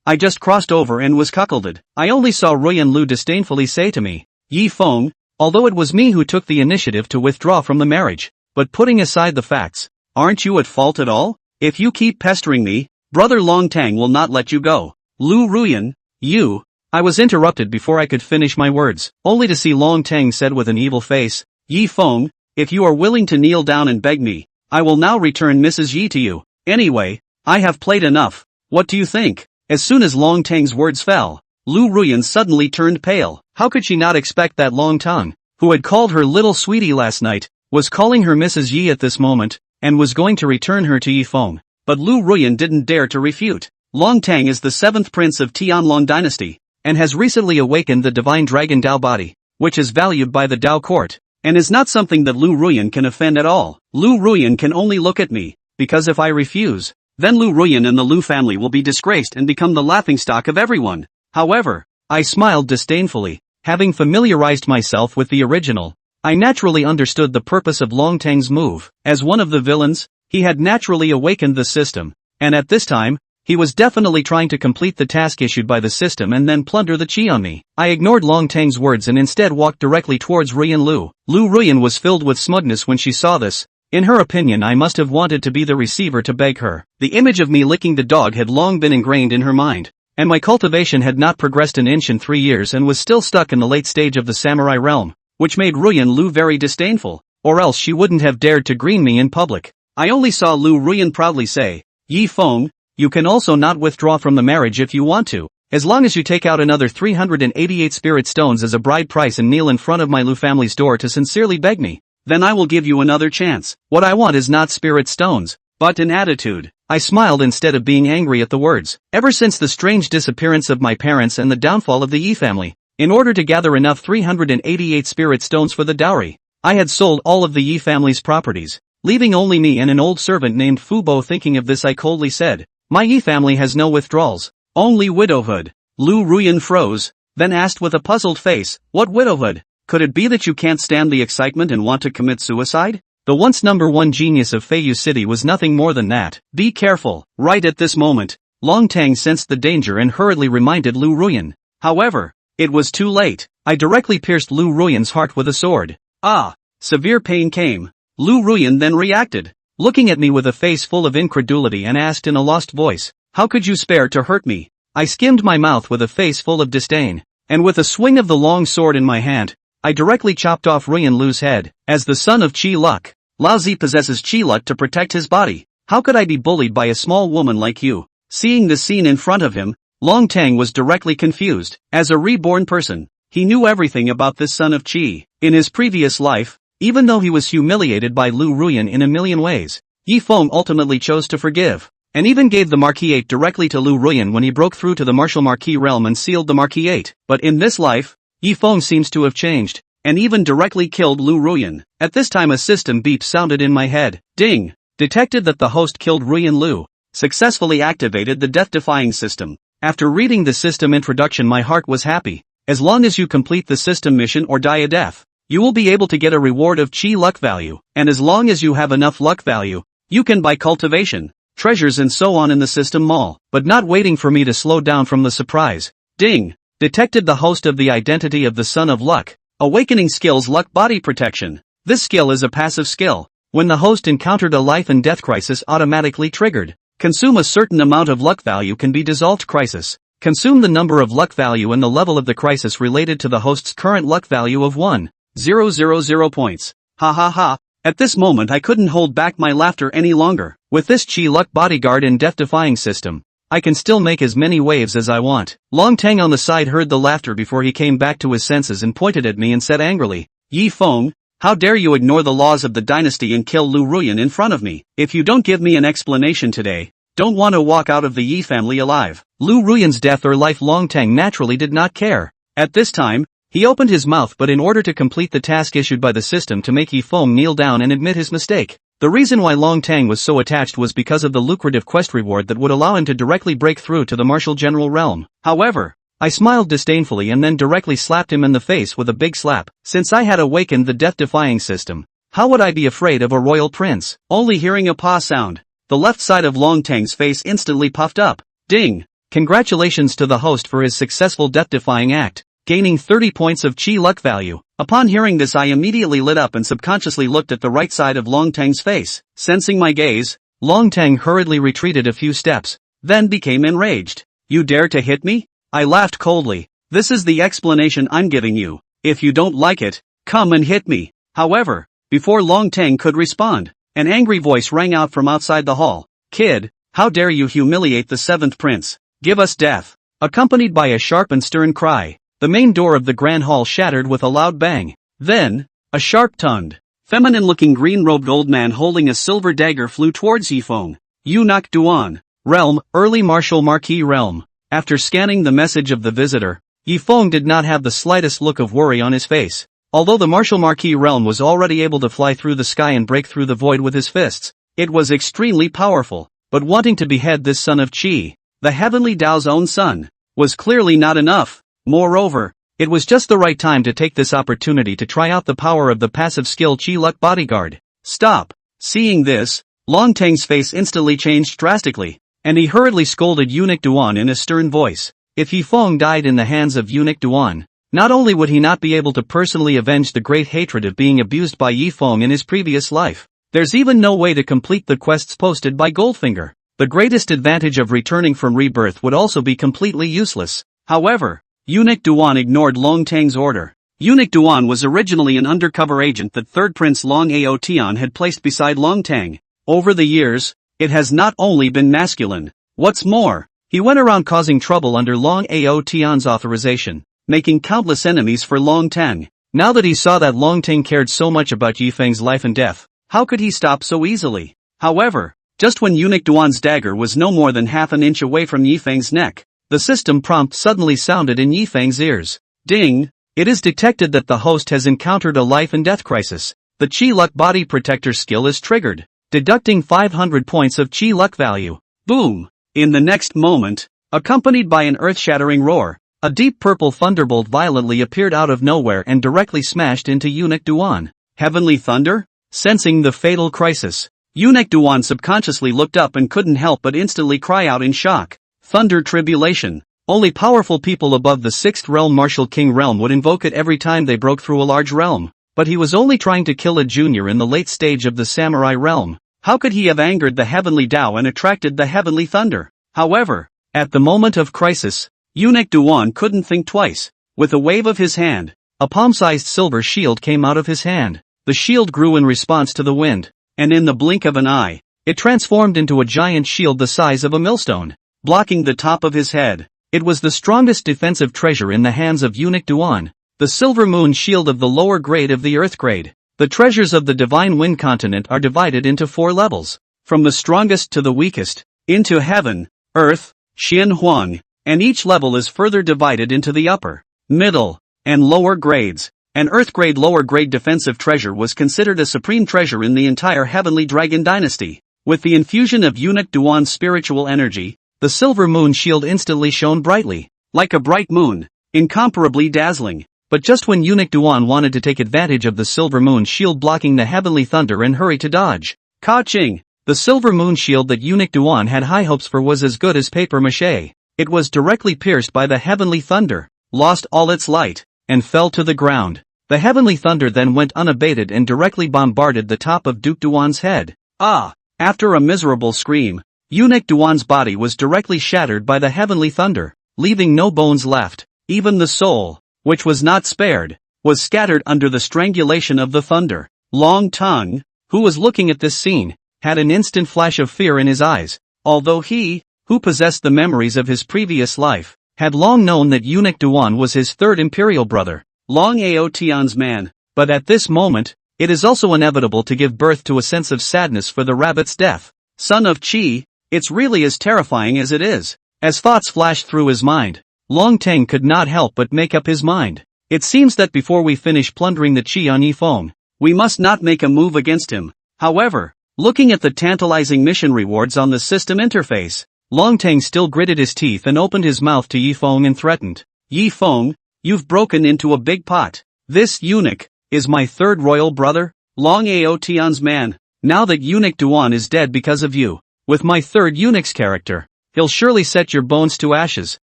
I just crossed over and was cuckolded. I only saw Ruyan Lu disdainfully say to me, Yi Feng, although it was me who took the initiative to withdraw from the marriage. But putting aside the facts, aren't you at fault at all? If you keep pestering me, Brother Long Tang will not let you go. Liu Ruyan, you. I was interrupted before I could finish my words, only to see Long Tang said with an evil face, Yi Feng, if you are willing to kneel down and beg me, I will now return Mrs. Yi to you. Anyway, I have played enough. What do you think? As soon as Long Tang's words fell, Liu Ruyan suddenly turned pale. How could she not expect that Long Tang, who had called her little sweetie last night, was calling her Mrs. Yi at this moment, and was going to return her to Yi Feng? But Liu Ruyan didn't dare to refute. Long Tang is the 7th prince of Tianlong dynasty, and has recently awakened the divine dragon Dao body, which is valued by the Dao court, and is not something that Liu Ruyan can offend at all. Liu Ruyan can only look at me, because if I refuse, then Liu Ruyan and the Liu family will be disgraced and become the laughingstock of everyone. However, I smiled disdainfully. Having familiarized myself with the original, I naturally understood the purpose of Long Tang's move. As one of the villains, he had naturally awakened the system, and at this time, he was definitely trying to complete the task issued by the system and then plunder the chi on me. I ignored Long Tang's words and instead walked directly towards Ruyan Lu. Liu Ruyan was filled with smugness when she saw this. In her opinion, I must have wanted to be the receiver to beg her. The image of me licking the dog had long been ingrained in her mind, and my cultivation had not progressed an inch in 3 years and was still stuck in the late stage of the samurai realm, which made Ruyan Lu very disdainful, or else she wouldn't have dared to greet me in public. I only saw Liu Ruyan proudly say, Yi Feng, you can also not withdraw from the marriage if you want to, as long as you take out another 388 spirit stones as a bride price and kneel in front of my Liu family's door to sincerely beg me. Then I will give you another chance. What I want is not spirit stones, but an attitude. I smiled instead of being angry at the words. Ever since the strange disappearance of my parents and the downfall of the Yi family, in order to gather enough 388 spirit stones for the dowry, I had sold all of the Yi family's properties, leaving only me and an old servant named Fubo. Thinking of this, I coldly said, my Yi family has no withdrawals, only widowhood. Liu Ruyan froze, then asked with a puzzled face, what widowhood? Could it be that you can't stand the excitement and want to commit suicide? The once #1 genius of Feiyu City was nothing more than that. Be careful. Right at this moment, Long Tang sensed the danger and hurriedly reminded Liu Ruyan. However, it was too late. I directly pierced Liu Ruyan's heart with a sword. Ah! Severe pain came. Liu Ruyan then reacted, looking at me with a face full of incredulity, and asked in a lost voice, how could you spare to hurt me? I skimmed my mouth with a face full of disdain, and with a swing of the long sword in my hand, I directly chopped off Ruyan Lu's head. As the son of Qi Luck, Lao Zi possesses Qi Luck to protect his body. How could I be bullied by a small woman like you? Seeing the scene in front of him, Long Tang was directly confused. As a reborn person, he knew everything about this son of Qi. In his previous life, even though he was humiliated by Liu Ruyan in a million ways, Yi Feng ultimately chose to forgive, and even gave the Marquisate directly to Liu Ruyan when he broke through to the martial Marquis realm and sealed the Marquisate. But in this life, Yi Feng seems to have changed, and even directly killed Liu Ruyan. At this time a system beep sounded in my head. Ding! Detected that the host killed Ruyan Lu. Successfully activated the death-defying system. After reading the system introduction, my heart was happy. As long as you complete the system mission or die a death, you will be able to get a reward of Qi luck value, and as long as you have enough luck value, you can buy cultivation, treasures and so on in the system mall. But not waiting for me to slow down from the surprise. Ding! Detected the host of the identity of the Son of Luck. Awakening skills luck body protection. This skill is a passive skill. When the host encountered a life and death crisis automatically triggered. Consume a certain amount of luck value can be dissolved crisis. Consume the number of luck value and the level of the crisis related to the host's current luck value of 1,000 points. Ha ha ha. At this moment I couldn't hold back my laughter any longer. With this Qi luck bodyguard and death-defying system, I can still make as many waves as I want. Long Tang on the side heard the laughter before he came back to his senses and pointed at me and said angrily, Yi Feng, how dare you ignore the laws of the dynasty and kill Liu Ruyan in front of me? If you don't give me an explanation today, don't want to walk out of the Yi family alive. Liu Ruyan's death or life Long Tang naturally did not care. At this time, he opened his mouth, but in order to complete the task issued by the system to make Yi Feng kneel down and admit his mistake. The reason why Long Tang was so attached was because of the lucrative quest reward that would allow him to directly break through to the martial general realm. However, I smiled disdainfully and then directly slapped him in the face with a big slap. Since I had awakened the death-defying system, how would I be afraid of a royal prince? Only hearing a paw sound, the left side of Long Tang's face instantly puffed up. Ding! Congratulations to the host for his successful death-defying act, gaining 30 points of chi luck value. Upon hearing this, I immediately lit up and subconsciously looked at the right side of Long Tang's face. Sensing my gaze, Long Tang hurriedly retreated a few steps, then became enraged. You dare to hit me? I laughed coldly. This is the explanation I'm giving you. If you don't like it, come and hit me. However, before Long Tang could respond, an angry voice rang out from outside the hall. Kid, how dare you humiliate the 7th prince? Give us death. Accompanied by a sharp and stern cry, the main door of the grand hall shattered with a loud bang. Then, a sharp-tongued, feminine-looking green-robed old man holding a silver dagger flew towards Yifeng. Unearthed Duan. Realm, Early Martial Marquis Realm. After scanning the message of the visitor, Yifeng did not have the slightest look of worry on his face. Although the Martial Marquis Realm was already able to fly through the sky and break through the void with his fists, it was extremely powerful, but wanting to behead this son of Qi, the Heavenly Tao's own son, was clearly not enough. Moreover, it was just the right time to take this opportunity to try out the power of the passive skill Chi Luck Bodyguard. Stop! Seeing this, Long Tang's face instantly changed drastically, and he hurriedly scolded Eunuch Duan in a stern voice. If Yifeng died in the hands of Eunuch Duan, not only would he not be able to personally avenge the great hatred of being abused by Yifeng in his previous life, there's even no way to complete the quests posted by Goldfinger. The greatest advantage of returning from rebirth would also be completely useless. However, Eunuch Duan ignored Long Tang's order. Eunuch Duan was originally an undercover agent that Third Prince Long Ao Tian had placed beside Long Tang. Over the years, it has not only been masculine. What's more, he went around causing trouble under Long Ao Tian's authorization, making countless enemies for Long Tang. Now that he saw that Long Tang cared so much about Yifeng's life and death, how could he stop so easily? However, just when Eunuch Duan's dagger was no more than half an inch away from Yifeng's neck, the system prompt suddenly sounded in Yifeng's ears. Ding! It is detected that the host has encountered a life and death crisis. The Chi Luck Body Protector skill is triggered, deducting 500 points of Chi Luck value. Boom! In the next moment, accompanied by an earth-shattering roar, a deep purple thunderbolt violently appeared out of nowhere and directly smashed into Eunuch Duan. Heavenly thunder? Sensing the fatal crisis, Eunuch Duan subconsciously looked up and couldn't help but instantly cry out in shock. Thunder tribulation. Only powerful people above the 6th realm Martial King realm would invoke it every time they broke through a large realm. But he was only trying to kill a junior in the late stage of the samurai realm. How could he have angered the Heavenly Tao and attracted the Heavenly Thunder? However, at the moment of crisis, Eunuch Duan couldn't think twice. With a wave of his hand, a palm-sized silver shield came out of his hand. The shield grew in response to the wind, and in the blink of an eye, it transformed into a giant shield the size of a millstone, blocking the top of his head. It was the strongest defensive treasure in the hands of Eunuch Duan, the Silver Moon Shield of the lower grade of the Earth grade. The treasures of the Divine Wind Continent are divided into 4 levels, from the strongest to the weakest, into Heaven, Earth, Xian Huang, and each level is further divided into the upper, middle, and lower grades. An Earth grade lower grade defensive treasure was considered a supreme treasure in the entire Heavenly Dragon dynasty. With the infusion of Eunuch Duan's spiritual energy, the Silver Moon Shield instantly shone brightly, like a bright moon, incomparably dazzling. But just when Eunuch Duan wanted to take advantage of the Silver Moon Shield blocking the Heavenly Thunder and hurry to dodge, Ka-ching! The Silver Moon Shield that Eunuch Duan had high hopes for was as good as paper mache. It was directly pierced by the Heavenly Thunder, lost all its light, and fell to the ground. The Heavenly Thunder then went unabated and directly bombarded the top of Duke Duan's head. Ah! After a miserable scream, Eunuch Duan's body was directly shattered by the Heavenly Thunder, leaving no bones left. Even the soul, which was not spared, was scattered under the strangulation of the thunder. Long Tongue, who was looking at this scene, had an instant flash of fear in his eyes, although he, who possessed the memories of his previous life, had long known that Eunuch Duan was his third imperial brother, Long Ao Tian's man. But at this moment, it is also inevitable to give birth to a sense of sadness for the rabbit's death. Son of Qi, it's really as terrifying as it is. As thoughts flashed through his mind, Long Tang could not help but make up his mind. It seems that before we finish plundering the Qi on Yifeng, we must not make a move against him. However, looking at the tantalizing mission rewards on the system interface, Long Tang still gritted his teeth and opened his mouth to Yifeng and threatened. Yifeng, you've broken into a big pot. This eunuch is my third royal brother, Long Ao Tian's man. Now that Eunuch Duan is dead because of you, with my third eunuch's character, he'll surely set your bones to ashes.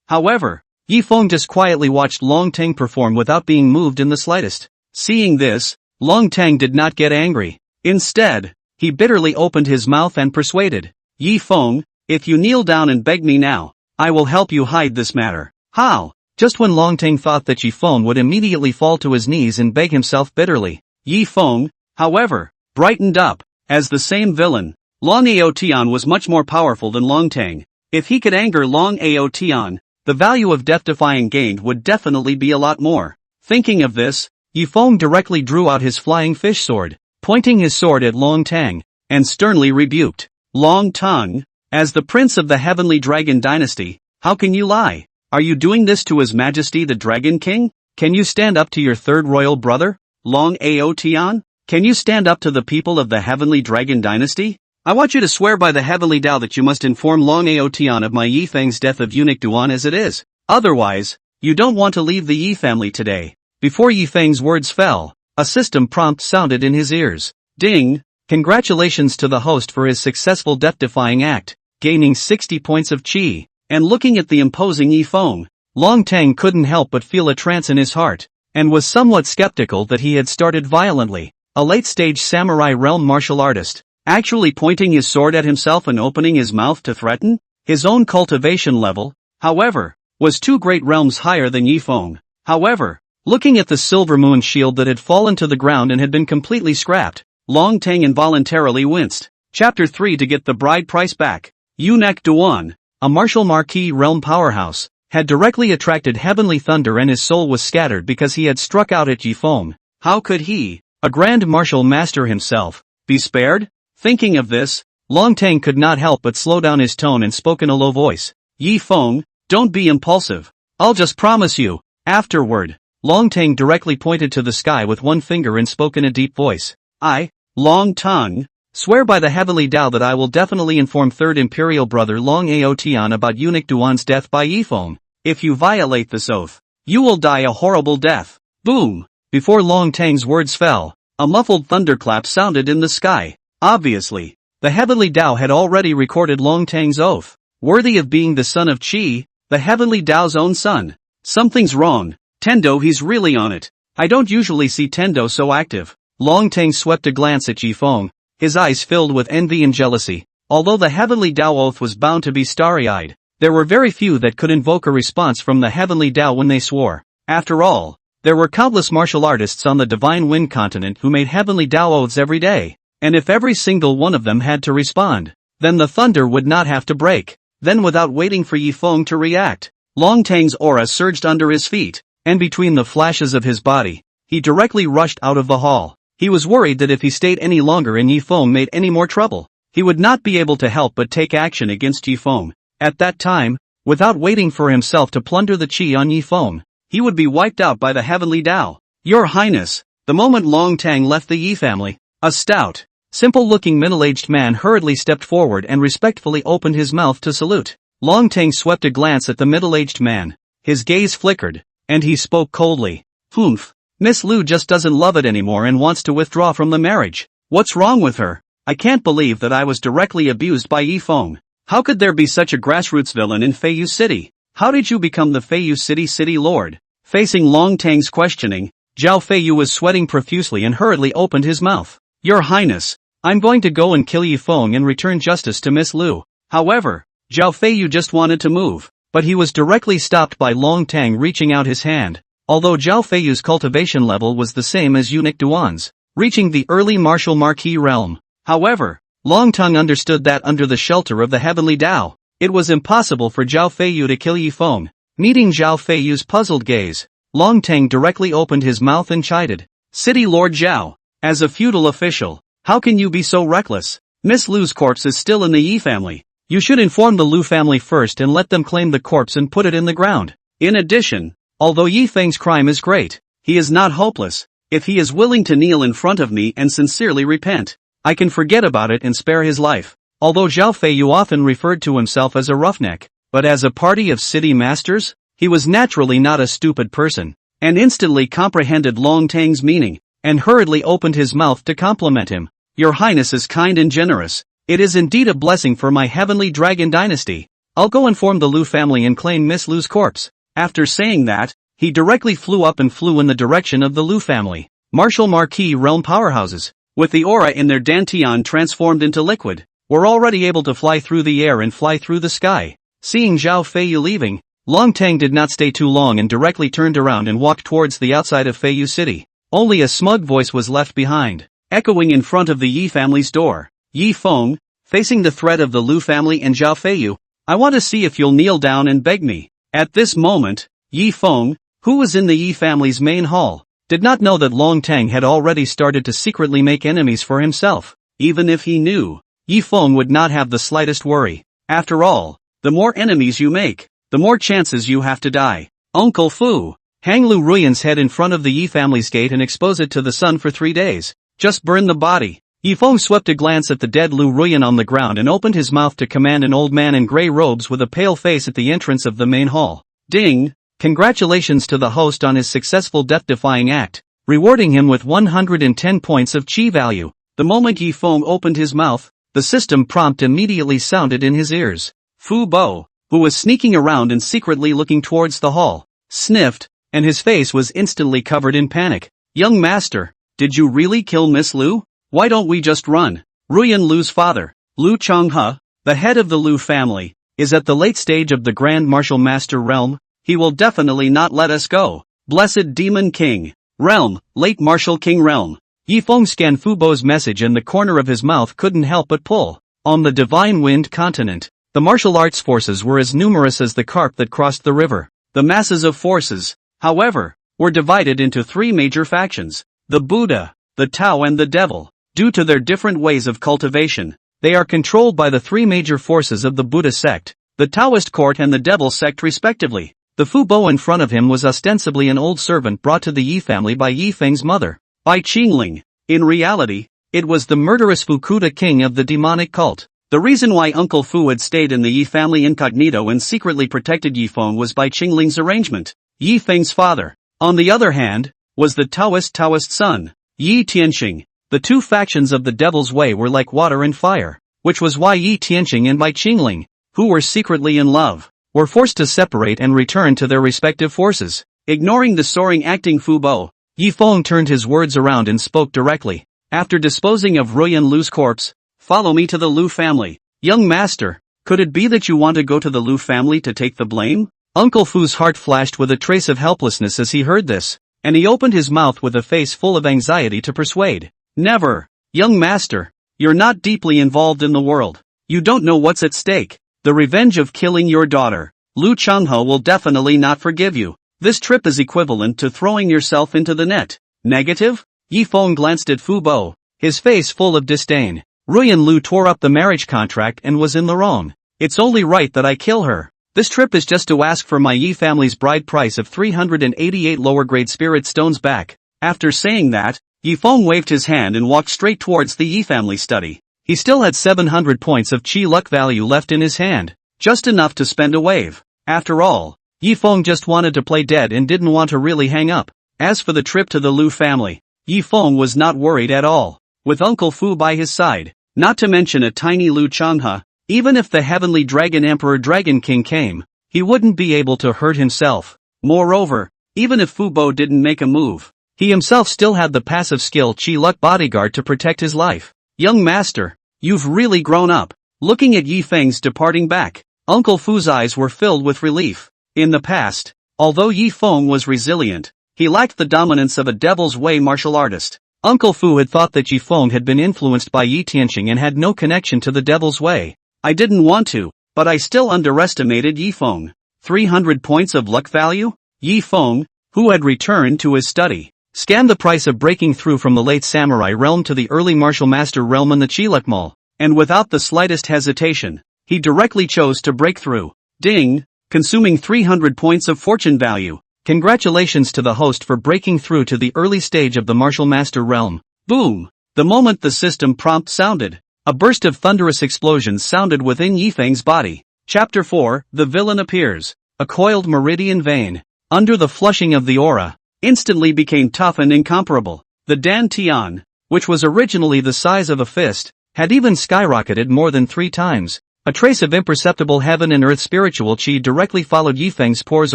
However, Yi Feng just quietly watched Long Teng perform without being moved in the slightest. Seeing this, Long Teng did not get angry. Instead, he bitterly opened his mouth and persuaded, Yi Feng, if you kneel down and beg me now, I will help you hide this matter. How? Just when Long Teng thought that Yi Feng would immediately fall to his knees and beg himself bitterly, Yi Feng, however, brightened up. As the same villain, Long Aotian was much more powerful than Long Teng. If he could anger Long Aotian, the value of death-defying gained would definitely be a lot more. Thinking of this, Yi Feng directly drew out his flying fish sword, pointing his sword at Long Teng, and sternly rebuked, Long Tongue, as the prince of the Heavenly Dragon Dynasty, how can you lie? Are you doing this to His Majesty the Dragon King? Can you stand up to your third royal brother, Long Aotian? Can you stand up to the people of the Heavenly Dragon Dynasty? I want you to swear by the Heavenly Tao that you must inform Long Aotian of my Yi Feng's death of eunuch Duan as it is. Otherwise, you don't want to leave the Yi family today. Before Yi Feng's words fell, a system prompt sounded in his ears. Ding! Congratulations to the host for his successful death-defying act, gaining 60 points of chi. And looking at the imposing Yi Feng, Long Teng couldn't help but feel a trance in his heart, and was somewhat skeptical that he had started violently. A late-stage samurai realm martial artist, actually pointing his sword at himself and opening his mouth to threaten? His own cultivation level, however, was 2 great realms higher than Yi Feng. However, looking at the silver moon shield that had fallen to the ground and had been completely scrapped, Long Teng involuntarily winced. Chapter 3 To get the bride price back. Eunuch Duan, a martial marquis realm powerhouse, had directly attracted heavenly thunder and his soul was scattered because he had struck out at Yi Feng. How could he, a grand martial master himself, be spared? Thinking of this, Long Teng could not help but slow down his tone and spoke in a low voice. Yi Feng, don't be impulsive. I'll just promise you. Afterward, Long Teng directly pointed to the sky with one finger and spoke in a deep voice. I, Long Tongue, swear by the Heavenly Tao that I will definitely inform Third Imperial Brother Long Aotian about eunuch Duan's death by Yi Feng. If you violate this oath, you will die a horrible death. Boom! Before Long Teng's words fell, a muffled thunderclap sounded in the sky. Obviously, the Heavenly Tao had already recorded Long Teng's oath. Worthy of being the son of Qi, the Heavenly Tao's own son. Something's wrong. Tendo, he's really on it. I don't usually see Tendo so active. Long Teng swept a glance at Yi Feng, his eyes filled with envy and jealousy. Although the Heavenly Tao oath was bound to be starry-eyed, there were very few that could invoke a response from the Heavenly Tao when they swore. After all, there were countless martial artists on the Divine Wind continent who made Heavenly Tao oaths every day, and if every single one of them had to respond, then the thunder would not have to break. Then without waiting for Yi Feng to react, Long Teng's aura surged under his feet, and between the flashes of his body, he directly rushed out of the hall. He was worried that if he stayed any longer and Yi Feng made any more trouble, he would not be able to help but take action against Yi Feng. At that time, without waiting for himself to plunder the chi on Yi Feng, he would be wiped out by the Heavenly Tao. Your Highness, the moment Long Teng left the Yi family, a stout, simple-looking middle-aged man hurriedly stepped forward and respectfully opened his mouth to salute. Long Teng swept a glance at the middle-aged man. His gaze flickered, and he spoke coldly. Humph, Miss Liu just doesn't love it anymore and wants to withdraw from the marriage. What's wrong with her? I can't believe that I was directly abused by Yi Feng. How could there be such a grassroots villain in Feiyu City? How did you become the Feiyu City Lord? Facing Long Teng's questioning, Zhao Feiyu was sweating profusely and hurriedly opened his mouth. Your Highness, I'm going to go and kill Yi Feng and return justice to Miss Liu. However, Zhao Feiyu just wanted to move, but he was directly stopped by Long Teng reaching out his hand. Although Zhao Feiyu's cultivation level was the same as eunuch Duan's, reaching the early martial marquis realm. However, Long Teng understood that under the shelter of the Heavenly Tao, it was impossible for Zhao Feiyu to kill Yi Feng. Meeting Zhao Feiyu's puzzled gaze, Long Teng directly opened his mouth and chided. City Lord Zhao, as a feudal official, how can you be so reckless? Miss Liu's corpse is still in the Yi family. You should inform the Liu family first and let them claim the corpse and put it in the ground. In addition, although Yi Feng's crime is great, he is not hopeless. If he is willing to kneel in front of me and sincerely repent, I can forget about it and spare his life. Although Zhao Feiyu often referred to himself as a roughneck, but as a party of city masters, he was naturally not a stupid person, and instantly comprehended Long Teng's meaning, and hurriedly opened his mouth to compliment him. Your Highness is kind and generous. It is indeed a blessing for my Heavenly Dragon Dynasty. I'll go inform the Liu family and claim Miss Liu's corpse. After saying that, he directly flew up and flew in the direction of the Liu family. Martial Marquis realm powerhouses, with the aura in their dantian transformed into liquid, were already able to fly through the air and fly through the sky. Seeing Zhao Feiyu leaving, Long Tang did not stay too long and directly turned around and walked towards the outside of Feiyu City. Only a smug voice was left behind, echoing in front of the Yi family's door. Yi Feng, facing the threat of the Liu family and Zhao Feiyu, I want to see if you'll kneel down and beg me. At this moment, Yi Feng, who was in the Yi family's main hall, did not know that Long Tang had already started to secretly make enemies for himself. Even if he knew, Yi Feng would not have the slightest worry. After all, the more enemies you make, the more chances you have to die. Uncle Fu, hang Liu Ruyan's head in front of the Yi family's gate and expose it to the sun for 3 days. Just burn the body. Yi Feng swept a glance at the dead Liu Ruyan on the ground and opened his mouth to command an old man in grey robes with a pale face at the entrance of the main hall. Ding! Congratulations to the host on his successful death-defying act, rewarding him with 110 points of chi value. The moment Yi Feng opened his mouth, the system prompt immediately sounded in his ears. Fu Bo, who was sneaking around and secretly looking towards the hall, sniffed, and his face was instantly covered in panic. Young master, did you really kill Miss Liu? Why don't we just run? Ruyan Liu's father, Liu Changhe, the head of the Liu family, is at the late stage of the Grand Martial Master realm. He will definitely not let us go. Blessed Demon King. Realm, late Martial King realm. Yi Feng scanned Fu Bo's message and the corner of his mouth couldn't help but pull. On the Divine Wind continent, the martial arts forces were as numerous as the carp that crossed the river. The masses of forces, however, were divided into 3 major factions: the Buddha, the Tao and the Devil. Due to their different ways of cultivation, they are controlled by the 3 major forces of the Buddha sect, the Taoist court and the Devil sect respectively. The Fu Bo in front of him was ostensibly an old servant brought to the Yi family by Yi Feng's mother, Bai Qingling. In reality, it was the murderous Fukuda king of the demonic cult. The reason why Uncle Fu had stayed in the Yi family incognito and secretly protected Yi Feng was Bai Qingling's arrangement. Yi Feng's father, on the other hand, was the Taoist son, Yi Tianxing. The 2 factions of the Devil's Way were like water and fire, which was why Yi Tianxing and Bai Qingling, who were secretly in love, were forced to separate and return to their respective forces. Ignoring the soaring acting Fu Bo, Yi Feng turned his words around and spoke directly. After disposing of Ruyan Liu's corpse, follow me to the Liu family. Young master, could it be that you want to go to the Liu family to take the blame? Uncle Fu's heart flashed with a trace of helplessness as he heard this, and he opened his mouth with a face full of anxiety to persuade. Never, young master, you're not deeply involved in the world. You don't know what's at stake. The revenge of killing your daughter, Liu Changhe, will definitely not forgive you. This trip is equivalent to throwing yourself into the net. Negative? Yi Feng glanced at Fu Bo, his face full of disdain. Ruyan Liu tore up the marriage contract and was in the wrong. It's only right that I kill her. This trip is just to ask for my Yi family's bride price of 388 lower grade spirit stones back. After saying that, Yi Feng waved his hand and walked straight towards the Yi family study. He still had 700 points of chi luck value left in his hand, just enough to spend a wave. After all, Yi Feng just wanted to play dead and didn't want to really hang up. As for the trip to the Liu family, Yi Feng was not worried at all. With Uncle Fu by his side, not to mention a tiny Liu Changhe, even if the heavenly dragon Emperor Dragon King came, he wouldn't be able to hurt himself. Moreover, even if Fu Bo didn't make a move, he himself still had the passive skill Chi Luck bodyguard to protect his life. Young master, you've really grown up. Looking at Yi Feng's departing back, Uncle Fu's eyes were filled with relief. In the past, although Yi Feng was resilient, he lacked the dominance of a Devil's Way martial artist. Uncle Fu had thought that Yi Feng had been influenced by Yi Tianxing and had no connection to the Devil's Way. I didn't want to, but I still underestimated Yi Feng. 300 points of luck value? Yi Feng, who had returned to his study, scanned the price of breaking through from the late samurai realm to the early martial master realm in the Chiluk Mall, and without the slightest hesitation, he directly chose to break through. Ding! Consuming 300 points of fortune value. Congratulations to the host for breaking through to the early stage of the martial master realm. Boom! The moment the system prompt sounded, a burst of thunderous explosions sounded within Yi Feng's body. Chapter 4, The Villain Appears. A coiled meridian vein, under the flushing of the aura, instantly became tough and incomparable. The Dan Tian, which was originally the size of a fist, had even skyrocketed more than 3 times. A trace of imperceptible heaven and earth spiritual chi directly followed Yifeng's pores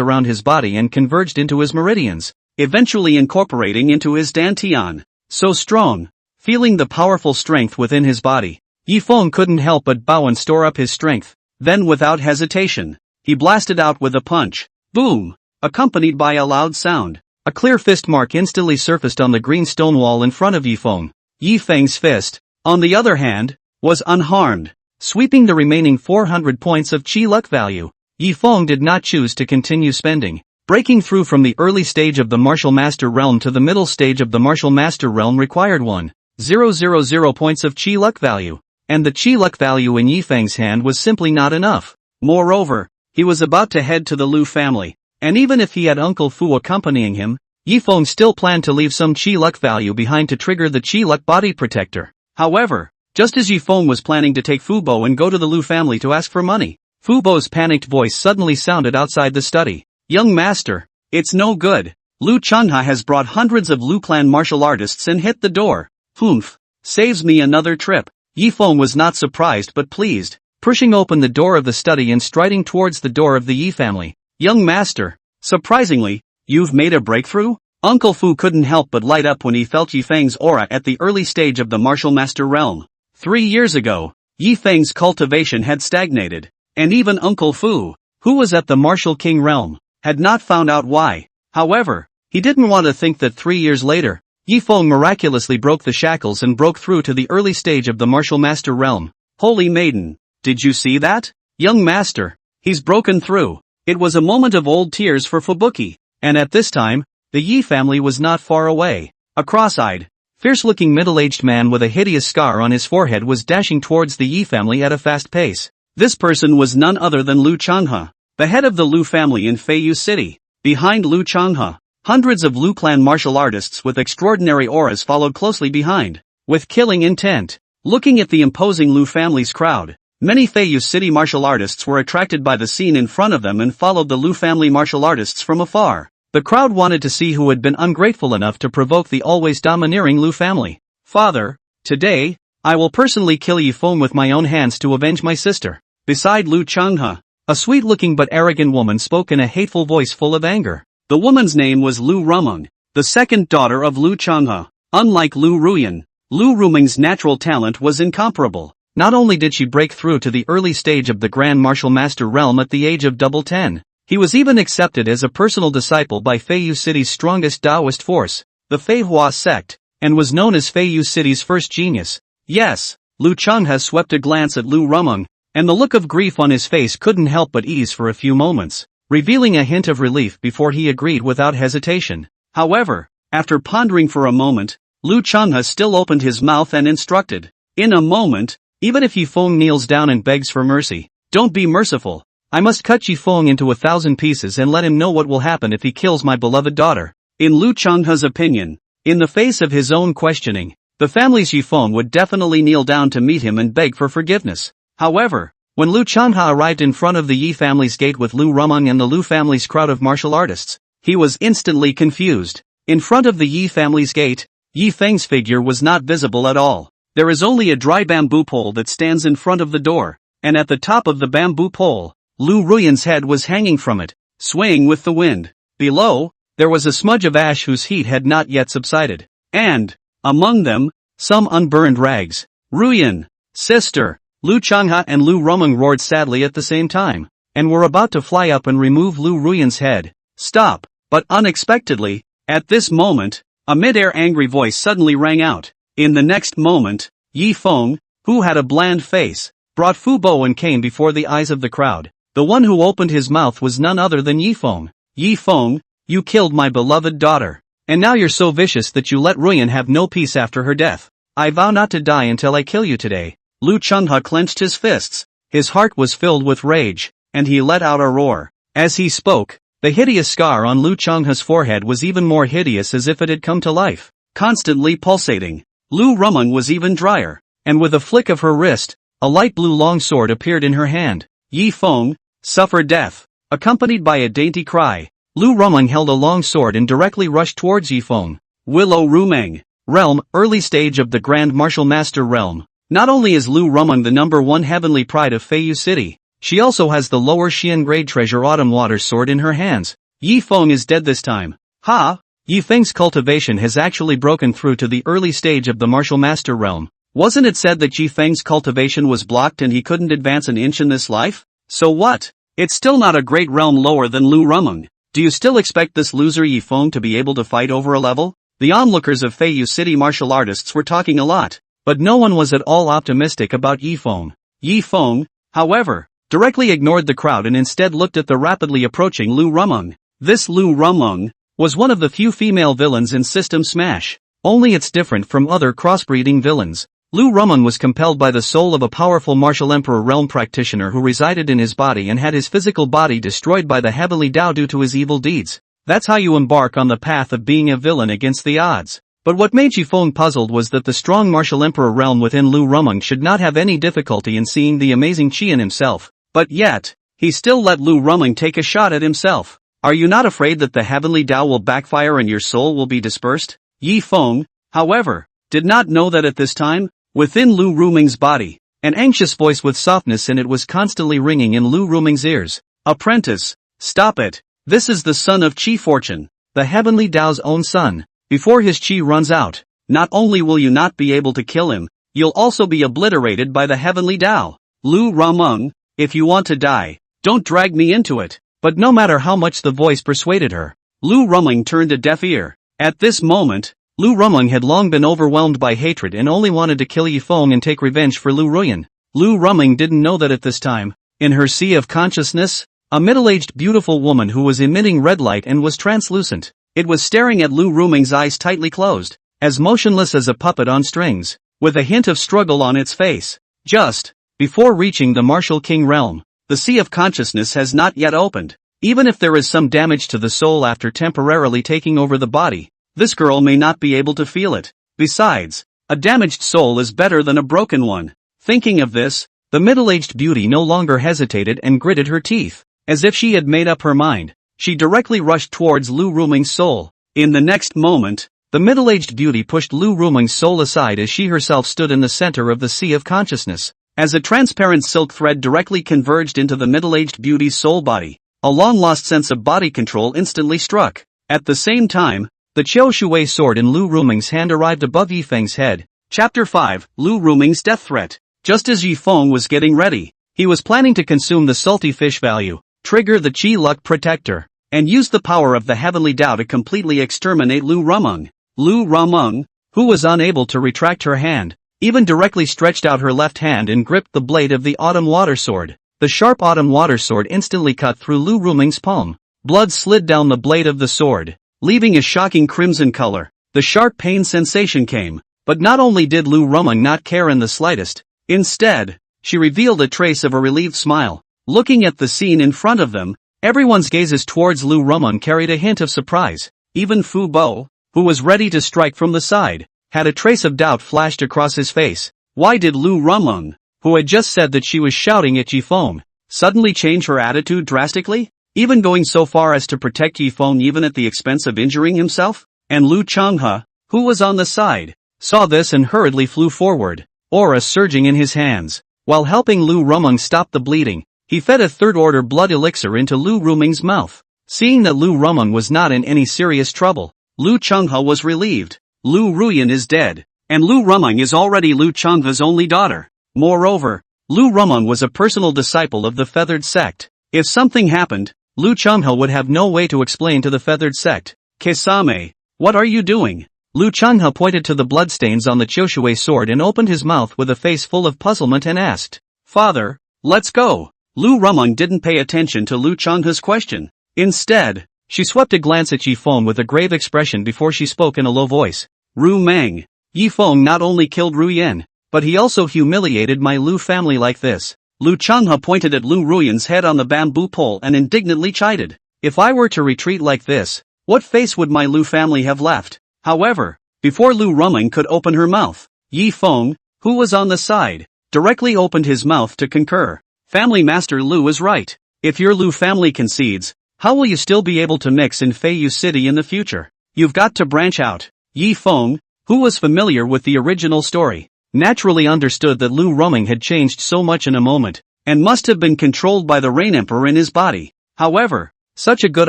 around his body and converged into his meridians, eventually incorporating into his dantian. So strong. Feeling the powerful strength within his body, Yifeng couldn't help but bow and store up his strength. Then without hesitation, he blasted out with a punch. Boom! Accompanied by a loud sound. A clear fist mark instantly surfaced on the green stone wall in front of Yifeng. Yifeng's fist, on the other hand, was unharmed, sweeping the remaining 400 points of chi luck value. Yifeng did not choose to continue spending, breaking through from the early stage of the martial master realm to the middle stage of the martial master realm required 1,000 points of chi luck value, and the chi luck value in Yifeng's hand was simply not enough. Moreover, he was about to head to the Liu family, and even if he had Uncle Fu accompanying him, Yifeng still planned to leave some chi luck value behind to trigger the chi luck body protector. However, just as Yifeng was planning to take Fubo and go to the Liu family to ask for money, Fubo's panicked voice suddenly sounded outside the study. Young master, it's no good. Liu Changhe has brought hundreds of Liu clan martial artists and hit the door. Humph. Saves me another trip. Yifeng was not surprised but pleased, pushing open the door of the study and striding towards the door of the Yi family. Young master, surprisingly, you've made a breakthrough? Uncle Fu couldn't help but light up when he felt Yifeng's aura at the early stage of the martial master realm. 3 years ago, Yifeng's cultivation had stagnated, and even Uncle Fu, who was at the martial king realm, had not found out why. However, he didn't want to think that 3 years later, Yifeng miraculously broke the shackles and broke through to the early stage of the martial master realm. Holy maiden, did you see that? Young master, he's broken through. It was a moment of old tears for Fubuki, and at this time, the Yi family was not far away. A cross-eyed, fierce-looking middle-aged man with a hideous scar on his forehead was dashing towards the Yi family at a fast pace. This person was none other than Liu Changhe, the head of the Liu family in Feiyu City. Behind Liu Changhe, hundreds of Liu clan martial artists with extraordinary auras followed closely behind, with killing intent. Looking at the imposing Liu family's crowd, many Feiyu City martial artists were attracted by the scene in front of them and followed the Liu family martial artists from afar. The crowd wanted to see who had been ungrateful enough to provoke the always domineering Liu family. Father, today, I will personally kill Yifeng with my own hands to avenge my sister. Beside Liu Changhe, a sweet-looking but arrogant woman spoke in a hateful voice full of anger. The woman's name was Liu Rumeng, the second daughter of Liu Changhe. Unlike Liu Ruyan, Liu Rumeng's natural talent was incomparable. Not only did she break through to the early stage of the Grand Martial Master realm at the age of 10, he was even accepted as a personal disciple by Feiyu City's strongest Taoist force, the Manhwa sect, and was known as Feiyu City's first genius. Yes, Liu Changhe swept a glance at Liu Rumeng, and the look of grief on his face couldn't help but ease for a few moments, revealing a hint of relief before he agreed without hesitation. However, after pondering for a moment, Liu Changhe still opened his mouth and instructed. In a moment, even if Yifeng kneels down and begs for mercy, don't be merciful. I must cut Yifeng into 1,000 pieces and let him know what will happen if he kills my beloved daughter. In Liu Changhe's opinion, in the face of his own questioning, the family's Yifeng would definitely kneel down to meet him and beg for forgiveness. However, when Liu Changhe arrived in front of the Yi family's gate with Liu Rumeng and the Liu family's crowd of martial artists, he was instantly confused. In front of the Yi family's gate, Yifeng's figure was not visible at all. There is only a dry bamboo pole that stands in front of the door, and at the top of the bamboo pole, Liu Ruyan's head was hanging from it, swaying with the wind. Below, there was a smudge of ash whose heat had not yet subsided, and, among them, some unburned rags. Ruyan, sister! Liu Changhe and Liu Rumeng roared sadly at the same time, and were about to fly up and remove Liu Ruyan's head. Stop! But unexpectedly, at this moment, a mid-air angry voice suddenly rang out. In the next moment, Yifeng, who had a bland face, brought Fubo and came before the eyes of the crowd. The one who opened his mouth was none other than Yifeng. Yifeng, you killed my beloved daughter. And now you're so vicious that you let Ruyan have no peace after her death. I vow not to die until I kill you today. Liu Changhe clenched his fists. His heart was filled with rage, and he let out a roar. As he spoke, the hideous scar on Liu Changhe's forehead was even more hideous as if it had come to life, constantly pulsating. Liu Rumeng was even drier, and with a flick of her wrist, a light blue longsword appeared in her hand. Yifeng, suffer death. Accompanied by a dainty cry, Liu Rumeng held a long sword and directly rushed towards Yifeng. Liu Rumeng. Realm, early stage of the Grand Martial Master realm. Not only is Liu Rumeng the #1 heavenly pride of Feiyu City, she also has the lower Xian grade treasure Autumn Water Sword in her hands. Yi Feng is dead this time. Ha! Yi Feng's cultivation has actually broken through to the early stage of the martial master realm. Wasn't it said that Yi Feng's cultivation was blocked and he couldn't advance an inch in this life? So what? It's still not a great realm lower than Liu Rumeng. Do you still expect this loser Yi Feng to be able to fight over a level? The onlookers of Feiyu City martial artists were talking a lot, but no one was at all optimistic about Yi Feng. Yi Feng, however, directly ignored the crowd and instead looked at the rapidly approaching Liu Rumeng. This Liu Rumeng was one of the few female villains in System Smash. Only it's different from other crossbreeding villains. Liu Rumeng was compelled by the soul of a powerful martial emperor realm practitioner who resided in his body and had his physical body destroyed by the heavenly Tao due to his evil deeds. That's how you embark on the path of being a villain against the odds. But what made Yi Feng puzzled was that the strong martial emperor realm within Liu Rumeng should not have any difficulty in seeing the amazing Qian himself. But yet, he still let Liu Rumeng take a shot at himself. Are you not afraid that the heavenly Tao will backfire and your soul will be dispersed? Yi Feng, however, did not know that at this time, within Liu Rumeng's body, an anxious voice with softness in it was constantly ringing in Liu Rumeng's ears. Apprentice, stop it. This is the son of Qi Fortune, the heavenly Tao's own son. Before his Qi runs out, not only will you not be able to kill him, you'll also be obliterated by the heavenly Tao. Liu Rumeng, if you want to die, don't drag me into it. But no matter how much the voice persuaded her, Liu Rumeng turned a deaf ear. At this moment, Liu Rumeng had long been overwhelmed by hatred and only wanted to kill Yi Feng and take revenge for Liu Ruyan. Liu Rumeng didn't know that at this time, in her sea of consciousness, a middle-aged beautiful woman who was emitting red light and was translucent. It was staring at Liu Rumeng's eyes tightly closed, as motionless as a puppet on strings, with a hint of struggle on its face. Just before reaching the martial king realm, the sea of consciousness has not yet opened. Even if there is some damage to the soul after temporarily taking over the body, this girl may not be able to feel it. Besides, a damaged soul is better than a broken one. Thinking of this, the middle-aged beauty no longer hesitated and gritted her teeth. As if she had made up her mind, she directly rushed towards Liu Rumeng's soul. In the next moment, the middle-aged beauty pushed Liu Rumeng's soul aside as she herself stood in the center of the sea of consciousness. As a transparent silk thread directly converged into the middle-aged beauty's soul body, a long-lost sense of body control instantly struck. At the same time, the Qiao Shui sword in Liu Rumeng's hand arrived above Yi Feng's head. Chapter 5, Liu Rumeng's Death Threat. Just as Yi Feng was getting ready, he was planning to consume the salty fish value, trigger the Qi Luck Protector, and use the power of the heavenly Tao to completely exterminate Liu Rumeng. Liu Rumeng, who was unable to retract her hand, even directly stretched out her left hand and gripped the blade of the Autumn Water Sword. The sharp Autumn Water Sword instantly cut through Liu Rumeng's palm. Blood slid down the blade of the sword, leaving a shocking crimson color. The sharp pain sensation came, but not only did Liu Rumeng not care in the slightest, instead, she revealed a trace of a relieved smile. Looking at the scene in front of them, everyone's gazes towards Liu Rumeng carried a hint of surprise. Even Fu Bo, who was ready to strike from the side, had a trace of doubt flashed across his face. Why did Liu Rumeng, who had just said that she was shouting at Yi Feng, suddenly change her attitude drastically? Even going so far as to protect Yi Feng even at the expense of injuring himself? And Liu Changhe, who was on the side, saw this and hurriedly flew forward, aura surging in his hands. While helping Liu Rumeng stop the bleeding, he fed a third-order blood elixir into Liu Rumeng's mouth. Seeing that Liu Rumeng was not in any serious trouble, Liu Changhe was relieved. Liu Ruyan is dead, and Liu Rumeng is already Liu Changhe's only daughter. Moreover, Liu Rumeng was a personal disciple of the Feathered Sect. If something happened, Liu Changhe would have no way to explain to the Feathered Sect. Kisame, what are you doing? Liu Changhe pointed to the bloodstains on the Qiaoshui sword and opened his mouth with a face full of puzzlement and asked, Father, let's go. Liu Rumeng didn't pay attention to Liu Changhe's question. Instead, she swept a glance at Yi Feng with a grave expression before she spoke in a low voice. Rumeng, Yi Feng not only killed Ruyan, but he also humiliated my Liu family like this. Liu Changhe pointed at Liu Ruyan's head on the bamboo pole and indignantly chided. If I were to retreat like this, what face would my Liu family have left? However, before Liu Rumeng could open her mouth, Yi Feng, who was on the side, directly opened his mouth to concur. Family Master Liu is right. If your Liu family concedes, how will you still be able to mix in Feiyu City in the future? You've got to branch out. Yi Feng, who was familiar with the original story, naturally understood that Liu Rumeng had changed so much in a moment, and must have been controlled by the Rain Emperor in his body. However, such a good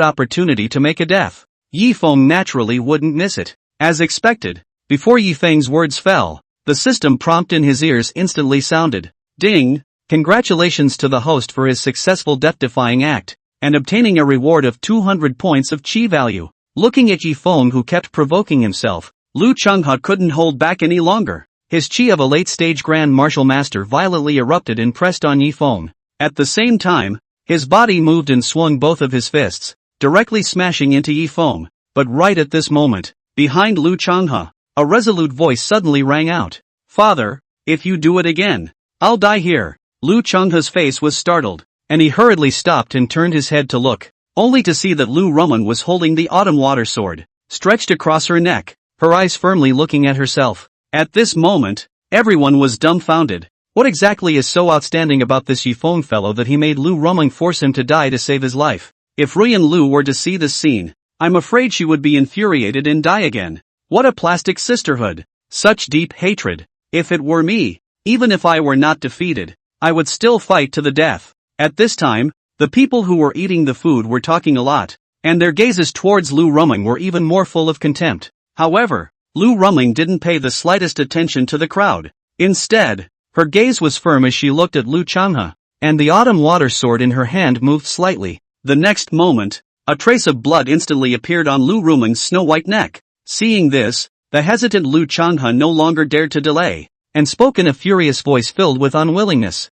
opportunity to make a death. Yifeng naturally wouldn't miss it. As expected, before Yifeng's words fell, the system prompt in his ears instantly sounded. Ding! Congratulations to the host for his successful death-defying act, and obtaining a reward of 200 points of chi value. Looking at Yifeng, who kept provoking himself, Liu Changhe couldn't hold back any longer. His chi of a late-stage Grand Martial Master violently erupted and pressed on Yifeng. At the same time, his body moved and swung both of his fists, directly smashing into Yifeng. But right at this moment, behind Liu Changhe, a resolute voice suddenly rang out. Father, if you do it again, I'll die here. Liu Changhe's face was startled, and he hurriedly stopped and turned his head to look, only to see that Liu Rumeng was holding the autumn water sword, stretched across her neck, her eyes firmly looking at herself. At this moment, everyone was dumbfounded. What exactly is so outstanding about this Yifeng fellow that he made Liu Rumeng force him to die to save his life? If Ruyan Liu were to see this scene, I'm afraid she would be infuriated and die again. What a plastic sisterhood! Such deep hatred. If it were me, even if I were not defeated, I would still fight to the death. At this time, the people who were eating the food were talking a lot, and their gazes towards Liu Rumeng were even more full of contempt. However, Liu Rumeng didn't pay the slightest attention to the crowd. Instead, her gaze was firm as she looked at Liu Changhe, and the autumn water sword in her hand moved slightly. The next moment, a trace of blood instantly appeared on Liu Rumeng's snow-white neck. Seeing this, the hesitant Liu Changhe no longer dared to delay, and spoke in a furious voice filled with unwillingness.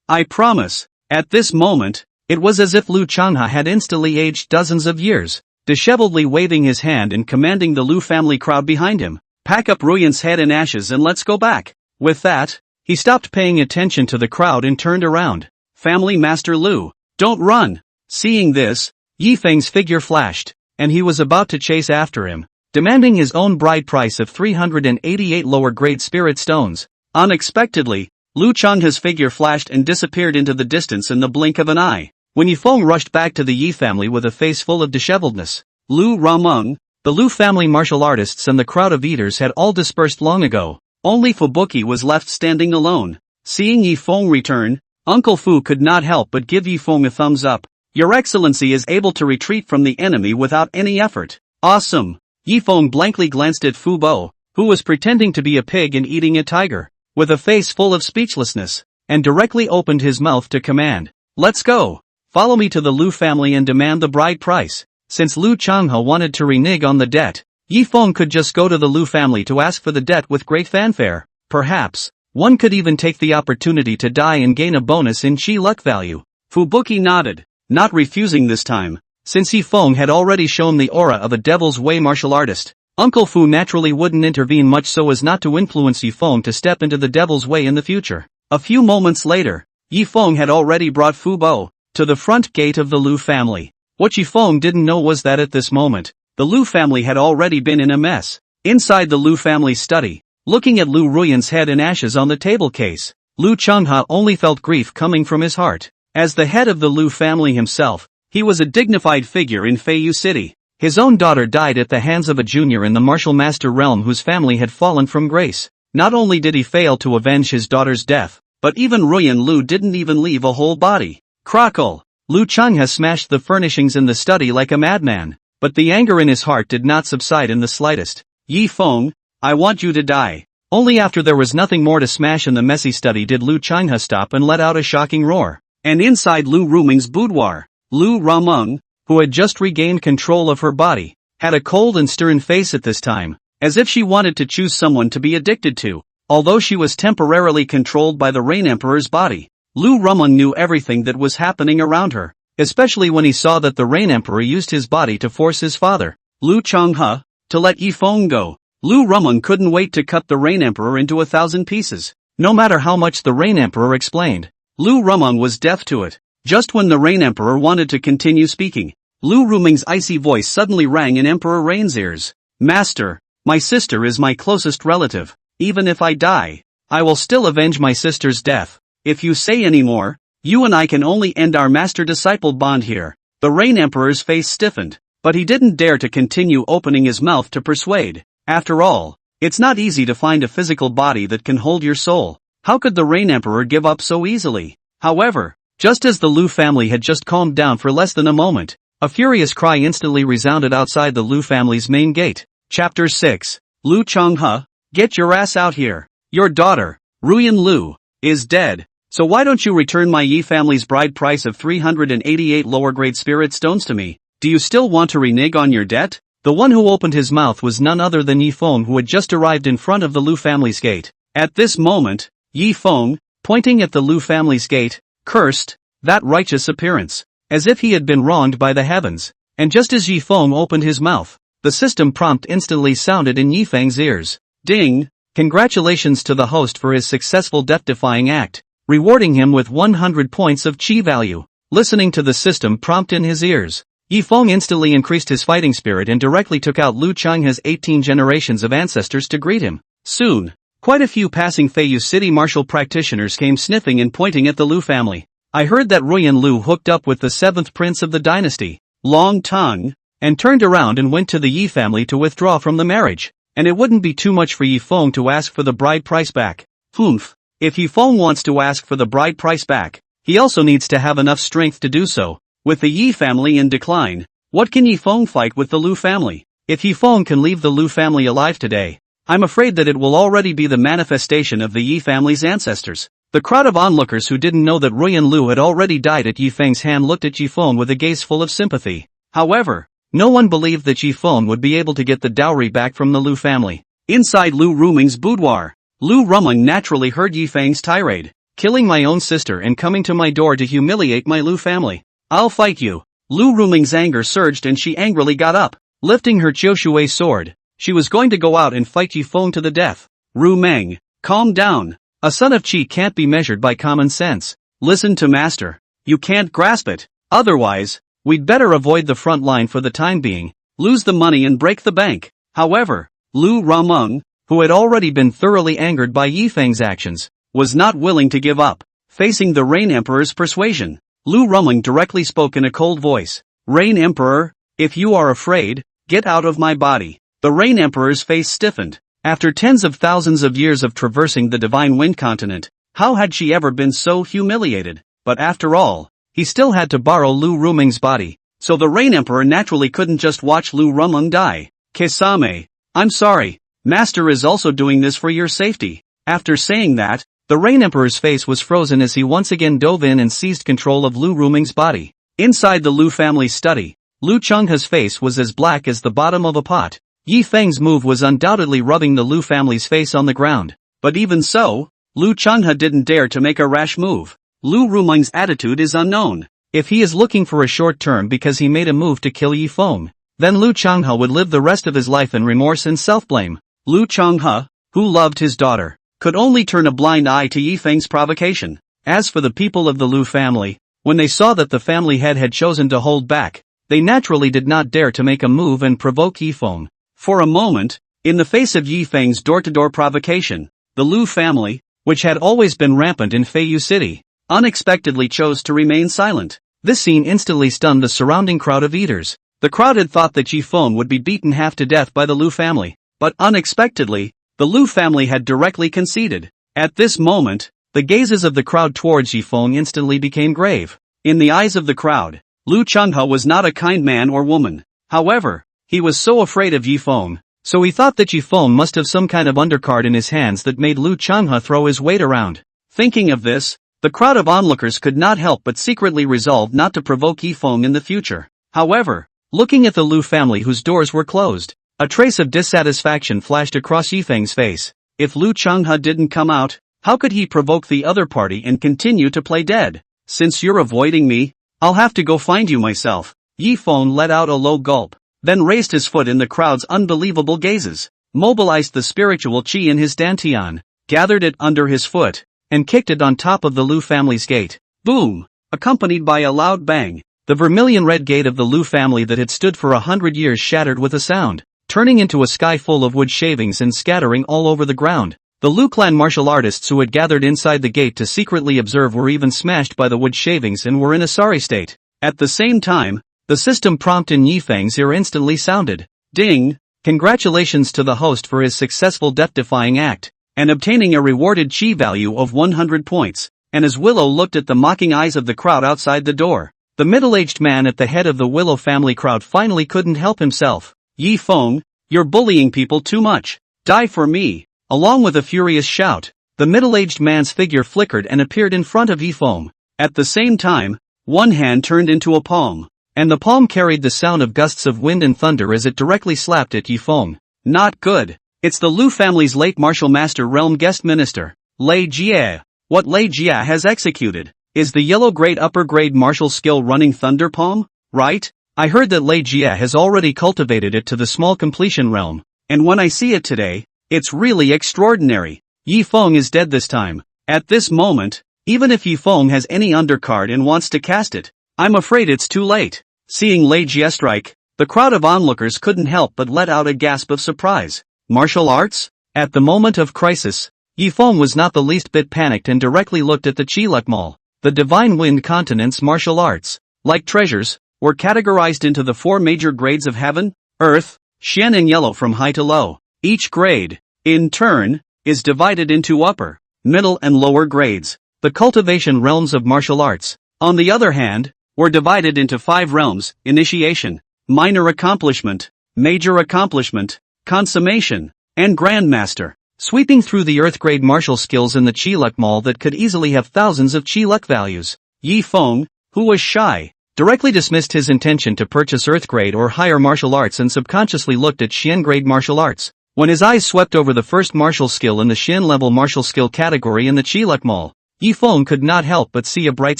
I promise. At this moment, it was as if Liu Changhe had instantly aged dozens of years, disheveledly waving his hand and commanding the Liu family crowd behind him, pack up Ruyan's head in ashes and let's go back. With that, he stopped paying attention to the crowd and turned around. Family Master Liu, don't run! Seeing this, Yifeng's figure flashed, and he was about to chase after him, demanding his own bride price of 388 lower-grade spirit stones. Unexpectedly, Liu Changhe's figure flashed and disappeared into the distance in the blink of an eye. When Yifeng rushed back to the Yi family with a face full of disheveledness, Liu Rumeng, the Liu family martial artists and the crowd of eaters had all dispersed long ago. Only Fubuki was left standing alone. Seeing Yifeng return, Uncle Fu could not help but give Yifeng a thumbs up. Your Excellency is able to retreat from the enemy without any effort. Awesome! Yifeng blankly glanced at Fu Bo, who was pretending to be a pig and eating a tiger, with a face full of speechlessness, and directly opened his mouth to command. Let's go! Follow me to the Liu family and demand the bride price. Since Liu Changhe wanted to renege on the debt, Yifeng could just go to the Liu family to ask for the debt with great fanfare. Perhaps, one could even take the opportunity to die and gain a bonus in chi luck value. Fubuki nodded, not refusing this time. Since Yifeng had already shown the aura of a devil's way martial artist, Uncle Fu naturally wouldn't intervene much so as not to influence Yifeng to step into the devil's way in the future. A few moments later, Yifeng had already brought Fu Bo to the front gate of the Liu family. What Yifeng didn't know was that at this moment, the Liu family had already been in a mess. Inside the Liu family's study, looking at Liu Ruyan's head in ashes on the table case, Liu Changhe only felt grief coming from his heart. As the head of the Liu family himself, he was a dignified figure in Feiyu City. His own daughter died at the hands of a junior in the martial master realm whose family had fallen from grace. Not only did he fail to avenge his daughter's death, but even Ruyan Liu didn't even leave a whole body. Crackle! Liu Changhe smashed the furnishings in the study like a madman, but the anger in his heart did not subside in the slightest. Yifeng, I want you to die. Only after there was nothing more to smash in the messy study did Liu Changhe stop and let out a shocking roar. And inside Liu Rumeng's boudoir, Liu Rumeng, who had just regained control of her body, had a cold and stern face at this time, as if she wanted to choose someone to be addicted to. Although she was temporarily controlled by the Rain Emperor's body, Liu Rumeng knew everything that was happening around her, especially when he saw that the Rain Emperor used his body to force his father, Liu Changhe, to let Yifeng go. Liu Rumeng couldn't wait to cut the Rain Emperor into 1,000 pieces. No matter how much the Rain Emperor explained, Liu Rumeng was deaf to it. Just when the Rain Emperor wanted to continue speaking, Liu Rumeng's icy voice suddenly rang in Emperor Rain's ears. Master, my sister is my closest relative. Even if I die, I will still avenge my sister's death. If you say any more, you and I can only end our master-disciple bond here. The Rain Emperor's face stiffened, but he didn't dare to continue opening his mouth to persuade. After all, It's not easy to find a physical body that can hold your soul. How could the Rain Emperor give up so easily? However, just as the Liu family had just calmed down for less than a moment, a furious cry instantly resounded outside the Liu family's main gate. Chapter 6. Liu Changhe, get your ass out here. Your daughter, Ruyan Liu, is dead. So why don't you return my Yi family's bride price of 388 lower-grade spirit stones to me? Do you still want to renege on your debt? The one who opened his mouth was none other than Yi Feng, who had just arrived in front of the Liu family's gate. At this moment, Yi Feng, pointing at the Liu family's gate, cursed that righteous appearance, as if he had been wronged by the heavens. And just as Yi Feng opened his mouth, the system prompt instantly sounded in Yi Feng's ears. Ding! Congratulations to the host for his successful death-defying act, rewarding him with 100 points of chi value. Listening to the system prompt in his ears, Yi Feng instantly increased his fighting spirit and directly took out Liu Changhe's 18 generations of ancestors to greet him. Soon, quite a few passing Feiyu city martial practitioners came sniffing and pointing at the Liu family. I heard that Ruyan Liu hooked up with the 7th prince of the dynasty, Long Tongue, and turned around and went to the Yi family to withdraw from the marriage. And it wouldn't be too much for Yi Feng to ask for the bride price back. Humph. If Yi Feng wants to ask for the bride price back, he also needs to have enough strength to do so. With the Yi family in decline, what can Yi Feng fight with the Liu family? If Yi Feng can leave the Liu family alive today, I'm afraid that it will already be the manifestation of the Yi family's ancestors. The crowd of onlookers who didn't know that Ruyan Liu had already died at Yi Feng's hand looked at Yi Feng with a gaze full of sympathy. However, no one believed that Yi Feng would be able to get the dowry back from the Liu family. Inside Liu Rumeng's boudoir, Liu Rumeng naturally heard Yi Feng's tirade. Killing my own sister and coming to my door to humiliate my Liu family. I'll fight you. Liu Rumeng's anger surged and she angrily got up. Lifting her Qiushui sword, she was going to go out and fight Yi Feng to the death. Rumeng, calm down. A son of Qi can't be measured by common sense. Listen to master. You can't grasp it. Otherwise, we'd better avoid the front line for the time being, lose the money and break the bank. However, Liu Rumeng, who had already been thoroughly angered by Yi Feng's actions, was not willing to give up. Facing the Rain Emperor's persuasion, Liu Rumeng directly spoke in a cold voice. Rain Emperor, if you are afraid, get out of my body. The Rain Emperor's face stiffened. After tens of thousands of years of traversing the Divine Wind continent, how had she ever been so humiliated? But after all, he still had to borrow Liu Rumeng's body, so the Rain Emperor naturally couldn't just watch Liu Rumeng die. Kisame, I'm sorry, Master is also doing this for your safety. After saying that, the Rain Emperor's face was frozen as he once again dove in and seized control of Liu Rumeng's body. Inside the Liu family's study, Liu Changhe's face was as black as the bottom of a pot. Yi Feng's move was undoubtedly rubbing the Liu family's face on the ground. But even so, Liu Changhe didn't dare to make a rash move. Liu Rumeng's attitude is unknown. If he is looking for a short term because he made a move to kill Yi Feng, then Liu Changhe would live the rest of his life in remorse and self-blame. Liu Changhe, who loved his daughter, could only turn a blind eye to Yi Feng's provocation. As for the people of the Liu family, when they saw that the family head had chosen to hold back, they naturally did not dare to make a move and provoke Yi Feng. For a moment, in the face of Yi Feng's door-to-door provocation, the Liu family, which had always been rampant in Feiyu City, unexpectedly chose to remain silent. This scene instantly stunned the surrounding crowd of eaters. The crowd had thought that Yi Feng would be beaten half to death by the Liu family, but unexpectedly, the Liu family had directly conceded. At this moment, the gazes of the crowd towards Yi Feng instantly became grave. In the eyes of the crowd, Liu Changhe was not a kind man or woman. However, he was so afraid of Yi Feng, so he thought that Yi Feng must have some kind of undercard in his hands that made Liu Changhe throw his weight around. Thinking of this, the crowd of onlookers could not help but secretly resolve not to provoke Yi Feng in the future. However, looking at the Liu family whose doors were closed, a trace of dissatisfaction flashed across Yi Feng's face. If Liu Changhe didn't come out, how could he provoke the other party and continue to play dead? Since you're avoiding me, I'll have to go find you myself. Yi Feng let out a low gulp, then raised his foot in the crowd's unbelievable gazes, mobilized the spiritual qi in his dantian, gathered it under his foot, and kicked it on top of the Liu family's gate. Boom! Accompanied by a loud bang, the vermilion-red gate of the Liu family that had stood for 100 years shattered with a sound, turning into a sky full of wood shavings and scattering all over the ground. The Liu clan martial artists who had gathered inside the gate to secretly observe were even smashed by the wood shavings and were in a sorry state. At the same time, the system prompt in Yi Feng's ear instantly sounded. Ding! Congratulations to the host for his successful death-defying act, and obtaining a rewarded chi value of 100 points. And as Willow looked at the mocking eyes of the crowd outside the door, the middle-aged man at the head of the Willow family crowd finally couldn't help himself. Yi Feng, you're bullying people too much. Die for me. Along with a furious shout, the middle-aged man's figure flickered and appeared in front of Yi Feng. At the same time, one hand turned into a palm, and the palm carried the sound of gusts of wind and thunder as it directly slapped at Yi Feng. Not good. It's the Liu family's late martial master realm guest minister, Lei Jie. What Lei Jie has executed is the yellow grade upper grade martial skill running thunder palm, right? I heard that Lei Jie has already cultivated it to the small completion realm, and when I see it today, it's really extraordinary. Yi Feng is dead this time. At this moment, even if Yi Feng has any undercard and wants to cast it, I'm afraid it's too late. Seeing Lei Jie strike, the crowd of onlookers couldn't help but let out a gasp of surprise. Martial arts? At the moment of crisis, Yi Feng was not the least bit panicked and directly looked at the Qilek Mall. The Divine Wind Continent's martial arts, like treasures, were categorized into the 4 major grades of heaven, earth, Xian and yellow from high to low. Each grade, in turn, is divided into upper, middle and lower grades. The cultivation realms of martial arts, on the other hand, were divided into 5 realms: initiation, minor accomplishment, major accomplishment, consummation, and grandmaster. Sweeping through the earth grade martial skills in the Qilek Mall that could easily have thousands of Qilek values, Yi Feng, who was shy, directly dismissed his intention to purchase earth grade or higher martial arts and subconsciously looked at Xian grade martial arts. When his eyes swept over the first martial skill in the Xian level martial skill category in the Qilek Mall, Yi Feng could not help but see a bright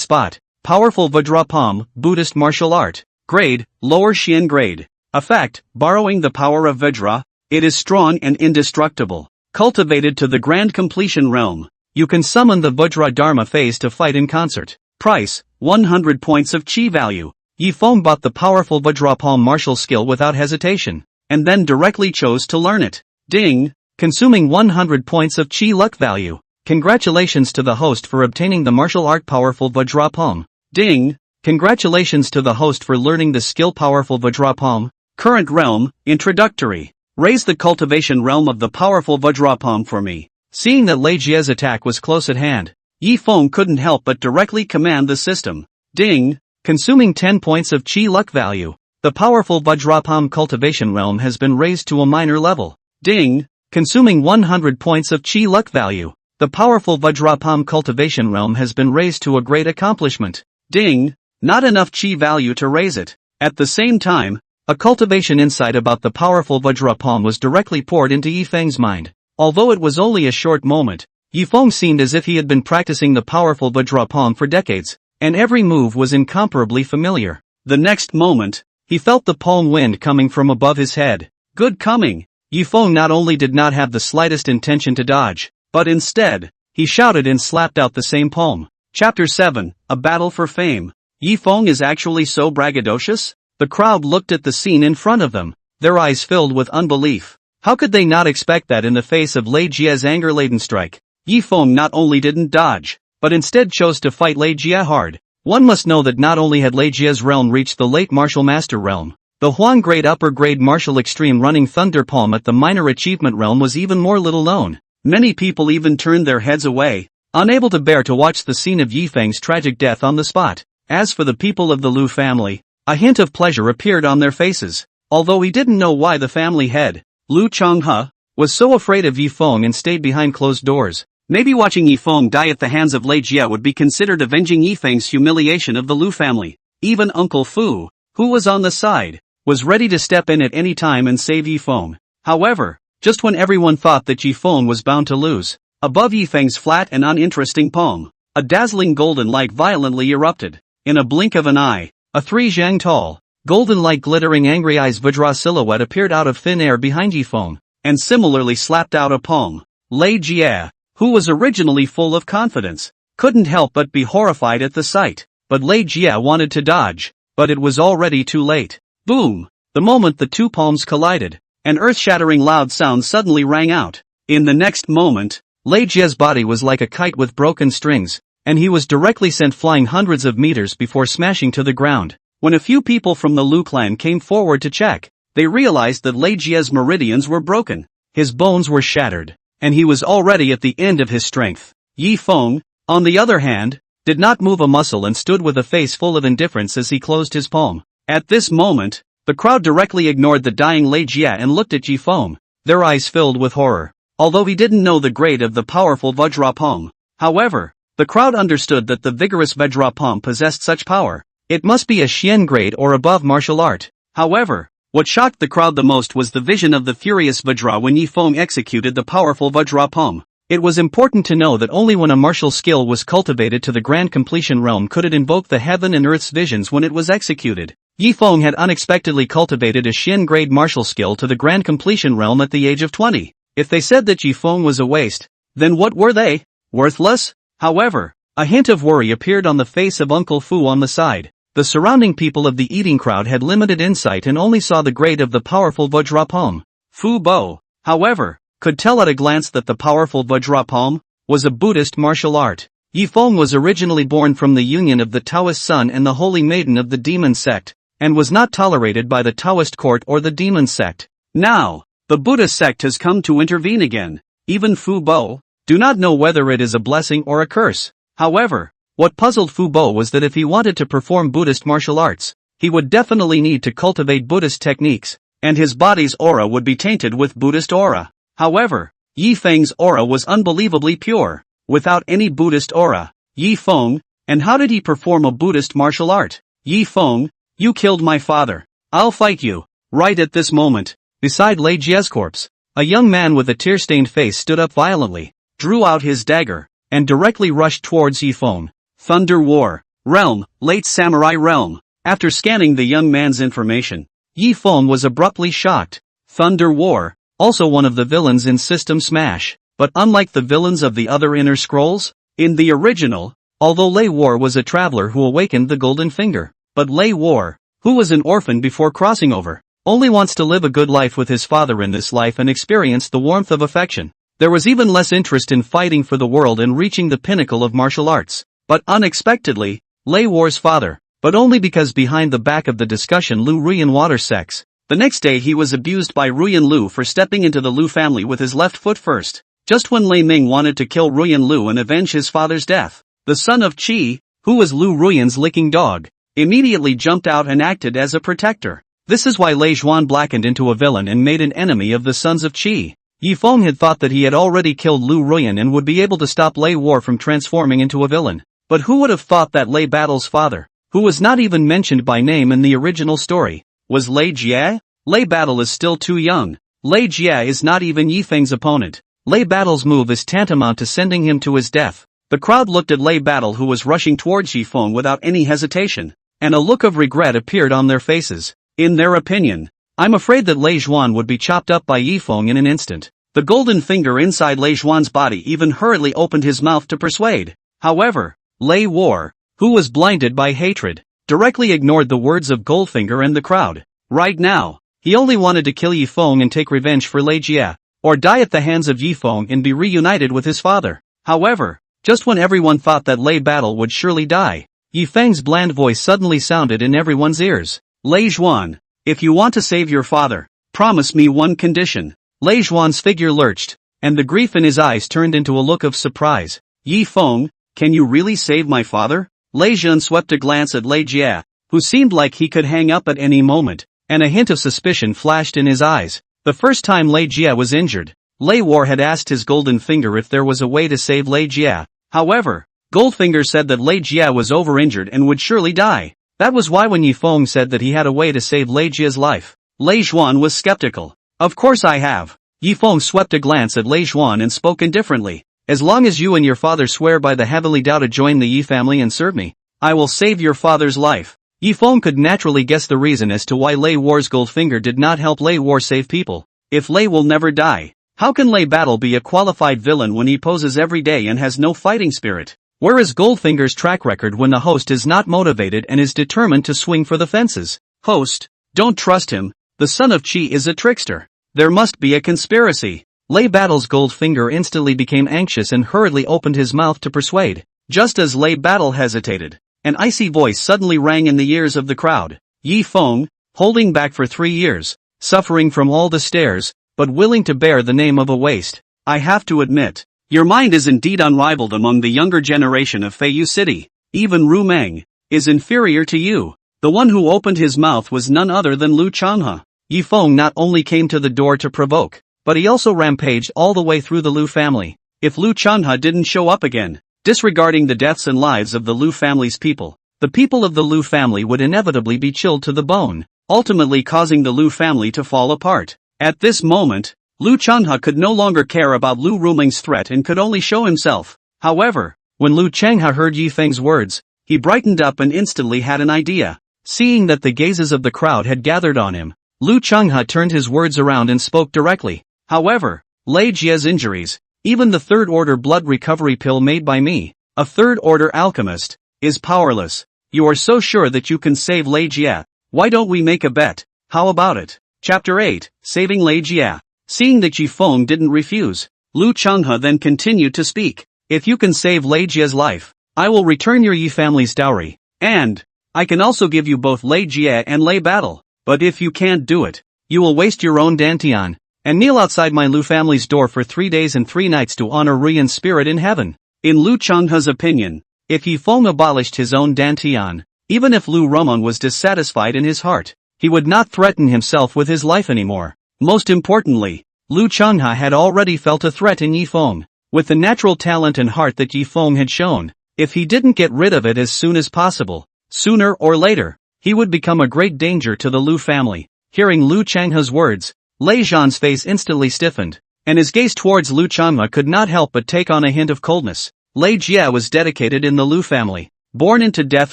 spot. Powerful Vajra Palm, Buddhist martial art. Grade, lower Xian grade. Effect, borrowing the power of Vajra, it is strong and indestructible. Cultivated to the grand completion realm, you can summon the Vajra Dharma phase to fight in concert. Price, 100 points of chi value. Yi Feng bought the powerful Vajra Palm martial skill without hesitation, and then directly chose to learn it. Ding! Consuming 100 points of chi luck value. Congratulations to the host for obtaining the martial art powerful Vajra Palm. Ding! Congratulations to the host for learning the skill powerful Vajra Palm. Current realm, introductory. Raise the cultivation realm of the powerful Vajra Palm for me. Seeing that Lei Jie's attack was close at hand, Yi Feng couldn't help but directly command the system. Ding! Consuming 10 points of chi luck value. The powerful Vajra Palm cultivation realm has been raised to a minor level. Ding! Consuming 100 points of chi luck value. The powerful Vajra Palm cultivation realm has been raised to a great accomplishment. Ding! Not enough chi value to raise it. At the same time, a cultivation insight about the powerful Vajra Palm was directly poured into Yi Feng's mind. Although it was only a short moment, Yi Feng seemed as if he had been practicing the powerful Vajra Palm for decades, and every move was incomparably familiar. The next moment, he felt the palm wind coming from above his head. Good coming! Yi Feng not only did not have the slightest intention to dodge, but instead, he shouted and slapped out the same palm. Chapter 7, A Battle for Fame. Yi Feng is actually so braggadocious? The crowd looked at the scene in front of them, their eyes filled with unbelief. How could they not expect that in the face of Lei Jie's anger-laden strike? Yi Feng not only didn't dodge, but instead chose to fight Lei Jie hard. One must know that not only had Lei Jie's realm reached the late martial master realm, the Huan grade upper grade martial extreme running thunder palm at the minor achievement realm was even more little known. Many people even turned their heads away, unable to bear to watch the scene of Yi Feng's tragic death on the spot. As for the people of the Liu family, a hint of pleasure appeared on their faces, although he didn't know why the family head, Liu Changhe, was so afraid of Yi Feng and stayed behind closed doors. Maybe watching Yi Feng die at the hands of Lei Jie would be considered avenging Yi Feng's humiliation of the Liu family. Even Uncle Fu, who was on the side, was ready to step in at any time and save Yi Feng. However, just when everyone thought that Yi Feng was bound to lose, above Yi Feng's flat and uninteresting palm, a dazzling golden light violently erupted. In a blink of an eye, a 3 zhang tall, golden light glittering angry eyes Vajra silhouette appeared out of thin air behind Yi Feng, and similarly slapped out a palm. Lei Jie, who was originally full of confidence, couldn't help but be horrified at the sight. But Lei Jie wanted to dodge, but it was already too late. Boom! The moment the two palms collided, an earth-shattering loud sound suddenly rang out. In the next moment, Lei Jie's body was like a kite with broken strings, and he was directly sent flying hundreds of meters before smashing to the ground. When a few people from the Liu clan came forward to check, they realized that Lei Jie's meridians were broken. His bones were shattered, and he was already at the end of his strength. Yi Feng, on the other hand, did not move a muscle and stood with a face full of indifference as he closed his palm. At this moment, the crowd directly ignored the dying Lei Jie and looked at Yi Feng, their eyes filled with horror. Although he didn't know the grade of the powerful Vajra palm, however, the crowd understood that the vigorous Vajra palm possessed such power. It must be a Xian grade or above martial art. However, what shocked the crowd the most was the vision of the furious Vajra when Yi Feng executed the powerful Vajra palm. It was important to know that only when a martial skill was cultivated to the grand completion realm could it invoke the heaven and earth's visions when it was executed. Yi Feng had unexpectedly cultivated a Xian grade martial skill to the grand completion realm at the age of 20. If they said that Yi Feng was a waste, then what were they? Worthless? However, a hint of worry appeared on the face of Uncle Fu on the side. The surrounding people of the eating crowd had limited insight and only saw the grade of the powerful Vajra palm. Fu Bo, however, could tell at a glance that the powerful Vajra palm was a Buddhist martial art. Yi Feng was originally born from the union of the Taoist son and the holy maiden of the demon sect, and was not tolerated by the Taoist court or the demon sect. Now, the Buddhist sect has come to intervene again. Even Fu Bo do not know whether it is a blessing or a curse. However, what puzzled Fu Bo was that if he wanted to perform Buddhist martial arts, he would definitely need to cultivate Buddhist techniques, and his body's aura would be tainted with Buddhist aura. However, Yi Feng's aura was unbelievably pure, without any Buddhist aura. Yi Feng, and how did he perform a Buddhist martial art? Yi Feng, you killed my father. I'll fight you. Right at this moment, beside Lei Jie's corpse, a young man with a tear-stained face stood up violently, drew out his dagger, and directly rushed towards Yi Feng. Thunder War. Realm, late samurai realm. After scanning the young man's information, Yi Feng was abruptly shocked. Thunder War, also one of the villains in System Smash, but unlike the villains of the other Inner Scrolls, in the original, although Lei War was a traveler who awakened the Golden Finger, but Lei War, who was an orphan before crossing over, only wants to live a good life with his father in this life and experience the warmth of affection. There was even less interest in fighting for the world and reaching the pinnacle of martial arts. But unexpectedly, Lei War's father, but only because behind the back of the discussion Liu Ruyan water sex. The next day he was abused by Ruyan Liu for stepping into the Liu family with his left foot first. Just when Lei Ming wanted to kill Ruyan Liu and avenge his father's death, the son of Qi, who was Liu Ruyan's licking dog, immediately jumped out and acted as a protector. This is why Lei Zhuan blackened into a villain and made an enemy of the sons of Qi. Yi Feng had thought that he had already killed Liu Ruyan and would be able to stop Lei War from transforming into a villain. But who would have thought that Lei Battle's father, who was not even mentioned by name in the original story, was Lei Jie? Lei Battle is still too young. Lei Jie is not even Yi Feng's opponent. Lei Battle's move is tantamount to sending him to his death. The crowd looked at Lei Battle who was rushing towards Yi Feng without any hesitation, and a look of regret appeared on their faces. In their opinion, I'm afraid that Lei Zhuan would be chopped up by Yi Feng in an instant. The golden finger inside Lei Zhuan's body even hurriedly opened his mouth to persuade. However, Lei War, who was blinded by hatred, directly ignored the words of Goldfinger and the crowd. Right now, he only wanted to kill Yi Feng and take revenge for Lei Jie, or die at the hands of Yi Feng and be reunited with his father. However, just when everyone thought that Lei Battle would surely die, Yi Feng's bland voice suddenly sounded in everyone's ears. Lei Zhuan, if you want to save your father, promise me one condition. Lei Zhuan's figure lurched, and the grief in his eyes turned into a look of surprise. Yi Feng, can you really save my father? Lei Zhuan swept a glance at Lei Jie, who seemed like he could hang up at any moment, and a hint of suspicion flashed in his eyes. The first time Lei Jie was injured, Lei War had asked his golden finger if there was a way to save Lei Jie. However, Goldfinger said that Lei Jie was over-injured and would surely die. That was why when Yi Feng said that he had a way to save Lei Jie's life, Lei Zhuan was skeptical. Of course I have. Yi Feng swept a glance at Lei Zhuan and spoke indifferently. As long as you and your father swear by the heavenly Tao to join the Yi family and serve me, I will save your father's life. Yi Feng could naturally guess the reason as to why Lei War's Goldfinger did not help Lei War save people. If Lei will never die, how can Lei Battle be a qualified villain when he poses every day and has no fighting spirit? Where is Goldfinger's track record when the host is not motivated and is determined to swing for the fences? Host, don't trust him, the son of Qi is a trickster. There must be a conspiracy. Lei Battle's Goldfinger instantly became anxious and hurriedly opened his mouth to persuade. Just as Lei Battle hesitated, an icy voice suddenly rang in the ears of the crowd. Yi Feng, holding back for 3 years, suffering from all the stares, but willing to bear the name of a waste. I have to admit, your mind is indeed unrivaled among the younger generation of Feiyu City. Even Rumeng is inferior to you. The one who opened his mouth was none other than Liu Changhe. Yifeng not only came to the door to provoke, but he also rampaged all the way through the Liu family. If Liu Changhe didn't show up again, disregarding the deaths and lives of the Liu family's people, the people of the Liu family would inevitably be chilled to the bone, ultimately causing the Liu family to fall apart. At this moment, Liu Changhe could no longer care about Liu Rumeng's threat and could only show himself. However, when Liu Changhe heard Yifeng's words, he brightened up and instantly had an idea. Seeing that the gazes of the crowd had gathered on him, Liu Changhe turned his words around and spoke directly. However, Lei Jie's injuries, even the third-order blood recovery pill made by me, a third-order alchemist, is powerless. You are so sure that you can save Lei Jie. Why don't we make a bet? How about it? Chapter 8, Saving Lei Jie. Seeing that Yifeng didn't refuse, Liu Changhe then continued to speak. If you can save Lei Jie's life, I will return your Yi family's dowry, and I can also give you both Lei Jie and Lei Battle. But if you can't do it, you will waste your own dantian, and kneel outside my Liu family's door for 3 days and 3 nights to honor Ruyan's spirit in heaven. In Liu Changhe's opinion, if Yifeng abolished his own dantian, even if Liu Rumeng was dissatisfied in his heart, he would not threaten himself with his life anymore. Most importantly, Liu Changhe had already felt a threat in Yifeng. With the natural talent and heart that Yifeng had shown, if he didn't get rid of it as soon as possible, sooner or later, he would become a great danger to the Liu family. Hearing Liu Changhe's words, Lei Zhan's face instantly stiffened, and his gaze towards Liu Changhe could not help but take on a hint of coldness. Lei Jie was dedicated in the Liu family, born into death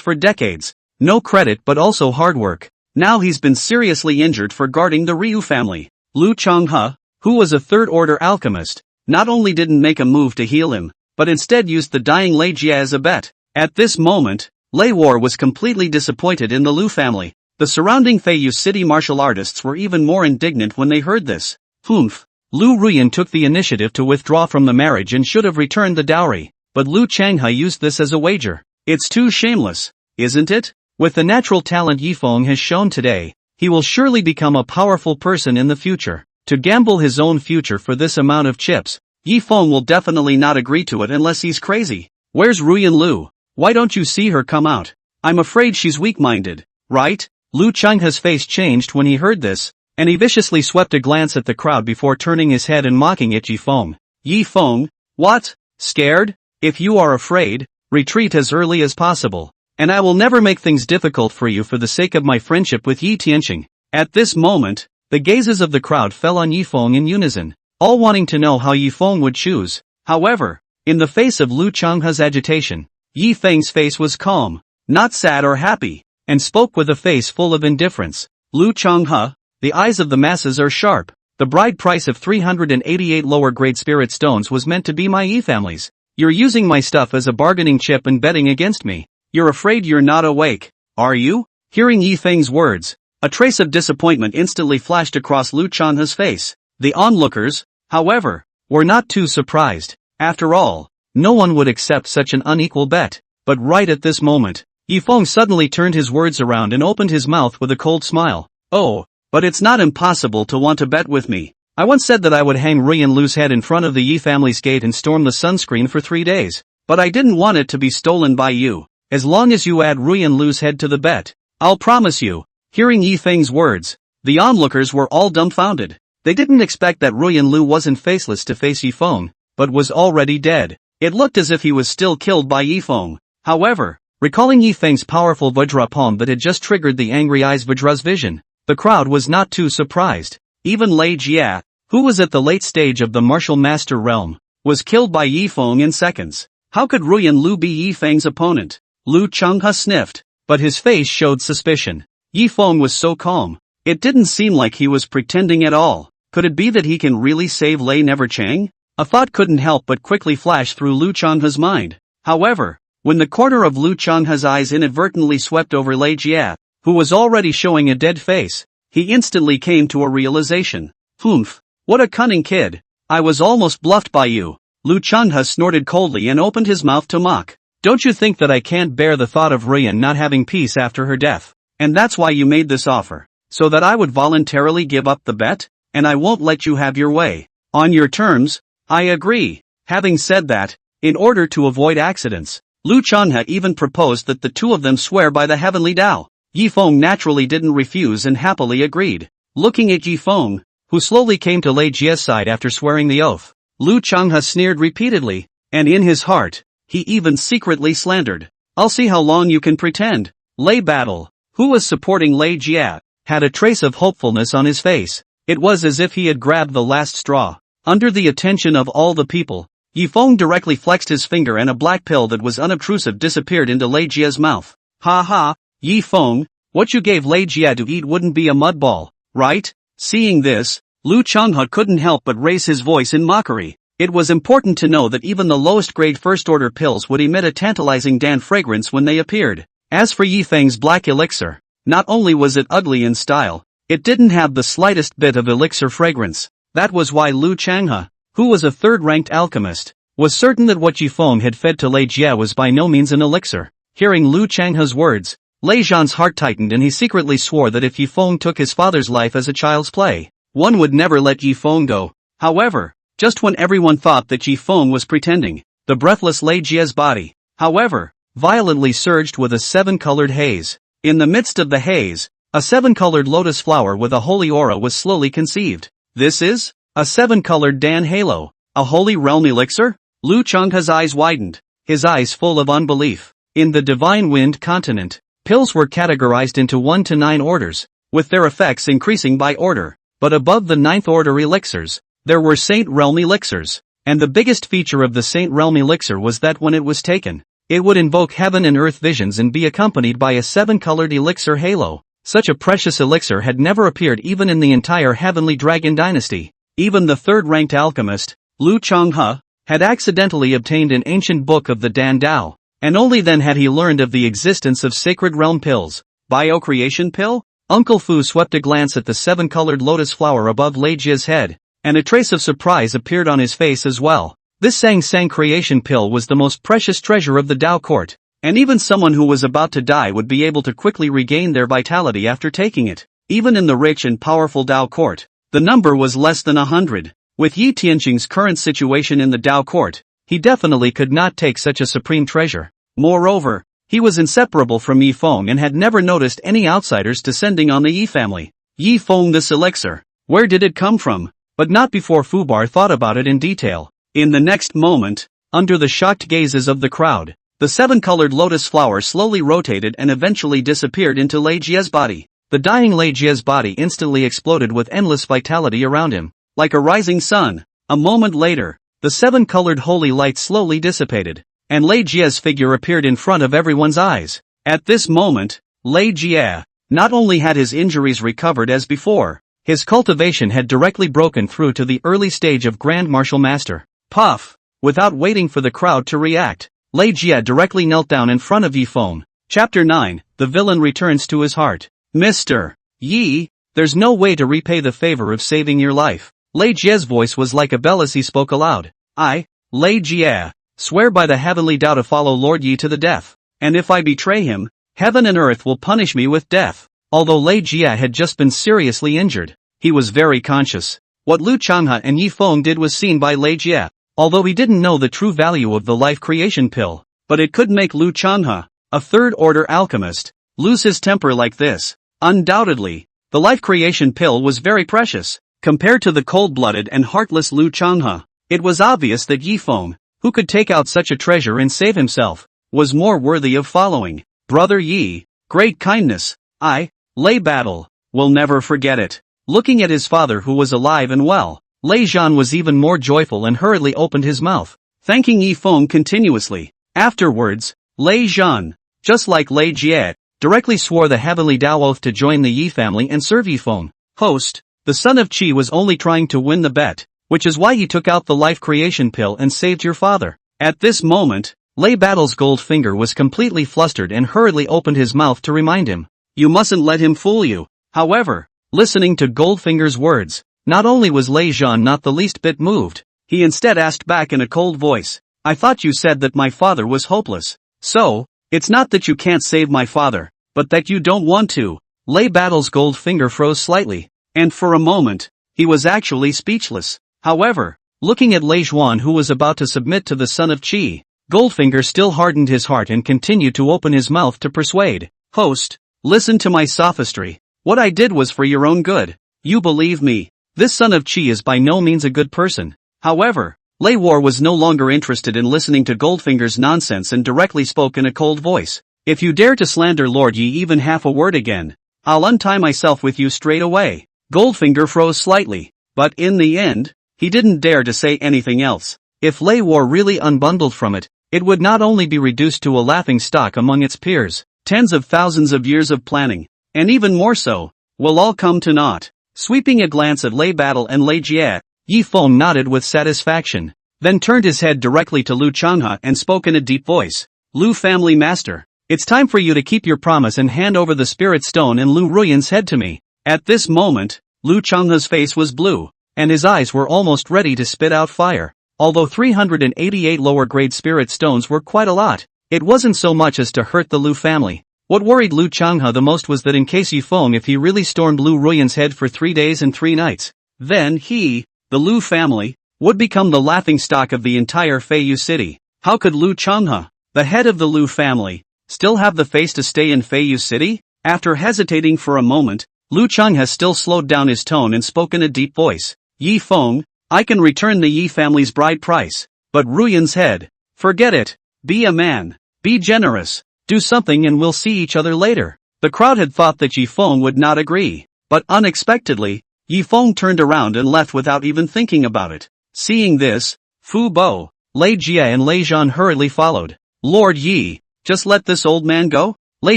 for decades. No credit but also hard work. Now he's been seriously injured for guarding the Ryu family. Liu Changhe, who was a third-order alchemist, not only didn't make a move to heal him, but instead used the dying Lei Jie as a bet. At this moment, Lei War was completely disappointed in the Liu family. The surrounding Feiyu City martial artists were even more indignant when they heard this. Humph. Liu Ruyan took the initiative to withdraw from the marriage and should have returned the dowry, but Liu Changhe used this as a wager. It's too shameless, isn't it? With the natural talent Yifeng has shown today, he will surely become a powerful person in the future. To gamble his own future for this amount of chips, Yifeng will definitely not agree to it unless he's crazy. Where's Ruyan Liu? Why don't you see her come out? I'm afraid she's weak-minded, right? Liu Changhe's face changed when he heard this, and he viciously swept a glance at the crowd before turning his head and mocking at Yifeng. Yifeng, what? Scared? If you are afraid, retreat as early as possible, and I will never make things difficult for you for the sake of my friendship with Yi Tianqing. At this moment, the gazes of the crowd fell on Yifeng in unison, all wanting to know how Yifeng would choose. However, in the face of Liu Changhe's agitation, Yifeng's face was calm, not sad or happy, and spoke with a face full of indifference. Liu Changhe, the eyes of the masses are sharp. The bride price of 388 lower-grade spirit stones was meant to be my Yi family's. You're using my stuff as a bargaining chip and betting against me. You're afraid you're not awake, are you? Hearing Yifeng's words, a trace of disappointment instantly flashed across Liu Changhe's face. The onlookers, however, were not too surprised. After all, no one would accept such an unequal bet. But right at this moment, Yifeng suddenly turned his words around and opened his mouth with a cold smile. Oh, but it's not impossible to want to bet with me. I once said that I would hang Ruyan Liu's head in front of the Yi family's gate and storm the sunscreen for 3 days. But I didn't want it to be stolen by you. As long as you add Ruyan Liu's head to the bet, I'll promise you. Hearing Yifeng's words, the onlookers were all dumbfounded. They didn't expect that Ruyan Liu wasn't faceless to face Yifeng, but was already dead. It looked as if he was still killed by Yifeng. However, recalling Yifeng's powerful Vajra palm that had just triggered the angry eyes Vajra's vision, the crowd was not too surprised. Even Lei Jie, who was at the late stage of the martial master realm, was killed by Yifeng in seconds. How could Ruyan Liu be Yifeng's opponent? Liu Changhe sniffed, but his face showed suspicion. Yifeng was so calm. It didn't seem like he was pretending at all. Could it be that he can really save Lei Neverchang? A thought couldn't help but quickly flash through Liu Changhe's mind. However, when the corner of Liu Changhe's eyes inadvertently swept over Lei Jie, who was already showing a dead face, he instantly came to a realization. Humph, what a cunning kid. I was almost bluffed by you. Liu Changhe snorted coldly and opened his mouth to mock. Don't you think that I can't bear the thought of Ruyan not having peace after her death? And that's why you made this offer. so that I would voluntarily give up the bet, and I won't let you have your way. On your terms, I agree. Having said that, in order to avoid accidents, Liu Changhe even proposed that the two of them swear by the heavenly Tao. Yi Feng naturally didn't refuse and happily agreed. Looking at Yi Feng, who slowly came to Lei Jie's side after swearing the oath, Liu Changhe sneered repeatedly, and in his heart, he even secretly slandered. I'll see how long you can pretend. Lei Battle, who was supporting Lei Jie, had a trace of hopefulness on his face. It was as if he had grabbed the last straw. Under the attention of all the people, Yi Feng directly flexed his finger and a black pill that was unobtrusive disappeared into Lei Jie's mouth. Ha ha, Yi Feng, what you gave Lei Jie to eat wouldn't be a mud ball, right? Seeing this, Liu Changhe couldn't help but raise his voice in mockery. It was important to know that even the lowest grade first-order pills would emit a tantalizing dan fragrance when they appeared. As for Yi Feng's black elixir, not only was it ugly in style, it didn't have the slightest bit of elixir fragrance. That was why Liu Changhe, who was a third-ranked alchemist, was certain that what Yi Feng had fed to Lei Jie was by no means an elixir. Hearing Liu Changhe's words, Lei Zhan's heart tightened and he secretly swore that if Yi Feng took his father's life as a child's play, one would never let Yi Feng go. However, just when everyone thought that Yi Feng was pretending, the breathless Lei Jie's body, however, violently surged with a seven-colored haze. In the midst of the haze, a seven-colored lotus flower with a holy aura was slowly conceived. This is a seven-colored Dan halo, a holy realm elixir? Liu Changhe's eyes widened, his eyes full of unbelief. In the Divine Wind continent, pills were categorized into 1 to 9 orders, with their effects increasing by order. But above the 9th order elixirs, there were Saint Realm elixirs, and the biggest feature of the Saint Realm elixir was that when it was taken, it would invoke heaven and earth visions and be accompanied by a seven-colored elixir halo. Such a precious elixir had never appeared even in the entire Heavenly Dragon dynasty. Even the third-ranked alchemist, Liu Changhe, had accidentally obtained an ancient book of the Dan Dao, and only then had he learned of the existence of sacred realm pills. Biocreation pill? Uncle Fu swept a glance at the seven-colored lotus flower above Lei Jie's head, and a trace of surprise appeared on his face as well. This Sang creation pill was the most precious treasure of the Dao court, and even someone who was about to die would be able to quickly regain their vitality after taking it. Even in the rich and powerful Dao court, the number was less than 100. With Yi Tianqing's current situation in the Dao court, he definitely could not take such a supreme treasure. Moreover, he was inseparable from Yi Feng and had never noticed any outsiders descending on the Yi family. Yi Feng, this elixir, where did it come from? But not before Fubar thought about it in detail. In the next moment, under the shocked gazes of the crowd, the seven-colored lotus flower slowly rotated and eventually disappeared into Lei Jie's body. The dying Lei Jie's body instantly exploded with endless vitality around him, like a rising sun. A moment later, the seven-colored holy light slowly dissipated, and Lei Jie's figure appeared in front of everyone's eyes. At this moment, Lei Jie not only had his injuries recovered as before, his cultivation had directly broken through to the early stage of Grand Martial Master. Puff! Without waiting for the crowd to react, Lei Jie directly knelt down in front of Yi Feng. Chapter 9, The Villain Returns to His Heart. Mr. Yi, there's no way to repay the favor of saving your life. Lei Jie's voice was like a bell as he spoke aloud. I, Lei Jie, swear by the heavenly Tao to follow Lord Yi to the death, and if I betray him, heaven and earth will punish me with death. Although Lei Jie had just been seriously injured, he was very conscious. What Liu Changhe and Yi Feng did was seen by Lei Jie, although he didn't know the true value of the life creation pill, but it could make Liu Changhe, a third-order alchemist, lose his temper like this. Undoubtedly, the life creation pill was very precious. Compared to the cold-blooded and heartless Liu Changhe, it was obvious that Yi Feng, who could take out such a treasure and save himself, was more worthy of following. Brother Yi, great kindness, I, Lei Battle, will never forget it. Looking at his father who was alive and well, Lei Zhan was even more joyful and hurriedly opened his mouth, thanking Yi Feng continuously. Afterwards, Lei Zhan, just like Lei Jie, directly swore the heavenly Tao oath to join the Yi family and serve Yi Feng. Host, the son of Qi was only trying to win the bet, which is why he took out the life creation pill and saved your father. At this moment, Lei Battle's gold finger was completely flustered and hurriedly opened his mouth to remind him. You mustn't let him fool you. However, listening to Goldfinger's words, not only was Lei Zhan not the least bit moved, he instead asked back in a cold voice, I thought you said that my father was hopeless. So, it's not that you can't save my father, but that you don't want to. Lei Battle's gold finger froze slightly, and for a moment, he was actually speechless. However, looking at Lei Zhuan, who was about to submit to the son of Qi, Goldfinger still hardened his heart and continued to open his mouth to persuade. Host, listen to my sophistry. What I did was for your own good. You believe me. This son of Qi is by no means a good person. However, Lei War was no longer interested in listening to Goldfinger's nonsense and directly spoke in a cold voice. If you dare to slander Lord Yi even half a word again, I'll untie myself with you straight away. Goldfinger froze slightly, but in the end, he didn't dare to say anything else. If Lei War really unbundled from it, it would not only be reduced to a laughing stock among its peers, tens of thousands of years of planning, and even more so, will all come to naught. Sweeping a glance at Lei Battle and Lei Jie, Yi Feng nodded with satisfaction, then turned his head directly to Lu Changhe and spoke in a deep voice. Lu family master, it's time for you to keep your promise and hand over the spirit stone and Liu Ruyan's head to me. At this moment, Lu Changhe's face was blue, and his eyes were almost ready to spit out fire. Although 388 lower-grade spirit stones were quite a lot, it wasn't so much as to hurt the Liu family. What worried Lu Changhe the most was that in case Yi Feng, if he really stormed Liu Ruyan's head for 3 days and 3 nights, then he, the Liu family, would become the laughingstock of the entire Feiyu city. How could Lu Changhe, the head of the Liu family, still have the face to stay in Feiyu city? After hesitating for a moment, Lu Changhe still slowed down his tone and spoke in a deep voice. Yi Feng, I can return the Yi family's bride price, but Ruyan's head, forget it. Be a man, be generous, do something and we'll see each other later. The crowd had thought that Yi Feng would not agree, but unexpectedly, Yi Feng turned around and left without even thinking about it. Seeing this, Fu Bo, Lei Jie and Lei Zhuan hurriedly followed. Lord Yi, just let this old man go? Lei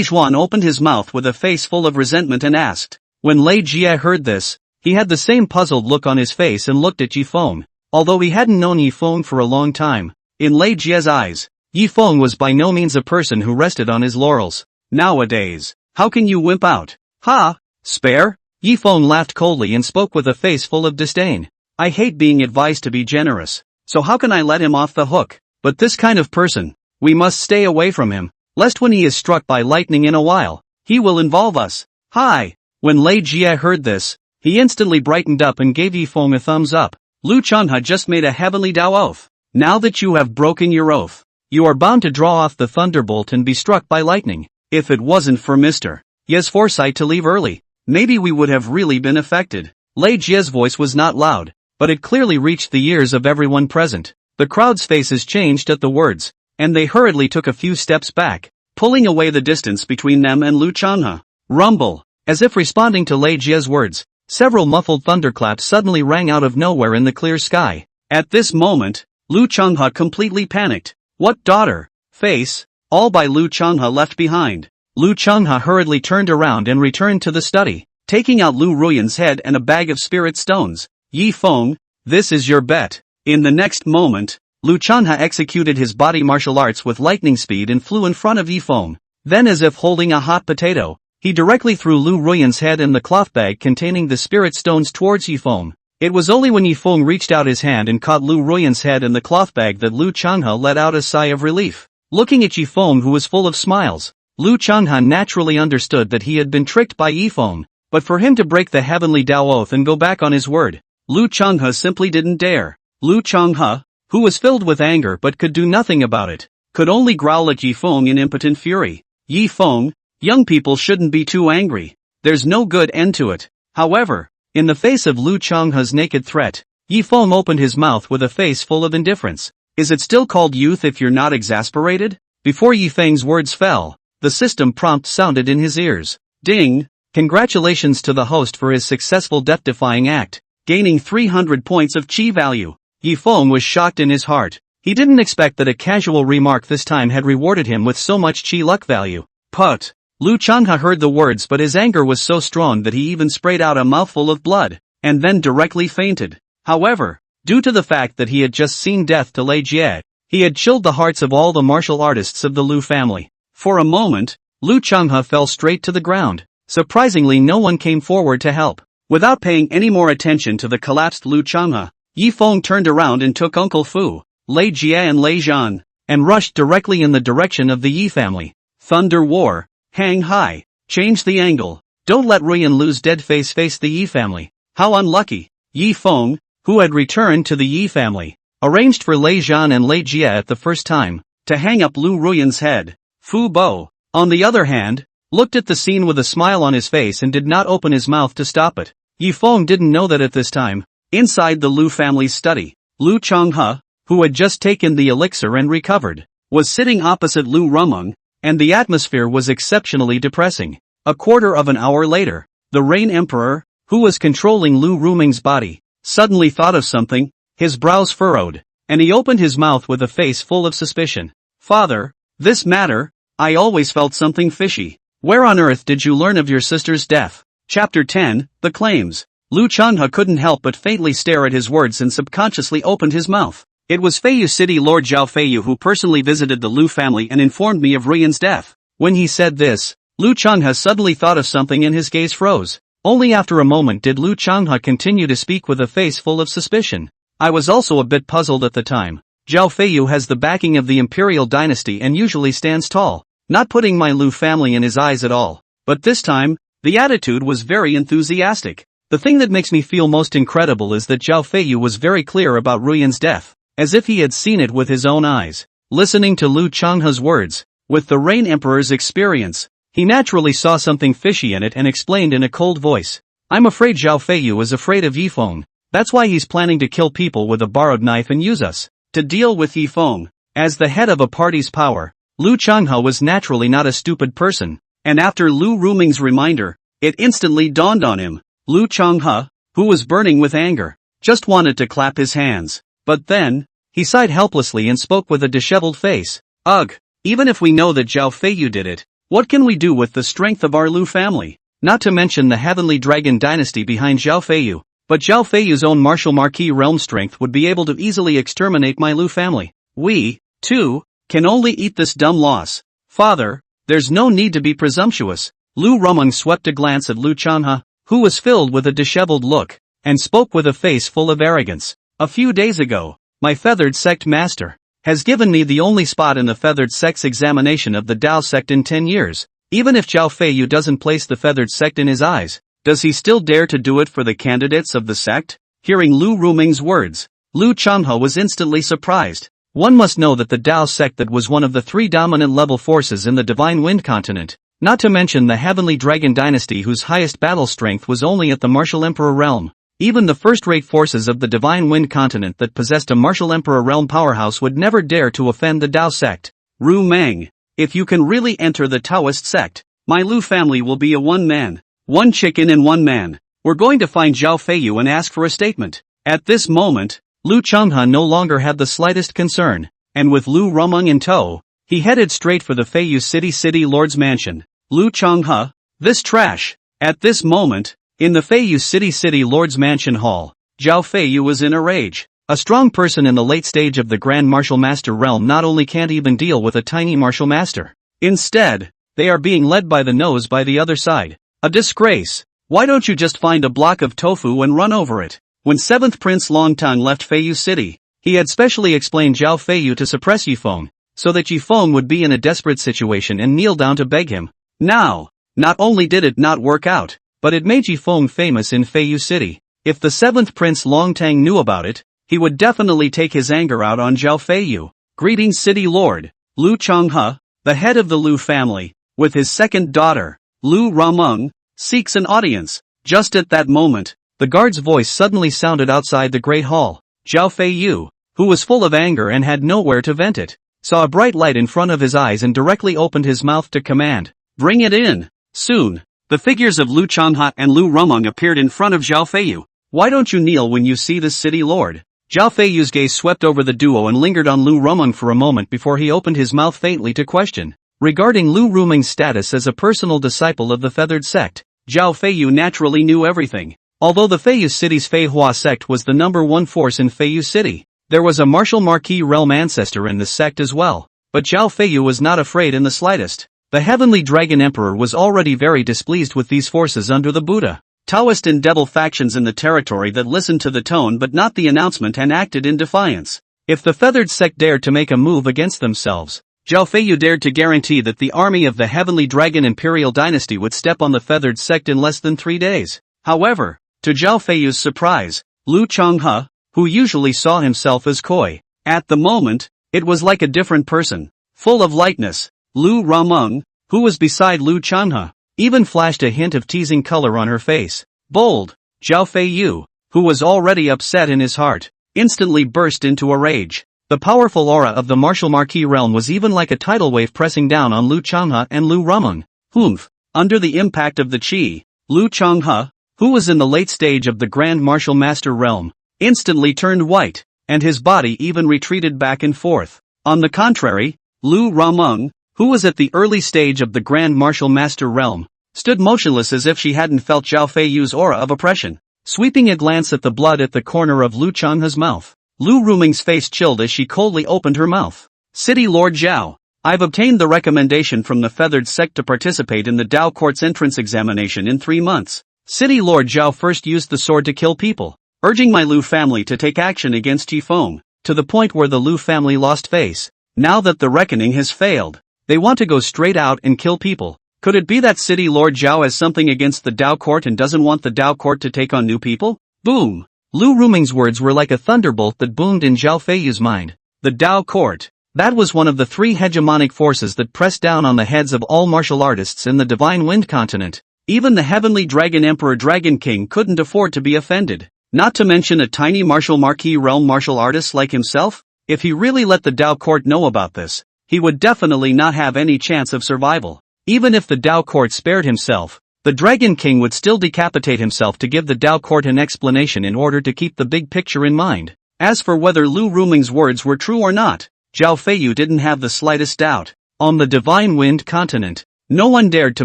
Zhuan opened his mouth with a face full of resentment and asked. When Lei Jie heard this, he had the same puzzled look on his face and looked at Yi Feng. Although he hadn't known Yi Feng for a long time, in Lei Jie's eyes, Yi Feng was by no means a person who rested on his laurels. Nowadays, how can you wimp out? Ha! Spare? Yi Feng laughed coldly and spoke with a face full of disdain. I hate being advised to be generous, so how can I let him off the hook? But this kind of person, we must stay away from him, lest when he is struck by lightning in a while, he will involve us. Hi! When Lei Jie heard this, he instantly brightened up and gave Yi Feng a thumbs up. Lu Changhe just made a heavenly Dao oath. Now that you have broken your oath, you are bound to draw off the thunderbolt and be struck by lightning. If it wasn't for Mr. Ye's foresight to leave early, maybe we would have really been affected. Lei Jie's voice was not loud, but it clearly reached the ears of everyone present. The crowd's faces changed at the words, and they hurriedly took a few steps back, pulling away the distance between them and Lu Changhe. Rumble! As if responding to Lei Jie's words, several muffled thunderclaps suddenly rang out of nowhere in the clear sky. At this moment, Lu Changhe completely panicked. What daughter? Face? All by Lu Changhe left behind. Lu Changhe hurriedly turned around and returned to the study, taking out Liu Ruyan's head and a bag of spirit stones. Yi Feng, this is your bet. In the next moment, Lu Changhe executed his body martial arts with lightning speed and flew in front of Yi Feng. Then, as if holding a hot potato, he directly threw Liu Ruyan's head and the cloth bag containing the spirit stones towards Yi Feng. It was only when Yi Feng reached out his hand and caught Liu Ruyan's head and the cloth bag that Lu Changhe let out a sigh of relief. Looking at Yi Feng, who was full of smiles, Lu Changhe naturally understood that he had been tricked by Yi Feng, but for him to break the heavenly Dao oath and go back on his word, Lu Changhe simply didn't dare. Lu Changhe, who was filled with anger but could do nothing about it, could only growl at Yi Feng in impotent fury. Yi Feng, young people shouldn't be too angry. There's no good end to it. However, in the face of Lu Changhe's naked threat, Yi Feng opened his mouth with a face full of indifference. Is it still called youth if you're not exasperated? Before Yi Feng's words fell, the system prompt sounded in his ears. Ding! Congratulations to the host for his successful death-defying act, gaining 300 points of chi value. Yi Feng was shocked in his heart. He didn't expect that a casual remark this time had rewarded him with so much chi luck value. Put! Lu Changhe heard the words, but his anger was so strong that he even sprayed out a mouthful of blood, and then directly fainted. However, due to the fact that he had just seen death to Lei Jie, he had chilled the hearts of all the martial artists of the Liu family. For a moment, Lu Changhe fell straight to the ground. Surprisingly, no one came forward to help. Without paying any more attention to the collapsed Lu Changhe, Yi Feng turned around and took Uncle Fu, Lei Jie and Lei Zhan, and rushed directly in the direction of the Yi family. Thunder War. Hang high. Change the angle. Don't let Ruyan Lu's dead face the Yi family. How unlucky. Yi Feng, who had returned to the Yi family, arranged for Lei Zhan and Lei Jia at the first time to hang up Liu Ruyan's head. Fu Bo, on the other hand, looked at the scene with a smile on his face and did not open his mouth to stop it. Yi Feng didn't know that at this time, inside the Liu family's study, Liu Changhe, who had just taken the elixir and recovered, was sitting opposite Liu Rumeng, and the atmosphere was exceptionally depressing. A quarter of an hour later, the Rain Emperor, who was controlling Liu Rumeng's body, suddenly thought of something, his brows furrowed, and he opened his mouth with a face full of suspicion. Father, this matter, I always felt something fishy. Where on earth did you learn of your sister's death? Chapter 10, The Claims. Liu Changhe couldn't help but faintly stare at his words and subconsciously opened his mouth. It was Feiyu City Lord Zhao Feiyu who personally visited the Liu family and informed me of Ruyan's death. When he said this, Liu Changhe suddenly thought of something and his gaze froze. Only after a moment did Liu Changhe continue to speak with a face full of suspicion. I was also a bit puzzled at the time. Zhao Feiyu has the backing of the imperial dynasty and usually stands tall, not putting my Liu family in his eyes at all. But this time, the attitude was very enthusiastic. The thing that makes me feel most incredible is that Zhao Feiyu was very clear about Ruyan's death, as if he had seen it with his own eyes. Listening to Liu Changhe's words, with the Rain Emperor's experience, he naturally saw something fishy in it and explained in a cold voice. I'm afraid Zhao Feiyu is afraid of Yi Feng. That's why he's planning to kill people with a borrowed knife and use us to deal with Yi Feng. As the head of a party's power, Liu Changhe was naturally not a stupid person, and after Liu Rumeng's reminder, it instantly dawned on him. Liu Changhe, who was burning with anger, just wanted to clap his hands. But then, he sighed helplessly and spoke with a disheveled face. Ugh, even if we know that Zhao Feiyu did it, what can we do with the strength of our Liu family? Not to mention the Heavenly Dragon dynasty behind Zhao Feiyu. But Zhao Feiyu's own martial marquis realm strength would be able to easily exterminate my Liu family. We, too, can only eat this dumb loss. Father, there's no need to be presumptuous. Liu Rumeng swept a glance at Liu Changhe, who was filled with a disheveled look, and spoke with a face full of arrogance. A few days ago, my feathered sect master has given me the only spot in the feathered sect's examination of the Dao sect in 10 years. Even if Zhao Feiyu doesn't place the feathered sect in his eyes, does he still dare to do it for the candidates of the sect? Hearing Liu Rumeng's words, Liu Changhe was instantly surprised. One must know that the Dao sect that was one of the 3 dominant level forces in the Divine Wind continent, not to mention the Heavenly Dragon dynasty whose highest battle strength was only at the Martial Emperor realm. Even the first-rate forces of the Divine Wind continent that possessed a Martial Emperor realm powerhouse would never dare to offend the Dao sect. Rumeng, if you can really enter the Taoist sect, my Liu family will be a one-man, one chicken and one man. We're going to find Zhao Feiyu and ask for a statement. At this moment, Liu Changhe no longer had the slightest concern, and with Liu Rumeng in tow, he headed straight for the Feiyu City Lord's mansion. Liu Changhe, this trash. At this moment, in the Feiyu City Lord's mansion hall, Zhao Feiyu was in a rage. A strong person in the late stage of the Grand Martial Master realm not only can't even deal with a tiny Martial Master. Instead, they are being led by the nose by the other side. A disgrace. Why don't you just find a block of tofu and run over it? When 7th Prince Longtang left Feiyu City, he had specially explained Zhao Feiyu to suppress Yi Feng, so that Yi Feng would be in a desperate situation and kneel down to beg him. Now, not only did it not work out, but it made Yi Feng famous in Feiyu City. If the 7th Prince Longtang knew about it, he would definitely take his anger out on Zhao Feiyu. Greetings City Lord. Liu Changhe, the head of the Liu family, with his second daughter, Liu Rumeng, seeks an audience. Just at that moment, the guard's voice suddenly sounded outside the great hall. Zhao Feiyu, who was full of anger and had nowhere to vent it, saw a bright light in front of his eyes and directly opened his mouth to command, "Bring it in." Soon, the figures of Liu Changhe and Liu Rumeng appeared in front of Zhao Feiyu. Why don't you kneel when you see this city lord? Zhao Feiyu's gaze swept over the duo and lingered on Liu Rumeng for a moment before he opened his mouth faintly to question. Regarding Liu Rumeng's status as a personal disciple of the feathered sect, Zhao Feiyu naturally knew everything. Although the Feiyu City's Feihua sect was the #1 force in Feiyu City, there was a martial marquis realm ancestor in the sect as well. But Zhao Feiyu was not afraid in the slightest. The Heavenly Dragon Emperor was already very displeased with these forces under the Buddha, Taoist and devil factions in the territory that listened to the tone but not the announcement and acted in defiance. If the feathered sect dared to make a move against themselves, Zhao Feiyu dared to guarantee that the army of the Heavenly Dragon Imperial Dynasty would step on the feathered sect in less than 3 days. However, to Zhao Feiyu's surprise, Liu Changhe, who usually saw himself as coy, at the moment, it was like a different person, full of lightness. Liu Rumeng, who was beside Liu Changhe, even flashed a hint of teasing color on her face. Bold, Zhao Feiyu, who was already upset in his heart, instantly burst into a rage. The powerful aura of the martial marquis realm was even like a tidal wave pressing down on Liu Changhe and Liu Rumeng. Humph! Under the impact of the qi, Liu Changhe, who was in the late stage of the Grand Martial Master realm, instantly turned white, and his body even retreated back and forth. On the contrary, Liu Rumeng, who was at the early stage of the Grand Martial Master realm, stood motionless as if she hadn't felt Zhao Feiyu's aura of oppression. Sweeping a glance at the blood at the corner of Liu Changhe's mouth, Liu Rumeng's face chilled as she coldly opened her mouth. City Lord Zhao, I've obtained the recommendation from the feathered sect to participate in the Dao Court's entrance examination in 3 months. City Lord Zhao first used the sword to kill people, urging my Liu family to take action against Jifeng, to the point where the Liu family lost face. Now that the reckoning has failed, they want to go straight out and kill people. Could it be that City Lord Zhao has something against the Dao Court and doesn't want the Dao Court to take on new people? Boom! Liu Rumeng's words were like a thunderbolt that boomed in Zhao Feiyu's mind. The Dao Court. That was one of the 3 hegemonic forces that pressed down on the heads of all martial artists in the Divine Wind continent. Even the Heavenly Dragon Emperor Dragon King couldn't afford to be offended. Not to mention a tiny martial marquis realm martial artist like himself? If he really let the Dao Court know about this, he would definitely not have any chance of survival. Even if the Dao Court spared himself, the Dragon King would still decapitate himself to give the Dao Court an explanation in order to keep the big picture in mind. As for whether Liu Rumeng's words were true or not, Zhao Feiyu didn't have the slightest doubt. On the Divine Wind continent, no one dared to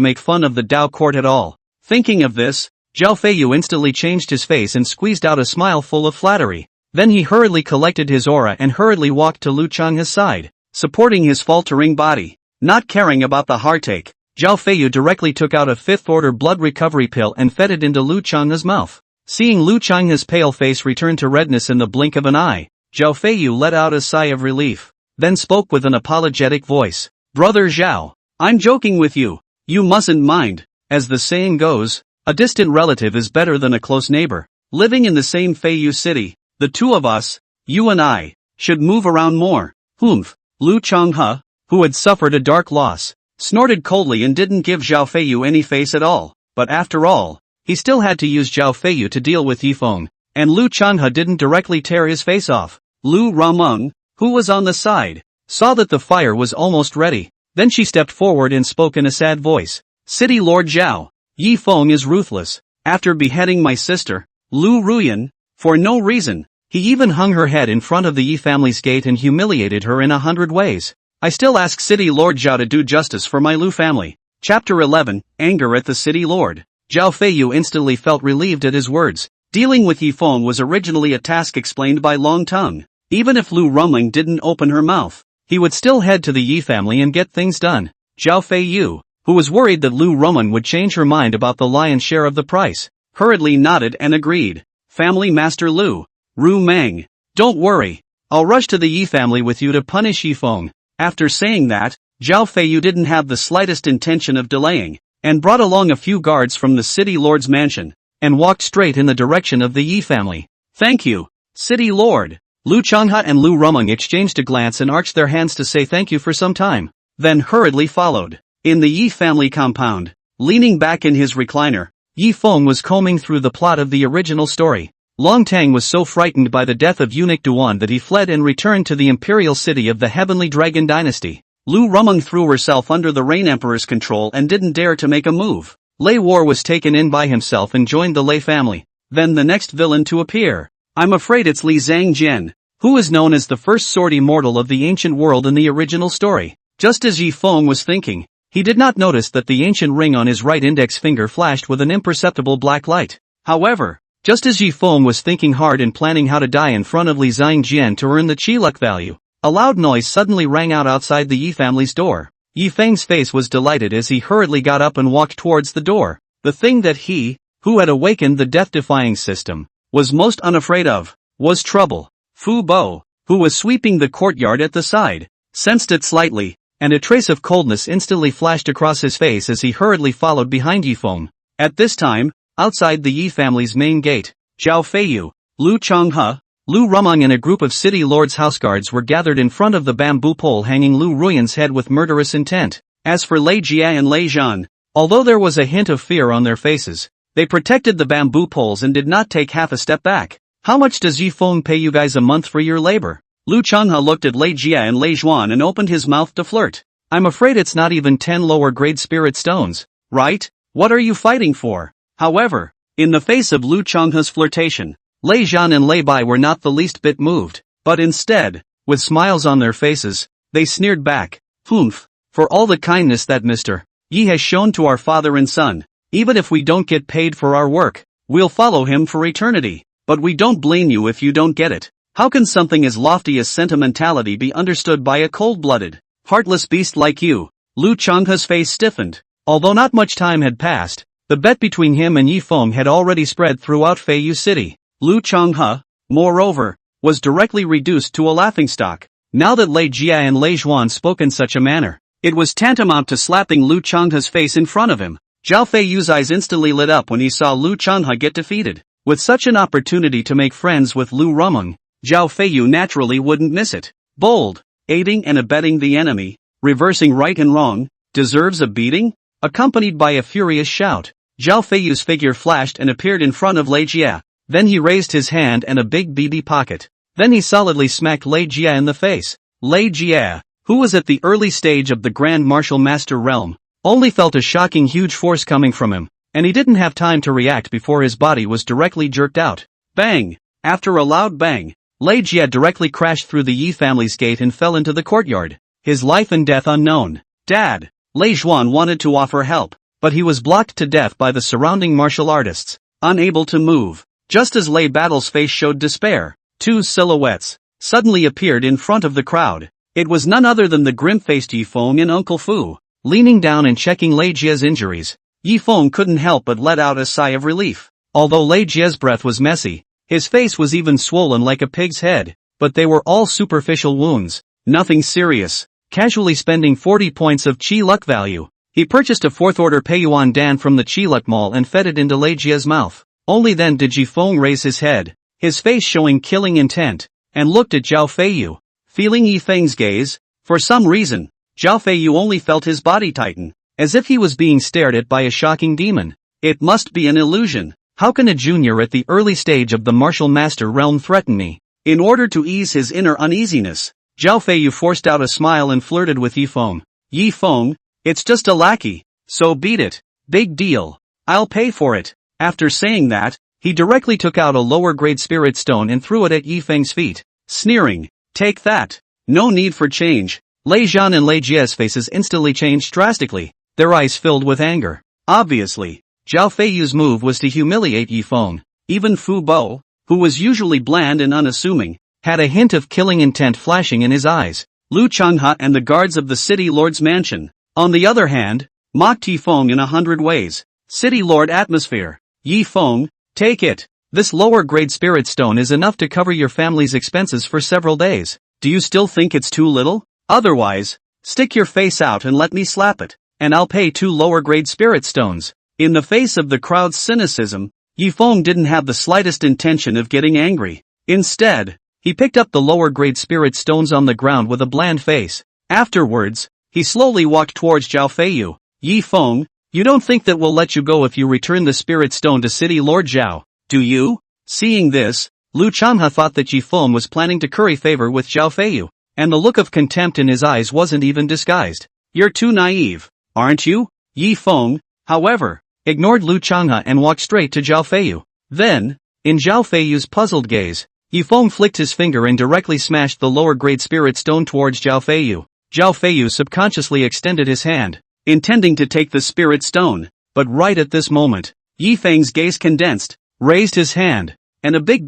make fun of the Dao Court at all. Thinking of this, Zhao Feiyu instantly changed his face and squeezed out a smile full of flattery. Then he hurriedly collected his aura and hurriedly walked to Liu Changhe's side, supporting his faltering body. Not caring about the heartache, Zhao Feiyu directly took out a 5th-order blood recovery pill and fed it into Liu Changhe's mouth. Seeing Liu Changhe's pale face return to redness in the blink of an eye, Zhao Feiyu let out a sigh of relief, then spoke with an apologetic voice. Brother Zhao, I'm joking with you. You mustn't mind. As the saying goes, a distant relative is better than a close neighbor. Living in the same Feiyu city, the two of us, you and I, should move around more. Humph. Liu Changhe, who had suffered a dark loss, snorted coldly and didn't give Zhao Feiyu any face at all. But after all, he still had to use Zhao Feiyu to deal with Yifeng, and Liu Changhe didn't directly tear his face off. Liu Rumeng, who was on the side, saw that the fire was almost ready. Then she stepped forward and spoke in a sad voice. City Lord Zhao, Yifeng is ruthless. After beheading my sister, Liu Ruyan, for no reason, he even hung her head in front of the Yi family's gate and humiliated her in 100 ways. I still ask City Lord Zhao to do justice for my Liu family. Chapter 11, Anger at the City Lord. Zhao Feiyu instantly felt relieved at his words. Dealing with Yifeng was originally a task explained by Long Tongue. Even if Liu Rumeng didn't open her mouth, he would still head to the Yi family and get things done. Zhao Feiyu, who was worried that Liu Rumeng would change her mind about the lion's share of the price, hurriedly nodded and agreed. Family Master Liu Rumeng, don't worry. I'll rush to the Yi family with you to punish Yifeng. After saying that, Zhao Feiyu didn't have the slightest intention of delaying, and brought along a few guards from the city lord's mansion, and walked straight in the direction of the Yi family. Thank you, City Lord. Liu Changhe and Liu Rumeng exchanged a glance and arched their hands to say thank you for some time, then hurriedly followed. In the Yi family compound, leaning back in his recliner, Yifeng was combing through the plot of the original story. Long Tang was so frightened by the death of eunuch Duan that he fled and returned to the imperial city of the Heavenly Dragon Dynasty. Liu Rumeng threw herself under the Rain Emperor's control and didn't dare to make a move. Lei War was taken in by himself and joined the Lei family. Then the next villain to appear. I'm afraid it's Li Zhangjian, who is known as the first sword immortal of the ancient world in the original story. Just as Yifeng was thinking, he did not notice that the ancient ring on his right index finger flashed with an imperceptible black light. However, just as Yifeng was thinking hard and planning how to die in front of Li Zhangjian to earn the chi luck value, a loud noise suddenly rang out outside the Yi family's door. Yifeng's face was delighted as he hurriedly got up and walked towards the door. The thing that he, who had awakened the death-defying system, was most unafraid of, was trouble. Fu Bo, who was sweeping the courtyard at the side, sensed it slightly, and a trace of coldness instantly flashed across his face as he hurriedly followed behind Yifeng. At this time, outside the Yi family's main gate, Zhao Feiyu, Lu Changhe, Liu Rumeng and a group of city lords' houseguards were gathered in front of the bamboo pole hanging Liu Ruyan's head with murderous intent. As for Lei Jia and Lei Zhan, although there was a hint of fear on their faces, they protected the bamboo poles and did not take half a step back. How much does Yifeng pay you guys a month for your labor? Liu Changhe looked at Lei Jia and Lei Zhan and opened his mouth to flirt. I'm afraid it's not even 10 lower grade spirit stones, right? What are you fighting for? However, in the face of Liu Changhe's flirtation, Lei Zhan and Lei Bai were not the least bit moved, but instead, with smiles on their faces, they sneered back. Humph, for all the kindness that Mr. Yi has shown to our father and son, even if we don't get paid for our work, we'll follow him for eternity. But we don't blame you if you don't get it. How can something as lofty as sentimentality be understood by a cold-blooded, heartless beast like you? Liu Changhe's face stiffened. Although not much time had passed, the bet between him and Yifeng had already spread throughout Feiyu City. Liu Changhe, moreover, was directly reduced to a laughingstock. Now that Lei Jia and Lei Zhan spoke in such a manner, it was tantamount to slapping Liu Changhe's face in front of him. Zhao Feiyu's eyes instantly lit up when he saw Liu Changhe get defeated. With such an opportunity to make friends with Liu Rumeng, Zhao Feiyu naturally wouldn't miss it. Bold, aiding and abetting the enemy, reversing right and wrong, deserves a beating? Accompanied by a furious shout, Zhao Feiyu's figure flashed and appeared in front of Lei Jia. Then he raised his hand and a big BB pocket. Then he solidly smacked Lei Jia in the face. Lei Jia, who was at the early stage of the Grand Martial Master realm, only felt a shocking huge force coming from him, and he didn't have time to react before his body was directly jerked out. Bang! After a loud bang, Lei Jia directly crashed through the Yi family's gate and fell into the courtyard. His life and death unknown. Dad! Lei Zhan wanted to offer help, but he was blocked to death by the surrounding martial artists, unable to move. Just as Lei Battle's face showed despair, two silhouettes suddenly appeared in front of the crowd. It was none other than the grim-faced Yifeng and Uncle Fu. Leaning down and checking Lei Jia's injuries, Yifeng couldn't help but let out a sigh of relief. Although Lei Jia's breath was messy, his face was even swollen like a pig's head, but they were all superficial wounds, nothing serious. Casually spending 40 points of Qi luck value, he purchased a 4th order Peiyuan Dan from the Qi luck mall and fed it into Lei Jia's mouth. Only then did Yifeng raise his head, his face showing killing intent, and looked at Zhao Feiyu. Feeling Yifeng's gaze, for some reason, Zhao Feiyu only felt his body tighten, as if he was being stared at by a shocking demon. It must be an illusion. How can a junior at the early stage of the martial master realm threaten me? In order to ease his inner uneasiness, Zhao Feiyu forced out a smile and flirted with Yifeng. Yifeng, it's just a lackey, so beat it. Big deal. I'll pay for it. After saying that, he directly took out a lower grade spirit stone and threw it at Yifeng's feet, sneering, take that. No need for change. Lei Zhan and Lei Jia's faces instantly changed drastically, their eyes filled with anger. Obviously, Zhao Feiyu's move was to humiliate Yifeng. Even Fu Bo, who was usually bland and unassuming, had a hint of killing intent flashing in his eyes. Liu Changhe and the guards of the city lord's mansion, on the other hand, mocked Yifeng in 100 ways. City lord atmosphere. Yifeng, take it. This lower grade spirit stone is enough to cover your family's expenses for several days. Do you still think it's too little? Otherwise, stick your face out and let me slap it, and I'll pay 2 lower grade spirit stones. In the face of the crowd's cynicism, Yifeng didn't have the slightest intention of getting angry. Instead, he picked up the lower grade spirit stones on the ground with a bland face. Afterwards, he slowly walked towards Zhao Feiyu. Yifeng, you don't think that we'll let you go if you return the spirit stone to City Lord Zhao, do you? Seeing this, Liu Changhe thought that Yifeng was planning to curry favor with Zhao Feiyu, and the look of contempt in his eyes wasn't even disguised. You're too naive, aren't you? Yifeng, however, ignored Liu Changhe and walked straight to Zhao Feiyu. Then, in Zhao Feiyu's puzzled gaze, Yifeng flicked his finger and directly smashed the lower grade spirit stone towards Zhao Feiyu. Zhao Feiyu subconsciously extended his hand, intending to take the spirit stone, but right at this moment, Yifeng's gaze condensed, raised his hand, and a big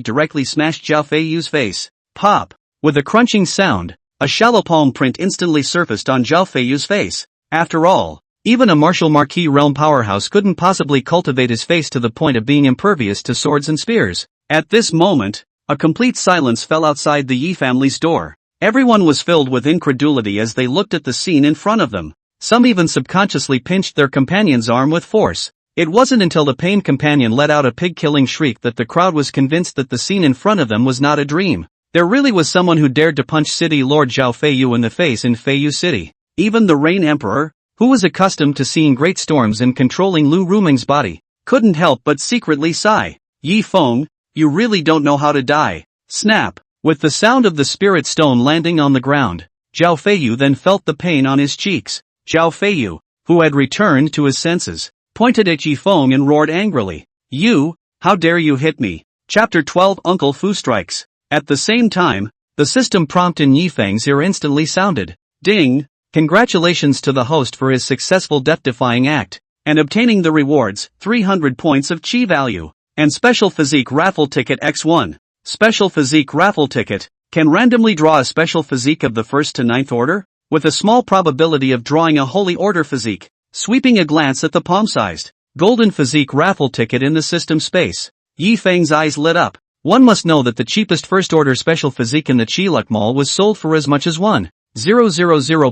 directly smashed Zhao Feiyu's face. Pop! With a crunching sound, a shallow palm print instantly surfaced on Zhao Feiyu's face. After all, even a martial marquis realm powerhouse couldn't possibly cultivate his face to the point of being impervious to swords and spears. At this moment, a complete silence fell outside the Yi family's door. Everyone was filled with incredulity as they looked at the scene in front of them. Some even subconsciously pinched their companion's arm with force. It wasn't until the pained companion let out a pig-killing shriek that the crowd was convinced that the scene in front of them was not a dream. There really was someone who dared to punch City Lord Zhao Feiyu in the face in Feiyu City. Even the Rain Emperor, who was accustomed to seeing great storms and controlling Liu Rumeng's body, couldn't help but secretly sigh. Yi Feng, you really don't know how to die. Snap. With the sound of the spirit stone landing on the ground, Zhao Feiyu then felt the pain on his cheeks. Zhao Feiyu, who had returned to his senses, pointed at Yi Feng and roared angrily. You, how dare you hit me? Chapter 12 Uncle Fu Strikes. At the same time, the system prompt in Yi Feng's ear instantly sounded. Ding! Congratulations to the host for his successful death-defying act, and obtaining the rewards, 300 points of chi value, and special physique raffle ticket X1. Special physique raffle ticket, can randomly draw a special physique of the 1st to 9th order, with a small probability of drawing a holy order physique. Sweeping a glance at the palm-sized, golden physique raffle ticket in the system space, Yi Feng's eyes lit up. One must know that the cheapest first-order special physique in the Chi Luck Mall was sold for as much as 1,000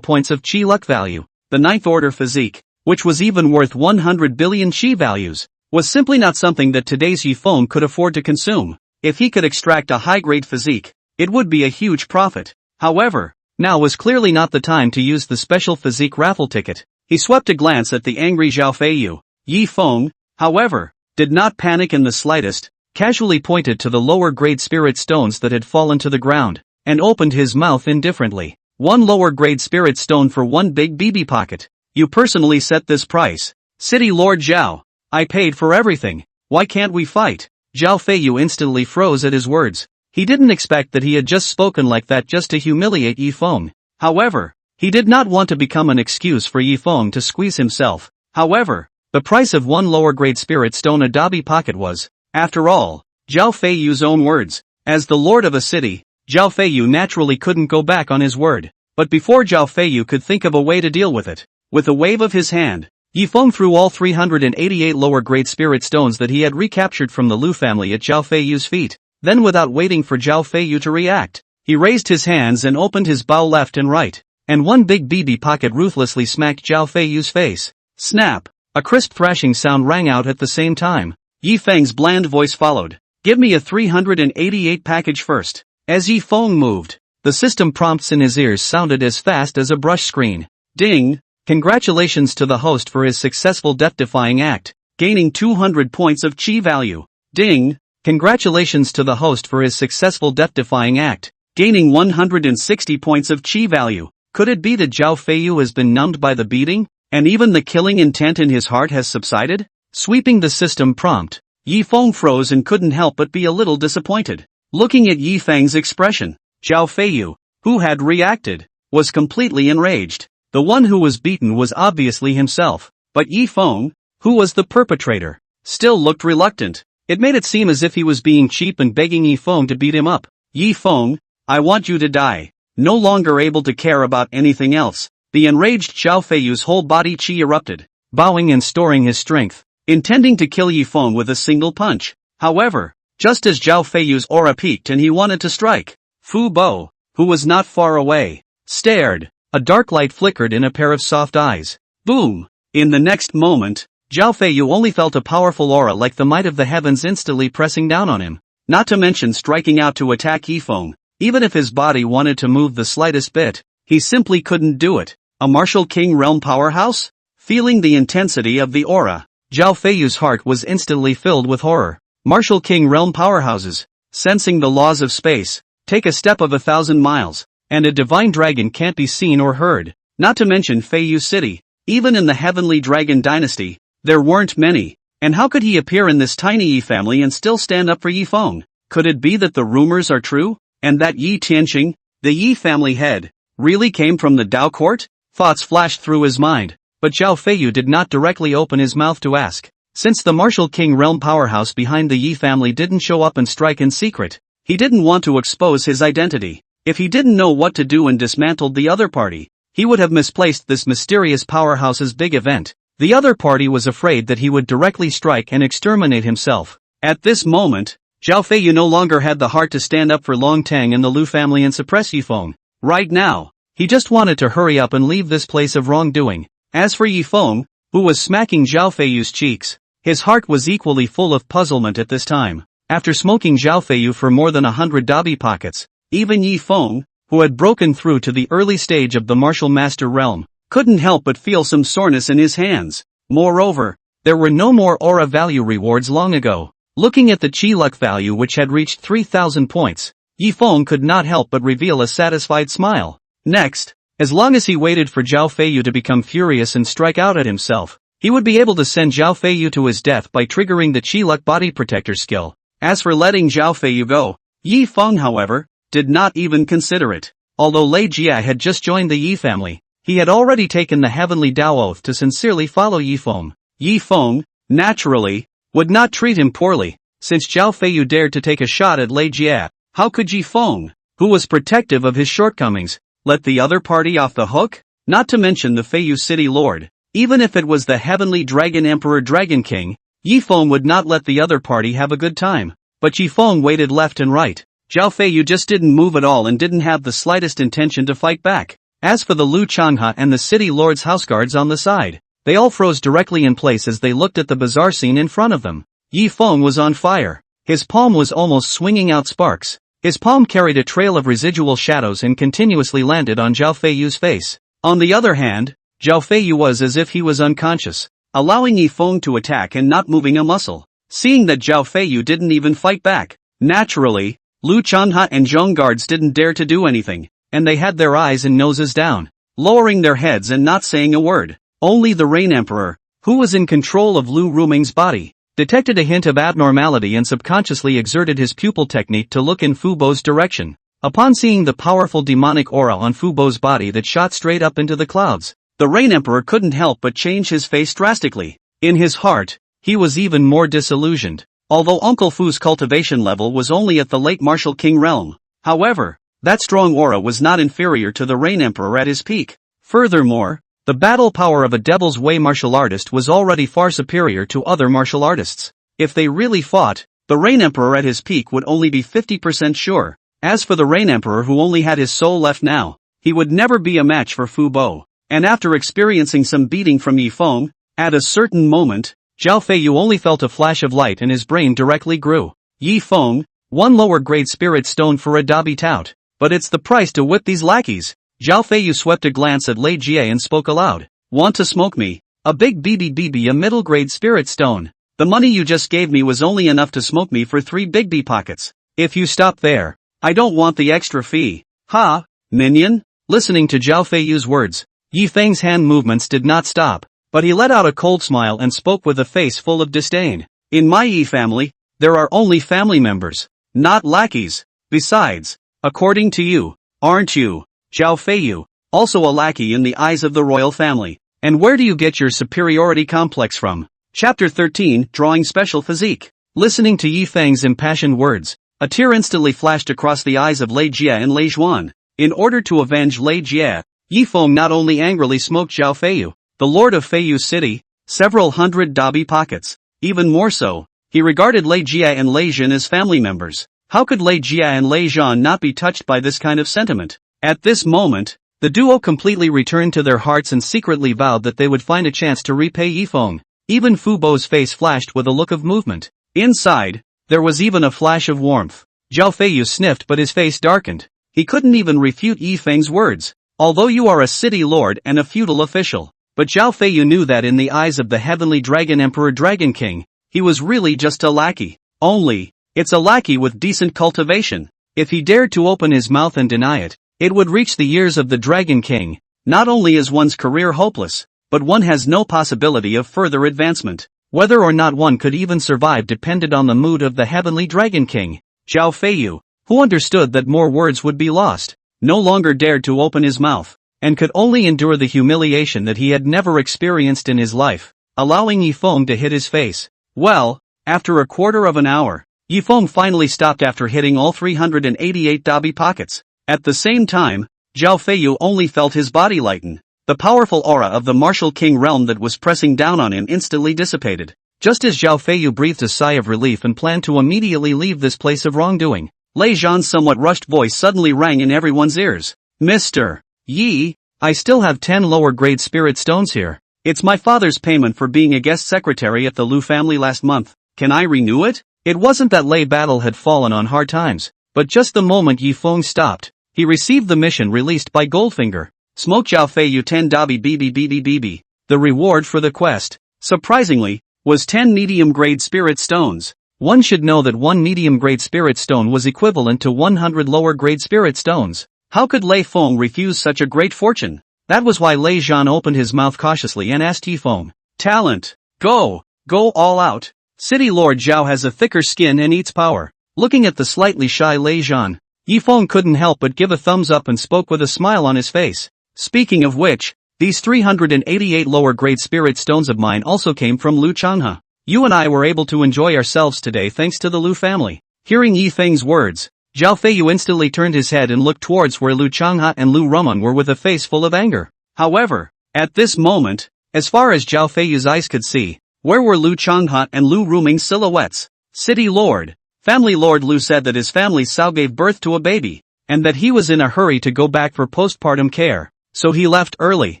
points of Chi Luck value. The 9th order physique, which was even worth 100 billion Chi values, was simply not something that today's Yi Feng could afford to consume. If he could extract a high-grade physique, it would be a huge profit. However, now was clearly not the time to use the special physique raffle ticket. He swept a glance at the angry Zhao Feiyu. Yi Feng, however, did not panic in the slightest, casually pointed to the lower-grade spirit stones that had fallen to the ground, and opened his mouth indifferently. 1 lower-grade spirit stone for 1 big BB pocket. You personally set this price. City Lord Zhao. I paid for everything. Why can't we fight? Zhao Feiyu instantly froze at his words. He didn't expect that he had just spoken like that just to humiliate Yi Feng. However, he did not want to become an excuse for Yi Feng to squeeze himself. However, the price of 1 lower-grade spirit stone Adabi pocket was, after all, Zhao Feiyu's own words. As the lord of a city, Zhao Feiyu naturally couldn't go back on his word. But before Zhao Feiyu could think of a way to deal with it, with a wave of his hand, Yi Feng threw all 388 lower-grade spirit stones that he had recaptured from the Liu family at Zhao Feiyu's feet. Then without waiting for Zhao Feiyu to react, he raised his hands and opened his bow left and right, and 1 big BB pocket ruthlessly smacked Zhao Feiyu's face. Snap! A crisp thrashing sound rang out at the same time. Yi Feng's bland voice followed. Give me a 388 package first. As Yi Feng moved, the system prompts in his ears sounded as fast as a brush screen. Ding! Congratulations to the host for his successful death-defying act, gaining 200 points of chi value. Ding! Congratulations to the host for his successful death-defying act, gaining 160 points of chi value. Could it be that Zhao Feiyu has been numbed by the beating, and even the killing intent in his heart has subsided? Sweeping the system prompt, Yi Feng froze and couldn't help but be a little disappointed. Looking at Yi Feng's expression, Zhao Feiyu, who had reacted, was completely enraged. The one who was beaten was obviously himself, but Yi Feng, who was the perpetrator, still looked reluctant. It made it seem as if he was being cheap and begging Yi Feng to beat him up. Yi Feng, I want you to die. No longer able to care about anything else, the enraged Zhao Feiyu's whole body chi erupted, bowing and storing his strength, intending to kill Yi Feng with a single punch. However, just as Zhao Feiyu's aura peaked and he wanted to strike, Fu Bo, who was not far away, stared. A dark light flickered in a pair of soft eyes. Boom! In the next moment, Zhao Feiyu only felt a powerful aura like the might of the heavens instantly pressing down on him. Not to mention striking out to attack Yi Feng. Even if his body wanted to move the slightest bit, he simply couldn't do it. A Martial King Realm powerhouse? Feeling the intensity of the aura, Zhao Feiyu's heart was instantly filled with horror. Martial King Realm powerhouses, sensing the laws of space, take a step of 1,000 miles. And a divine dragon can't be seen or heard, not to mention Feiyu City. Even in the Heavenly Dragon Dynasty, there weren't many, and how could he appear in this tiny Yi family and still stand up for Yi Feng? Could it be that the rumors are true, and that Yi Tianqing, the Yi family head, really came from the Dao court? Thoughts flashed through his mind, but Zhao Feiyu did not directly open his mouth to ask. Since the Martial King Realm powerhouse behind the Yi family didn't show up and strike in secret, he didn't want to expose his identity. If he didn't know what to do and dismantled the other party, he would have misplaced this mysterious powerhouse's big event. The other party was afraid that he would directly strike and exterminate himself. At this moment, Zhao Feiyu no longer had the heart to stand up for Long Tang and the Liu family and suppress Yifeng. Right now, he just wanted to hurry up and leave this place of wrongdoing. As for Yifeng, who was smacking Zhao Feiyu's cheeks, his heart was equally full of puzzlement at this time. After smoking Zhao Feiyu for more than 100 dabi pockets, even Yifeng, who had broken through to the early stage of the martial master realm, couldn't help but feel some soreness in his hands. Moreover, there were no more aura value rewards long ago. Looking at the chi luck value which had reached 3,000 points, Yifeng could not help but reveal a satisfied smile. Next, as long as he waited for Zhao Feiyu to become furious and strike out at himself, he would be able to send Zhao Feiyu to his death by triggering the chi luck body protector skill. As for letting Zhao Feiyu go, Yifeng, however, did not even consider it. Although Lei Jia had just joined the Yi family, he had already taken the heavenly Dao oath to sincerely follow Yifeng. Yifeng, naturally, would not treat him poorly, since Zhao Feiyu dared to take a shot at Lei Jia. How could Yifeng, who was protective of his shortcomings, let the other party off the hook? Not to mention the Feiyu city lord. Even if it was the heavenly dragon emperor Dragon King, Yifeng would not let the other party have a good time. But Yifeng waited left and right. Zhao Feiyu just didn't move at all and didn't have the slightest intention to fight back. As for the Liu Changhe and the city lord's houseguards on the side, they all froze directly in place as they looked at the bizarre scene in front of them. Yifeng was on fire. His palm was almost swinging out sparks. His palm carried a trail of residual shadows and continuously landed on Zhao Feiyu's face. On the other hand, Zhao Feiyu was as if he was unconscious, allowing Yifeng to attack and not moving a muscle. Seeing that Zhao Feiyu didn't even fight back, naturally, Liu Changhe and Zhong guards didn't dare to do anything, and they had their eyes and noses down, lowering their heads and not saying a word. Only the Rain Emperor, who was in control of Liu Rumeng's body, detected a hint of abnormality and subconsciously exerted his pupil technique to look in Fu Bo's direction. Upon seeing the powerful demonic aura on Fu Bo's body that shot straight up into the clouds, the Rain Emperor couldn't help but change his face drastically. In his heart, he was even more disillusioned. Although Uncle Fu's cultivation level was only at the late Martial King realm, however, that strong aura was not inferior to the Rain Emperor at his peak. Furthermore, the battle power of a Devil's Way martial artist was already far superior to other martial artists. If they really fought, the Rain Emperor at his peak would only be 50% sure. As for the Rain Emperor who only had his soul left now, he would never be a match for Fu Bo. And after experiencing some beating from Yifeng, at a certain moment, Zhao Feiyu only felt a flash of light and his brain directly grew. Yifeng, one lower grade spirit stone for a dabi tout. But it's the price to whip these lackeys. Zhao Feiyu swept a glance at Lei Jie and spoke aloud. Want to smoke me? A big BBBB, a middle grade spirit stone. The money you just gave me was only enough to smoke me for 3 big B pockets. If you stop there, I don't want the extra fee. Ha, minion? Listening to Zhao Feiyu's words, Yifeng's hand movements did not stop, but he let out a cold smile and spoke with a face full of disdain. In my Yi family, there are only family members, not lackeys. Besides, according to you, aren't you, Zhao Feiyu, also a lackey in the eyes of the royal family? And where do you get your superiority complex from? Chapter 13, Drawing Special Physique. Listening to Yifeng's impassioned words, a tear instantly flashed across the eyes of Lei Jie and Lei Zhuan. In order to avenge Lei Jie, Yifeng not only angrily smoked Zhao Feiyu, the lord of Feiyu city, several hundred dabi pockets. Even more so, he regarded Lei Jie and Lei Zhan as family members. How could Lei Jie and Lei Zhan not be touched by this kind of sentiment? At this moment, the duo completely returned to their hearts and secretly vowed that they would find a chance to repay Yifeng. Even Fu Bo's face flashed with a look of movement. Inside, there was even a flash of warmth. Zhao Feiyu sniffed but his face darkened. He couldn't even refute Yifeng's words. Although you are a city lord and a feudal official. But Zhao Feiyu knew that in the eyes of the heavenly dragon emperor Dragon King, he was really just a lackey. Only, it's a lackey with decent cultivation. If he dared to open his mouth and deny it, it would reach the ears of the Dragon King. Not only is one's career hopeless, but one has no possibility of further advancement. Whether or not one could even survive depended on the mood of the heavenly Dragon King. Zhao Feiyu, who understood that more words would be lost, no longer dared to open his mouth, and could only endure the humiliation that he had never experienced in his life, allowing Yifeng to hit his face. Well, after a quarter of an hour, Yifeng finally stopped after hitting all 388 dabi pockets. At the same time, Zhao Feiyu only felt his body lighten. The powerful aura of the martial king realm that was pressing down on him instantly dissipated. Just as Zhao Feiyu breathed a sigh of relief and planned to immediately leave this place of wrongdoing, Lei Zhan's somewhat rushed voice suddenly rang in everyone's ears. Mr. Yi, I still have 10 lower-grade spirit stones here. It's my father's payment for being a guest secretary at the Liu family last month. Can I renew it? It wasn't that Lei Battle had fallen on hard times, but just the moment Yi Feng stopped, he received the mission released by Goldfinger. Smoke Zhao Feiyu 10 dabi bb. The reward for the quest, surprisingly, was 10 medium-grade spirit stones. One should know that one medium-grade spirit stone was equivalent to 100 lower-grade spirit stones. How could Lei Feng refuse such a great fortune? That was why Lei Zhan opened his mouth cautiously and asked Yi Feng. Talent. Go all out. City Lord Zhao has a thicker skin and eats power. Looking at the slightly shy Lei Zhan, Yi Feng couldn't help but give a thumbs up and spoke with a smile on his face. Speaking of which, these 388 lower-grade spirit stones of mine also came from Liu Changhe. You and I were able to enjoy ourselves today thanks to the Liu family. Hearing Yi Feng's words, Zhao Feiyu instantly turned his head and looked towards where Liu Changhe and Liu Rumeng were with a face full of anger. However, at this moment, as far as Zhao Feiyu's eyes could see, where were Liu Changhe and Liu Rumeng's silhouettes? City Lord. Family Lord Liu said that his family's Sao gave birth to a baby, and that he was in a hurry to go back for postpartum care, so he left early.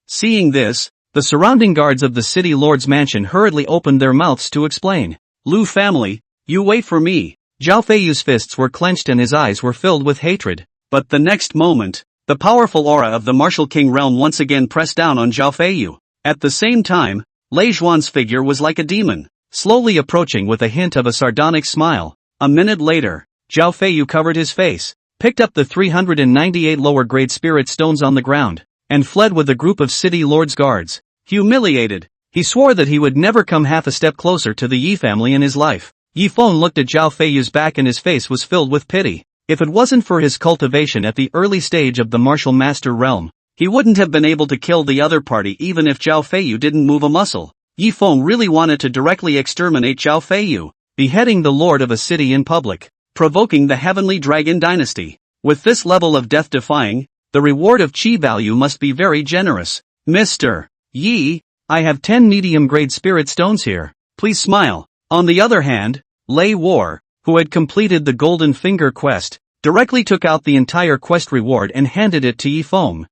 Seeing this, the surrounding guards of the City Lord's mansion hurriedly opened their mouths to explain. Liu family, you wait for me. Zhao Feiyu's fists were clenched and his eyes were filled with hatred. But the next moment, the powerful aura of the Martial King realm once again pressed down on Zhao Feiyu. At the same time, Lei Zhuan's figure was like a demon, slowly approaching with a hint of a sardonic smile. A minute later, Zhao Feiyu covered his face, picked up the 398 lower-grade spirit stones on the ground, and fled with a group of City Lord's guards. Humiliated, he swore that he would never come half a step closer to the Yi family in his life. Yi Feng looked at Zhao Feiyu's back and his face was filled with pity. If it wasn't for his cultivation at the early stage of the martial master realm, he wouldn't have been able to kill the other party even if Zhao Feiyu didn't move a muscle. Yi Feng really wanted to directly exterminate Zhao Feiyu, beheading the lord of a city in public, provoking the Heavenly Dragon dynasty. With this level of death-defying, the reward of chi value must be very generous. Mr. Yi, I have 10 medium-grade spirit stones here. Please smile. On the other hand, Lei War, who had completed the Golden Finger quest, directly took out the entire quest reward and handed it to Yi Feng.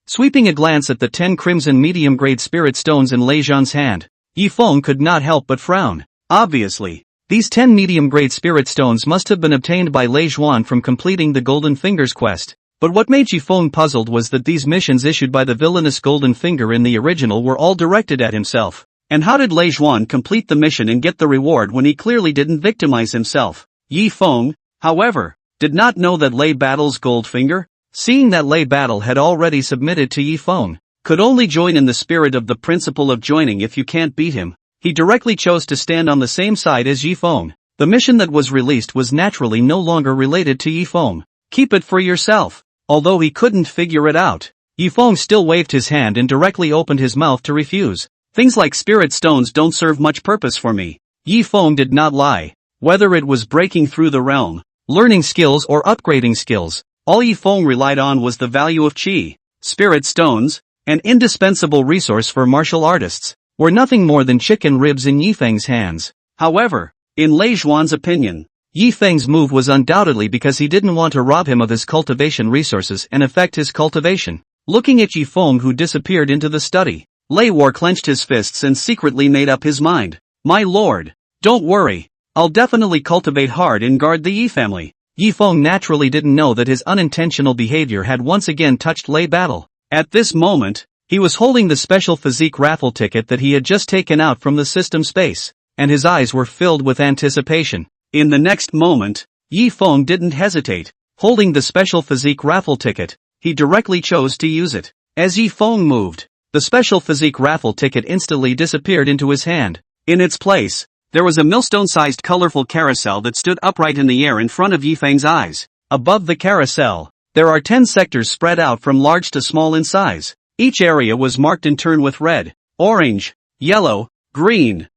Sweeping a glance at the 10 crimson medium-grade spirit stones in Lei Zhan's hand, Yi Feng could not help but frown. Obviously, these 10 medium-grade spirit stones must have been obtained by Lei Zhuan from completing the Golden Fingers quest. But what made Yi Feng puzzled was that these missions issued by the villainous Golden Finger in the original were all directed at himself. And how did Lei Zhuan complete the mission and get the reward when he clearly didn't victimize himself? Yi Feng, however, did not know that Lei Battle's Goldfinger, seeing that Lei Battle had already submitted to Yi Feng, could only join in the spirit of the principle of joining if you can't beat him. He directly chose to stand on the same side as Yi Feng. The mission that was released was naturally no longer related to Yi Feng. Keep it for yourself. Although he couldn't figure it out, Yi Feng still waved his hand and directly opened his mouth to refuse. Things like spirit stones don't serve much purpose for me. Yi Feng did not lie. Whether it was breaking through the realm, learning skills or upgrading skills, all Yi Feng relied on was the value of qi. Spirit stones, an indispensable resource for martial artists, were nothing more than chicken ribs in Yi Feng's hands. However, in Lei Zhuan's opinion, Yi Feng's move was undoubtedly because he didn't want to rob him of his cultivation resources and affect his cultivation. Looking at Yi Feng, who disappeared into the study, Lei War clenched his fists and secretly made up his mind. My lord, don't worry. I'll definitely cultivate hard and guard the Yi family. Yi Feng naturally didn't know that his unintentional behavior had once again touched Lei Battle. At this moment, he was holding the special physique raffle ticket that he had just taken out from the system space, and his eyes were filled with anticipation. In the next moment, Yi Feng didn't hesitate. Holding the special physique raffle ticket, he directly chose to use it. As Yi Feng moved, the special physique raffle ticket instantly disappeared into his hand. In its place, there was a millstone-sized colorful carousel that stood upright in the air in front of Yi Feng's eyes. Above the carousel, there are 10 sectors spread out from large to small in size. Each area was marked in turn with red, orange, yellow, green,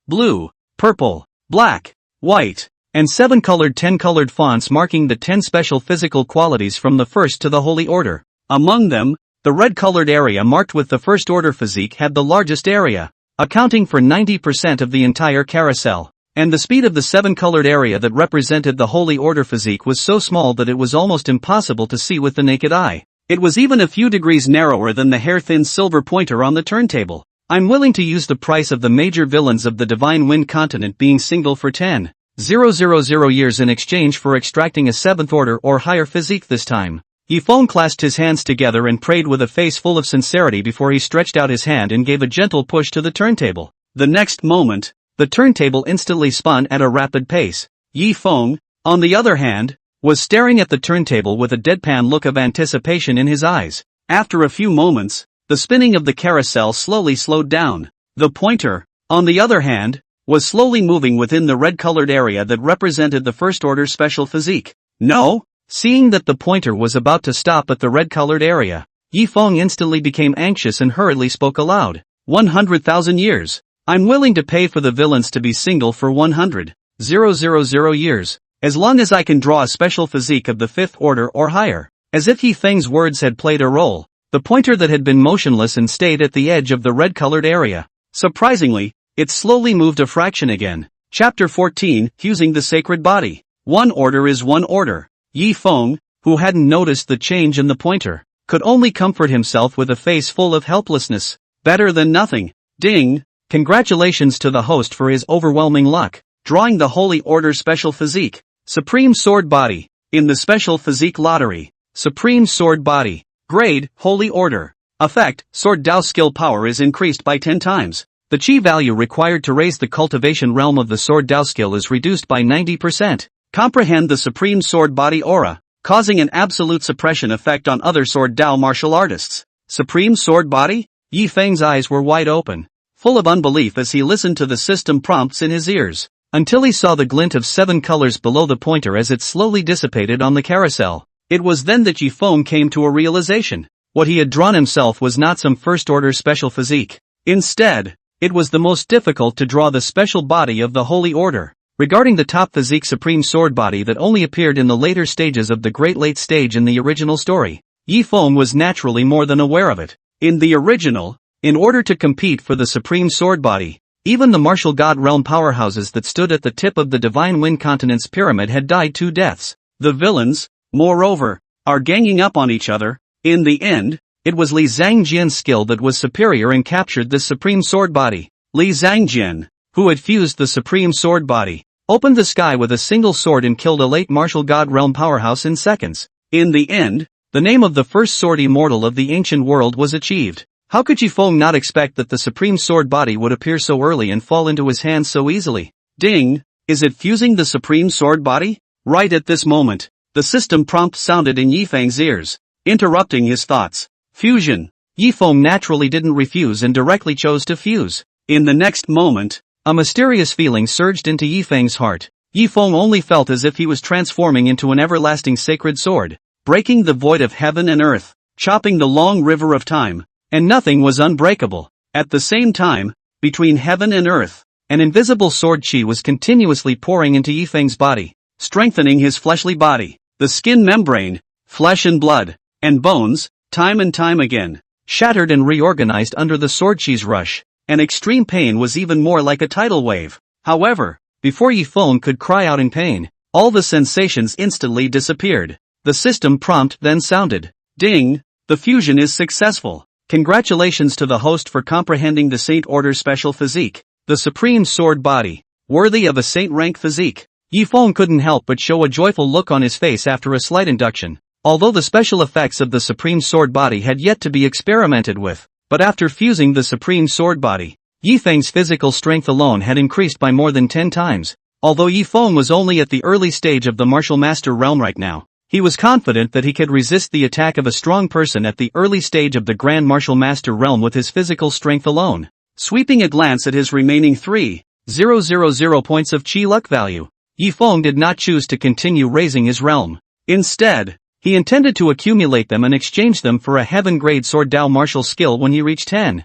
blue, purple, black, white, and 7 colored 10-colored fonts marking the 10 special physical qualities from the first to the holy order. Among them, the red-colored area marked with the first order physique had the largest area. accounting for 90% of the entire carousel. And the speed of the 7-colored area that represented the Holy Order physique was so small that it was almost impossible to see with the naked eye. It was even a few degrees narrower than the hair-thin silver pointer on the turntable. I'm willing to use the price of the major villains of the Divine Wind continent being single for 10,000 years in exchange for extracting a 7th order or higher physique this time. Yifeng clasped his hands together and prayed with a face full of sincerity before he stretched out his hand and gave a gentle push to the turntable. The next moment, the turntable instantly spun at a rapid pace. Yifeng, on the other hand, was staring at the turntable with a deadpan look of anticipation in his eyes. After a few moments, the spinning of the carousel slowly slowed down. The pointer, on the other hand, was slowly moving within the red-colored area that represented the First Order special physique. No? Seeing that the pointer was about to stop at the red-colored area, Yifeng instantly became anxious and hurriedly spoke aloud. 100,000 years. I'm willing to pay for the villains to be single for 100,000 years, as long as I can draw a special physique of the 5th order or higher. As if Yifeng's words had played a role, the pointer that had been motionless and stayed at the edge of the red-colored area. Surprisingly, it slowly moved a fraction again. Chapter 14, Fusing the Sacred Body. One order is one order. Yifeng, who hadn't noticed the change in the pointer, could only comfort himself with a face full of helplessness. Better than nothing. Ding! Congratulations to the host for his overwhelming luck, drawing the Holy Order Special Physique. Supreme Sword Body. In the Special Physique Lottery. Supreme Sword Body. Grade, Holy Order. Effect, Sword Dao skill power is increased by 10 times. The chi value required to raise the cultivation realm of the Sword Dao skill is reduced by 90%. Comprehend the Supreme Sword Body Aura, causing an absolute suppression effect on other Sword Dao martial artists. Supreme Sword Body? Yifeng's eyes were wide open, full of unbelief as he listened to the system prompts in his ears, until he saw the glint of 7 colors below the pointer as it slowly dissipated on the carousel. It was then that Yifeng came to a realization. What he had drawn himself was not some first-order special physique. Instead, it was the most difficult to draw the special body of the Holy Order. Regarding the top physique Supreme Sword Body that only appeared in the later stages of the Great Late Stage in the original story, Yifeng was naturally more than aware of it. In the original, in order to compete for the Supreme Sword Body, even the martial god realm powerhouses that stood at the tip of the Divine Wind Continent's pyramid had died 2 deaths. The villains, moreover, are ganging up on each other. In the end, it was Li Zhangjian's skill that was superior and captured this Supreme Sword Body. Li Zhangjian, who had fused the Supreme Sword Body, opened the sky with a single sword and killed a late martial god realm powerhouse in seconds. In the end, the name of the first sword immortal of the ancient world was achieved. How could Yifeng not expect that the Supreme Sword Body would appear so early and fall into his hands so easily? Ding! Is it fusing the Supreme Sword Body? Right at this moment, the system prompt sounded in Yifeng's ears, interrupting his thoughts. Fusion. Yifeng naturally didn't refuse and directly chose to fuse. In the next moment, a mysterious feeling surged into Yifeng's heart. Yifeng only felt as if he was transforming into an everlasting sacred sword, breaking the void of heaven and earth, chopping the long river of time, and nothing was unbreakable. At the same time, between heaven and earth, an invisible sword chi was continuously pouring into Yifeng's body, strengthening his fleshly body. The skin membrane, flesh and blood, and bones, time and time again, shattered and reorganized under the sword chi's rush. And extreme pain was even more like a tidal wave. However, before Yifeng could cry out in pain, all the sensations instantly disappeared. The system prompt then sounded. Ding! The fusion is successful. Congratulations to the host for comprehending the Saint Order Special Physique, the Supreme Sword Body, worthy of a Saint rank physique. Yifeng couldn't help but show a joyful look on his face after a slight induction. Although the special effects of the Supreme Sword Body had yet to be experimented with, but after fusing the Supreme Sword Body, Yifeng's physical strength alone had increased by more than 10 times. Although Yifeng was only at the early stage of the Martial Master realm right now, he was confident that he could resist the attack of a strong person at the early stage of the Grand Martial Master realm with his physical strength alone. Sweeping a glance at his remaining 3,000 points of chi luck value, Yifeng did not choose to continue raising his realm. Instead, he intended to accumulate them and exchange them for a heaven-grade Sword Dao martial skill when he reached 10,000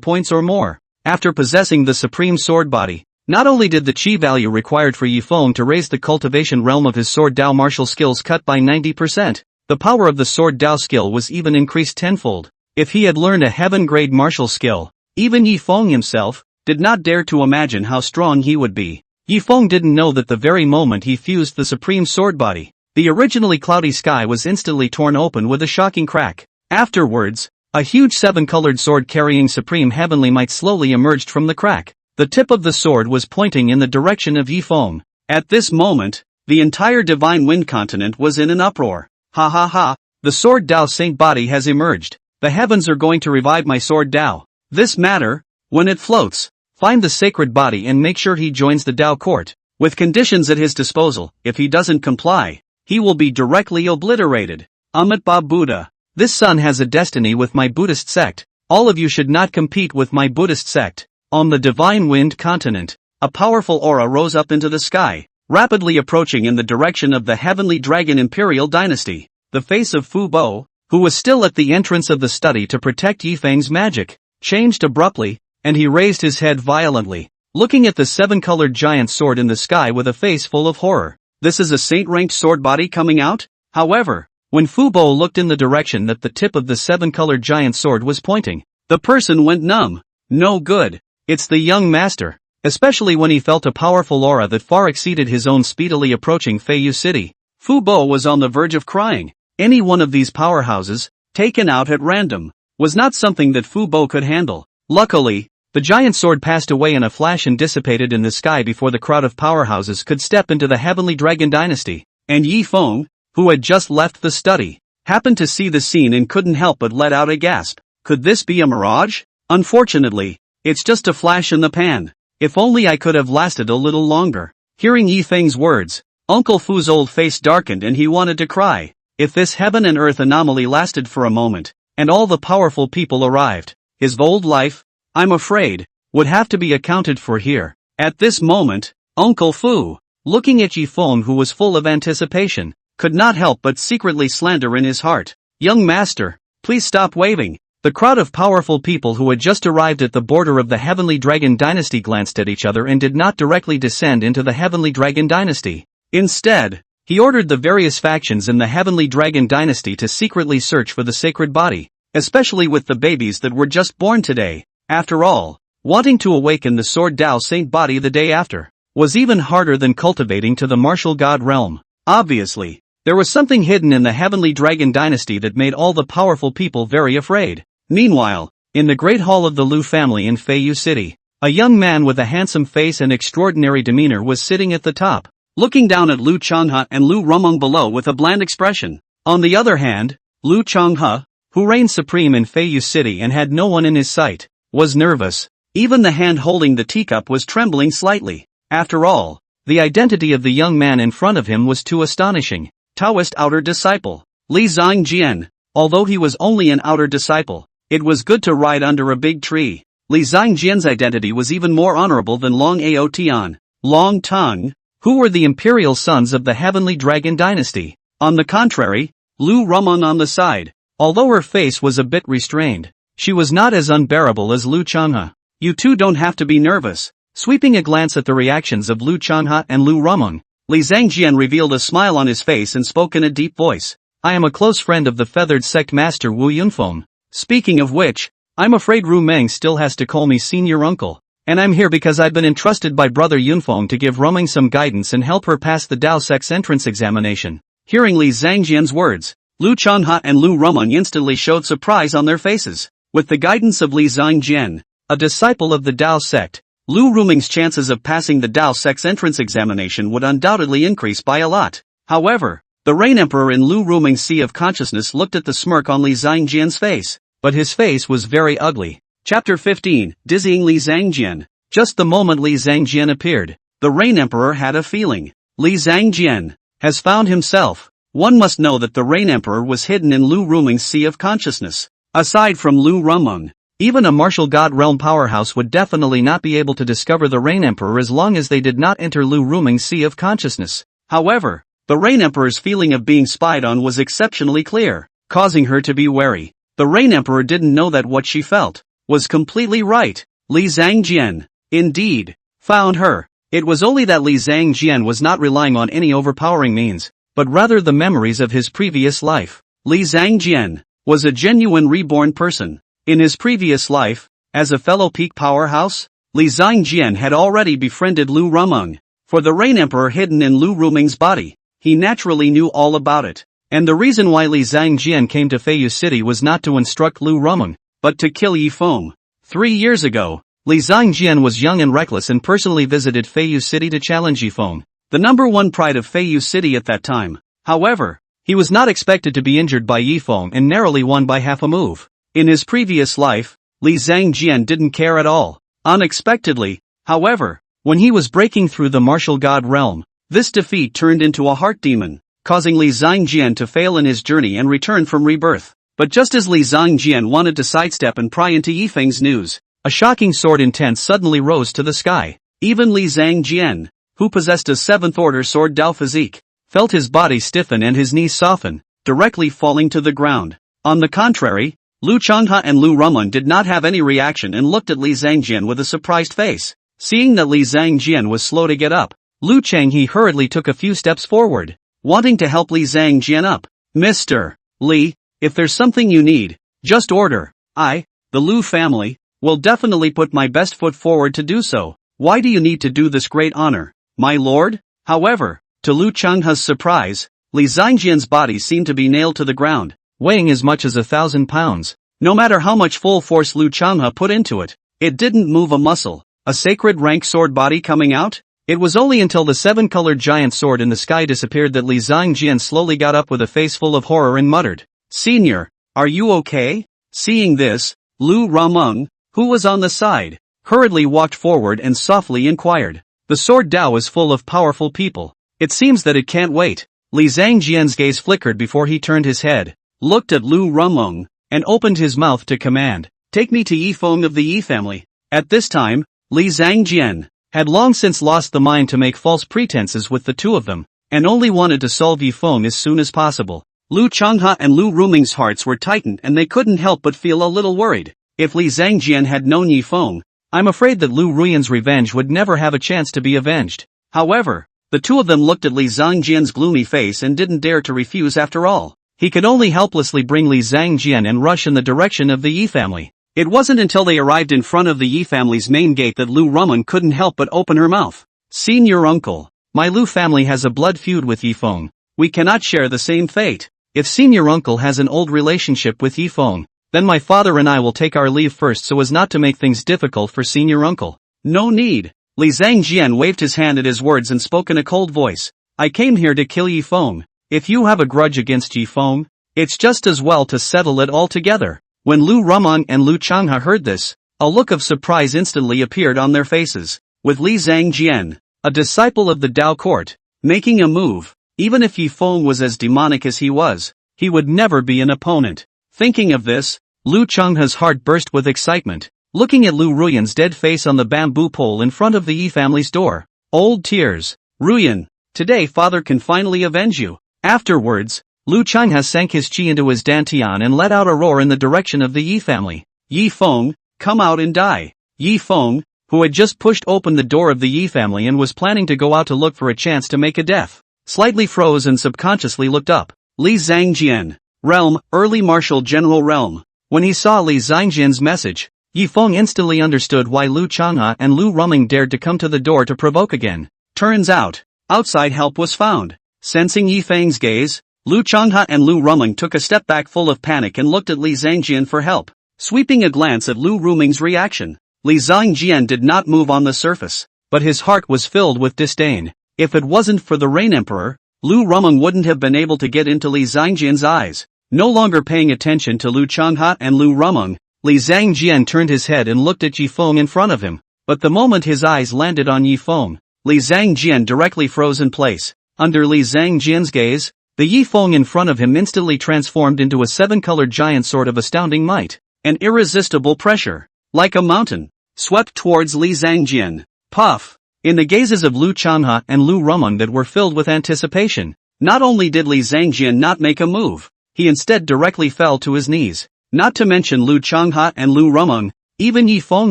points or more. After possessing the Supreme Sword Body, not only did the chi value required for Yifeng to raise the cultivation realm of his Sword Dao martial skills cut by 90%, the power of the Sword Dao skill was even increased tenfold. If he had learned a heaven-grade martial skill, Even Yi Feng himself did not dare to imagine how strong he would be. Yi Feng didn't know that the very moment he fused the supreme sword body, the originally cloudy sky was instantly torn open with a shocking crack. Afterwards, a huge seven-colored sword carrying supreme heavenly might slowly emerged from the crack. The tip of the sword was pointing in the direction of Yi Feng. At this moment, the entire divine wind continent was in an uproar. Ha ha ha, the sword Dao Saint body has emerged. The heavens are going to revive my sword Dao. This matter, when it floats, find the sacred body and make sure he joins the Dao court. With conditions at his disposal, if he doesn't comply, he will be directly obliterated. Amitabha Buddha. This son has a destiny with my Buddhist sect. All of you should not compete with my Buddhist sect. On the divine wind continent, a powerful aura rose up into the sky, rapidly approaching in the direction of the heavenly dragon imperial dynasty. The face of Fu Bo, who was still at the entrance of the study to protect Yi Feng's magic, changed abruptly, and he raised his head violently, looking at the seven-colored giant sword in the sky with a face full of horror. This is a saint-ranked sword body coming out? However, when Fu Bo looked in the direction that the tip of the seven-colored giant sword was pointing, the person went numb. No good. It's the young master. Especially when he felt a powerful aura that far exceeded his own speedily approaching Feiyu City. Fu Bo was on the verge of crying. Any one of these powerhouses, taken out at random, was not something that Fu Bo could handle. Luckily, the giant sword passed away in a flash and dissipated in the sky before the crowd of powerhouses could step into the heavenly dragon dynasty, and Yi Feng, who had just left the study, happened to see the scene and couldn't help but let out a gasp. Could this be a mirage? Unfortunately, it's just a flash in the pan. If only I could have lasted a little longer. Hearing Yi Feng's words, Uncle Fu's old face darkened and he wanted to cry. If this heaven and earth anomaly lasted for a moment, and all the powerful people arrived, his old life, I'm afraid, would have to be accounted for here. At this moment, Uncle Fu, looking at Yi Feng who was full of anticipation, could not help but secretly slander in his heart. Young master, please stop waving. The crowd of powerful people who had just arrived at the border of the Heavenly Dragon Dynasty glanced at each other and did not directly descend into the Heavenly Dragon Dynasty. Instead, he ordered the various factions in the Heavenly Dragon Dynasty to secretly search for the sacred body, especially with the babies that were just born today. After all, wanting to awaken the Sword Dao Saint body the day after was even harder than cultivating to the martial god realm. Obviously, there was something hidden in the Heavenly Dragon Dynasty that made all the powerful people very afraid. Meanwhile, in the great hall of the Liu family in Feiyu City, a young man with a handsome face and extraordinary demeanor was sitting at the top, looking down at Liu Changhe and Liu Rumeng below with a bland expression. On the other hand, Liu Changhe, who reigned supreme in Feiyu City and had no one in his sight, was nervous. Even the hand holding the teacup was trembling slightly. After all, the identity of the young man in front of him was too astonishing. Taoist outer disciple, Li Zhangjian. Although he was only an outer disciple, it was good to ride under a big tree. Li Zhangjian's identity was even more honorable than Long Ao Tian, Long Tong, who were the imperial sons of the Heavenly Dragon Dynasty. On the contrary, Liu Rumeng on the side, although her face was a bit restrained, she was not as unbearable as Liu Changhe. You two don't have to be nervous. Sweeping a glance at the reactions of Liu Changhe and Liu Rumeng, Li Zhangjian revealed a smile on his face and spoke in a deep voice. I am a close friend of the feathered sect master Wu Yunfeng. Speaking of which, I'm afraid Rumeng still has to call me senior uncle. And I'm here because I've been entrusted by brother Yunfeng to give Rumeng some guidance and help her pass the Dao sect's entrance examination. Hearing Li Zhangjian's words, Liu Changhe and Liu Rumeng instantly showed surprise on their faces. With the guidance of Li Zhangjian, a disciple of the Dao sect, Liu Rumeng's chances of passing the Dao sect's entrance examination would undoubtedly increase by a lot. However, the Rain Emperor in Liu Rumeng's Sea of Consciousness looked at the smirk on Li Zhangjian's face, but his face was very ugly. Chapter 15, Dizzying Li Zhangjian. Just the moment Li Zhangjian appeared, the Rain Emperor had a feeling. Li Zhangjian has found himself. One must know that the Rain Emperor was hidden in Liu Rumeng's Sea of Consciousness. Aside from Liu Rumeng, even a martial god realm powerhouse would definitely not be able to discover the Rain Emperor as long as they did not enter Liu Rumeng's Sea of Consciousness. However, the Rain Emperor's feeling of being spied on was exceptionally clear, causing her to be wary. The Rain Emperor didn't know that what she felt was completely right. Li Zhangjian, indeed, found her. It was only that Li Zhangjian was not relying on any overpowering means, but rather the memories of his previous life. Li Zhangjian was a genuine reborn person. In his previous life, As a fellow peak powerhouse, Li Zhangjian had already befriended Liu Rumeng. For the Rain Emperor hidden in Liu Rumeng's body, he naturally knew all about it. And the reason why Li Zhangjian came to Feiyu City was not to instruct Liu Rumeng, but to kill Yi Feng. 3 years ago, Li Zhangjian was young and reckless and personally visited Feiyu City to challenge Yi Feng, the #1 pride of Feiyu City at that time. However, he was not expected to be injured by Yi Feng and narrowly won by half a move. In his previous life, Li Zhangjian didn't care at all. Unexpectedly, however, when he was breaking through the martial god realm, this defeat turned into a heart demon, causing Li Zhangjian to fail in his journey and return from rebirth. But just as Li Zhangjian wanted to sidestep and pry into Yi Feng's news, a shocking sword intent suddenly rose to the sky. Even Li Zhangjian, who possessed a 7th order sword Dao physique, felt his body stiffen and his knees soften, directly falling to the ground. On the contrary, Liu Changhe and Liu Rumeng did not have any reaction and looked at Li Zhangjian with a surprised face. Seeing that Li Zhangjian was slow to get up, Liu Changhe hurriedly took a few steps forward, wanting to help Li Zhangjian up. Mr. Li, if there's something you need, just order. I, the Liu family, will definitely put my best foot forward to do so. Why do you need to do this great honor, my lord? However, to Liu Changhe's surprise, Li Zhangjian's body seemed to be nailed to the ground, weighing as much as 1,000 pounds. No matter how much full force Liu Changhe put into it, it didn't move a muscle. A sacred rank sword body coming out? It was only until the 7-colored giant sword in the sky disappeared that Li Zhangjian slowly got up with a face full of horror and muttered, "Senior, are you okay?" Seeing this, Liu Rumeng, who was on the side, hurriedly walked forward and softly inquired. The sword Dao is full of powerful people. It seems that it can't wait. Li Zhangjian's gaze flickered before he turned his head, looked at Liu Rumeng, and opened his mouth to command, "Take me to Yi Feng of the Yi family." At this time, Li Zhangjian had long since lost the mind to make false pretenses with the two of them, and only wanted to solve Yi Feng as soon as possible. Liu Changhe and Liu Rumeng's hearts were tightened and they couldn't help but feel a little worried. If Li Zhangjian had known Yi Feng, I'm afraid that Liu Ruyan's revenge would never have a chance to be avenged. However, the two of them looked at Li Zhangjian's gloomy face and didn't dare to refuse after all. He could only helplessly bring Li Zhangjian and rush in the direction of the Yi family. It wasn't until they arrived in front of the Yi family's main gate that Liu Rumeng couldn't help but open her mouth. "Senior uncle, my Liu family has a blood feud with Yi Feng. We cannot share the same fate. If senior uncle has an old relationship with Yi Feng, then my father and I will take our leave first so as not to make things difficult for senior uncle." "No need." Li Zhangjian waved his hand at his words and spoke in a cold voice. "I came here to kill Yi Feng. If you have a grudge against Yi Feng, it's just as well to settle it all together." When Liu Rumeng and Liu Changhe heard this, a look of surprise instantly appeared on their faces. With Li Zhangjian, a disciple of the Dao court, making a move, even if Yi Feng was as demonic as he was, he would never be an opponent. Thinking of this, Liu Changhe's heart burst with excitement, looking at Liu Ruyan's dead face on the bamboo pole in front of the Yi family's door. Old tears. "Ruyan, today father can finally avenge you." Afterwards, Liu Changhe sank his chi into his dantian and let out a roar in the direction of the Yi family. "Yi Feng, come out and die." Yi Feng, who had just pushed open the door of the Yi family and was planning to go out to look for a chance to make a death, slightly froze and subconsciously looked up. Li Zhangjian. Realm, Early Martial General Realm. When he saw Li Zhangjian's message, Yi Feng instantly understood why Liu Changhe and Liu Rumeng dared to come to the door to provoke again. Turns out, outside help was found. Sensing Yi Feng's gaze, Liu Changhe and Liu Rumeng took a step back full of panic and looked at Li Zhangjian for help. Sweeping a glance at Liu Rumeng's reaction, Li Zhangjian did not move on the surface, but his heart was filled with disdain. If it wasn't for the Rain Emperor, Liu Rumeng wouldn't have been able to get into Li Zhangjian's eyes. No longer paying attention to Liu Changhe and Liu Rumeng, Li Zhangjian turned his head and looked at Yi Feng in front of him, but the moment his eyes landed on Yi Feng, Li Zhangjian directly froze in place. Under Li Zhangjian's gaze, the Yi Feng in front of him instantly transformed into a 7-colored giant sword of astounding might. An irresistible pressure, like a mountain, swept towards Li Zhangjian. Puff! In the gazes of Liu Changhe and Liu Rumeng that were filled with anticipation, not only did Li Zhangjian not make a move, he instead directly fell to his knees. Not to mention Liu Changhe and Liu Rumeng, even Yi Feng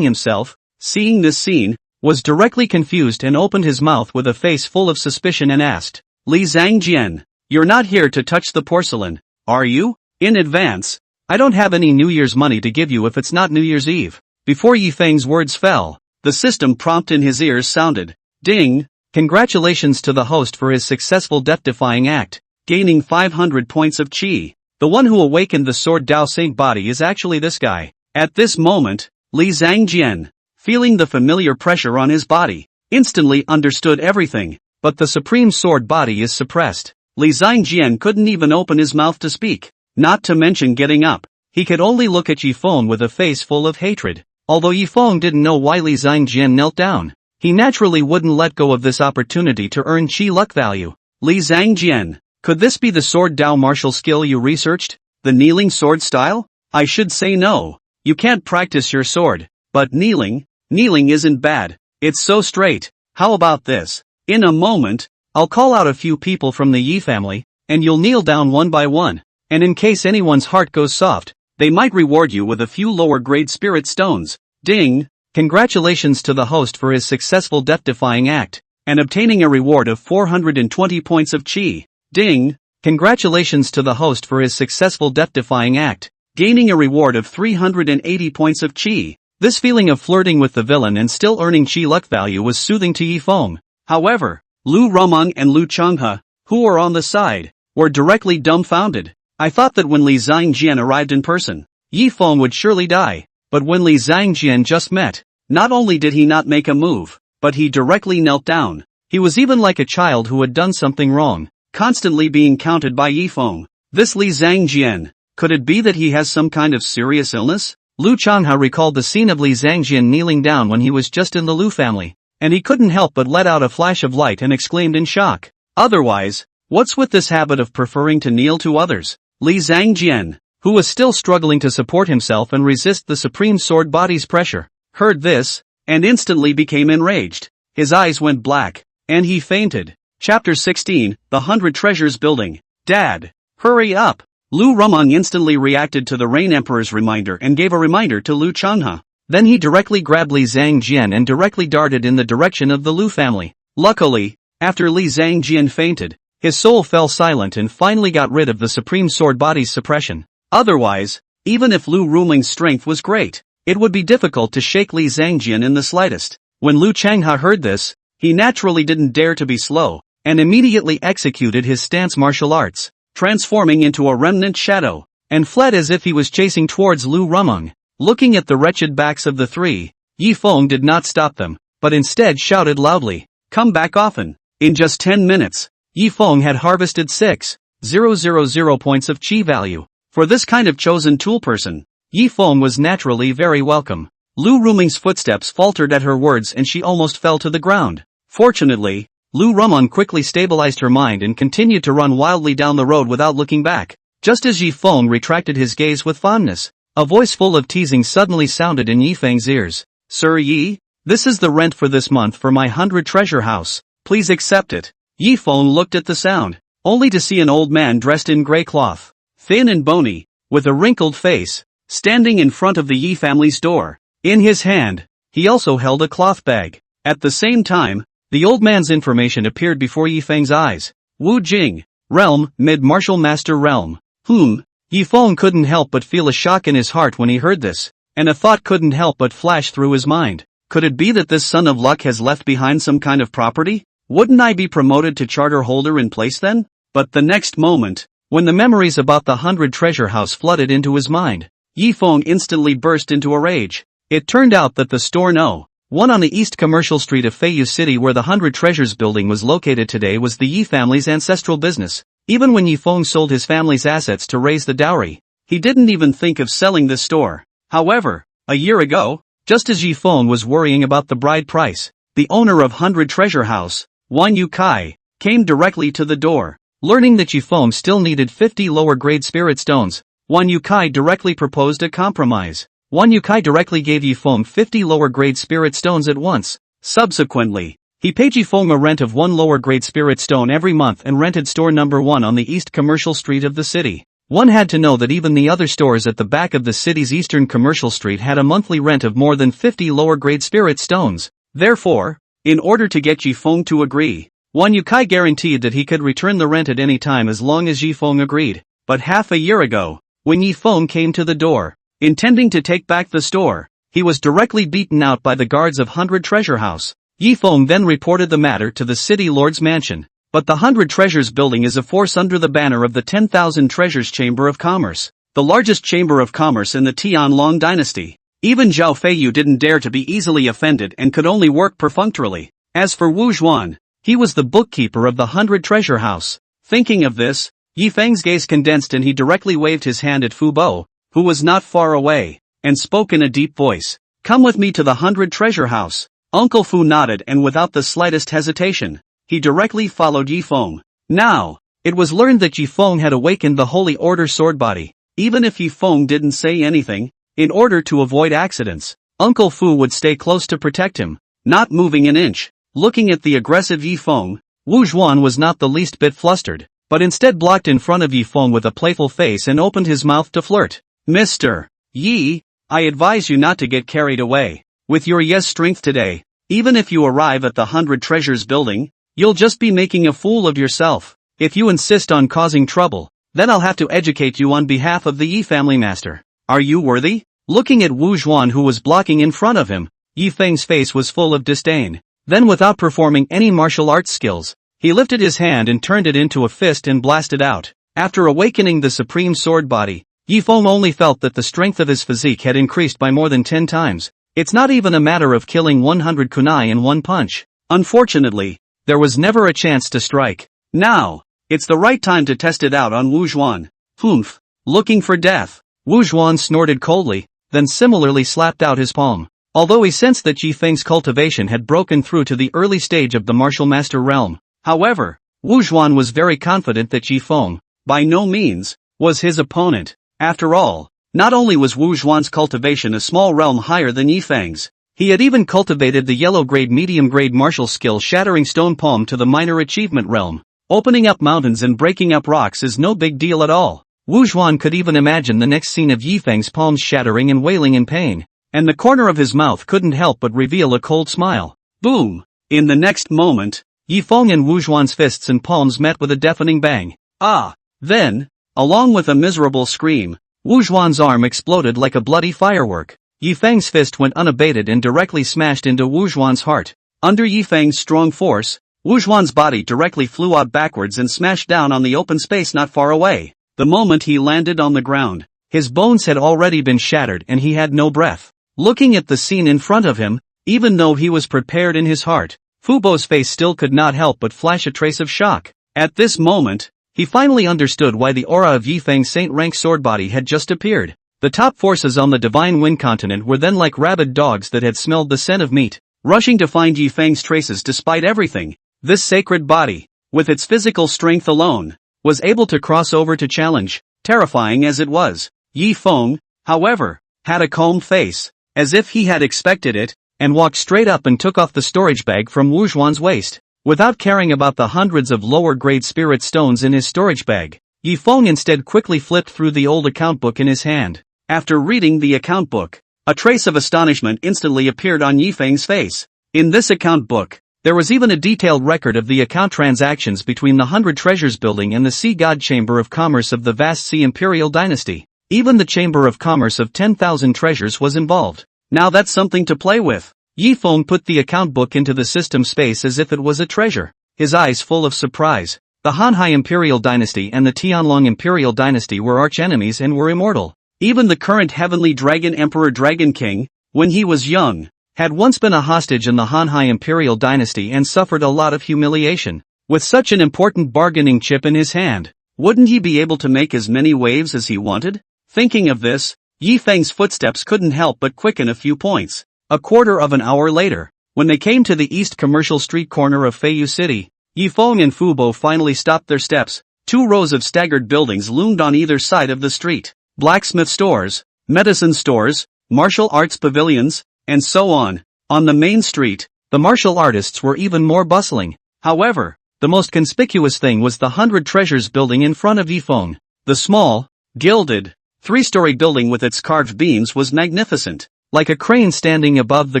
himself, seeing this scene, was directly confused and opened his mouth with a face full of suspicion and asked, "Li Zhangjian, you're not here to touch the porcelain, are you?" "In advance, I don't have any New Year's money to give you if it's not New Year's Eve." Before Yifeng's words fell, the system prompt in his ears sounded. Ding! Congratulations to the host for his successful death-defying act, gaining 500 points of chi. The one who awakened the sword Dao Saint body is actually this guy. At this moment, Li Zhangjian, feeling the familiar pressure on his body, instantly understood everything, but the supreme sword body is suppressed. Li Zhangjian couldn't even open his mouth to speak, not to mention getting up. He could only look at Yifeng with a face full of hatred. Although Yifeng didn't know why Li Zhangjian knelt down, he naturally wouldn't let go of this opportunity to earn chi luck value. Li Zhangjian, could this be the sword Dao martial skill you researched? The kneeling sword style? I should say no. You can't practice your sword, but kneeling isn't bad. It's so straight. How about this? In a moment, I'll call out a few people from the Yi family, and you'll kneel down one by one, and in case anyone's heart goes soft, they might reward you with a few lower-grade spirit stones. Ding! Congratulations to the host for his successful death-defying act, and obtaining a reward of 420 points of chi. Ding! Congratulations to the host for his successful death-defying act, gaining a reward of 380 points of chi. This feeling of flirting with the villain and still earning chi luck value was soothing to Yifeng. However, Liu Rumeng and Liu Changhe, who were on the side, were directly dumbfounded. I thought that when Li Zhangjian arrived in person, Yifeng would surely die, but when Li Zhangjian just met, not only did he not make a move, but he directly knelt down. He was even like a child who had done something wrong, constantly being counted by Yifeng. This Li Zhangjian, could it be that he has some kind of serious illness? Liu Changhe recalled the scene of Li Zhangjian kneeling down when he was just in the Liu family, and he couldn't help but let out a flash of light and exclaimed in shock. Otherwise, what's with this habit of preferring to kneel to others? Li Zhangjian, who was still struggling to support himself and resist the supreme sword body's pressure, heard this, and instantly became enraged. His eyes went black, and he fainted. Chapter 16, The 100 Treasures Building. Dad, hurry up! Liu Rumeng instantly reacted to the Rain Emperor's reminder and gave a reminder to Liu Changhe. Then he directly grabbed Li Zhangjian and directly darted in the direction of the Liu family. Luckily, after Li Zhangjian fainted, his soul fell silent and finally got rid of the supreme sword body's suppression. Otherwise, even if Liu Rumeng's strength was great, it would be difficult to shake Li Zhangjian in the slightest. When Liu Changhe heard this, he naturally didn't dare to be slow, and immediately executed his stance martial arts, transforming into a remnant shadow, and fled as if he was chasing towards Liu Rumeng. Looking at the wretched backs of the three, Yifeng did not stop them, but instead shouted loudly, "Come back often." In just 10 minutes, Yifeng had harvested 6,000 points of chi value. For this kind of chosen tool person, Yifeng was naturally very welcome. Liu Rumeng's footsteps faltered at her words and she almost fell to the ground. Fortunately, Liu Rumeng quickly stabilized her mind and continued to run wildly down the road without looking back. Just as Yifeng retracted his gaze with fondness, a voice full of teasing suddenly sounded in Yifeng's ears. "Sir Yi, this is the rent for this month for my 100 treasure house. Please accept it." Yifeng looked at the sound, only to see an old man dressed in gray cloth, thin and bony, with a wrinkled face, standing in front of the Yi family's door. In his hand, he also held a cloth bag. At the same time, the old man's information appeared before Yifeng's eyes. Wu Jing, Realm, Mid-Martial Master Realm. Yifeng couldn't help but feel a shock in his heart when he heard this, and a thought couldn't help but flash through his mind. Could it be that this son of luck has left behind some kind of property? Wouldn't I be promoted to charter holder in place then? But the next moment, when the memories about the 100 treasure house flooded into his mind, Yifeng instantly burst into a rage. It turned out that the store No. 1 on the East Commercial Street of Feiyu City where the 100 Treasures building was located today was the Yi family's ancestral business. Even when Yifeng sold his family's assets to raise the dowry, he didn't even think of selling this store. However, a year ago, just as Yifeng was worrying about the bride price, the owner of 100 Treasure House, Wan Yukai, came directly to the door. Learning that Yifeng still needed 50 lower-grade spirit stones, Wan Yukai directly proposed a compromise. Wan Yukai directly gave Yifeng 50 lower-grade spirit stones at once. Subsequently, he paid Yifeng a rent of 1 lower-grade spirit stone every month and rented store number 1 on the East Commercial Street of the city. One had to know that even the other stores at the back of the city's Eastern Commercial Street had a monthly rent of more than 50 lower-grade spirit stones. Therefore, in order to get Yifeng to agree, Wan Yukai guaranteed that he could return the rent at any time as long as Yifeng agreed. But half a year ago, when Yifeng came to the door, intending to take back the store, he was directly beaten out by the guards of 100 Treasure House. Yi Feng then reported the matter to the city lord's mansion. But the 100 Treasures building is a force under the banner of the 10,000 Treasures Chamber of Commerce, the largest chamber of commerce in the Tianlong dynasty. Even Zhao Feiyu didn't dare to be easily offended and could only work perfunctorily. As for Wu Zhuan, he was the bookkeeper of the 100 Treasure House. Thinking of this, Yi Feng's gaze condensed and he directly waved his hand at Fu Bo, who was not far away, and spoke in a deep voice. "Come with me to the 100 Treasure House." Uncle Fu nodded and without the slightest hesitation, he directly followed Yi Feng. Now, it was learned that Yi Feng had awakened the Holy Order sword body. Even if Yi Feng didn't say anything, in order to avoid accidents, Uncle Fu would stay close to protect him, not moving an inch. Looking at the aggressive Yi Feng, Wu Zhuan was not the least bit flustered, but instead blocked in front of Yi Feng with a playful face and opened his mouth to flirt. "Mr. Yi, I advise you not to get carried away. With your yes strength today, even if you arrive at the 100 Treasures building, you'll just be making a fool of yourself. If you insist on causing trouble, then I'll have to educate you on behalf of the Yi family master. Are you worthy?" Looking at Wu Zhuan who was blocking in front of him, Yi Feng's face was full of disdain. Then without performing any martial arts skills, he lifted his hand and turned it into a fist and blasted out. After awakening the supreme sword body, Yi Feng only felt that the strength of his physique had increased by more than 10 times. It's not even a matter of killing 100 kunai in one punch. Unfortunately, there was never a chance to strike. Now, it's the right time to test it out on Wu Zhuan. Humph. Looking for death. Wu Zhuan snorted coldly, then similarly slapped out his palm. Although he sensed that Yi Feng's cultivation had broken through to the early stage of the martial master realm. However, Wu Zhuan was very confident that Yi Feng, by no means, was his opponent. After all, not only was Wu Zhuan's cultivation a small realm higher than Yi Feng's, he had even cultivated the yellow-grade medium-grade martial skill Shattering Stone Palm to the minor achievement realm. Opening up mountains and breaking up rocks is no big deal at all. Wu Zhuan could even imagine the next scene of Yi Feng's palms shattering and wailing in pain, and the corner of his mouth couldn't help but reveal a cold smile. Boom! In the next moment, Yi Feng and Wu Zhuan's fists and palms met with a deafening bang. Ah! Then, along with a miserable scream, Wu Zhuan's arm exploded like a bloody firework. Yi Feng's fist went unabated and directly smashed into Wu Zhuan's heart. Under Yi Feng's strong force, Wu Zhuan's body directly flew out backwards and smashed down on the open space not far away. The moment he landed on the ground, his bones had already been shattered and he had no breath. Looking at the scene in front of him, even though he was prepared in his heart, Fu Bo's face still could not help but flash a trace of shock. At this moment, he finally understood why the aura of Yi Feng's saint-rank sword body had just appeared. The top forces on the Divine Wind continent were then like rabid dogs that had smelled the scent of meat, rushing to find Yi Feng's traces despite everything. This sacred body, with its physical strength alone, was able to cross over to challenge, terrifying as it was. Yi Feng, however, had a calm face, as if he had expected it, and walked straight up and took off the storage bag from Wu Zhuan's waist. Without caring about the hundreds of lower-grade spirit stones in his storage bag, Yi Feng instead quickly flipped through the old account book in his hand. After reading the account book, a trace of astonishment instantly appeared on Yi Feng's face. In this account book, there was even a detailed record of the account transactions between the 100 Treasures building and the Sea God Chamber of Commerce of the vast Sea Imperial dynasty. Even the Chamber of Commerce of 10,000 Treasures was involved. Now that's something to play with. Yi Feng put the account book into the system space as if it was a treasure, his eyes full of surprise. The Hanhai Imperial dynasty and the Tianlong Imperial dynasty were arch-enemies and were immortal. Even the current Heavenly Dragon Emperor Dragon King, when he was young, had once been a hostage in the Hanhai Imperial dynasty and suffered a lot of humiliation. With such an important bargaining chip in his hand, wouldn't he be able to make as many waves as he wanted? Thinking of this, Yi Feng's footsteps couldn't help but quicken a few points. A quarter of an hour later, when they came to the East Commercial Street corner of Feiyu City, Yi Feng and Fu Bo finally stopped their steps. 2 rows of staggered buildings loomed on either side of the street. Blacksmith stores, medicine stores, martial arts pavilions, and so on. On the main street, the martial artists were even more bustling. However, the most conspicuous thing was the 100 Treasures building in front of Yi Feng. The small, gilded, 3-story building with its carved beams was magnificent, like a crane standing above the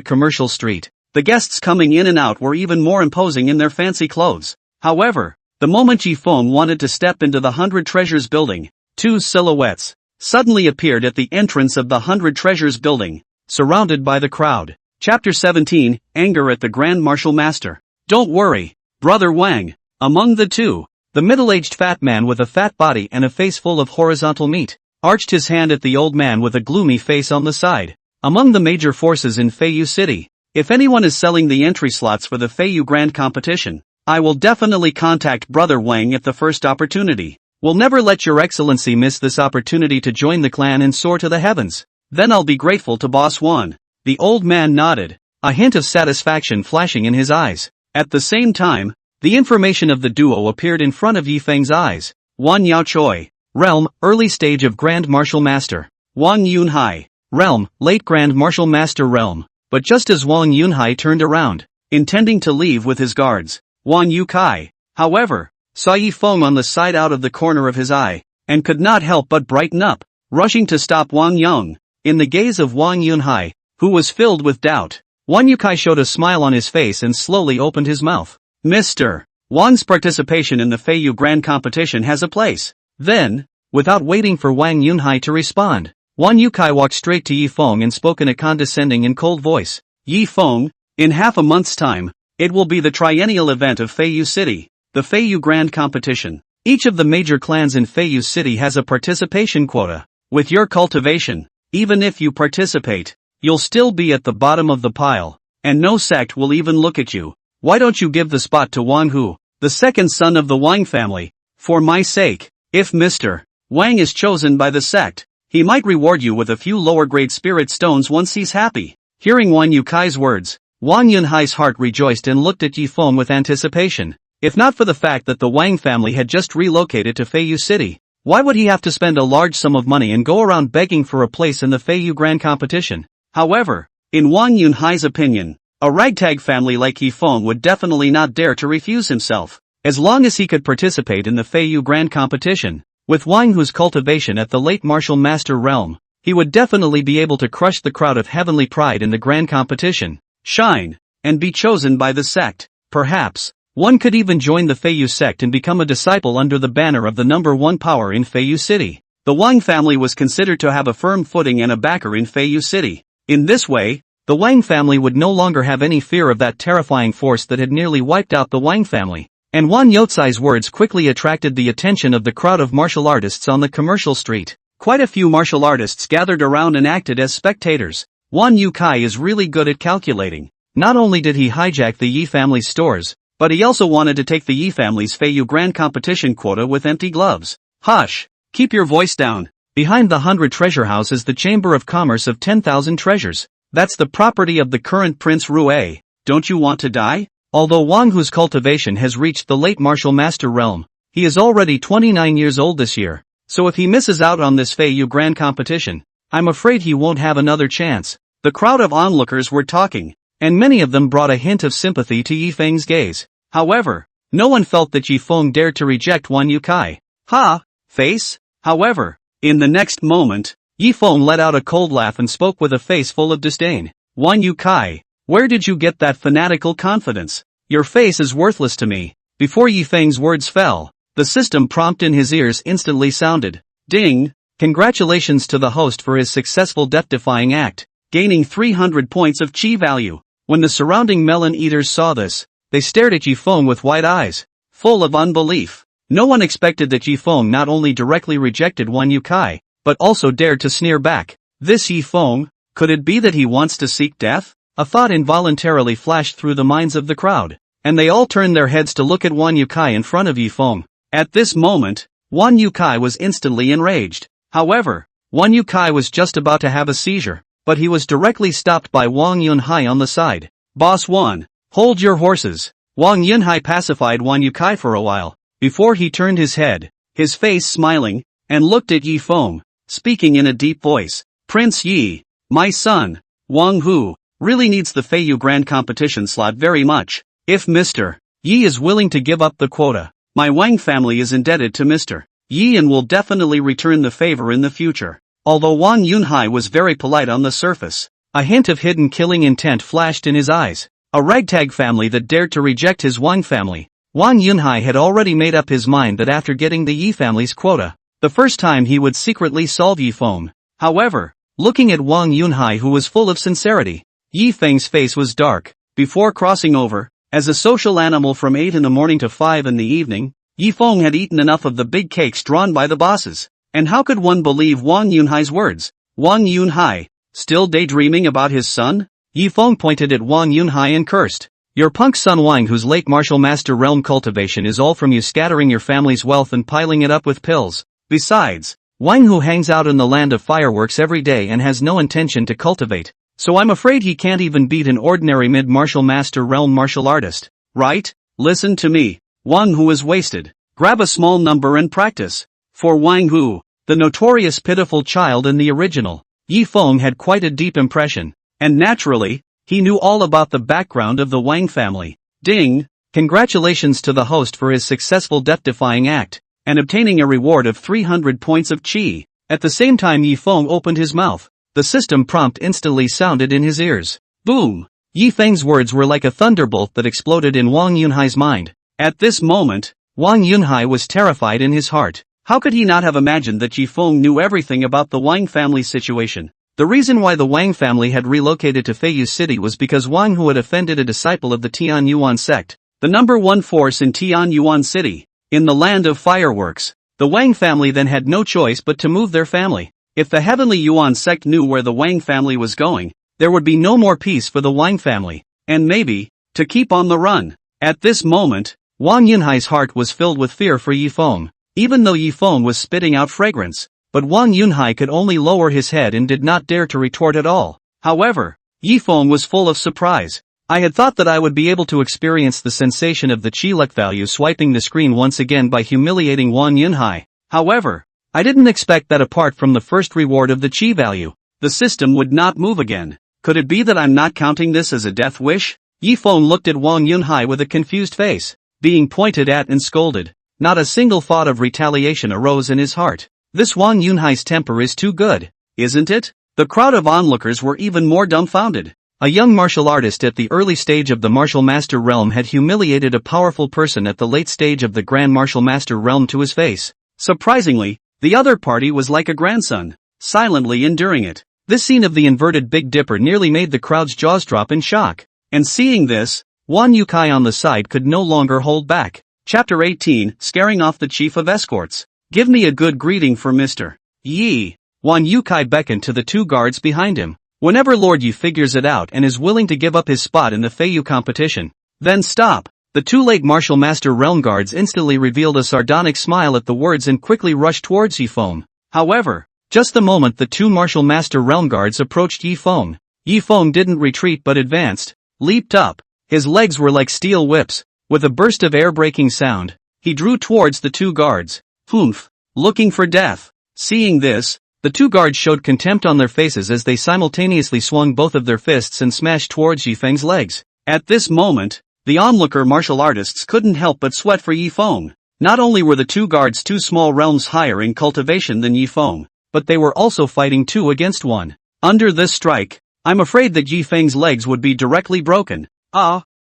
commercial street. The guests coming in and out were even more imposing in their fancy clothes. However, the moment Yi Feng wanted to step into the 100 Treasures building, 2 silhouettes suddenly appeared at the entrance of the 100 Treasures building. surrounded by the crowd. Chapter 17, Anger at the Grand Martial Master. Don't worry, Brother Wang. Among the two, the middle-aged fat man with a fat body and a face full of horizontal meat arched his hand at the old man with a gloomy face on the side. Among the major forces in Feiyu City, if anyone is selling the entry slots for the Feiyu Grand Competition, I will definitely contact Brother Wang at the first opportunity. We'll never let Your Excellency miss this opportunity to join the clan and soar to the heavens. Then I'll be grateful to Boss Wan. The old man nodded, a hint of satisfaction flashing in his eyes. At the same time, the information of the duo appeared in front of Yifeng's eyes. Wan Yao Choi. Realm, early stage of Grand Martial Master. Wang Yunhai. Realm, late Grand Martial Master Realm. But just as Wang Yunhai turned around, intending to leave with his guards, Wang Yukai, however, saw Yifeng on the side out of the corner of his eye, and could not help but brighten up, rushing to stop Wang Yang. In the gaze of Wang Yunhai, who was filled with doubt, Wang Yukai showed a smile on his face and slowly opened his mouth. Mr. Wang's participation in the Feiyu Grand Competition has a place. Then, without waiting for Wang Yunhai to respond, Wang Yukai walked straight to Yifeng and spoke in a condescending and cold voice. Yifeng, in half a month's time, it will be the triennial event of Feiyu City, the Feiyu Grand Competition. Each of the major clans in Feiyu City has a participation quota. With your cultivation, even if you participate, you'll still be at the bottom of the pile, and no sect will even look at you. Why don't you give the spot to Wang Hu, the second son of the Wang family? For my sake, if Mr. Wang is chosen by the sect, he might reward you with a few lower-grade spirit stones once he's happy. Hearing Wang Yukai's words, Wang Yunhai's heart rejoiced and looked at Yifeng with anticipation. If not for the fact that the Wang family had just relocated to Feiyu City, why would he have to spend a large sum of money and go around begging for a place in the Feiyu Grand Competition? However, in Wang Yunhai's opinion, a ragtag family like Yifeng would definitely not dare to refuse himself, as long as he could participate in the Feiyu Grand Competition. With Wang Hu's cultivation at the late Martial Master realm, he would definitely be able to crush the crowd of heavenly pride in the Grand Competition, shine, and be chosen by the sect. Perhaps, one could even join the Feiyu sect and become a disciple under the banner of the number one power in Feiyu City. The Wang family was considered to have a firm footing and a backer in Feiyu City. In this way, the Wang family would no longer have any fear of that terrifying force that had nearly wiped out the Wang family. And Wan Yotsai's words quickly attracted the attention of the crowd of martial artists on the commercial street. Quite a few martial artists gathered around and acted as spectators. Wan Yukai is really good at calculating. Not only did he hijack the Yi family's stores, but he also wanted to take the Yi family's Feiyu Grand Competition quota with empty gloves. Hush! Keep your voice down. Behind the 100 treasure house is the Chamber of Commerce of 10,000 treasures. That's the property of the current Prince Rue. Don't you want to die? Although Wang Hu's cultivation has reached the late Martial Master realm, he is already 29 years old this year, so if he misses out on this Feiyu Grand Competition, I'm afraid he won't have another chance. The crowd of onlookers were talking, and many of them brought a hint of sympathy to Yifeng's gaze. However, no one felt that Yifeng dared to reject Wan Yukai. Ha! Face? However, in the next moment, Yifeng let out a cold laugh and spoke with a face full of disdain. Wan Yukai, where did you get that fanatical confidence? Your face is worthless to me. Before Yifeng's words fell, the system prompt in his ears instantly sounded. Ding! Congratulations to the host for his successful death-defying act, gaining 300 points of chi value. When the surrounding melon eaters saw this, they stared at Yifeng with wide eyes, full of unbelief. No one expected that Yifeng not only directly rejected Wan Yukai, but also dared to sneer back. This Yifeng, could it be that he wants to seek death? A thought involuntarily flashed through the minds of the crowd, and they all turned their heads to look at Wan Yukai in front of Yifeng. At this moment, Wan Yukai was instantly enraged. However, Wan Yukai was just about to have a seizure, but he was directly stopped by Wang Yunhai on the side. Boss Wan, hold your horses. Wang Yunhai pacified Wan Yukai for a while, before he turned his head, his face smiling, and looked at Yifeng, speaking in a deep voice. Prince Yi, my son, Wang Hu, really needs the Feiyu Grand Competition slot very much. If Mr. Yi is willing to give up the quota, my Wang family is indebted to Mr. Yi and will definitely return the favor in the future. Although Wang Yunhai was very polite on the surface, a hint of hidden killing intent flashed in his eyes. A ragtag family that dared to reject his Wang family. Wang Yunhai had already made up his mind that after getting the Yi family's quota, the first time he would secretly solve Yifeng. However, looking at Wang Yunhai, who was full of sincerity. Yi Feng's face was dark. Before crossing over, as a social animal from 8 in the morning to 5 in the evening, Yi Feng had eaten enough of the big cakes drawn by the bosses. And how could one believe Wang Yunhai's words? Wang Yunhai, still daydreaming about his son? Yi Feng pointed at Wang Yunhai and cursed. Your punk son Wang, whose late martial master realm cultivation is all from you scattering your family's wealth and piling it up with pills. Besides, Wang who hangs out in the land of fireworks every day and has no intention to cultivate. So I'm afraid he can't even beat an ordinary mid-martial master realm martial artist. Right? Listen to me. Wang Hu is wasted. Grab a small number and practice. For Wang Hu, the notorious pitiful child in the original, Yi Feng had quite a deep impression. And naturally, he knew all about the background of the Wang family. Ding! Congratulations to the host for his successful death-defying act, and obtaining a reward of 300 points of chi. At the same time Yi Feng opened his mouth, the system prompt instantly sounded in his ears. Boom! Yi Feng's words were like a thunderbolt that exploded in Wang Yunhai's mind. At this moment, Wang Yunhai was terrified in his heart. How could he not have imagined that Yi Feng knew everything about the Wang family's situation? The reason why the Wang family had relocated to Feiyu City was because Wang Hu had offended a disciple of the Tian Yuan sect, the number one force in Tian Yuan City, in the land of fireworks. The Wang family then had no choice but to move their family. If the heavenly Yuan sect knew where the Wang family was going, there would be no more peace for the Wang family, and maybe, to keep on the run. At this moment, Wang Yunhai's heart was filled with fear for Yi Feng, even though Yi Feng was spitting out fragrance. But Wang Yunhai could only lower his head and did not dare to retort at all. However, Yi Feng was full of surprise. I had thought that I would be able to experience the sensation of the chi luck value swiping the screen once again by humiliating Wang Yunhai. However, I didn't expect that apart from the first reward of the chi value, the system would not move again. Could it be that I'm not counting this as a death wish? Yi Feng looked at Wang Yunhai with a confused face, being pointed at and scolded. Not a single thought of retaliation arose in his heart. This Wang Yunhai's temper is too good, isn't it? The crowd of onlookers were even more dumbfounded. A young martial artist at the early stage of the martial master realm had humiliated a powerful person at the late stage of the grand martial master realm to his face. Surprisingly, the other party was like a grandson, silently enduring it. This scene of the inverted Big Dipper nearly made the crowd's jaws drop in shock. And seeing this, Wan Yukai on the side could no longer hold back. Chapter 18, Scaring Off the Chief of Escorts. Give me a good greeting for Mr. Yi. Wan Yukai beckoned to the two guards behind him. Whenever Lord Yi figures it out and is willing to give up his spot in the Feiyu competition, then stop. The two late martial master realm guards instantly revealed a sardonic smile at the words and quickly rushed towards Yi Feng. However, just the moment the two martial master realm guards approached Yi Feng didn't retreat but advanced, leaped up. His legs were like steel whips. With a burst of air-breaking sound, he drew towards the two guards. Humph! Looking for death. Seeing this, the two guards showed contempt on their faces as they simultaneously swung both of their fists and smashed towards Yi Feng's legs. At this moment, the onlooker martial artists couldn't help but sweat for Yi Feng. Not only were the two guards 2 small realms higher in cultivation than Yi Feng, but they were also fighting 2 against 1. Under this strike, I'm afraid that Yi Feng's legs would be directly broken.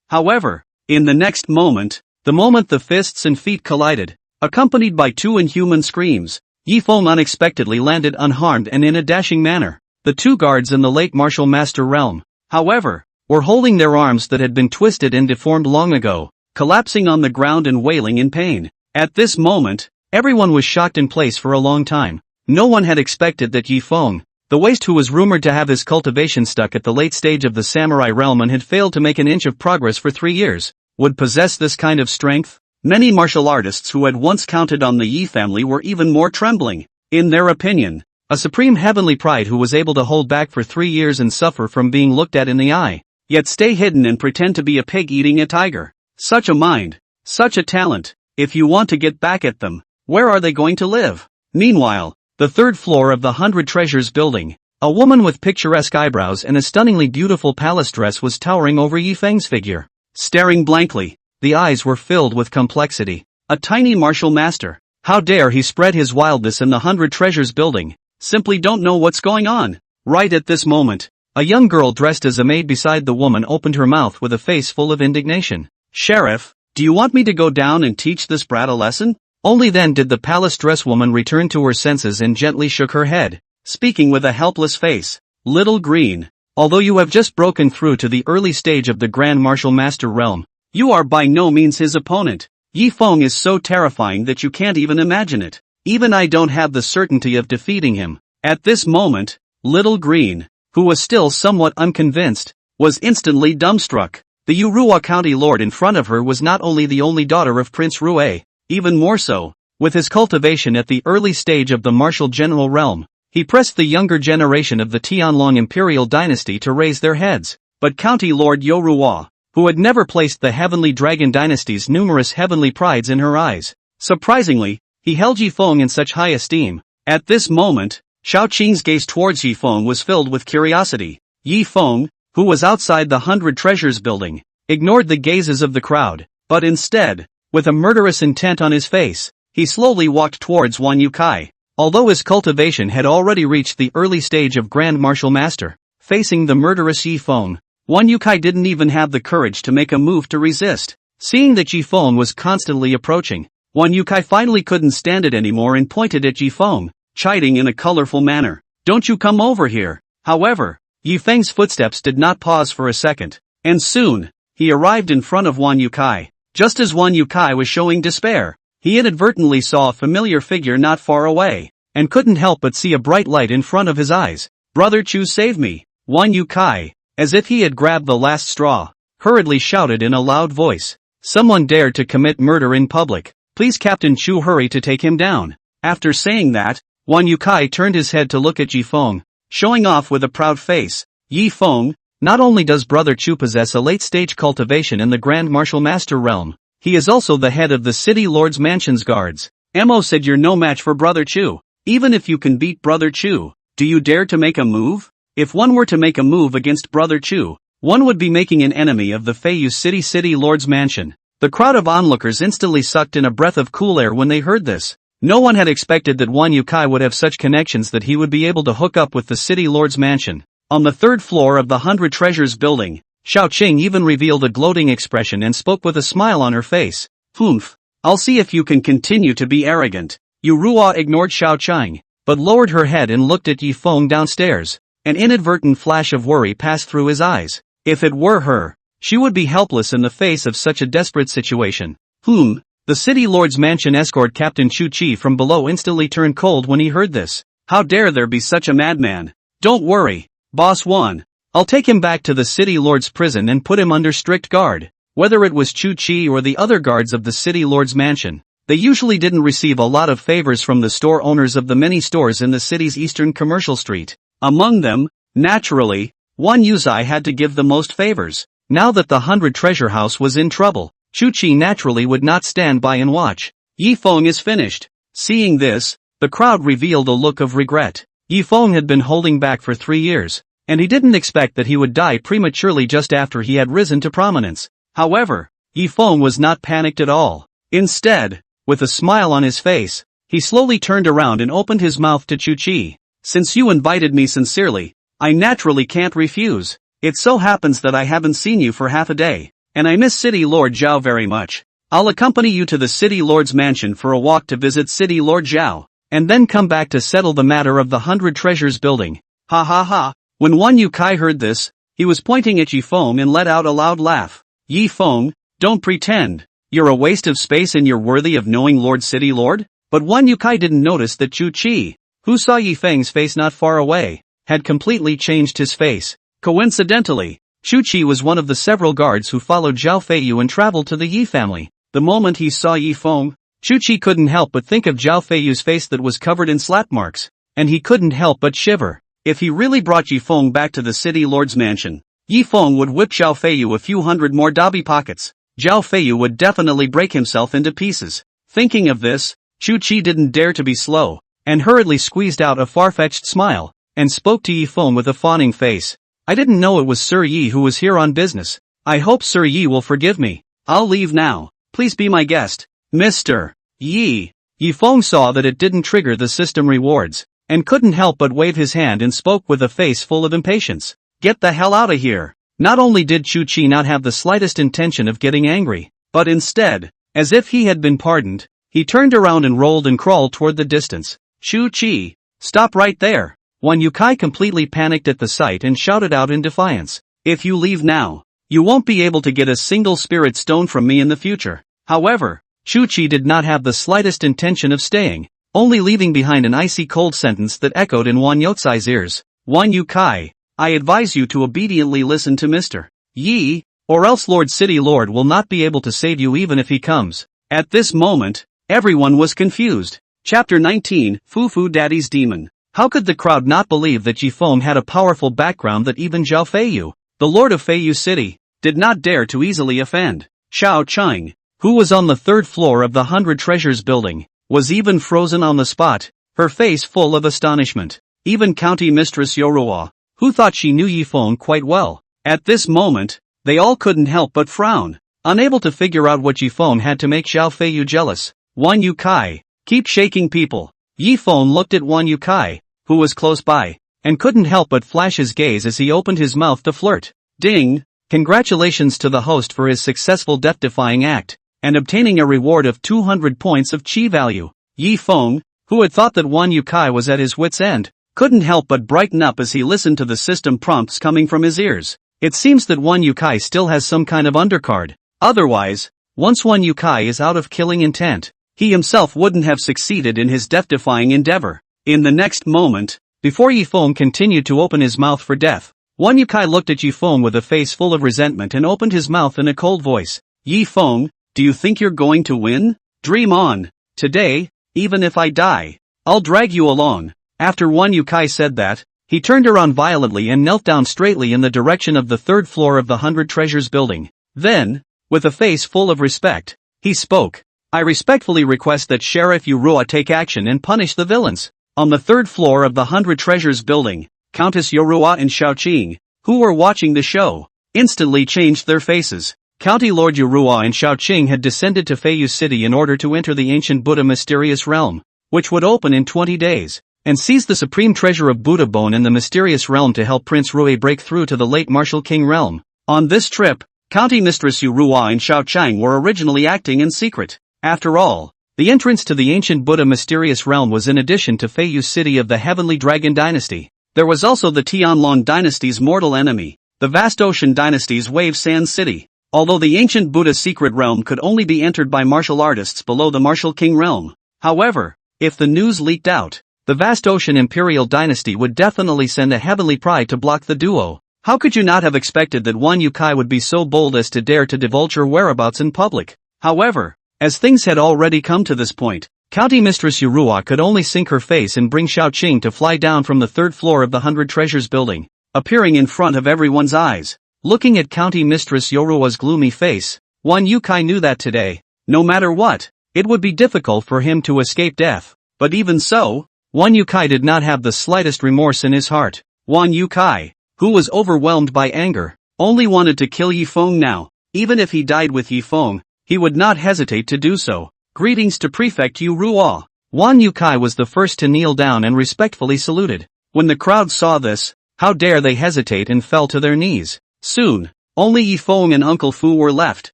However, in the next moment, the moment the fists and feet collided, accompanied by 2 inhuman screams, Yi Feng unexpectedly landed unharmed and in a dashing manner. The two guards in the late martial master realm, however, were holding their arms that had been twisted and deformed long ago, collapsing on the ground and wailing in pain. At this moment, everyone was shocked in place for a long time. No one had expected that Yi Feng, the waste who was rumored to have his cultivation stuck at the late stage of the samurai realm and had failed to make an inch of progress for 3 years, would possess this kind of strength. Many martial artists who had once counted on the Yi family were even more trembling. In their opinion, a supreme heavenly pride who was able to hold back for 3 years and suffer from being looked at in the eye, yet stay hidden and pretend to be a pig eating a tiger. Such a mind, such a talent. If you want to get back at them, where are they going to live? Meanwhile, the 3rd floor of the 100 Treasures building, a woman with picturesque eyebrows and a stunningly beautiful palace dress was towering over Yi Feng's figure. Staring blankly, the eyes were filled with complexity. A tiny martial master. How dare he spread his wildness in the 100 Treasures building? Simply don't know what's going on. Right at this moment, a young girl dressed as a maid beside the woman opened her mouth with a face full of indignation. Sheriff, do you want me to go down and teach this brat a lesson? Only then did the palace dress woman return to her senses and gently shook her head. speaking with a helpless face. Little Green, although you have just broken through to the early stage of the Grand Martial Master realm, you are by no means his opponent. Yi Feng is so terrifying that you can't even imagine it. Even I don't have the certainty of defeating him. At this moment, Little Green, who was still somewhat unconvinced, was instantly dumbstruck. The Urua County Lord in front of her was not only the only daughter of Prince Rue, even more so, with his cultivation at the early stage of the martial general realm, he pressed the younger generation of the Tianlong imperial dynasty to raise their heads. But County Lord Yorua, who had never placed the Heavenly Dragon dynasty's numerous heavenly prides in her eyes, surprisingly, he held Yi Feng in such high esteem. At this moment, Xiao Qing's gaze towards Yi Feng was filled with curiosity. Yi Feng, who was outside the 100 Treasures building, ignored the gazes of the crowd, but instead, with a murderous intent on his face, he slowly walked towards Wan Yukai. Although his cultivation had already reached the early stage of Grand Martial Master, facing the murderous Yi Feng, Wan Yukai didn't even have the courage to make a move to resist. Seeing that Yi Feng was constantly approaching, Wan Yukai finally couldn't stand it anymore and pointed at Yi Feng, chiding in a colorful manner. "Don't you come over here." However, Yi Feng's footsteps did not pause for a second, and soon, he arrived in front of Wan Yukai. Just as Wan Yukai was showing despair, he inadvertently saw a familiar figure not far away, and couldn't help but see a bright light in front of his eyes. "Brother Chu, save me!" Wan Yukai, as if he had grabbed the last straw, hurriedly shouted in a loud voice. "Someone dared to commit murder in public. Please Captain Chu, hurry to take him down." After saying that, Wan Yukai turned his head to look at Yi Feng, showing off with a proud face. "Yi Feng, not only does Brother Chu possess a late-stage cultivation in the Grand Martial Master realm, he is also the head of the City Lord's Mansion's guards. Mo said you're no match for Brother Chu. Even if you can beat Brother Chu, do you dare to make a move? If one were to make a move against Brother Chu, one would be making an enemy of the Feiyu City Lord's Mansion." The crowd of onlookers instantly sucked in a breath of cool air when they heard this. No one had expected that Wan Yukai would have such connections that he would be able to hook up with the City Lord's Mansion. On the third floor of the 100 Treasures building, Xiao Qing even revealed a gloating expression and spoke with a smile on her face. "Humph, I'll see if you can continue to be arrogant." Urua ignored Xiao Qing, but lowered her head and looked at Yi Feng downstairs. An inadvertent flash of worry passed through his eyes. If it were her, she would be helpless in the face of such a desperate situation. The City Lord's Mansion escort Captain Chu Chi from below instantly turned cold when he heard this. How dare there be such a madman? "Don't worry, Boss Wan. I'll take him back to the City Lord's prison and put him under strict guard." Whether it was Chu Chi or the other guards of the City Lord's Mansion, they usually didn't receive a lot of favors from the store owners of the many stores in the city's eastern commercial street. Among them, naturally, Wan Yuzai had to give the most favors. Now that the 100 Treasure House was in trouble, Chu Chi naturally would not stand by and watch. "Yi Feng is finished." Seeing this, the crowd revealed a look of regret. Yi Feng had been holding back for 3 years, and he didn't expect that he would die prematurely just after he had risen to prominence. However, Yi Feng was not panicked at all. Instead, with a smile on his face, he slowly turned around and opened his mouth to Chu Chi. "Since you invited me sincerely, I naturally can't refuse. It so happens that I haven't seen you for half a day, and I miss City Lord Zhao very much. I'll accompany you to the City Lord's Mansion for a walk to visit City Lord Zhao, and then come back to settle the matter of the 100 Treasures building." Ha ha ha. When Wan Yukai heard this, he was pointing at Yi Feng and let out a loud laugh. "Yi Feng, don't pretend. You're a waste of space and you're worthy of knowing Lord City Lord?" But Wan Yukai didn't notice that Chu Chi, who saw Yi Feng's face not far away, had completely changed his face. Coincidentally, Chu Chi was one of the several guards who followed Zhao Feiyu and traveled to the Yi family. The moment he saw Yi Feng, Chu Chi couldn't help but think of Zhao Feiyu's face that was covered in slap marks, and he couldn't help but shiver. If he really brought Yi Feng back to the City Lord's Mansion, Yi Feng would whip Zhao Feiyu a few hundred more dabi pockets. Zhao Feiyu would definitely break himself into pieces. Thinking of this, Chu Chi didn't dare to be slow, and hurriedly squeezed out a far-fetched smile, and spoke to Yi Feng with a fawning face. "I didn't know it was Sir Yi who was here on business. I hope Sir Yi will forgive me. I'll leave now. Please be my guest, Mr. Yi." Yi Feng saw that it didn't trigger the system rewards, and couldn't help but wave his hand and spoke with a face full of impatience. "Get the hell out of here." Not only did Chu Chi not have the slightest intention of getting angry, but instead, as if he had been pardoned, he turned around and rolled and crawled toward the distance. "Chu Chi, stop right there. Wan Yukai completely panicked at the sight and shouted out in defiance. If you leave now, you won't be able to get a single spirit stone from me in the future. However, Chu-Chi did not have the slightest intention of staying, only leaving behind an icy cold sentence that echoed in Wan Yotsai's ears. Wan Yukai, I advise you to obediently listen to Mr. Yi, or else Lord City Lord will not be able to save you even if he comes. At this moment, everyone was confused. Chapter 19, Fufu Daddy's Demon. How could the crowd not believe that Jifeng had a powerful background that even Zhao Feiyu, the lord of Feiyu City, did not dare to easily offend? Xiao Cheng, who was on the third floor of the 100 Treasures building, was even frozen on the spot, her face full of astonishment. Even County Mistress Yorua, who thought she knew Yifeng quite well, at this moment, they all couldn't help but frown, unable to figure out what Yifeng had to make Zhao Feiyu jealous. Wan Yukai, keep shaking people. Yifeng looked at Wan Yukai, who was close by, and couldn't help but flash his gaze as he opened his mouth to flirt. Ding! Congratulations to the host for his successful death-defying act, and obtaining a reward of 200 points of chi value. Yifeng, who had thought that Wan Yukai was at his wit's end, couldn't help but brighten up as he listened to the system prompts coming from his ears. It seems that Wan Yukai still has some kind of undercard. Otherwise, once Wan Yukai is out of killing intent, he himself wouldn't have succeeded in his death-defying endeavor. In the next moment, before Yifeng continued to open his mouth for death, Wan Yukai looked at Yifeng with a face full of resentment and opened his mouth in a cold voice. Yifeng, do you think you're going to win? Dream on. Today, even if I die, I'll drag you along. After Wan Yukai said that, he turned around violently and knelt down straightly in the direction of the third floor of the 100 Treasures building. Then, with a face full of respect, he spoke. I respectfully request that Sheriff Urua take action and punish the villains. On the third floor of the 100 Treasures building, Countess Yorua and Xiaoqing, who were watching the show, instantly changed their faces. County Lord Yorua and Xiaoqing had descended to Feiyu City in order to enter the ancient Buddha mysterious realm, which would open in 20 days, and seize the supreme treasure of Buddha Bone in the mysterious realm to help Prince Rui break through to the late Martial King realm. On this trip, County Mistress Yorua and Xiaoqing were originally acting in secret. After all, the entrance to the ancient Buddha mysterious realm was in addition to Feiyu City of the Heavenly Dragon Dynasty. There was also the Tianlong Dynasty's mortal enemy, the Vast Ocean Dynasty's Wave Sand City. Although the ancient Buddha secret realm could only be entered by martial artists below the Martial King realm. However, if the news leaked out, the Vast Ocean Imperial Dynasty would definitely send a heavenly pride to block the duo. How could you not have expected that Wan Yukai would be so bold as to dare to divulge her whereabouts in public? However, as things had already come to this point, County Mistress Yorua could only sink her face and bring Xiaoqing to fly down from the third floor of the 100 Treasures building, appearing in front of everyone's eyes. Looking at County Mistress Yorua's gloomy face, Wan Yukai knew that today, no matter what, it would be difficult for him to escape death. But even so, Wan Yukai did not have the slightest remorse in his heart. Wan Yukai, who was overwhelmed by anger, only wanted to kill Yifeng now. Even if he died with Yifeng, he would not hesitate to do so. Greetings to Prefect Yu Ruo. Wan Yukai was the first to kneel down and respectfully saluted. When the crowd saw this, how dare they hesitate and fell to their knees. Soon, only Yifeng and Uncle Fu were left,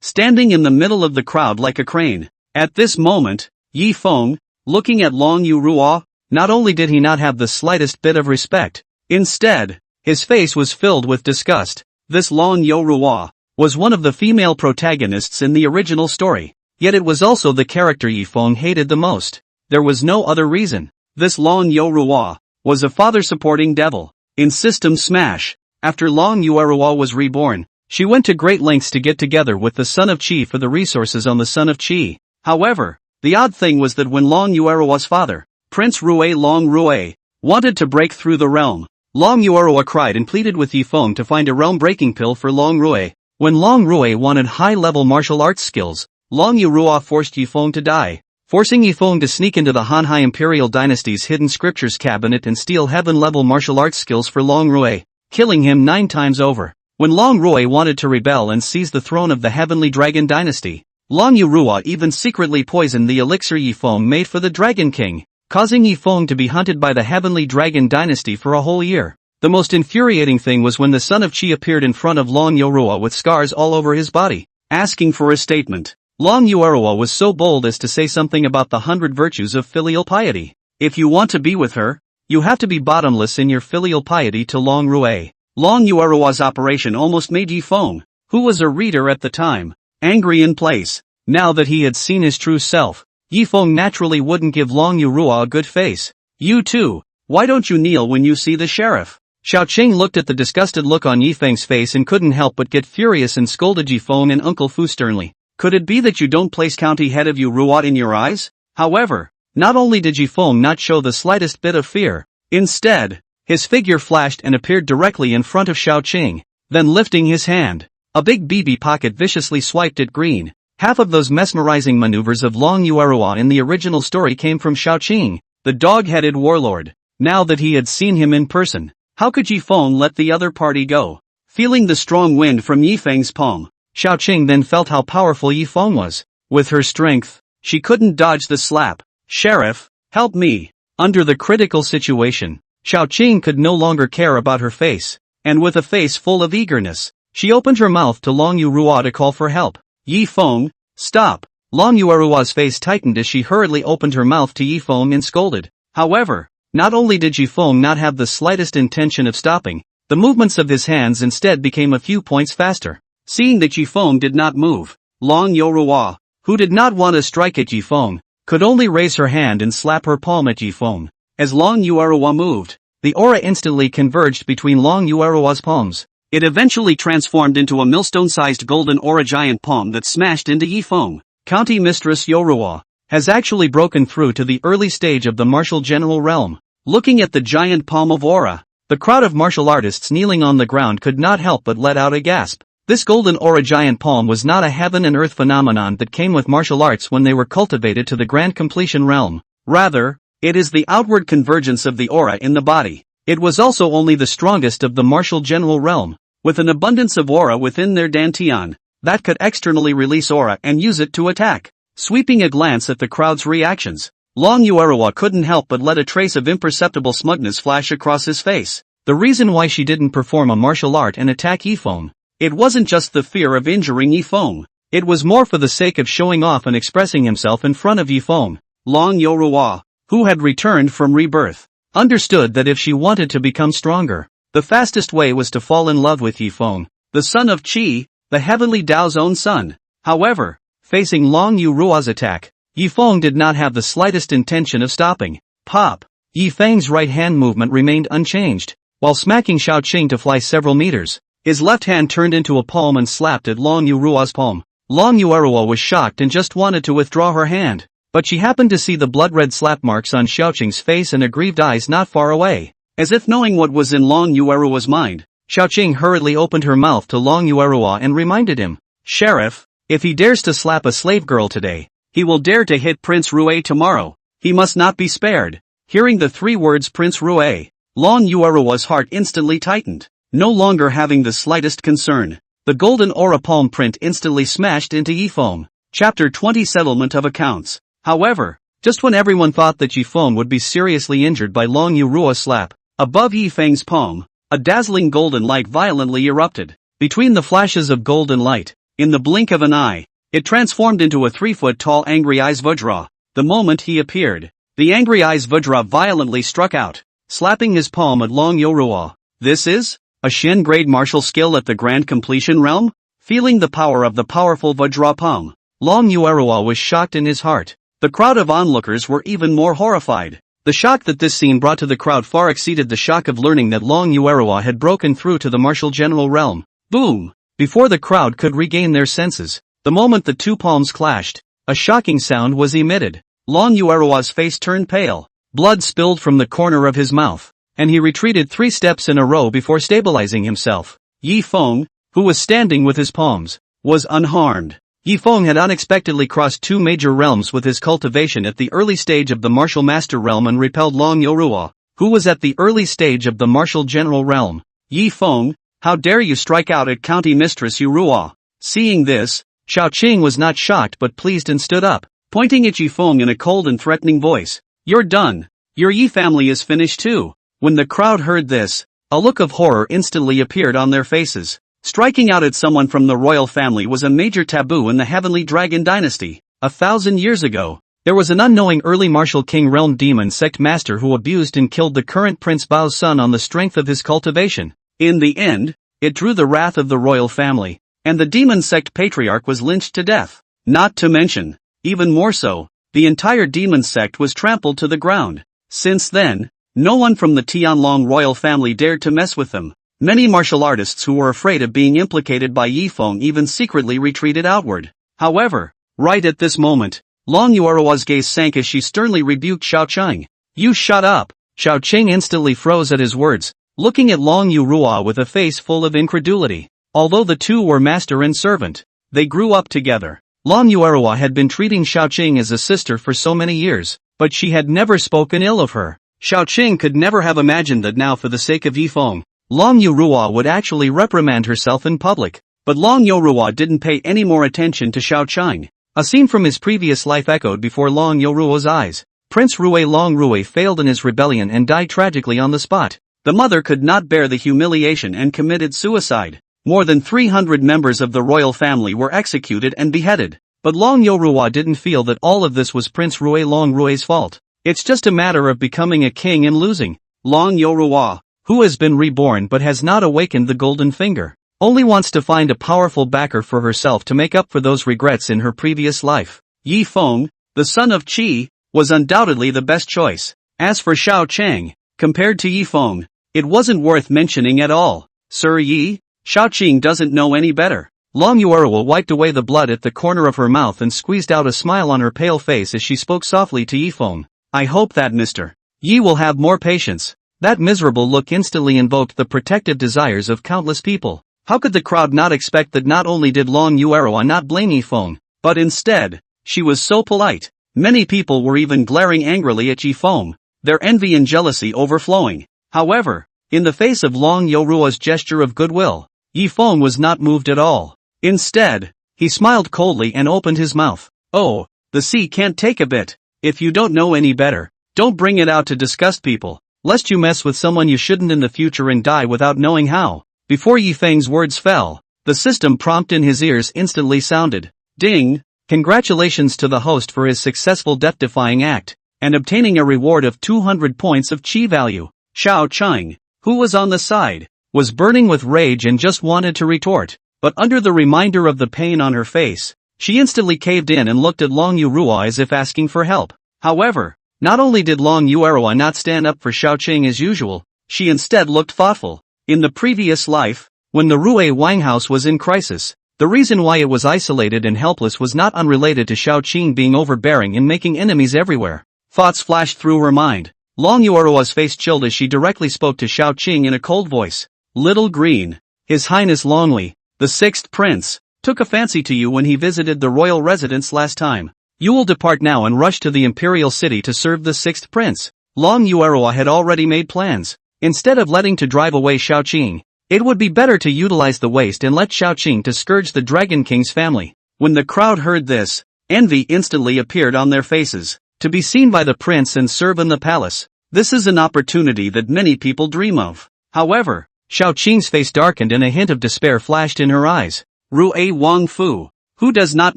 standing in the middle of the crowd like a crane. At this moment, Yifeng, looking at Long Yu Ruo, not only did he not have the slightest bit of respect, instead, his face was filled with disgust. This Long Yu Ruo was one of the female protagonists in the original story, yet it was also the character Yifeng hated the most. There was no other reason. This Long Yu Ruo was a father-supporting devil. In System Smash, after Long Yu Ruo was reborn, she went to great lengths to get together with the Son of Qi for the resources on the Son of Qi. However, the odd thing was that when Long Yu Ruo's father, Prince Rui Long Rui, wanted to break through the realm, Long Yu Ruo cried and pleaded with Yifeng to find a realm-breaking pill for Long Rui. When Long Rui wanted high-level martial arts skills, Long Yu Ruo forced Yifeng to die, forcing Yifeng to sneak into the Hanhai Imperial Dynasty's hidden scriptures cabinet and steal heaven-level martial arts skills for Long Rui, killing him 9 times over. When Long Rui wanted to rebel and seize the throne of the Heavenly Dragon Dynasty, Long Yu Ruo even secretly poisoned the elixir Yifeng made for the Dragon King, causing Yifeng to be hunted by the Heavenly Dragon Dynasty for a whole year. The most infuriating thing was when the Son of Qi appeared in front of Long Yu Ruo with scars all over his body, asking for a statement. Long Yu Ruo was so bold as to say something about the 100 virtues of filial piety. If you want to be with her, You have to be bottomless in your filial piety to Long Rue. Long Yuerua's operation almost made Yi Feng, who was a reader at the time, angry in place. Now that he had seen his true self, Yi Feng naturally wouldn't give Long Yurua a good face. You too, why don't you kneel when you see the sheriff? Xiao Qing looked at the disgusted look on Yi Feng's face and couldn't help but get furious and scolded Yi Feng and Uncle Fu sternly. Could it be that you don't place county head of Yurua in your eyes? However, not only did Yi Feng not show the slightest bit of fear, instead, his figure flashed and appeared directly in front of Xiao Qing, then lifting his hand, a big BB pocket viciously swiped at green. Half of those mesmerizing maneuvers of Long Yuerua in the original story came from Xiao Qing, the dog-headed warlord. Now that he had seen him in person, how could Yi Feng let the other party go? Feeling the strong wind from Yi Feng's palm, Xiao Qing then felt how powerful Yi Feng was. With her strength, she couldn't dodge the slap. Sheriff, help me. Under the critical situation, Xiao Qing could no longer care about her face, and with a face full of eagerness, she opened her mouth to Long Yurua to call for help. Yi Feng, stop. Long Yuerua's face tightened as she hurriedly opened her mouth to Yi Feng and scolded. However, not only did Yi Feng not have the slightest intention of stopping, the movements of his hands instead became a few points faster. Seeing that Yi Feng did not move, Long Yurua, who did not want to strike at Yi Feng, could only raise her hand and slap her palm at Yi Feng. As Long Yuerua moved, the aura instantly converged between Long Yuerua's palms. It eventually transformed into a millstone-sized golden aura giant palm that smashed into Yi Feng. County Mistress Yorua has actually broken through to the early stage of the martial general realm. Looking at the giant palm of aura, the crowd of martial artists kneeling on the ground could not help but let out a gasp. This golden aura giant palm was not a heaven and earth phenomenon that came with martial arts when they were cultivated to the grand completion realm. Rather, it is the outward convergence of the aura in the body. It was also only the strongest of the martial general realm, with an abundance of aura within their dantian, that could externally release aura and use it to attack. Sweeping a glance at the crowd's reactions, Long Yuerua couldn't help but let a trace of imperceptible smugness flash across his face. The reason why she didn't perform a martial art and attack Yi Feng, it wasn't just the fear of injuring Yi Feng, it was more for the sake of showing off and expressing himself in front of Yi Feng. Long Yuerua, who had returned from rebirth, understood that if she wanted to become stronger, the fastest way was to fall in love with Yi Feng, the son of Qi, the heavenly Tao's own son. However, facing Long Yuerua's attack, Yi Feng did not have the slightest intention of stopping. Pop! Yi Feng's right hand movement remained unchanged, while smacking Xiao Qing to fly several meters. His left hand turned into a palm and slapped at Long Yuerua's palm. Long Yuerua was shocked and just wanted to withdraw her hand, but she happened to see the blood-red slap marks on Xiao Qing's face and aggrieved eyes not far away. As if knowing what was in Long Yuerua's mind, Xiao Qing hurriedly opened her mouth to Long Yuerua and reminded him, Sheriff, if he dares to slap a slave girl today, he will dare to hit Prince Rue tomorrow. He must not be spared. Hearing the three words Prince Rue, Long Yuerua's heart instantly tightened. No longer having the slightest concern, the golden aura palm print instantly smashed into Yi Feng. Chapter 20 Settlement of Accounts. However, just when everyone thought that Yi Feng would be seriously injured by Long Yuerua's slap, above Yi Feng's palm, a dazzling golden light violently erupted. Between the flashes of golden light, in the blink of an eye, it transformed into a 3-foot-tall Angry Eyes Vajra. The moment he appeared, the Angry Eyes Vajra violently struck out, slapping his palm at Long Yuerua. This is a Shen-grade martial skill at the Grand Completion realm? Feeling the power of the powerful Vajra palm, Long Yuerua was shocked in his heart. The crowd of onlookers were even more horrified. The shock that this scene brought to the crowd far exceeded the shock of learning that Long Yuerua had broken through to the martial general realm. Boom! Before the crowd could regain their senses, the moment the two palms clashed, a shocking sound was emitted. Long Yuerua's face turned pale, blood spilled from the corner of his mouth, and he retreated 3 steps in a row before stabilizing himself. Yi Feng, who was standing with his palms, was unharmed. Yi Feng had unexpectedly crossed 2 major realms with his cultivation at the early stage of the martial master realm and repelled Long Yuerua, who was at the early stage of the martial general realm. Yi Feng, how dare you strike out at County Mistress Yuerua? Seeing this, Xiao Qing was not shocked but pleased and stood up, pointing at Yi Feng in a cold and threatening voice. You're done. Your Yi family is finished too. When the crowd heard this, a look of horror instantly appeared on their faces. Striking out at someone from the royal family was a major taboo in the Heavenly Dragon Dynasty. 1,000 years ago, There was an unknowing early martial king realm demon sect master who abused and killed the current Prince Bao's son on the strength of his cultivation. In the end, it drew the wrath of the royal family, and the demon sect patriarch was lynched to death. Not to mention, even more so, the entire demon sect was trampled to the ground. Since then, no one from the Tianlong royal family dared to mess with them. Many martial artists who were afraid of being implicated by Yifeng even secretly retreated outward. However, right at this moment, Long Yuerua's gaze sank as she sternly rebuked Xiao Cheng. "You shut up!" Xiao Cheng instantly froze at his words, looking at Long Yurua with a face full of incredulity. Although the two were master and servant, they grew up together. Long Yuerua had been treating Xiao Cheng as a sister for so many years, but she had never spoken ill of her. Xiao Cheng could never have imagined that now for the sake of Yifeng, Long Yurua would actually reprimand herself in public. But Long Yurua didn't pay any more attention to Xiao Cheng. A scene from his previous life echoed before Long Yurua's eyes. Prince Rui Long Rui failed in his rebellion and died tragically on the spot. The mother could not bear the humiliation and committed suicide. More than 300 members of the royal family were executed and beheaded. But Long Yurua didn't feel that all of this was Prince Rui Long Rui's fault. It's just a matter of becoming a king and losing. Long Yurua, who has been reborn but has not awakened the golden finger, only wants to find a powerful backer for herself to make up for those regrets in her previous life. Yifeng, the son of Qi, was undoubtedly the best choice. As for Xiao Cheng, compared to Yifeng, it wasn't worth mentioning at all. Sir Yi, Xiao Cheng doesn't know any better. Long Yuerua wiped away the blood at the corner of her mouth and squeezed out a smile on her pale face as she spoke softly to Yifeng. "I hope that Mr. Yi will have more patience." That miserable look instantly invoked the protective desires of countless people. How could the crowd not expect that not only did Long Yuerua not blame Yifeng, but instead, she was so polite. Many people were even glaring angrily at Yifeng, their envy and jealousy overflowing. However, in the face of Long Yuerua's gesture of goodwill, Yifeng was not moved at all. Instead, he smiled coldly and opened his mouth. "Oh, the sea can't take a bit. If you don't know any better, don't bring it out to disgust people, lest you mess with someone you shouldn't in the future and die without knowing how." Before Yifeng's words fell, the system prompt in his ears instantly sounded. Ding! Congratulations to the host for his successful death-defying act, and obtaining a reward of 200 points of chi value. Xiao Cheng, who was on the side, was burning with rage and just wanted to retort, but under the reminder of the pain on her face, she instantly caved in and looked at Long Yuerua as if asking for help. However, not only did Long Yuerua not stand up for Xiao Cheng as usual, she instead looked thoughtful. In the previous life, when the Rui Wang house was in crisis, the reason why it was isolated and helpless was not unrelated to Xiao Cheng being overbearing and making enemies everywhere. Thoughts flashed through her mind. Long Yuerua's face chilled as she directly spoke to Xiao Cheng in a cold voice. "Little Green, His Highness Longli, the 6th Prince, took a fancy to you when he visited the royal residence last time. You will depart now and rush to the imperial city to serve the 6th Prince." Long Yuerua had already made plans. Instead of letting to drive away Xiao Cheng, it would be better to utilize the waste and let Xiao Cheng to scourge the Dragon King's family. When the crowd heard this, envy instantly appeared on their faces. To be seen by the prince and serve in the palace, this is an opportunity that many people dream of. However, Xiao Cheng's face darkened and a hint of despair flashed in her eyes. Rui Wang Fu, who does not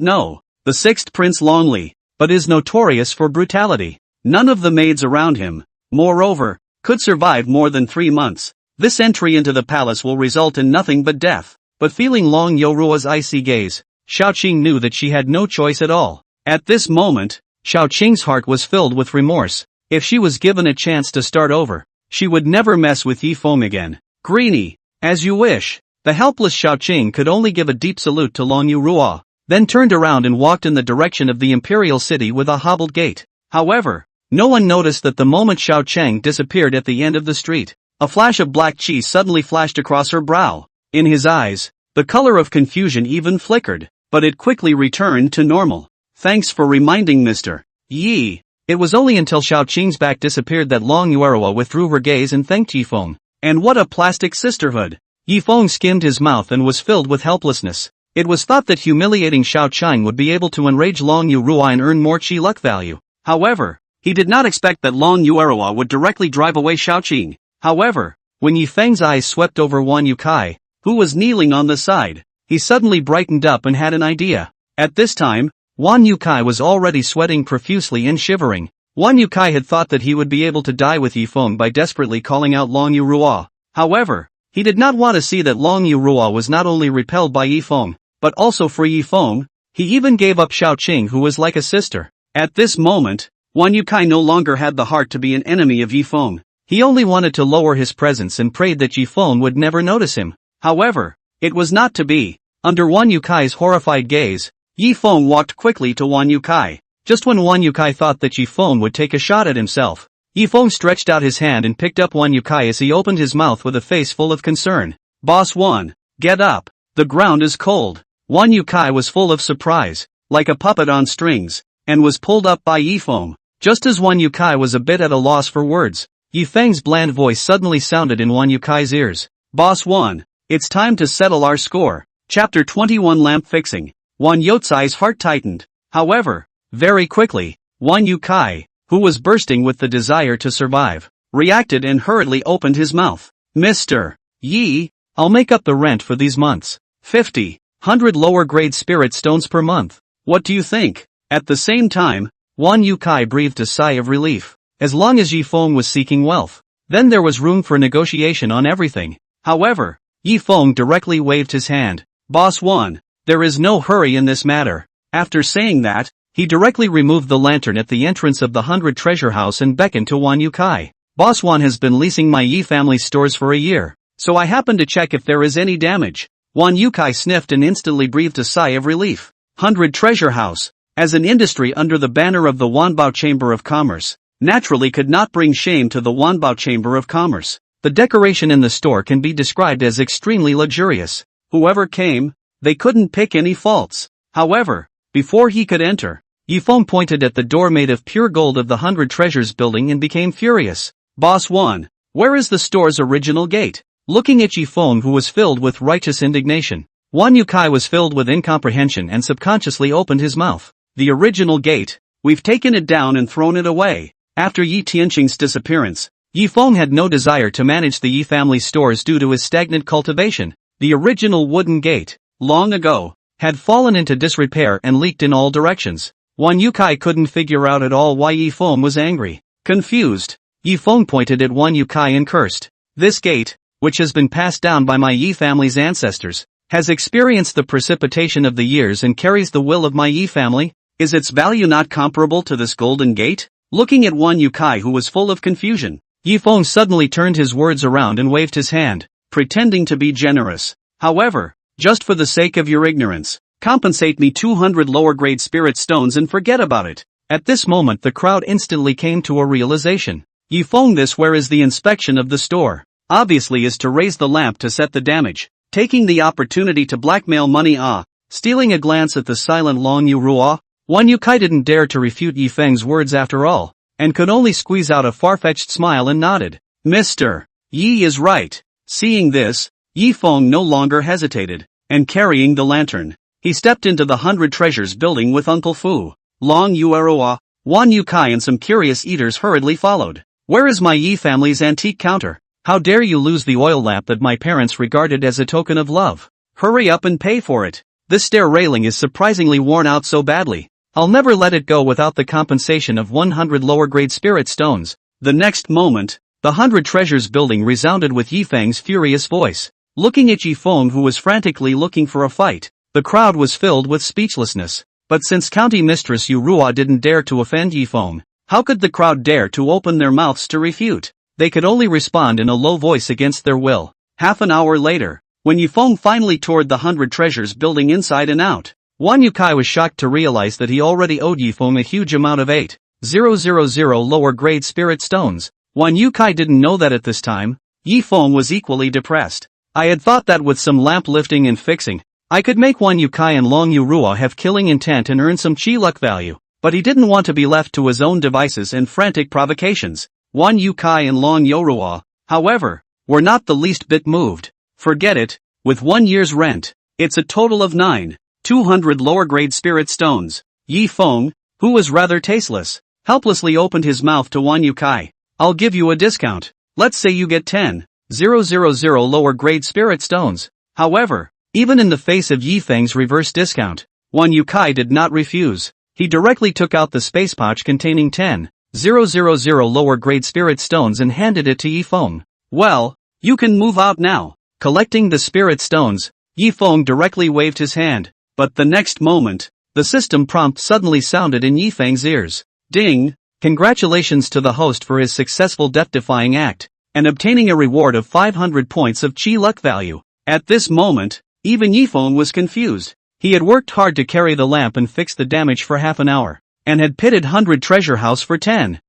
know the 6th Prince Longli, but is notorious for brutality. None of the maids around him, moreover, could survive more than 3 months. This entry into the palace will result in nothing but death. But feeling Long Yuerua's icy gaze, Xiao Cheng knew that she had no choice at all. At this moment, Xiao Cheng's heart was filled with remorse. If she was given a chance to start over, she would never mess with Yifeng again. "Greenie, as you wish." The helpless Xiao Cheng could only give a deep salute to Long Yuerua, then turned around and walked in the direction of the imperial city with a hobbled gait. However, no one noticed that the moment Xiao Cheng disappeared at the end of the street, a flash of black chi suddenly flashed across her brow. In his eyes, the color of confusion even flickered, but it quickly returned to normal. "Thanks for reminding Mr. Yi." It was only until Xiao Cheng's back disappeared that Long Yuerua withdrew her gaze and thanked Yifeng. And what a plastic sisterhood! Yifeng skimmed his mouth and was filled with helplessness. It was thought that humiliating Xiao Cheng would be able to enrage Long Yuerua and earn more chi luck value. However, he did not expect that Long Yuerua would directly drive away Xiao Cheng. However, when Yifeng's eyes swept over Wan Yukai, who was kneeling on the side, he suddenly brightened up and had an idea. At this time, Wan Yukai was already sweating profusely and shivering. Wan Yukai had thought that he would be able to die with Yifeng by desperately calling out Long Yu Ruo. However, he did not want to see that Long Yu Ruo was not only repelled by Yifeng, but also free Yifeng. He even gave up Xiaoqing, who was like a sister. At this moment, Wan Yukai no longer had the heart to be an enemy of Yifeng. He only wanted to lower his presence and prayed that Yifeng would never notice him. However, it was not to be. Under Wan Yukai's horrified gaze, Yifeng walked quickly to Wan Yukai. Just when Wan Yukai thought that Yifeng would take a shot at himself, Yifeng stretched out his hand and picked up Wan Yukai as he opened his mouth with a face full of concern. Boss Wan, get up. The ground is cold. Wan Yukai was full of surprise, like a puppet on strings, and was pulled up by Yifeng. Just as Wan Yukai was a bit at a loss for words, Yifeng's bland voice suddenly sounded in Wan Yukai's ears. Boss Wan, it's time to settle our score. Chapter 21 Lamp Fixing. Wan Yotsai's heart tightened. However, very quickly, Wan Yukai, who was bursting with the desire to survive, reacted and hurriedly opened his mouth. Mr. Yi, I'll make up the rent for these months. 100 lower grade spirit stones per month. What do you think? At the same time, Wan Yukai breathed a sigh of relief. As long as Yifeng was seeking wealth, then there was room for negotiation on everything. However, Yifeng directly waved his hand. Boss Wan, there is no hurry in this matter. After saying that, he directly removed the lantern at the entrance of the 100 treasure house and beckoned to Wan Yukai. Boss Wan has been leasing my Yi family stores for a year, so I happened to check if there is any damage. Wan Yukai sniffed and instantly breathed a sigh of relief. 100 treasure house, as an industry under the banner of the Wanbao Chamber of Commerce, naturally could not bring shame to the Wanbao Chamber of Commerce. The decoration in the store can be described as extremely luxurious. Whoever came, they couldn't pick any faults. However, before he could enter, Yifeng pointed at the door made of pure gold of the 100 Treasures building and became furious. Boss Wan, where is the store's original gate? Looking at Yifeng, who was filled with righteous indignation, Wan Yukai was filled with incomprehension and subconsciously opened his mouth. The original gate? We've taken it down and thrown it away. After Yi Tianqing's disappearance, Yifeng had no desire to manage the Yi family stores due to his stagnant cultivation. The original wooden gate, long ago, had fallen into disrepair and leaked in all directions. Wan Yukai couldn't figure out at all why Yifeng was angry. Confused, Yifeng pointed at Wan Yukai and cursed. This gate, which has been passed down by my Yi family's ancestors, has experienced the precipitation of the years and carries the will of my Yi family. Is its value not comparable to this golden gate? Looking at Wan Yukai, who was full of confusion, Yifeng suddenly turned his words around and waved his hand, pretending to be generous. However, just for the sake of your ignorance, compensate me 200 lower grade spirit stones and forget about it. At this moment the crowd instantly came to a realization. Yifeng, this where is the inspection of the store? Obviously is to raise the lamp to set the damage, taking the opportunity to blackmail money. Stealing a glance at the silent Long Yu Ruo, Wan Yukai didn't dare to refute Yifeng's words after all, and could only squeeze out a far-fetched smile and nodded. Mr. Yi is right. Seeing this, Yifeng no longer hesitated, and carrying the lantern, he stepped into the 100 Treasures building with Uncle Fu. Long Yu Ruo, Wan Yukai and some curious eaters hurriedly followed. Where is my Yi family's antique counter? How dare you lose the oil lamp that my parents regarded as a token of love? Hurry up and pay for it. This stair railing is surprisingly worn out so badly. I'll never let it go without the compensation of 100 lower grade spirit stones. The next moment, the 100 Treasures building resounded with Yifeng's furious voice. Looking at Yifeng, who was frantically looking for a fight, the crowd was filled with speechlessness. But since County Mistress Yu Ruo didn't dare to offend Yifeng, how could the crowd dare to open their mouths to refute? They could only respond in a low voice against their will. Half an hour later, when Yifeng finally toured the 100 Treasures building inside and out, Wan Yukai was shocked to realize that he already owed Yifeng a huge amount of 8,000 lower grade spirit stones. Wan Yukai didn't know that at this time, Yifeng was equally depressed. I had thought that with some lamp lifting and fixing, I could make Wan Yukai and Long Yu Ruo have killing intent and earn some chi luck value, but he didn't want to be left to his own devices and frantic provocations. Wan Yukai and Long Yu Ruo, however, were not the least bit moved. Forget it, with 1 year's rent, it's a total of 9,200 lower grade spirit stones. Yifeng, who was rather tasteless, helplessly opened his mouth to Wan Yukai. I'll give you a discount. Let's say you get 10,000 lower grade spirit stones. However, even in the face of Yifeng's reverse discount, Wan Yukai did not refuse. He directly took out the space pouch containing 10,000 lower grade spirit stones and handed it to Yifeng. Well, you can move out now. Collecting the spirit stones, Yifeng directly waved his hand. But the next moment, the system prompt suddenly sounded in Yifeng's ears. Ding! Congratulations to the host for his successful death-defying act, and obtaining a reward of 500 points of chi luck value. At this moment, even Yifeng was confused. He had worked hard to carry the lamp and fix the damage for half an hour, and had pitted 100 treasure house for 10,000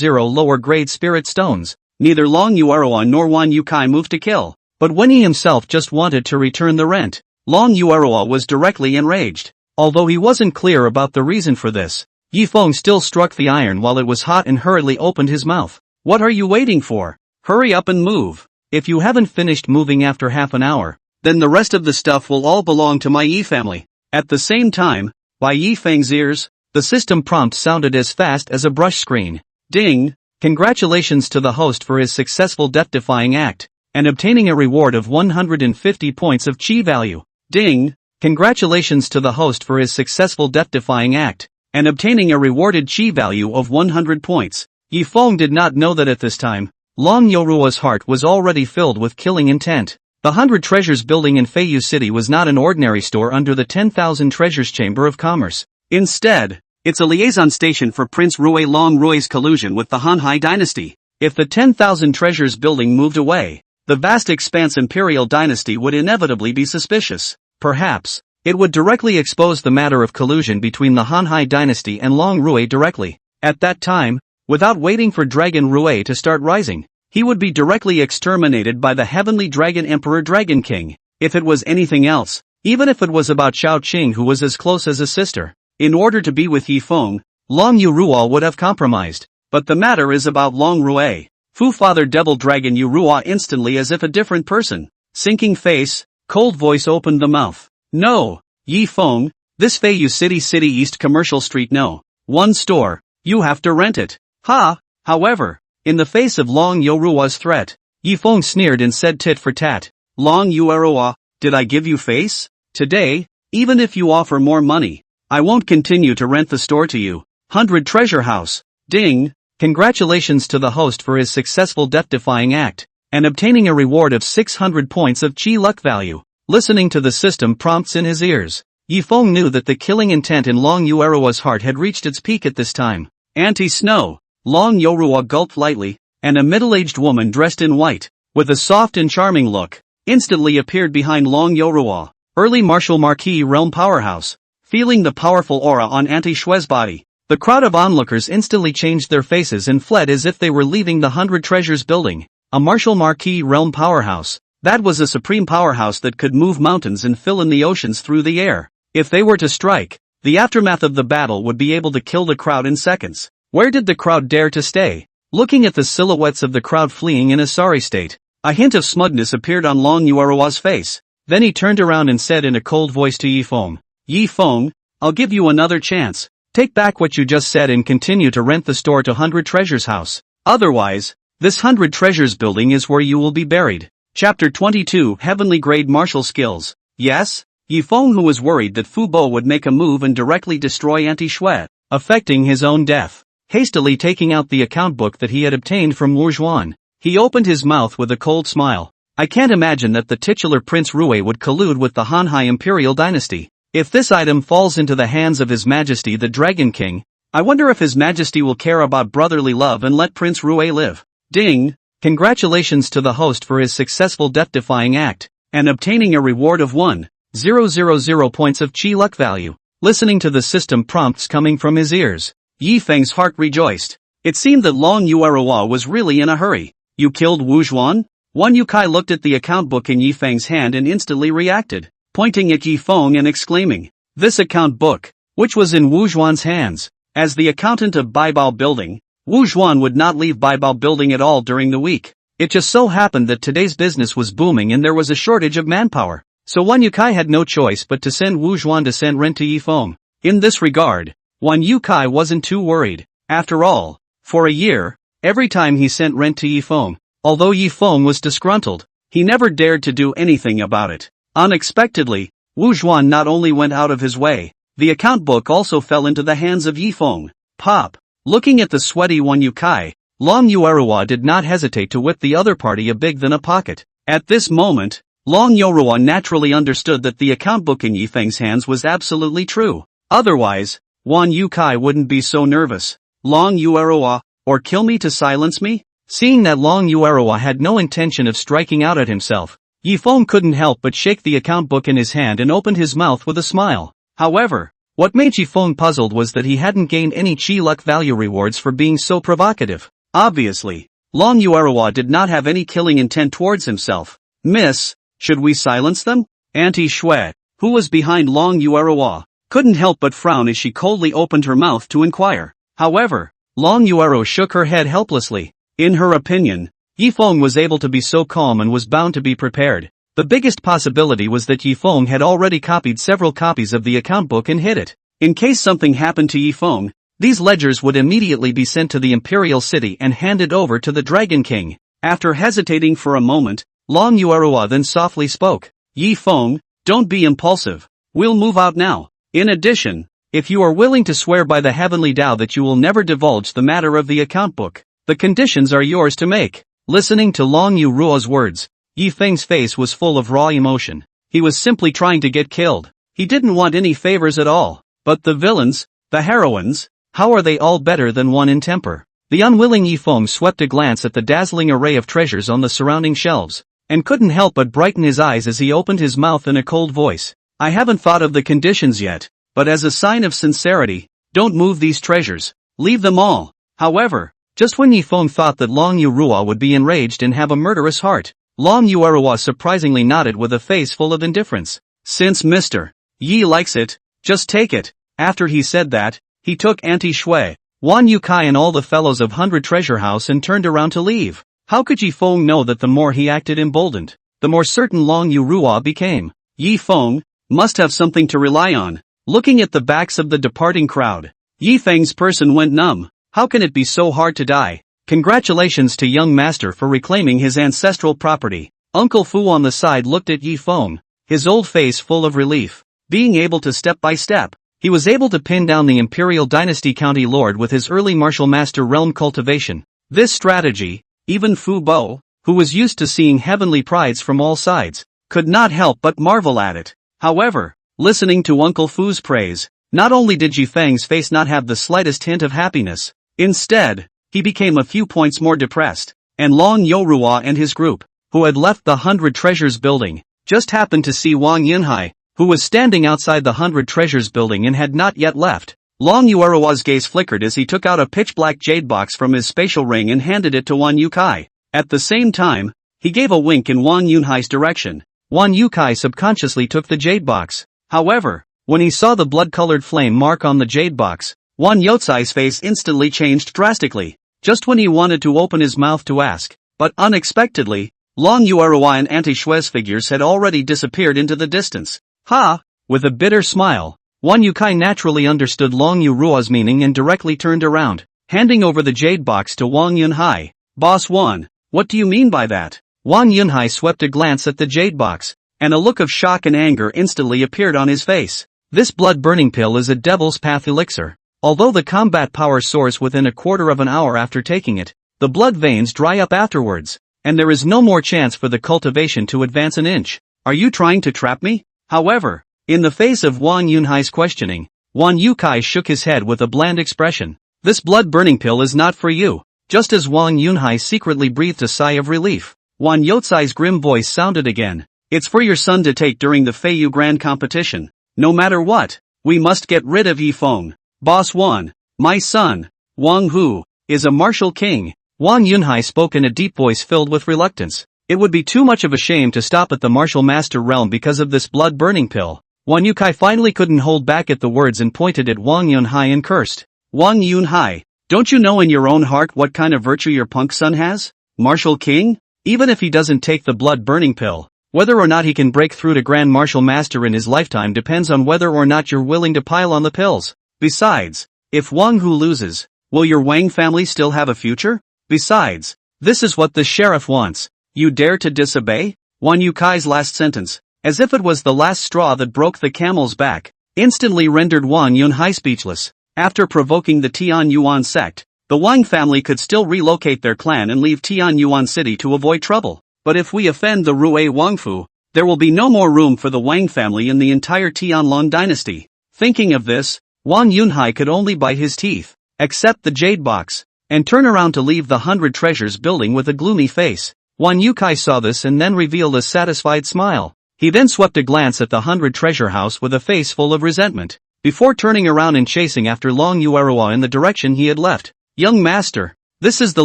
lower grade spirit stones. Neither Long Yueruo nor Wan Yukai moved to kill, but when he himself just wanted to return the rent, Long Yueruo was directly enraged. Although he wasn't clear about the reason for this, Yifeng still struck the iron while it was hot and hurriedly opened his mouth. What are you waiting for? Hurry up and move. If you haven't finished moving after half an hour, then the rest of the stuff will all belong to my Yi family. At the same time, by Yifeng's ears, the system prompt sounded as fast as a brush screen. Ding! Congratulations to the host for his successful death-defying act, and obtaining a reward of 150 points of chi value. Ding! Congratulations to the host for his successful death-defying act, and obtaining a rewarded chi value of 100 points. Yifeng did not know that at this time, Long Yueruo's heart was already filled with killing intent. The 100 Treasures building in Feiyu City was not an ordinary store under the 10,000 Treasures Chamber of Commerce. Instead, it's a liaison station for Prince Rui Long Rui's collusion with the Hanhai dynasty. If the 10,000 Treasures building moved away, the vast expanse imperial dynasty would inevitably be suspicious. Perhaps, it would directly expose the matter of collusion between the Hanhai dynasty and Long Rui directly. At that time, without waiting for Dragon Rui to start rising, he would be directly exterminated by the Heavenly Dragon Emperor Dragon King. If it was anything else, even if it was about Xiao Qing who was as close as a sister, in order to be with Yifeng, Long Yueruo would have compromised. But the matter is about Long Rui. Fu Father Devil Dragon Yueruo instantly as if a different person. Sinking face, cold voice opened the mouth. No, Yifeng, this Feiyu City East Commercial Street no. One store, you have to rent it. Ha! However, in the face of Long Yueruo's threat, Yifeng sneered and said tit for tat. Long Yueruo, did I give you face? Today, even if you offer more money, I won't continue to rent the store to you. 100 Treasure House. Ding! Congratulations to the host for his successful death-defying act, and obtaining a reward of 600 points of chi luck value. Listening to the system prompts in his ears, Yifeng knew that the killing intent in Long Yueruo's heart had reached its peak at this time. Anti-snow. Long Yueruo gulped lightly, and a middle-aged woman dressed in white, with a soft and charming look, instantly appeared behind Long Yueruo. Early martial marquis realm powerhouse. Feeling the powerful aura on Auntie Shue's body, the crowd of onlookers instantly changed their faces and fled as if they were leaving the 100 Treasures building. A martial marquis realm powerhouse. That was a supreme powerhouse that could move mountains and fill in the oceans through the air. If they were to strike, the aftermath of the battle would be able to kill the crowd in seconds. Where did the crowd dare to stay? Looking at the silhouettes of the crowd fleeing in a sorry state, a hint of smugness appeared on Long Yueruo's face. Then he turned around and said in a cold voice to Yifeng, Yifeng, I'll give you another chance. Take back what you just said and continue to rent the store to 100 Treasures House. Otherwise, this 100 Treasures building is where you will be buried. Chapter 22 Heavenly Grade Martial Skills. Yes? Yifeng, who was worried that Fu Bo would make a move and directly destroy Auntie Shui, affecting his own death. Hastily taking out the account book that he had obtained from Wu Zhuan, he opened his mouth with a cold smile. I can't imagine that the titular Prince Rui would collude with the Hanhai Imperial Dynasty. If this item falls into the hands of His Majesty the Dragon King, I wonder if His Majesty will care about brotherly love and let Prince Rui live. Ding! Congratulations to the host for his successful death-defying act, and obtaining a reward of 1,000 points of chi luck value. Listening to the system prompts coming from his ears, Yifeng's heart rejoiced. It seemed that Long Yueruo was really in a hurry. You killed Wu Zhuan? Wan Yukai looked at the account book in Yifeng's hand and instantly reacted, pointing at Yifeng and exclaiming, this account book, which was in Wu Zhuan's hands. As the accountant of Baibao Building, Wu Zhuan would not leave Baibao Building at all during the week. It just so happened that today's business was booming and there was a shortage of manpower, so Wan Yukai had no choice but to send Wu Zhuan to send rent to Yifeng. In this regard, Wan Yukai wasn't too worried. After all, for a year, every time he sent rent to Yifeng, although Yifeng was disgruntled, he never dared to do anything about it. Unexpectedly, Wu Zhuan not only went out of his way, the account book also fell into the hands of Yi Feng. Pop. Looking at the sweaty Wan Yukai, Long Yuerua did not hesitate to whip the other party a big than a pocket. At this moment, Long Yuerua naturally understood that the account book in Yi Feng's hands was absolutely true. Otherwise, Wan Yukai wouldn't be so nervous. Long Yuerua, or kill me to silence me? Seeing that Long Yuerua had no intention of striking out at himself, Yi Feng couldn't help but shake the account book in his hand and opened his mouth with a smile. However, what made Yi Feng puzzled was that he hadn't gained any chi luck value rewards for being so provocative. Obviously, Long Yuerua did not have any killing intent towards himself. Miss, should we silence them? Auntie Shui, who was behind Long Yuerua, couldn't help but frown as she coldly opened her mouth to inquire. However, Long Yuerua shook her head helplessly. In her opinion, Yi Feng was able to be so calm and was bound to be prepared. The biggest possibility was that Yi Feng had already copied several copies of the account book and hid it. In case something happened to Yi Feng, these ledgers would immediately be sent to the Imperial City and handed over to the Dragon King. After hesitating for a moment, Long Yuerua then softly spoke. Yi Feng, don't be impulsive. We'll move out now. In addition, if you are willing to swear by the heavenly Tao that you will never divulge the matter of the account book, the conditions are yours to make. Listening to Long Yuerua's words, Yi Feng's face was full of raw emotion. He was simply trying to get killed. He didn't want any favors at all. But the villains, the heroines, how are they all better than one in temper? The unwilling Yi Feng swept a glance at the dazzling array of treasures on the surrounding shelves, and couldn't help but brighten his eyes as he opened his mouth in a cold voice. I haven't thought of the conditions yet, but as a sign of sincerity, don't move these treasures. Leave them all. However, just when Yi Feng thought that Long Yuerua would be enraged and have a murderous heart, Long Yuerua surprisingly nodded with a face full of indifference. Since Mr. Yi likes it, just take it. After he said that, he took Auntie Shui, Wan Yukai and all the fellows of 100 Treasure House and turned around to leave. How could Yi Feng know that the more he acted emboldened, the more certain Long Yuerua became? Yi Feng must have something to rely on. Looking at the backs of the departing crowd, Yi Feng's person went numb. How can it be so hard to die? Congratulations to young master for reclaiming his ancestral property. Uncle Fu on the side looked at Yi Feng, his old face full of relief. Being able to step by step, he was able to pin down the Imperial Dynasty County Lord with his early martial master realm cultivation. This strategy, even Fu Bo, who was used to seeing heavenly prides from all sides, could not help but marvel at it. However, listening to Uncle Fu's praise, not only did Yi Feng's face not have the slightest hint of happiness, instead, he became a few points more depressed, and Long Yuerua and his group, who had left the 100 Treasures building, just happened to see Wang Yunhai, who was standing outside the 100 Treasures building and had not yet left. Long Yuerua's gaze flickered as he took out a pitch-black jade box from his spatial ring and handed it to Wan Yukai. At the same time, he gave a wink in Wang Yunhai's direction. Wan Yukai subconsciously took the jade box. However, when he saw the blood-colored flame mark on the jade box, Wan Yotsai's face instantly changed drastically, just when he wanted to open his mouth to ask. But unexpectedly, Long Yuerua and Auntie Shui's figures had already disappeared into the distance. Ha! With a bitter smile, Wan Yukai naturally understood Long Yuerua's meaning and directly turned around, handing over the jade box to Wang Yunhai. Boss Wan, what do you mean by that? Wang Yunhai swept a glance at the jade box, and a look of shock and anger instantly appeared on his face. This blood-burning pill is a devil's path elixir. Although the combat power soars within a quarter of an hour after taking it, the blood veins dry up afterwards, and there is no more chance for the cultivation to advance an inch. Are you trying to trap me? However, in the face of Wang Yunhai's questioning, Wan Yukai shook his head with a bland expression. This blood-burning pill is not for you. Just as Wang Yunhai secretly breathed a sigh of relief, Wan Yotsai's grim voice sounded again. It's for your son to take during the Feiyu Grand Competition. No matter what, we must get rid of Yi Feng. Boss Wan, my son, Wang Hu, is a martial king. Wang Yunhai spoke in a deep voice filled with reluctance. It would be too much of a shame to stop at the martial master realm because of this blood-burning pill. Wan Yukai finally couldn't hold back at the words and pointed at Wang Yunhai and cursed. Wang Yunhai, don't you know in your own heart what kind of virtue your punk son has? Martial king? Even if he doesn't take the blood-burning pill, whether or not he can break through to Grand Martial Master in his lifetime depends on whether or not you're willing to pile on the pills. Besides, if Wang Hu loses, will your Wang family still have a future? Besides, this is what the sheriff wants. You dare to disobey? Wan Yukai's last sentence, as if it was the last straw that broke the camel's back, instantly rendered Wang Yunhai speechless. After provoking the Tianyuan sect, the Wang family could still relocate their clan and leave Tianyuan city to avoid trouble. But if we offend the Rui Wangfu, there will be no more room for the Wang family in the entire Tianlong dynasty. Thinking of this, Wang Yunhai could only bite his teeth, accept the jade box, and turn around to leave the 100 Treasures building with a gloomy face. Wang Yukai saw this and then revealed a satisfied smile. He then swept a glance at the 100 Treasure house with a face full of resentment, before turning around and chasing after Long Yuerua in the direction he had left. Young master, this is the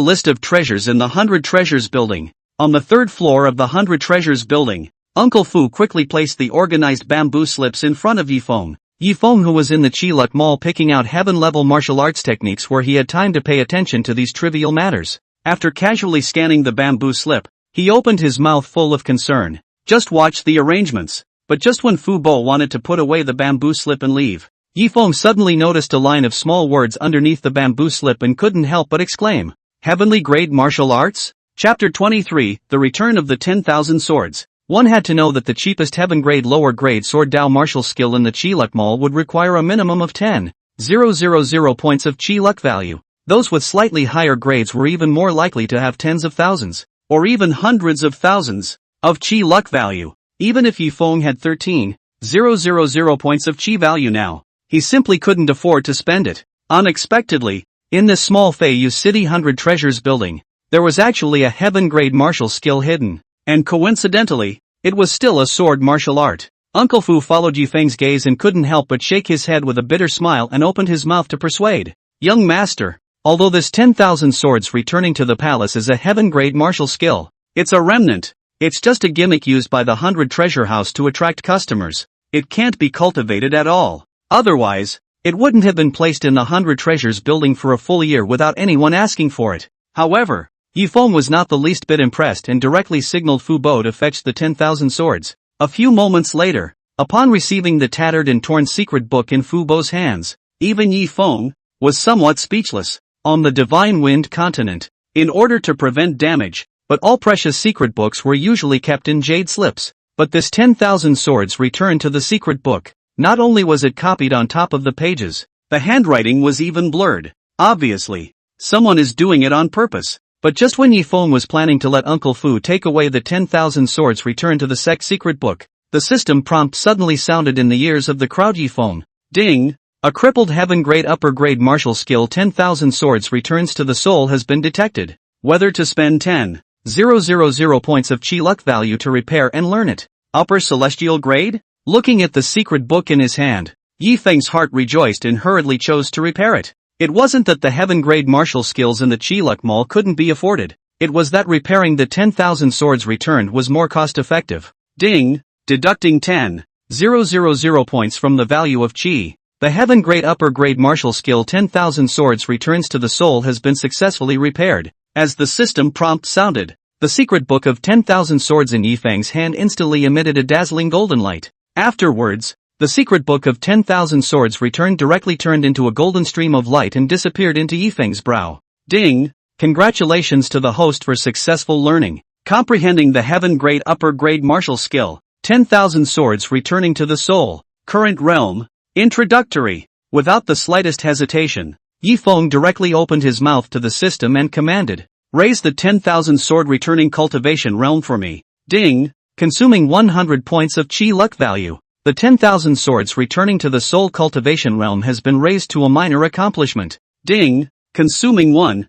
list of treasures in the 100 Treasures building. On the 3rd floor of the 100 Treasures building, Uncle Fu quickly placed the organized bamboo slips in front of Yifeng. Yifeng, who was in the Chiluk Mall picking out heaven-level martial arts techniques where he had time to pay attention to these trivial matters. After casually scanning the bamboo slip, he opened his mouth full of concern. Just watch the arrangements. But just when Fu Bo wanted to put away the bamboo slip and leave, Yifeng suddenly noticed a line of small words underneath the bamboo slip and couldn't help but exclaim, "Heavenly Grade Martial Arts?" Chapter 23, The Return of the 10,000 Swords. One had to know that the cheapest heaven-grade lower-grade sword Dao martial skill in the Chi Luck Mall would require a minimum of 10,000 points of Chi Luck value. Those with slightly higher grades were even more likely to have tens of thousands, or even hundreds of thousands, of Chi Luck value. Even if Yifeng had 13,000 points of Chi value now, he simply couldn't afford to spend it. Unexpectedly, in this small Feiyu City 100 Treasures building, there was actually a heaven-grade martial skill hidden. And coincidentally, it was still a sword martial art. Uncle Fu followed Yifeng's gaze and couldn't help but shake his head with a bitter smile and opened his mouth to persuade. Young master, although this 10,000 swords returning to the palace is a heaven-grade martial skill, it's a remnant. It's just a gimmick used by the 100 Treasure House to attract customers. It can't be cultivated at all. Otherwise, it wouldn't have been placed in the 100 Treasures building for a full year without anyone asking for it. However, Yifeng was not the least bit impressed and directly signaled Fu Bo to fetch the 10,000 swords. A few moments later, upon receiving the tattered and torn secret book in Fu Bo's hands, even Yifeng was somewhat speechless. On the Divine Wind continent, in order to prevent damage, but all precious secret books were usually kept in jade slips. But this 10,000 swords returned to the secret book. Not only was it copied on top of the pages, the handwriting was even blurred. Obviously, someone is doing it on purpose. But just when Yifeng was planning to let Uncle Fu take away the 10,000 swords returned to the sect secret book, the system prompt suddenly sounded in the ears of the crowd. Yifeng. Ding! A crippled heaven-grade upper-grade martial skill 10,000 swords returns to the soul has been detected. Whether to spend 10,000 points of Chi Luck value to repair and learn it. Upper celestial grade? Looking at the secret book in his hand, Yifeng's heart rejoiced and hurriedly chose to repair it. It wasn't that the heaven-grade martial skills in the Chiluk Mall couldn't be afforded. It was that repairing the 10,000 swords returned was more cost-effective. Ding! Deducting 10,000 points from the value of Chi. The heaven-grade upper-grade martial skill 10,000 swords returns to the soul has been successfully repaired. As the system prompt sounded, the secret book of 10,000 swords in Yifeng's hand instantly emitted a dazzling golden light. Afterwards, the secret book of 10,000 swords returned directly turned into a golden stream of light and disappeared into Yifeng's brow. Ding! Congratulations to the host for successful learning, comprehending the heaven-grade upper-grade martial skill, 10,000 swords returning to the soul. Current realm. Introductory. Without the slightest hesitation, Yifeng directly opened his mouth to the system and commanded, "Raise the 10,000 sword returning cultivation realm for me." Ding! Consuming 100 points of Chi Luck value. The 10,000 swords returning to the soul cultivation realm has been raised to a minor accomplishment. Ding! Consuming 1,000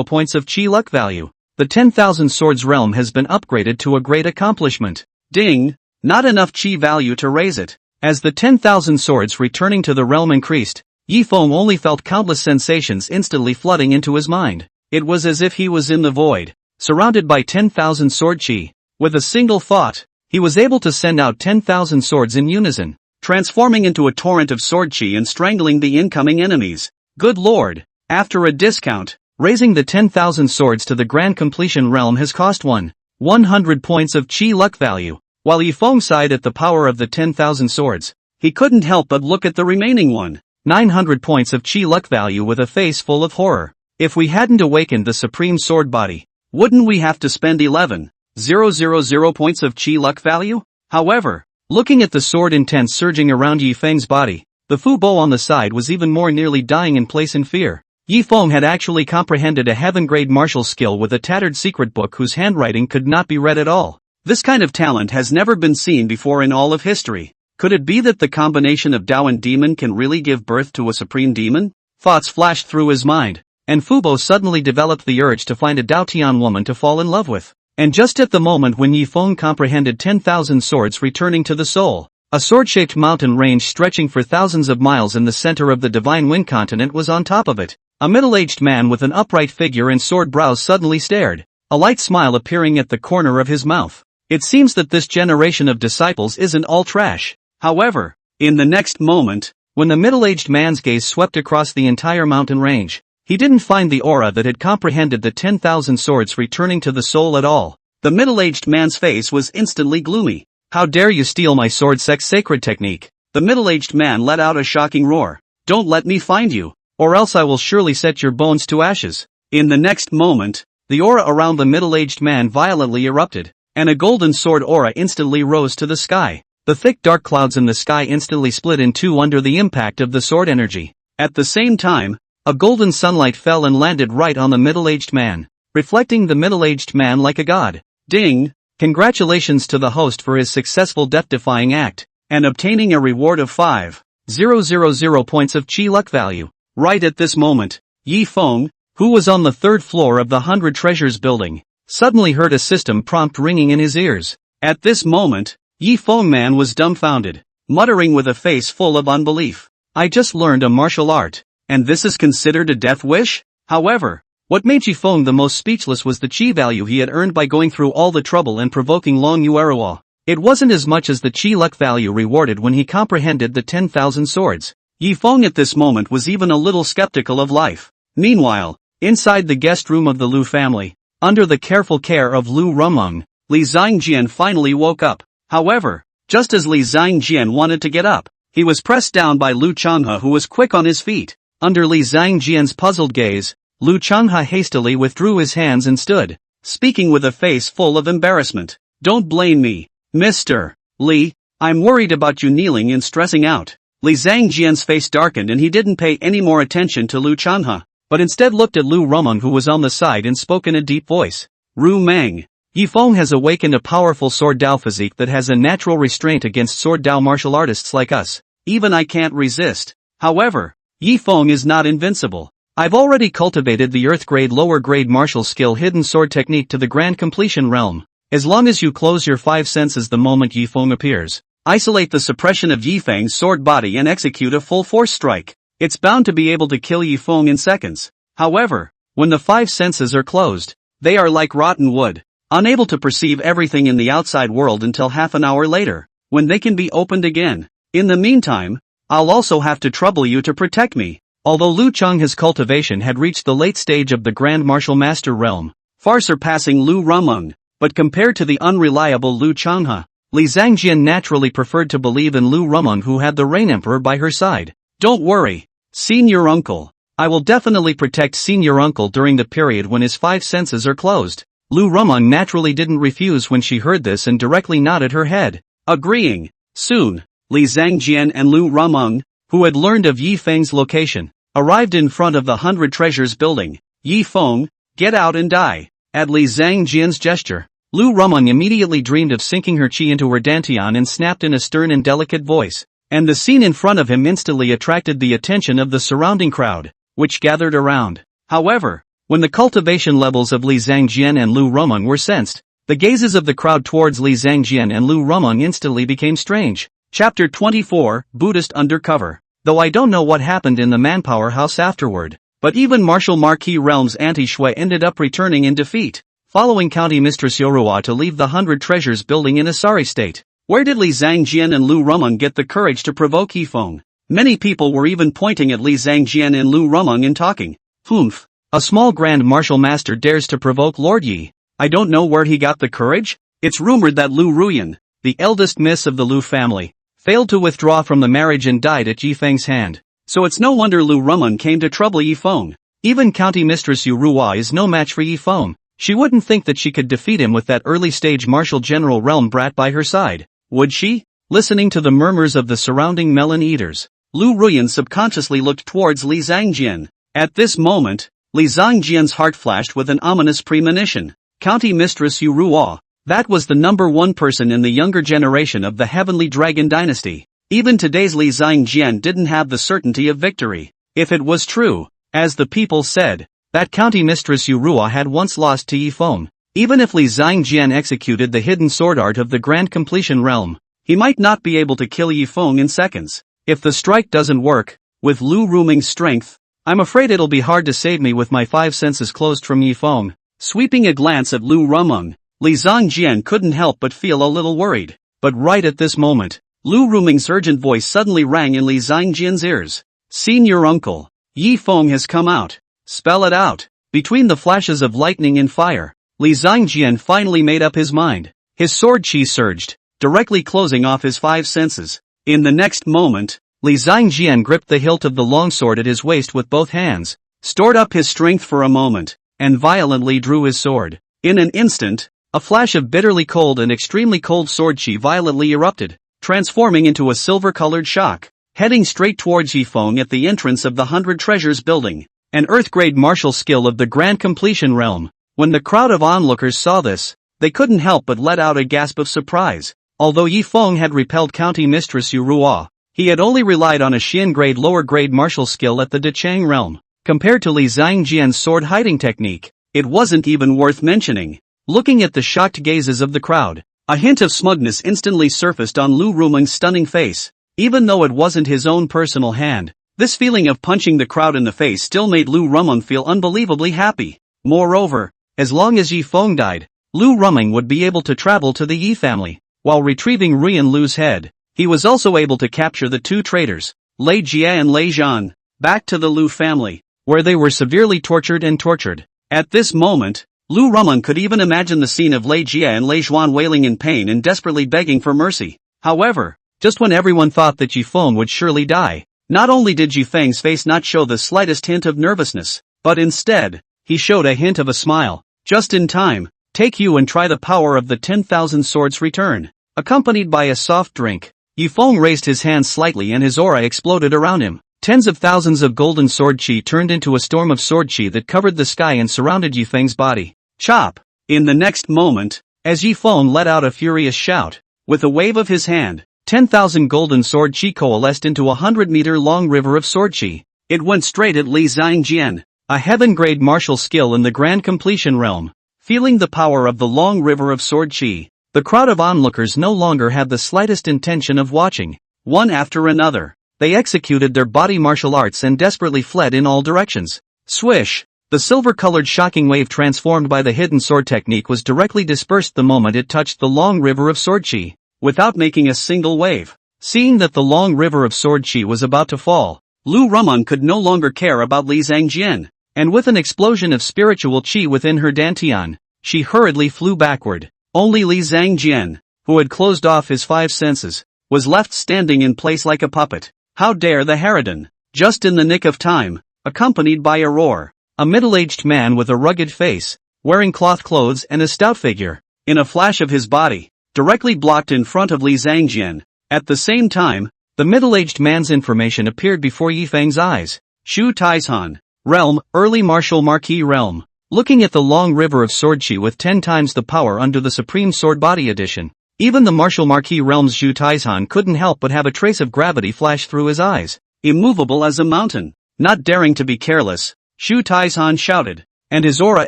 points of Chi Luck value. The 10,000 swords realm has been upgraded to a great accomplishment. Ding! Not enough Chi value to raise it. As the 10,000 swords returning to the realm increased, Yifeng only felt countless sensations instantly flooding into his mind. It was as if he was in the void, surrounded by 10,000 sword Chi. With a single thought, he was able to send out 10,000 swords in unison, transforming into a torrent of sword Chi and strangling the incoming enemies. Good lord! After a discount, raising the 10,000 swords to the grand completion realm has cost 100 points of Chi Luck value. While Yifeng sighed at the power of the 10,000 swords, he couldn't help but look at the remaining 900 points of Chi Luck value with a face full of horror. If we hadn't awakened the supreme sword body, wouldn't we have to spend 11,000 points of Chi Luck value? However, looking at the sword intent surging around Yi Feng's body, the Fu Bo on the side was even more nearly dying in place in fear. Yi Feng had actually comprehended a heaven-grade martial skill with a tattered secret book whose handwriting could not be read at all. This kind of talent has never been seen before in all of history. Could it be that the combination of Dao and demon can really give birth to a supreme demon? Thoughts flashed through his mind, and Fu Bo suddenly developed the urge to find a Dao Tian woman to fall in love with. And just at the moment when Yi Feng comprehended 10,000 swords returning to the soul, a sword-shaped mountain range stretching for thousands of miles in the center of the Divine Wind continent was on top of it. A middle-aged man with an upright figure and sword brows suddenly stared, a light smile appearing at the corner of his mouth. It seems that this generation of disciples isn't all trash. However, in the next moment, when the middle-aged man's gaze swept across the entire mountain range, he didn't find the aura that had comprehended the 10,000 swords returning to the soul at all. The middle-aged man's face was instantly gloomy. How dare you steal my sword sex sacred technique? The middle-aged man let out a shocking roar. Don't let me find you, or else I will surely set your bones to ashes. In the next moment, the aura around the middle-aged man violently erupted, and a golden sword aura instantly rose to the sky. The thick dark clouds in the sky instantly split in two under the impact of the sword energy. At the same time, a golden sunlight fell and landed right on the middle-aged man, reflecting the middle-aged man like a god. Ding! Congratulations to the host for his successful death-defying act, and obtaining a reward of 5,000 points of chi luck value. Right at this moment, Yi Feng, who was on the third floor of the 100 Treasures building, suddenly heard a system prompt ringing in his ears. At this moment, Yi Feng man was dumbfounded, muttering with a face full of unbelief. I just learned a martial art, and this is considered a death wish? However, what made Yi Feng the most speechless was the chi value he had earned by going through all the trouble and provoking Long Yuerua. It wasn't as much as the chi luck value rewarded when he comprehended the 10,000 swords. Yi Feng at this moment was even a little skeptical of life. Meanwhile, inside the guest room of the Liu family, under the careful care of Liu Rumeng, Li Zhangjian finally woke up. However, just as Li Zhangjian wanted to get up, he was pressed down by Liu Changhe, who was quick on his feet. Under Li Zhangjian's puzzled gaze, Liu Changhe hastily withdrew his hands and stood, speaking with a face full of embarrassment. Don't blame me, Mr. Li, I'm worried about you kneeling and stressing out. Li Zhangjian's face darkened and he didn't pay any more attention to Liu Changhe, but instead looked at Liu Rumeng, who was on the side, and spoke in a deep voice. Rumeng, Yi Feng has awakened a powerful sword Dao physique that has a natural restraint against sword Dao martial artists like us. Even I can't resist. However, Yi Feng is not invincible. I've already cultivated the earth-grade lower-grade martial skill hidden sword technique to the grand completion realm. As long as you close your 5 senses the moment Yi Feng appears, isolate the suppression of Yi Feng's sword body and execute a full-force strike, it's bound to be able to kill Yi Feng in seconds. However, when the 5 senses are closed, they are like rotten wood, unable to perceive everything in the outside world until half an hour later, when they can be opened again. In the meantime, I'll also have to trouble you to protect me. Although Liu Changhe's cultivation had reached the late stage of the Grand Martial Master realm, far surpassing Liu Rumeng, but compared to the unreliable Liu Changhe, Li Zhangjian naturally preferred to believe in Liu Rumeng, who had the Rain Emperor by her side. Don't worry, Senior Uncle. I will definitely protect Senior Uncle during the period when his 5 senses are closed. Liu Rumeng naturally didn't refuse when she heard this and directly nodded her head, agreeing. Soon, Li Zhangjian and Liu Rumeng, who had learned of Yi Feng's location, arrived in front of the 100 Treasures building. Yi Feng, get out and die. At Li Zhangjian's gesture, Liu Rumeng immediately dreamed of sinking her chi into her dantian and snapped in a stern and delicate voice, and the scene in front of him instantly attracted the attention of the surrounding crowd, which gathered around. However, when the cultivation levels of Li Zhangjian and Liu Rumeng were sensed, the gazes of the crowd towards Li Zhangjian and Liu Rumeng instantly became strange. Chapter 24, Buddhist Undercover. Though I don't know what happened in the Manpower House afterward, but even Martial Marquis Realm's anti-Shui ended up returning in defeat, following County Mistress Yorua to leave the 100 Treasures building in a sorry state. Where did Li Zhangjian and Liu Rumeng get the courage to provoke Yi Feng? Many people were even pointing at Li Zhangjian and Liu Rumeng and talking. Humph, a small Grand Martial Master dares to provoke Lord Yi. I don't know where he got the courage. It's rumored that Liu Ruyan, the eldest miss of the Liu family, failed to withdraw from the marriage and died at Yi Feng's hand. So it's no wonder Liu Rumeng came to trouble Yi Feng. Even County Mistress Yorua is no match for Yi Feng. She wouldn't think that she could defeat him with that early-stage martial general realm brat by her side. Would she? Listening to the murmurs of the surrounding melon eaters, Liu Ruyan subconsciously looked towards Li Zhangjian. At this moment, Li Zhangjian's heart flashed with an ominous premonition. County Mistress Yu Ruo. That was the number one person in the younger generation of the Heavenly Dragon Dynasty. Even today's Li Zhangjian didn't have the certainty of victory. If it was true, as the people said, that County Mistress Yu Ruo had once lost to Yifeng, even if Li Zhangjian executed the hidden sword art of the Grand Completion realm, he might not be able to kill Yifeng in seconds. If the strike doesn't work, with Liu Rumeng's strength, I'm afraid it'll be hard to save me with my 5 senses closed from Yifeng. Sweeping a glance at Liu Rumeng, Li Zhangjian couldn't help but feel a little worried. But right at this moment, Liu Rumeng's urgent voice suddenly rang in Li Zhangjian's ears. Senior uncle, Yifeng has come out. Spell it out. Between the flashes of lightning and fire, Li Zhangjian finally made up his mind. His sword chi surged, directly closing off his 5 senses. In the next moment, Li Zhangjian gripped the hilt of the longsword at his waist with both hands, stored up his strength for a moment, and violently drew his sword. In an instant, a flash of bitterly cold and extremely cold sword chi violently erupted, transforming into a silver-colored shock, heading straight towards Yifeng at the entrance of the 100 Treasures building, an earth-grade martial skill of the Grand Completion realm. When the crowd of onlookers saw this, they couldn't help but let out a gasp of surprise. Although Yifeng had repelled County Mistress Yu Ruo, he had only relied on a Xian-grade lower-grade martial skill at the Dechang realm. Compared to Li Zhangjian's sword-hiding technique, it wasn't even worth mentioning. Looking at the shocked gazes of the crowd, a hint of smugness instantly surfaced on Liu Rumeng's stunning face. Even though it wasn't his own personal hand, this feeling of punching the crowd in the face still made Liu Rumeng feel unbelievably happy. Moreover, as long as Yifeng died, Liu Rumeng would be able to travel to the Yi family. While retrieving Ruyan Lu's head, he was also able to capture the 2 traitors, Lei Jia and Lei Zhan, back to the Liu family, where they were severely tortured. At this moment, Liu Rumeng could even imagine the scene of Lei Jia and Lei Zhan wailing in pain and desperately begging for mercy. However, just when everyone thought that Yifeng would surely die, not only did Yifeng's face not show the slightest hint of nervousness, but instead, he showed a hint of a smile. Just in time. Take you and try the power of the 10,000 swords return. Accompanied by a soft drink, Yifeng raised his hand slightly and his aura exploded around him. Tens of thousands of golden sword chi turned into a storm of sword chi that covered the sky and surrounded Yifeng's body. Chop! In the next moment, as Yifeng let out a furious shout, with a wave of his hand, 10,000 golden sword chi coalesced into a 100-meter-long river of sword chi. It went straight at Li Zhangjian, a heaven-grade martial skill in the Grand Completion realm. Feeling the power of the long river of sword chi, the crowd of onlookers no longer had the slightest intention of watching. One after another, they executed their body martial arts and desperately fled in all directions. Swish! The silver-colored shocking wave transformed by the hidden sword technique was directly dispersed the moment it touched the long river of sword chi, without making a single wave. Seeing that the long river of sword chi was about to fall, Liu Rumeng could no longer care about Li Zhangjian. And with an explosion of spiritual chi within her dantian, she hurriedly flew backward. Only Li Zhangjian, who had closed off his 5 senses, was left standing in place like a puppet. How dare the harridan! Just in the nick of time, accompanied by a roar, a middle-aged man with a rugged face, wearing cloth clothes and a stout figure, in a flash of his body, directly blocked in front of Li Zhangjian. At the same time, the middle-aged man's information appeared before Yifeng's eyes. Shu Taizhan. Realm, Early Martial Marquis Realm. Looking at the long river of sword chi with 10 times the power under the Supreme Sword Body Edition, even the Martial Marquis Realm's Zhu Taizhan couldn't help but have a trace of gravity flash through his eyes. Immovable as a mountain. Not daring to be careless, Shu Taizhan shouted, and his aura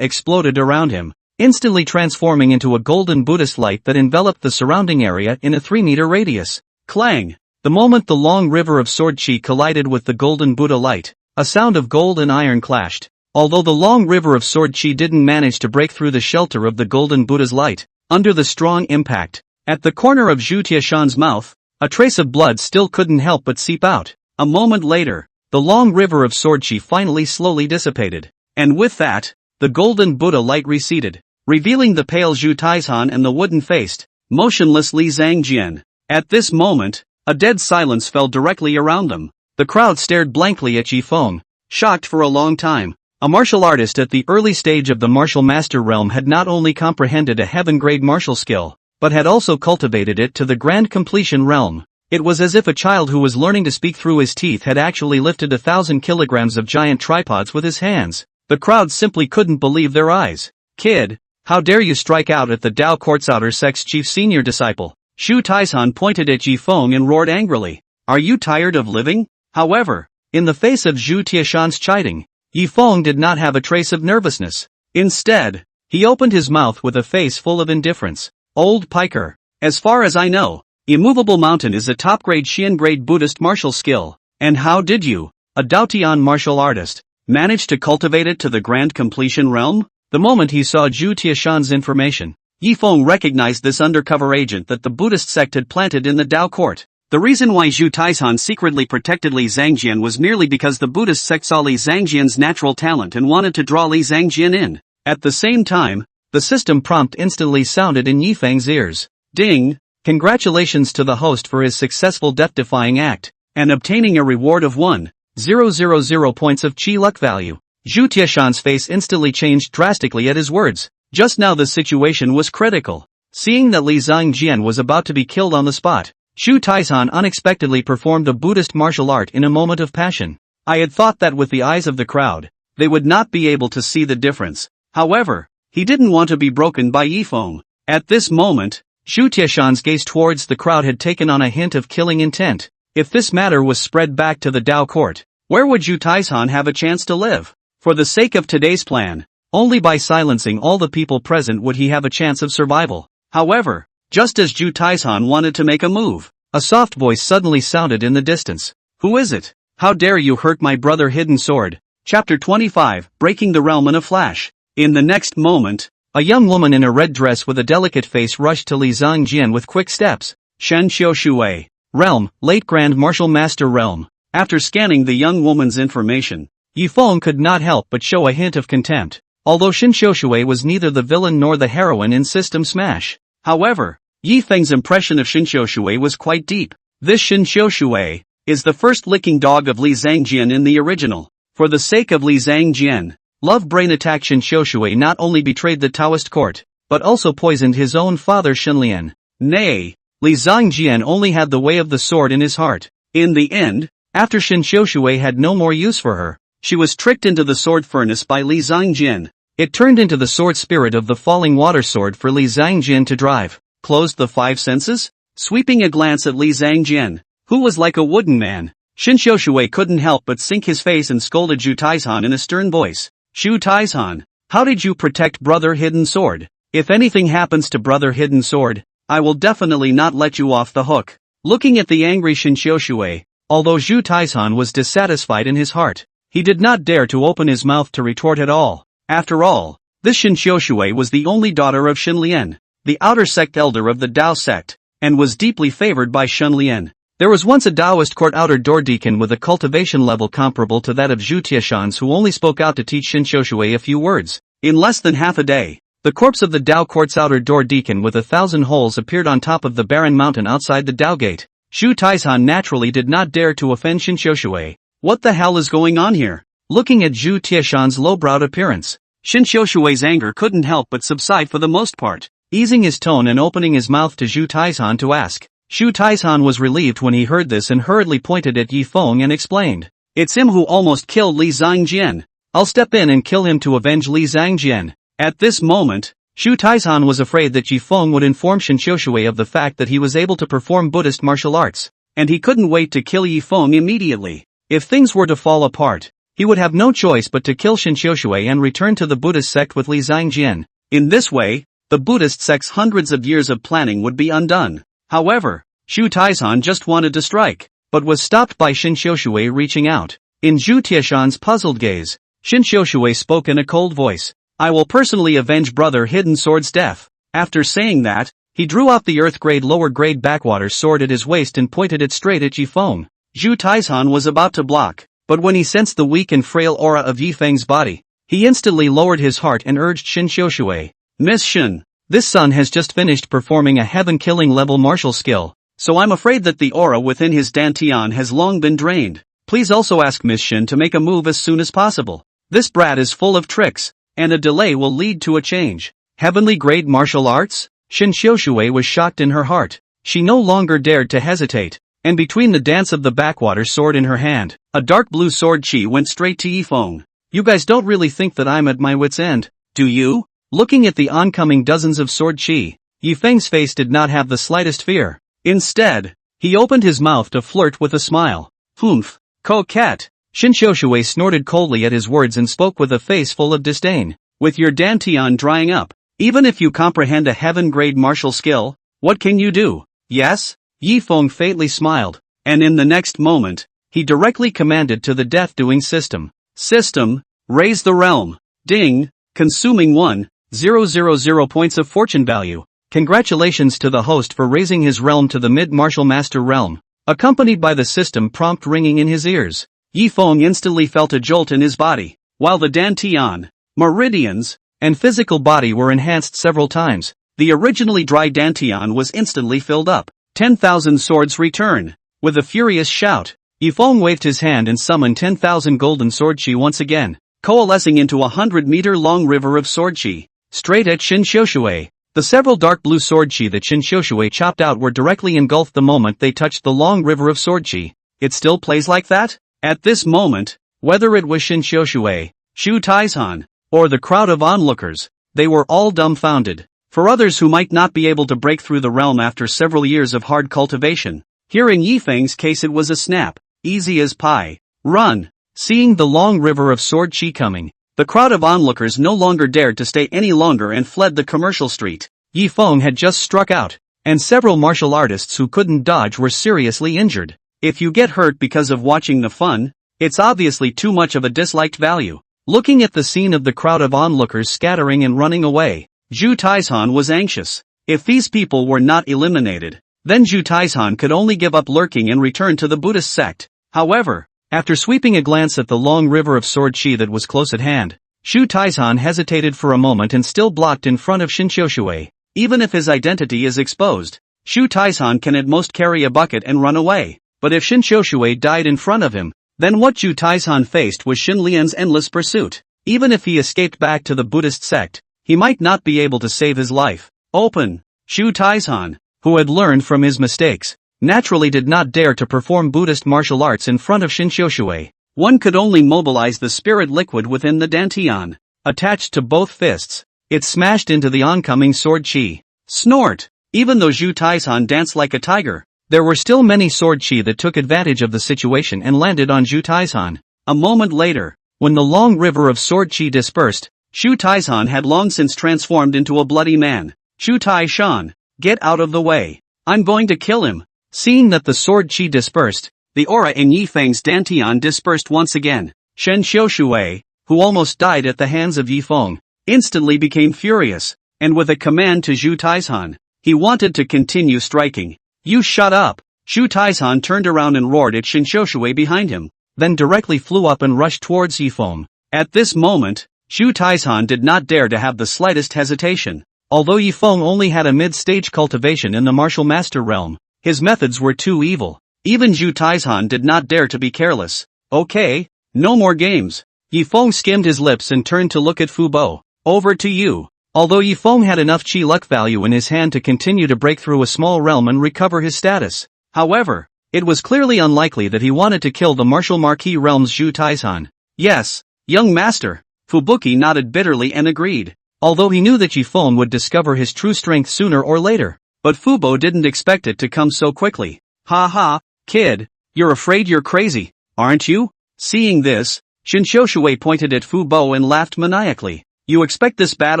exploded around him, instantly transforming into a golden Buddhist light that enveloped the surrounding area in a 3-meter radius. Clang! The moment the long river of sword chi collided with the golden Buddha light, a sound of gold and iron clashed. Although the long river of sword chi didn't manage to break through the shelter of the golden Buddha's light, under the strong impact, at the corner of Zhu Tiashan's mouth, a trace of blood still couldn't help but seep out. A moment later, the long river of sword chi finally slowly dissipated. And with that, the golden Buddha light receded, revealing the pale Zhu Taizhan and the wooden-faced, motionless Li Zhangjian. At this moment, a dead silence fell directly around them. The crowd stared blankly at Yifeng, shocked for a long time. A martial artist at the early stage of the martial master realm had not only comprehended a heaven-grade martial skill, but had also cultivated it to the grand completion realm. It was as if a child who was learning to speak through his teeth had actually lifted 1,000 kilograms of giant tripods with his hands. The crowd simply couldn't believe their eyes. "Kid, how dare you strike out at the Dao Court's outer sect's chief senior disciple?" Shu Taizhan pointed at Yifeng and roared angrily. "Are you tired of living?" However, in the face of Zhu Tiashan's chiding, Yifeng did not have a trace of nervousness. Instead, he opened his mouth with a face full of indifference. "Old piker, as far as I know, Immovable Mountain is a top-grade Xian-grade Buddhist martial skill, and how did you, a Daotian martial artist, manage to cultivate it to the grand completion realm?" The moment he saw Zhu Tiashan's information, Yifeng recognized this undercover agent that the Buddhist sect had planted in the Dao court. The reason why Zhu Taizhan secretly protected Li Zhangjian was merely because the Buddhist sect saw Li Zhangjian's natural talent and wanted to draw Li Zhangjian in. At the same time, the system prompt instantly sounded in Yifeng's ears. "Ding! Congratulations to the host for his successful death-defying act, and obtaining a reward of 1,000 points of chi luck value." Zhu Tiashan's face instantly changed drastically at his words. Just now the situation was critical. Seeing that Li Zhangjian was about to be killed on the spot, Shu Taizhan unexpectedly performed a Buddhist martial art in a moment of passion. I had thought that with the eyes of the crowd, they would not be able to see the difference. However, he didn't want to be broken by Yifeng. At this moment, Shu Tiashan's gaze towards the crowd had taken on a hint of killing intent. If this matter was spread back to the Dao court, where would Zhu Taizhan have a chance to live? For the sake of today's plan, only by silencing all the people present would he have a chance of survival. However, just as Zhu Taizhan wanted to make a move, a soft voice suddenly sounded in the distance. "Who is it? How dare you hurt my brother Hidden Sword?" Chapter 25, Breaking the Realm in a Flash. In the next moment, a young woman in a red dress with a delicate face rushed to Li Zhangjian with quick steps. "Shen Xiushui. Realm, late Grand Martial Master Realm." After scanning the young woman's information, Yifeng could not help but show a hint of contempt. Although Shen Xiushui was neither the villain nor the heroine in System Smash. However, Yifeng's impression of Shen Xiushui was quite deep. This Shen Xiushui is the first licking dog of Li Zhangjian in the original. For the sake of Li Zhangjian, Love Brain Attack Shen Xiushui not only betrayed the Taoist court, but also poisoned his own father Shenlian. Nay, Li Zhangjian only had the way of the sword in his heart. In the end, after Shen Xiushui had no more use for her, she was tricked into the sword furnace by Li Zhangjian. It turned into the sword spirit of the falling water sword for Li Zhangjian to drive. Closed the five senses? Sweeping a glance at Li Zhangjian, who was like a wooden man, Shen Xiushui couldn't help but sink his face and scolded Zhu Taizhan in a stern voice. "Zhu Taizhan, how did you protect Brother Hidden Sword? If anything happens to Brother Hidden Sword, I will definitely not let you off the hook." Looking at the angry Shen Xiushui, although Zhu Taizhan was dissatisfied in his heart, he did not dare to open his mouth to retort at all. After all, this Shen Xiushui was the only daughter of Shenlian, the outer sect elder of the Dao sect, and was deeply favored by Shenlian. There was once a Taoist court outer door deacon with a cultivation level comparable to that of Zhu Tiashan's who only spoke out to teach Shen Xiushui a few words. In less than half a day, the corpse of the Dao court's outer door deacon with 1,000 holes appeared on top of the barren mountain outside the Dao gate. Zhu Taizhan naturally did not dare to offend Shen Xiushui. What the hell is going on here? Looking at Zhu Tiashan's low-browed appearance, Shen Xiushui's anger couldn't help but subside for the most part. Easing his tone and opening his mouth to Zhu Taizhan to ask, Zhu Taizhan was relieved when he heard this and hurriedly pointed at Yifeng and explained, "It's him who almost killed Li Zhangjian. I'll step in and kill him to avenge Li Zhangjian." At this moment, Zhu Taizhan was afraid that Yifeng would inform Shen Xiushui of the fact that he was able to perform Buddhist martial arts, and he couldn't wait to kill Yifeng immediately. If things were to fall apart, he would have no choice but to kill Shen Xiushui and return to the Buddhist sect with Li Zhangjian. In this way, the Buddhist sect's hundreds of years of planning would be undone. However, Zhu Taizhan just wanted to strike, but was stopped by Shen Xiushui reaching out. In Zhu Tiashan's puzzled gaze, Shen Xiushui spoke in a cold voice. "I will personally avenge Brother Hidden Sword's death." After saying that, he drew out the earth-grade lower-grade backwater sword at his waist and pointed it straight at Yifeng. Zhu Taizhan was about to block, but when he sensed the weak and frail aura of Yifeng's body, he instantly lowered his heart and urged Shen Xiushui, "Miss Shen, this son has just finished performing a heaven-killing level martial skill, so I'm afraid that the aura within his dantian has long been drained. Please also ask Miss Shen to make a move as soon as possible. This brat is full of tricks, and a delay will lead to a change." Heavenly grade martial arts? Shin Xiushui was shocked in her heart. She no longer dared to hesitate, and between the dance of the backwater sword in her hand, a dark blue sword chi went straight to Yifeng. You guys don't really think that I'm at my wit's end, do you? Looking at the oncoming dozens of sword chi, Yifeng's face did not have the slightest fear. Instead, he opened his mouth to flirt with a smile. Humph, coquette. Shin Xiushui snorted coldly at his words and spoke with a face full of disdain. With your dantian drying up, even if you comprehend a heaven-grade martial skill, what can you do? Yes? Yifeng faintly smiled, and in the next moment, he directly commanded to the death-doing system. System, raise the realm. Ding, consuming 1,000 points of fortune value. Congratulations to the host for raising his realm to the mid-martial master realm. Accompanied by the system prompt ringing in his ears, Yifeng instantly felt a jolt in his body, while the dantian, meridians, and physical body were enhanced several times. The originally dry dantian was instantly filled up. 10,000 swords return. With a furious shout, Yifeng waved his hand and summoned 10,000 golden sword chi once again, coalescing into a 100-meter-long river of sword chi, straight at Shin Xiushui. The several dark blue sword chi that Shin Xiushui chopped out were directly engulfed the moment they touched the long river of sword chi. It still plays like that? At this moment, whether it was Shin Xiushui, Shu Taizhan, or the crowd of onlookers, they were all dumbfounded. For others who might not be able to break through the realm after several years of hard cultivation, here in Yifeng's case it was a snap, easy as pie. Run! Seeing the long river of sword chi coming, the crowd of onlookers no longer dared to stay any longer and fled the commercial street. Yifeng had just struck out, and several martial artists who couldn't dodge were seriously injured. If you get hurt because of watching the fun, it's obviously too much of a disliked value. Looking at the scene of the crowd of onlookers scattering and running away, Zhu Taizhan was anxious. If these people were not eliminated, then Zhu Taizhan could only give up lurking and return to the Buddhist sect. However, after sweeping a glance at the long river of sword chi that was close at hand, Zhu Taizhan hesitated for a moment and still blocked in front of Shin Xiushui. Even if his identity is exposed, Zhu Taizhan can at most carry a bucket and run away. But if Shin Xiushui died in front of him, then what Zhu Taizhan faced was Xin Lian's endless pursuit. Even if he escaped back to the Buddhist sect, he might not be able to save his life. Open! Zhu Taizhan, who had learned from his mistakes, naturally did not dare to perform Buddhist martial arts in front of Shin Xiushui. One could only mobilize the spirit liquid within the dantian. Attached to both fists, it smashed into the oncoming sword chi. Snort! Even though Zhu Taizhan danced like a tiger, there were still many sword chi that took advantage of the situation and landed on Zhu Taizhan. A moment later, when the long river of sword chi dispersed, Zhu Taizhan had long since transformed into a bloody man. Zhu Taishan, get out of the way. I'm going to kill him. Seeing that the sword chi dispersed, the aura in Yifeng's dantian dispersed once again. Shen Xiushui, who almost died at the hands of Yifeng, instantly became furious, and with a command to Zhu Taizhan, he wanted to continue striking. You shut up! Zhu Taizhan turned around and roared at Shin Xiushui behind him, then directly flew up and rushed towards Yifeng. At this moment, Zhu Taizhan did not dare to have the slightest hesitation. Although Yifeng only had a mid-stage cultivation in the martial master realm, his methods were too evil. Even Zhu Taizhan did not dare to be careless. Okay, no more games. Yifeng skimmed his lips and turned to look at Fu Bo. Over to you. Although Yifeng had enough chi luck value in his hand to continue to break through a small realm and recover his status, however, it was clearly unlikely that he wanted to kill the martial marquis realm's Zhu Taizhan. Yes, young master. Fubuki nodded bitterly and agreed. Although he knew that Yifeng would discover his true strength sooner or later, but Fubo didn't expect it to come so quickly. Ha ha, kid, you're afraid you're crazy, aren't you? Seeing this, Shin Xiushui pointed at Fubo and laughed maniacally. You expect this bad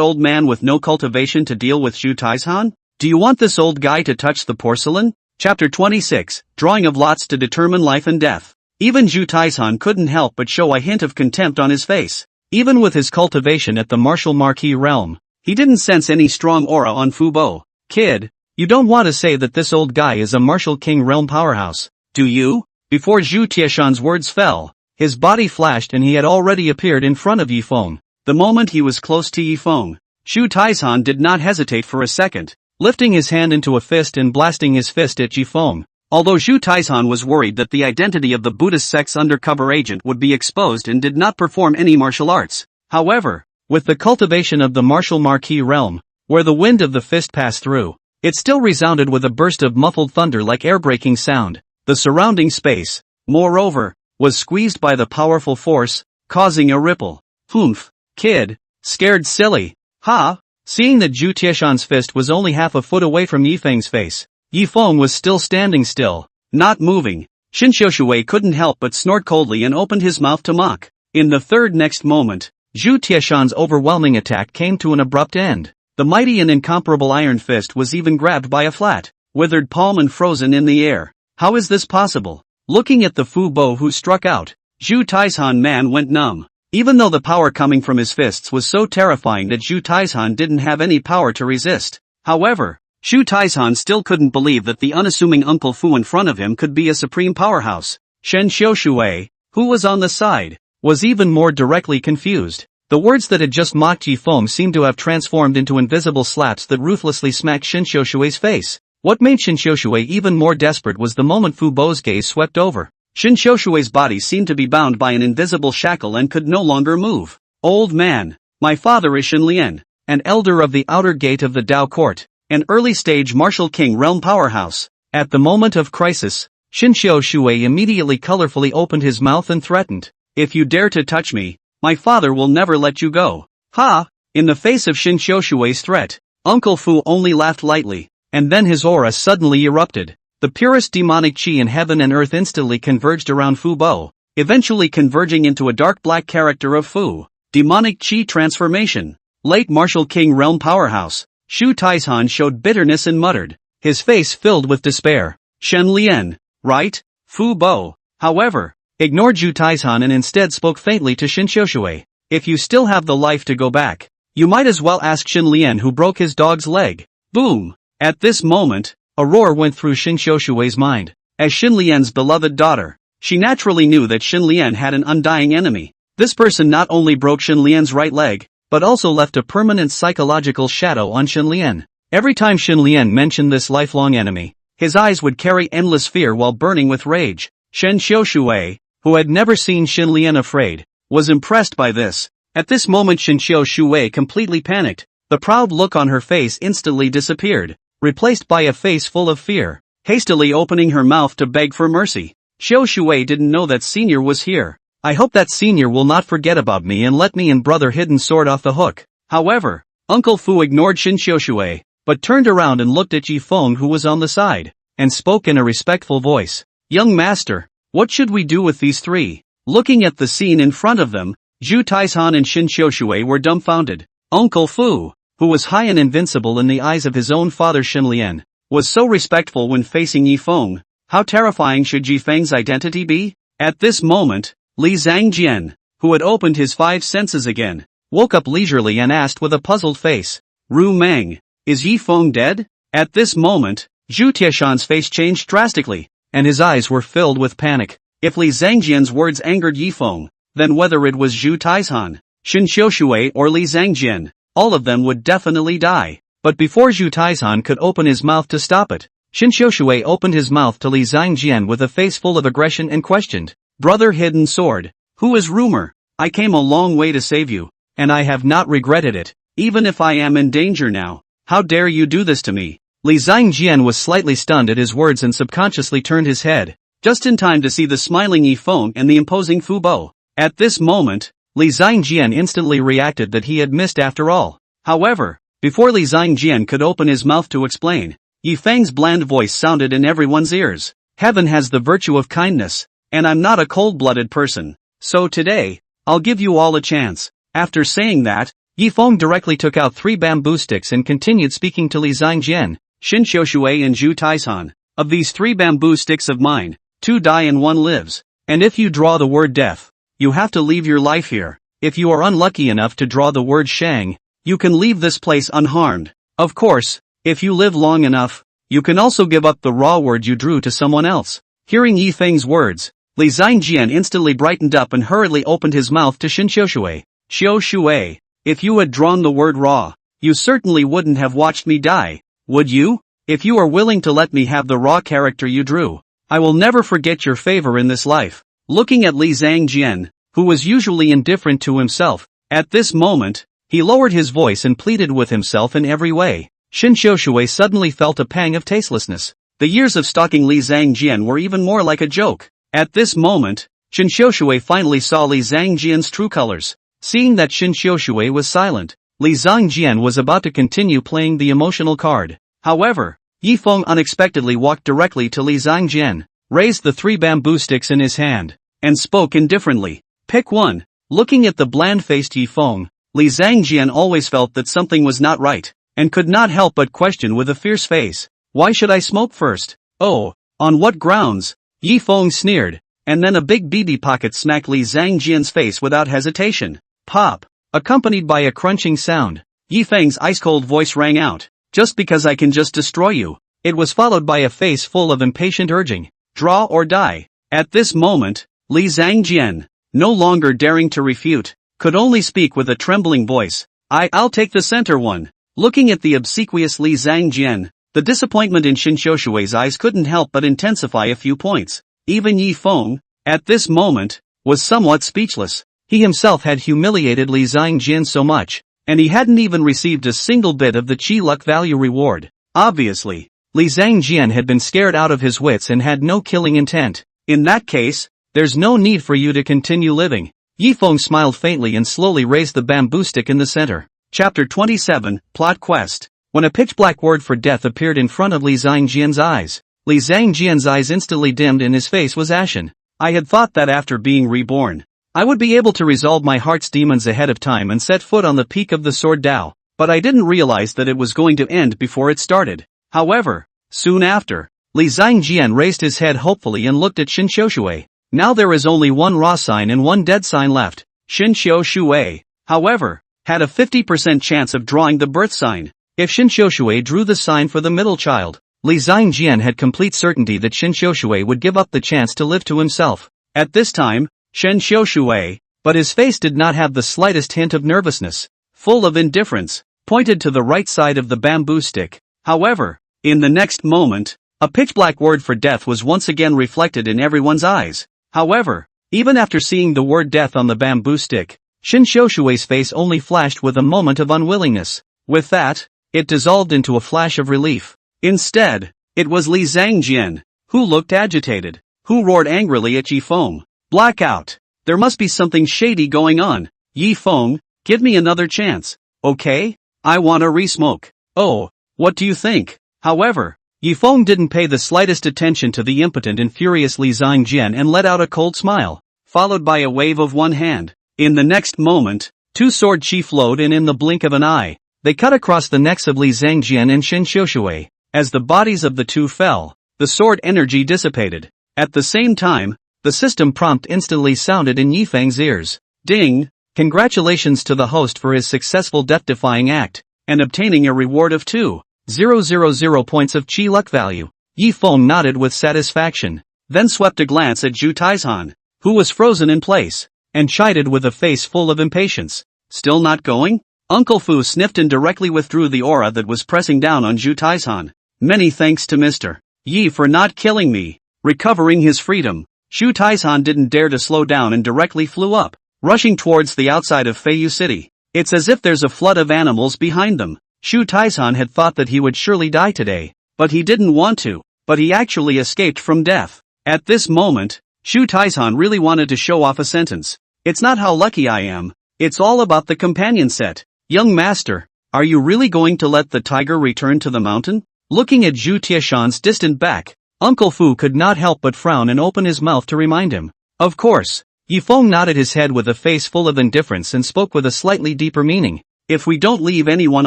old man with no cultivation to deal with Zhu Taizhan? Do you want this old guy to touch the porcelain? Chapter 26, Drawing of Lots to Determine Life and Death. Even Zhu Taizhan couldn't help but show a hint of contempt on his face. Even with his cultivation at the martial marquis realm, he didn't sense any strong aura on Fubo. Kid, you don't want to say that this old guy is a martial king realm powerhouse, do you? Before Zhu Tieshan's words fell, his body flashed and he had already appeared in front of Yifeng. The moment he was close to Yifeng, Zhu Taizhan did not hesitate for a second, lifting his hand into a fist and blasting his fist at Yifeng. Although Zhu Taizhan was worried that the identity of the Buddhist sect's undercover agent would be exposed and did not perform any martial arts. However, with the cultivation of the martial marquis realm, where the wind of the fist passed through. It still resounded with a burst of muffled thunder like air-breaking sound. The surrounding space, moreover, was squeezed by the powerful force, causing a ripple. Humph, kid, scared silly, ha? Seeing that Zhu Tieshan's fist was only half a foot away from Yifeng's face, Yifeng was still standing still, not moving. Shin Xiushui couldn't help but snort coldly and opened his mouth to mock. In the next moment, Zhu Tieshan's overwhelming attack came to an abrupt end. The mighty and incomparable iron fist was even grabbed by a flat, withered palm and frozen in the air. How is this possible? Looking at the Fu Bo who struck out, Zhu Taishan man went numb. Even though the power coming from his fists was so terrifying that Zhu Taishan didn't have any power to resist. However, Zhu Taishan still couldn't believe that the unassuming Uncle Fu in front of him could be a supreme powerhouse. Shen Xiushui, who was on the side, was even more directly confused. The words that had just mocked Yifeng seemed to have transformed into invisible slaps that ruthlessly smacked Shin Xiushui's face. What made Shin Xiushui even more desperate was the moment Fu Bo's gaze swept over. Shin Xiushui's body seemed to be bound by an invisible shackle and could no longer move. Old man, my father is Shin Lian, an elder of the outer gate of the Dao court, an early-stage martial king realm powerhouse. At the moment of crisis, Shin Xiushui immediately colorfully opened his mouth and threatened, "If you dare to touch me, my father will never let you go." Ha! In the face of Shin Xiushui's threat, Uncle Fu only laughed lightly, and then his aura suddenly erupted. The purest demonic chi in heaven and earth instantly converged around Fu Bo, eventually converging into a dark black character of Fu. Demonic chi transformation. Late martial king realm powerhouse. Zhu Taishan showed bitterness and muttered, his face filled with despair. Shen Lian, right? Fu Bo, however, ignored Zhu Taishan and instead spoke faintly to Shin Xiushui. If you still have the life to go back, you might as well ask Shin Lian who broke his dog's leg. Boom! At this moment, a roar went through Shin Xiushui's mind. As Shin Lian's beloved daughter, she naturally knew that Shin Lian had an undying enemy. This person not only broke Shin Lian's right leg, but also left a permanent psychological shadow on Shin Lian. Every time Shin Lian mentioned this lifelong enemy, his eyes would carry endless fear while burning with rage. Shen Xiushui, who had never seen Shin Lian afraid, was impressed by this. At this moment Shin Xiushui completely panicked. The proud look on her face instantly disappeared, replaced by a face full of fear. Hastily opening her mouth to beg for mercy, Xiushui didn't know that senior was here. I hope that senior will not forget about me and let me and brother Hidden Sword off the hook. However, Uncle Fu ignored Shin Xiushui, but turned around and looked at Yifeng who was on the side, and spoke in a respectful voice. Young master, what should we do with these three? Looking at the scene in front of them, Zhu Taishan and Shin Xiushui were dumbfounded. Uncle Fu, who was high and invincible in the eyes of his own father Shin Lian, was so respectful when facing Yifeng. How terrifying should Yifeng's identity be? At this moment, Li Zhangjian, who had opened his five senses again, woke up leisurely and asked with a puzzled face, Rumeng, is Yifeng dead? At this moment, Zhu Tieshan's face changed drastically, and his eyes were filled with panic. If Li Zhangjian's words angered Yifeng, then whether it was Zhu Taishan, Shin Xiushui or Li Zhangjian, all of them would definitely die. But before Zhu Taishan could open his mouth to stop it, Shin Xiushui opened his mouth to Li Zhangjian with a face full of aggression and questioned, Brother Hidden Sword, who is Rumor? I came a long way to save you, and I have not regretted it, even if I am in danger now. How dare you do this to me? Li Zhangjian was slightly stunned at his words and subconsciously turned his head, just in time to see the smiling Yifeng and the imposing Fu Bo. At this moment, Li Zhangjian instantly reacted that he had missed after all. However, before Li Zhangjian could open his mouth to explain, Yifeng's bland voice sounded in everyone's ears. Heaven has the virtue of kindness, and I'm not a cold-blooded person, so today, I'll give you all a chance. After saying that, Yifeng directly took out 3 bamboo sticks and continued speaking to Li Zhangjian, Shin Xiushui and Zhu Taishan. Of these 3 bamboo sticks of mine, 2 die and 1 lives. And if you draw the word death, you have to leave your life here. If you are unlucky enough to draw the word Shang, you can leave this place unharmed. Of course, if you live long enough, you can also give up the raw word you drew to someone else. Hearing Yifeng's words, Li Zhangjian instantly brightened up and hurriedly opened his mouth to Shin Xiushui. Xiushui, if you had drawn the word raw, you certainly wouldn't have watched me die, would you? If you are willing to let me have the raw character you drew, I will never forget your favor in this life. Looking at Li Zhangjian, who was usually indifferent to himself, at this moment, He lowered his voice and pleaded with himself in every way. Shin Xiushui suddenly felt a pang of tastelessness. The years of stalking Li Zhangjian were even more like a joke. At this moment, Shin Xiushui finally saw Li Zhangjian's true colors. Seeing that Shin Xiushui was silent, Li Zhangjian was about to continue playing the emotional card. However, Yi Feng unexpectedly walked directly to Li Zhangjian, raised the 3 bamboo sticks in his hand, and spoke indifferently. Pick one. Looking at the bland-faced Yi Feng, Li Zhangjian always felt that something was not right, and could not help but question with a fierce face. Why should I smoke first? Oh, on what grounds? Yi Feng sneered, and then a big BB pocket smacked Li Zhangjian's face without hesitation. Pop. Accompanied by a crunching sound, Yi Feng's ice-cold voice rang out. Just because I can just destroy you. It was followed by a face full of impatient urging. Draw or die. At this moment, Li Zhangjian, no longer daring to refute, could only speak with a trembling voice. I'll take the center one. Looking at the obsequious Li Zhangjian, the disappointment in Shin Xiushui's eyes couldn't help but intensify a few points. Even Yi Feng, at this moment, was somewhat speechless. He himself had humiliated Li Zhangjian so much, and he hadn't even received a single bit of the chi luck value reward. Obviously, Li Zhangjian had been scared out of his wits and had no killing intent. In that case, there's no need for you to continue living. Yi Feng smiled faintly and slowly raised the bamboo stick in the center. Chapter 27, Plot Quest. When a pitch-black word for death appeared in front of Li Zhangjian's eyes, Li Zhangjian's eyes instantly dimmed and his face was ashen. I had thought that after being reborn, I would be able to resolve my heart's demons ahead of time and set foot on the peak of the Sword Dao, but I didn't realize that it was going to end before it started. However, soon after, Li Zhangjian raised his head hopefully and looked at Shin Xiushui. Now there is only one raw sign and one dead sign left. Shin Xiushui, however, had a 50% chance of drawing the birth sign. If Shin Xiushui drew the sign for the middle child, Li Zhangjian had complete certainty that Shin Xiushui would give up the chance to live to himself. At this time, Shin Xiushui, but his face did not have the slightest hint of nervousness, full of indifference, pointed to the right side of the bamboo stick. However, in the next moment, a pitch-black word for death was once again reflected in everyone's eyes. However, even after seeing the word death on the bamboo stick, Shin Xiushui's face only flashed with a moment of unwillingness. With that, it dissolved into a flash of relief. Instead, it was Li Zhangjian, who looked agitated, who roared angrily at Yi Feng. Blackout. There must be something shady going on. Yi Feng, give me another chance, okay? I want a re-smoke. Oh, what do you think? However, Yi Feng didn't pay the slightest attention to the impotent and furious Li Zhangjian and let out a cold smile, followed by a wave of one hand. In the next moment, 2 sword chi flowed in the blink of an eye. They cut across the necks of Li Zhangjian and Shin Xiushui. As the bodies of the two fell, the sword energy dissipated. At the same time, the system prompt instantly sounded in Yi Feng's ears. Ding! Congratulations to the host for his successful death-defying act, and obtaining a reward of 2,000 points of chi luck value. Yi Feng nodded with satisfaction, then swept a glance at Zhu Taizhan, who was frozen in place, and chided with a face full of impatience. Still not going? Uncle Fu sniffed and directly withdrew the aura that was pressing down on Zhu Taizhan. Many thanks to Mr. Yi for not killing me. Recovering his freedom, Zhu Taizhan didn't dare to slow down and directly flew up, rushing towards the outside of Feiyu City. It's as if there's a flood of animals behind them. Zhu Taizhan had thought that he would surely die today, but he didn't want to, but he actually escaped from death. At this moment, Zhu Taizhan really wanted to show off a sentence. It's not how lucky I am, it's all about the companion set. Young master, are you really going to let the tiger return to the mountain? Looking at Zhu Tieshan's distant back, Uncle Fu could not help but frown and open his mouth to remind him. Of course. Yi Feng nodded his head with a face full of indifference and spoke with a slightly deeper meaning. If we don't leave anyone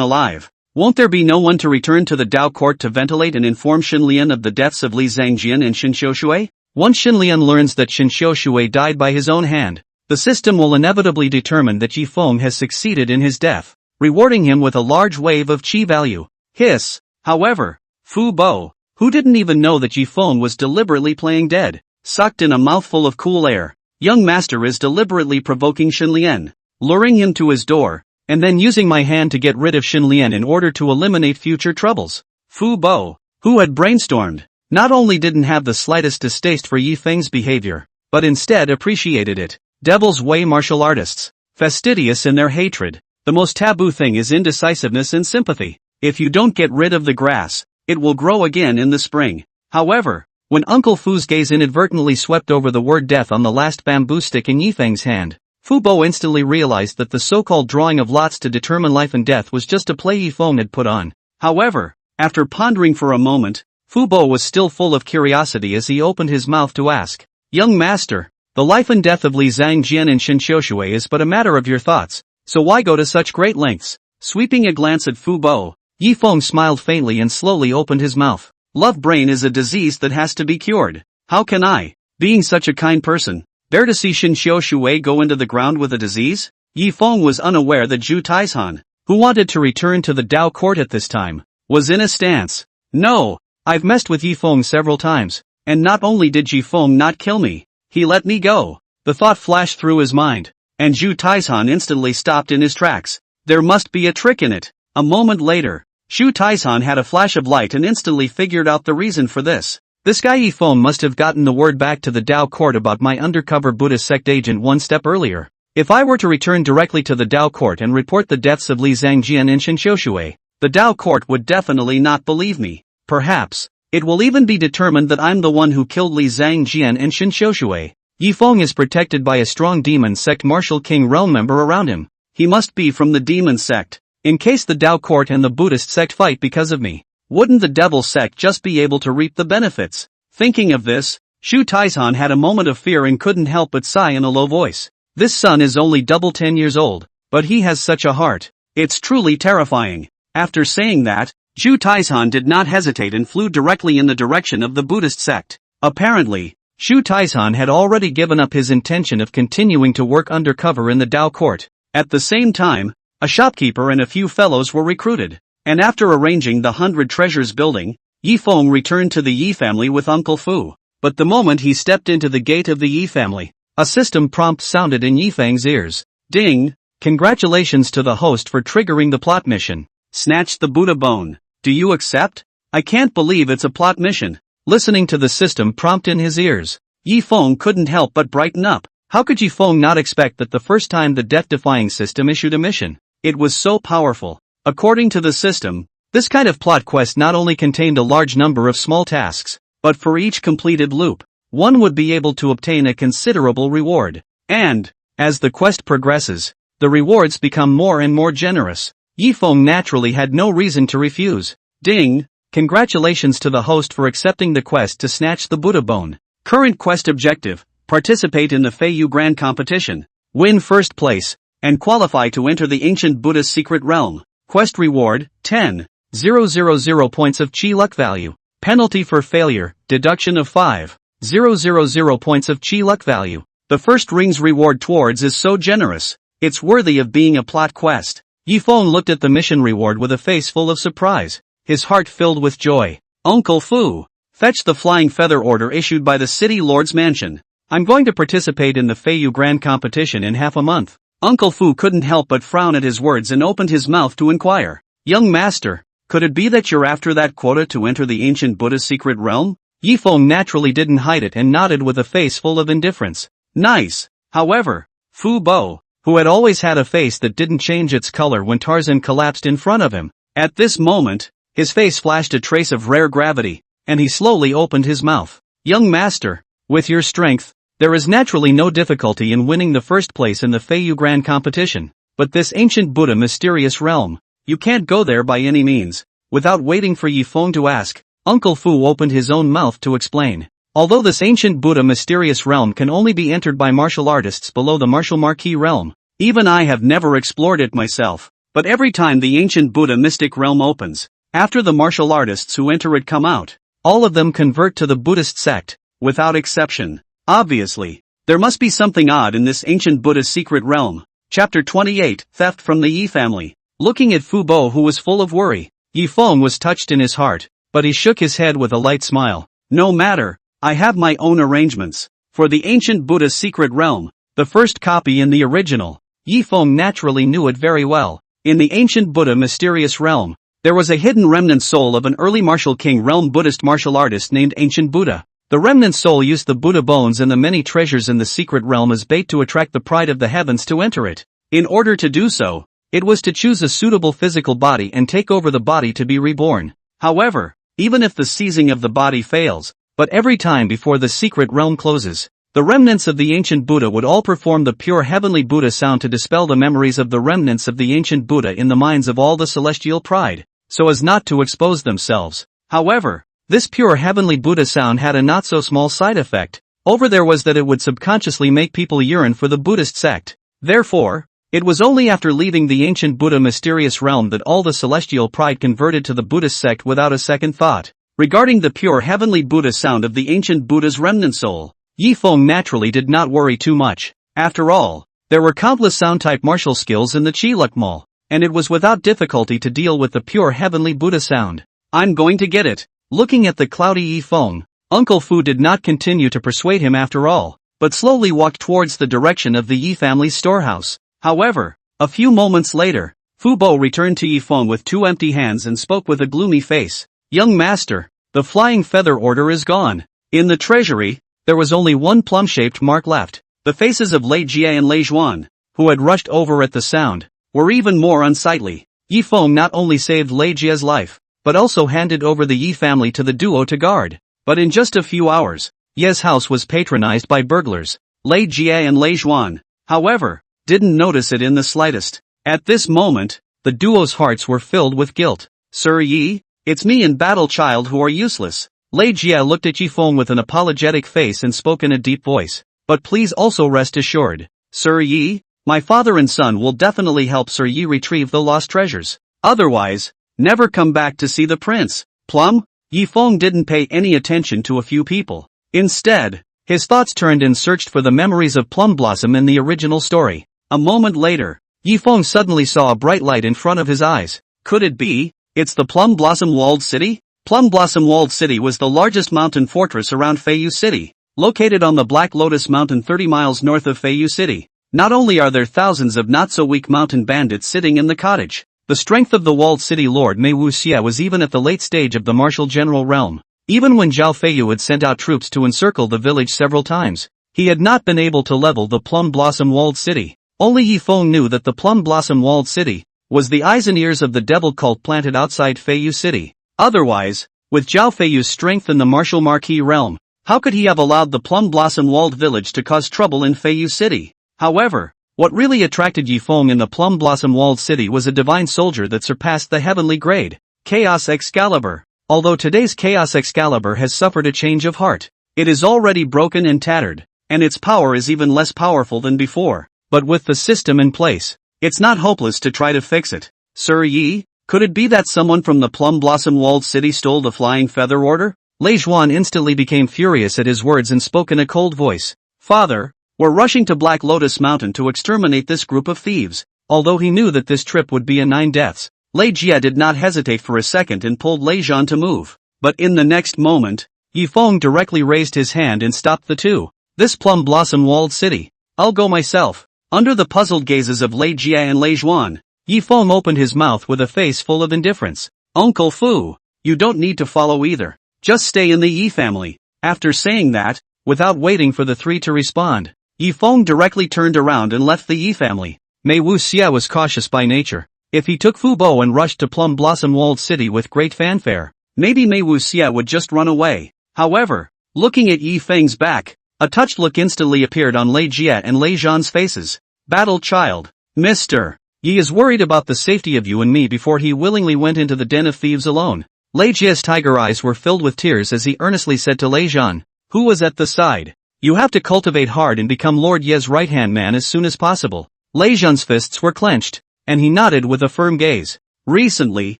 alive, won't there be no one to return to the Dao court to ventilate and inform Xinlian of the deaths of Li Zhangjian and Shin Xiushui? Once Xinlian learns that Shin Xiushui died by his own hand, the system will inevitably determine that Yi Feng has succeeded in his death, rewarding him with a large wave of chi value. Hiss. However, Fu Bo, who didn't even know that Yi Feng was deliberately playing dead, sucked in a mouthful of cool air. Young master is deliberately provoking Xinlian, luring him to his door, and then using my hand to get rid of Xinlian in order to eliminate future troubles. Fu Bo, who had brainstormed, not only didn't have the slightest distaste for Yi Feng's behavior, but instead appreciated it. Devil's Way martial artists, fastidious in their hatred, The most taboo thing is indecisiveness and sympathy. If you don't get rid of the grass, it will grow again in the spring. However, when Uncle Fu's gaze inadvertently swept over the word death on the last bamboo stick in Yifeng's hand, Fu Bo instantly realized that the so-called drawing of lots to determine life and death was just a play Yifeng had put on. However, after pondering for a moment, Fu Bo was still full of curiosity as he opened his mouth to ask, "Young master, the life and death of Li Zhangjian and Shen Xiushui is but a matter of your thoughts, so why go to such great lengths?" Sweeping a glance at Fu Bo, Yifeng smiled faintly and slowly opened his mouth. "Love brain is a disease that has to be cured. How can I, being such a kind person, bear to see Shen Xiushui go into the ground with a disease?" Yifeng was unaware that Zhu Taizhan, who wanted to return to the Dao court at this time, was in a stance. "No, I've messed with Yifeng several times, and not only did Yifeng not kill me, he let me go." The thought flashed through his mind, and Zhu Taizhan instantly stopped in his tracks. There must be a trick in it. A moment later, Zhu Taizhan had a flash of light and instantly figured out the reason for this. This guy Yifeng must have gotten the word back to the Dao court about my undercover Buddhist sect agent one step earlier. If I were to return directly to the Dao court and report the deaths of Li Zhangjian and Shen Xiushui, the Dao court would definitely not believe me. Perhaps it will even be determined that I'm the one who killed Li Zhangjian and Shen Xiushui. Yifeng is protected by a strong demon sect martial king realm member around him. He must be from the demon sect. In case the Dao court and the Buddhist sect fight because of me, wouldn't the devil sect just be able to reap the benefits? Thinking of this, Zhu Taizhan had a moment of fear and couldn't help but sigh in a low voice. This son is only double 10 years old, but he has such a heart. It's truly terrifying. After saying that, Zhu Taizhan did not hesitate and flew directly in the direction of the Buddhist sect. Apparently, Zhu Taizhan had already given up his intention of continuing to work undercover in the Dao court. At the same time, a shopkeeper and a few fellows were recruited, and after arranging the 100 treasures building, Yifeng returned to the Yi family with Uncle Fu. But the moment he stepped into the gate of the Yi family, a system prompt sounded in Yifeng's ears. "Ding! Congratulations to the host for triggering the plot mission. Snatch the Buddha bone. Do you accept? I can't believe it's a plot mission." Listening to the system prompt in his ears, Yifeng couldn't help but brighten up. How could Yifeng not expect that the first time the death-defying system issued a mission? It was so powerful. According to the system, this kind of plot quest not only contained a large number of small tasks, but for each completed loop, one would be able to obtain a considerable reward. And, as the quest progresses, the rewards become more and more generous. Yifeng naturally had no reason to refuse. "Ding! Congratulations to the host for accepting the quest to snatch the Buddha bone. Current quest objective: participate in the Feiyu Grand Competition, win first place, and qualify to enter the ancient Buddha's secret realm. Quest reward, 10,000 points of Chi luck value. Penalty for failure, deduction of 5,000 points of Chi luck value. The first ring's reward towards is so generous, it's worthy of being a plot quest." Yifeng looked at the mission reward with a face full of surprise, his heart filled with joy. "Uncle Fu, fetch the flying feather order issued by the city lord's mansion. I'm going to participate in the Feiyu Grand Competition in half a month." Uncle Fu couldn't help but frown at his words and opened his mouth to inquire, "Young master, could it be that you're after that quota to enter the ancient Buddha's secret realm?" Yifeng naturally didn't hide it and nodded with a face full of indifference. "Nice." However, Fu Bo, who had always had a face that didn't change its color when Tarzan collapsed in front of him, at this moment, his face flashed a trace of rare gravity, and he slowly opened his mouth. "Young master, with your strength, there is naturally no difficulty in winning the first place in the Feiyu Grand Competition, but this ancient Buddha mysterious realm, you can't go there by any means." Without waiting for Yifeng to ask, Uncle Fu opened his own mouth to explain. Although this ancient Buddha mysterious realm can only be entered by martial artists below the martial marquis realm, even I have never explored it myself, but every time the ancient Buddha mystic realm opens, after the martial artists who enter it come out, all of them convert to the Buddhist sect, without exception. Obviously, there must be something odd in this ancient Buddha's secret realm. Chapter 28, Theft from the Yi Family. Looking at Fu Bo, who was full of worry, Yifeng was touched in his heart, but he shook his head with a light smile. "No matter, I have my own arrangements. For the ancient Buddha's secret realm, the first copy in the original, Yifeng naturally knew it very well. In the ancient Buddha mysterious realm, there was a hidden remnant soul of an early martial king realm Buddhist martial artist named Ancient Buddha. The remnant soul used the Buddha bones and the many treasures in the secret realm as bait to attract the pride of the heavens to enter it. In order to do so, It was to choose a suitable physical body and take over the body to be reborn. However, even if the seizing of the body fails, but every time before the secret realm closes, the remnants of the ancient Buddha would all perform the pure heavenly Buddha sound to dispel the memories of the remnants of the ancient Buddha in the minds of all the celestial pride, so as not to expose themselves. However, this pure heavenly Buddha sound had a not so small side effect. Over there was that it would subconsciously make people yearn for the Buddhist sect. Therefore, it was only after leaving the ancient Buddha mysterious realm that all the celestial pride converted to the Buddhist sect without a second thought. Regarding the pure heavenly Buddha sound of the ancient Buddha's remnant soul, Yifeng naturally did not worry too much. After all, there were countless sound-type martial skills in the Qilukmal, and it was without difficulty to deal with the pure heavenly Buddha sound. I'm going to get it. Looking at the cloudy Yifeng, Uncle Fu did not continue to persuade him after all, but slowly walked towards the direction of the Yi family's storehouse. However, a few moments later, Fu Bo returned to Yifeng with 2 empty hands and spoke with a gloomy face. Young master, the flying feather order is gone. In the treasury, there was only 1 plum-shaped mark left. The faces of Lei Jie and Lei Zhuan, who had rushed over at the sound, were even more unsightly. Yifeng not only saved Lei Jie's life, but also handed over the Yi family to the duo to guard. But in just a few hours, Ye's house was patronized by burglars. Lei Jie and Lei Zhuan, however, didn't notice it in the slightest. At this moment, the duo's hearts were filled with guilt. Sir Yi, it's me and Battle Child who are useless. Lei Jie looked at Yifeng with an apologetic face and spoke in a deep voice. But please also rest assured, Sir Yi, my father and son will definitely help Sir Yi retrieve the lost treasures. Otherwise, never come back to see the prince. Plum? Yifeng didn't pay any attention to a few people. Instead, his thoughts turned and searched for the memories of Plum Blossom in the original story. A moment later, Yifeng suddenly saw a bright light in front of his eyes. Could it be? It's the Plum Blossom Walled City? Plum Blossom Walled City was the largest mountain fortress around Feiyu City, located on the Black Lotus Mountain 30 miles north of Feiyu City. Not only are there thousands of not-so-weak mountain bandits sitting in the cottage, the strength of the walled city Lord Mei Wuxia was even at the late stage of the martial general realm. Even when Zhao Feiyu had sent out troops to encircle the village several times, he had not been able to level the Plum Blossom Walled City. Only Yifeng knew that the Plum Blossom Walled City was the eyes and ears of the devil cult planted outside Feiyu City. Otherwise, with Zhao Feiyu's strength in the martial marquee realm, how could he have allowed the Plum Blossom Walled Village to cause trouble in Feiyu City? However, what really attracted Yifeng in the Plum Blossom Walled City was a divine soldier that surpassed the heavenly grade, Chaos Excalibur. Although today's Chaos Excalibur has suffered a change of heart, it is already broken and tattered, and its power is even less powerful than before. But with the system in place, it's not hopeless to try to fix it. Sir Yi, could it be that someone from the Plum Blossom Walled City stole the Flying Feather Order? Lei Zhuan instantly became furious at his words and spoke in a cold voice. Father, we're rushing to Black Lotus Mountain to exterminate this group of thieves. Although he knew that this trip would be a 9 deaths, Lei Jie did not hesitate for a second and pulled Lei Zhuan to move. But in the next moment, Yifeng directly raised his hand and stopped the two. This Plum Blossom Walled City. I'll go myself. Under the puzzled gazes of Lei Jie and Lei Zhuan, Yifeng opened his mouth with a face full of indifference. Uncle Fu, you don't need to follow either. Just stay in the Yi family. After saying that, without waiting for the 3 to respond, Yifeng directly turned around and left the Yi family. Mei Wuxia was cautious by nature. If he took Fu Bo and rushed to Plum Blossom Walled City with great fanfare, maybe Mei Wuxia would just run away. However, looking at Yifeng's back, a touched look instantly appeared on Lei Jie and Lei Zhuan's faces. Battle Child, Mr. Yi is worried about the safety of you and me before he willingly went into the den of thieves alone. Lei Jie's tiger eyes were filled with tears as he earnestly said to Lei Zhuan, who was at the side, you have to cultivate hard and become Lord Ye's right-hand man as soon as possible. Lei Zhuan's fists were clenched, and he nodded with a firm gaze. Recently,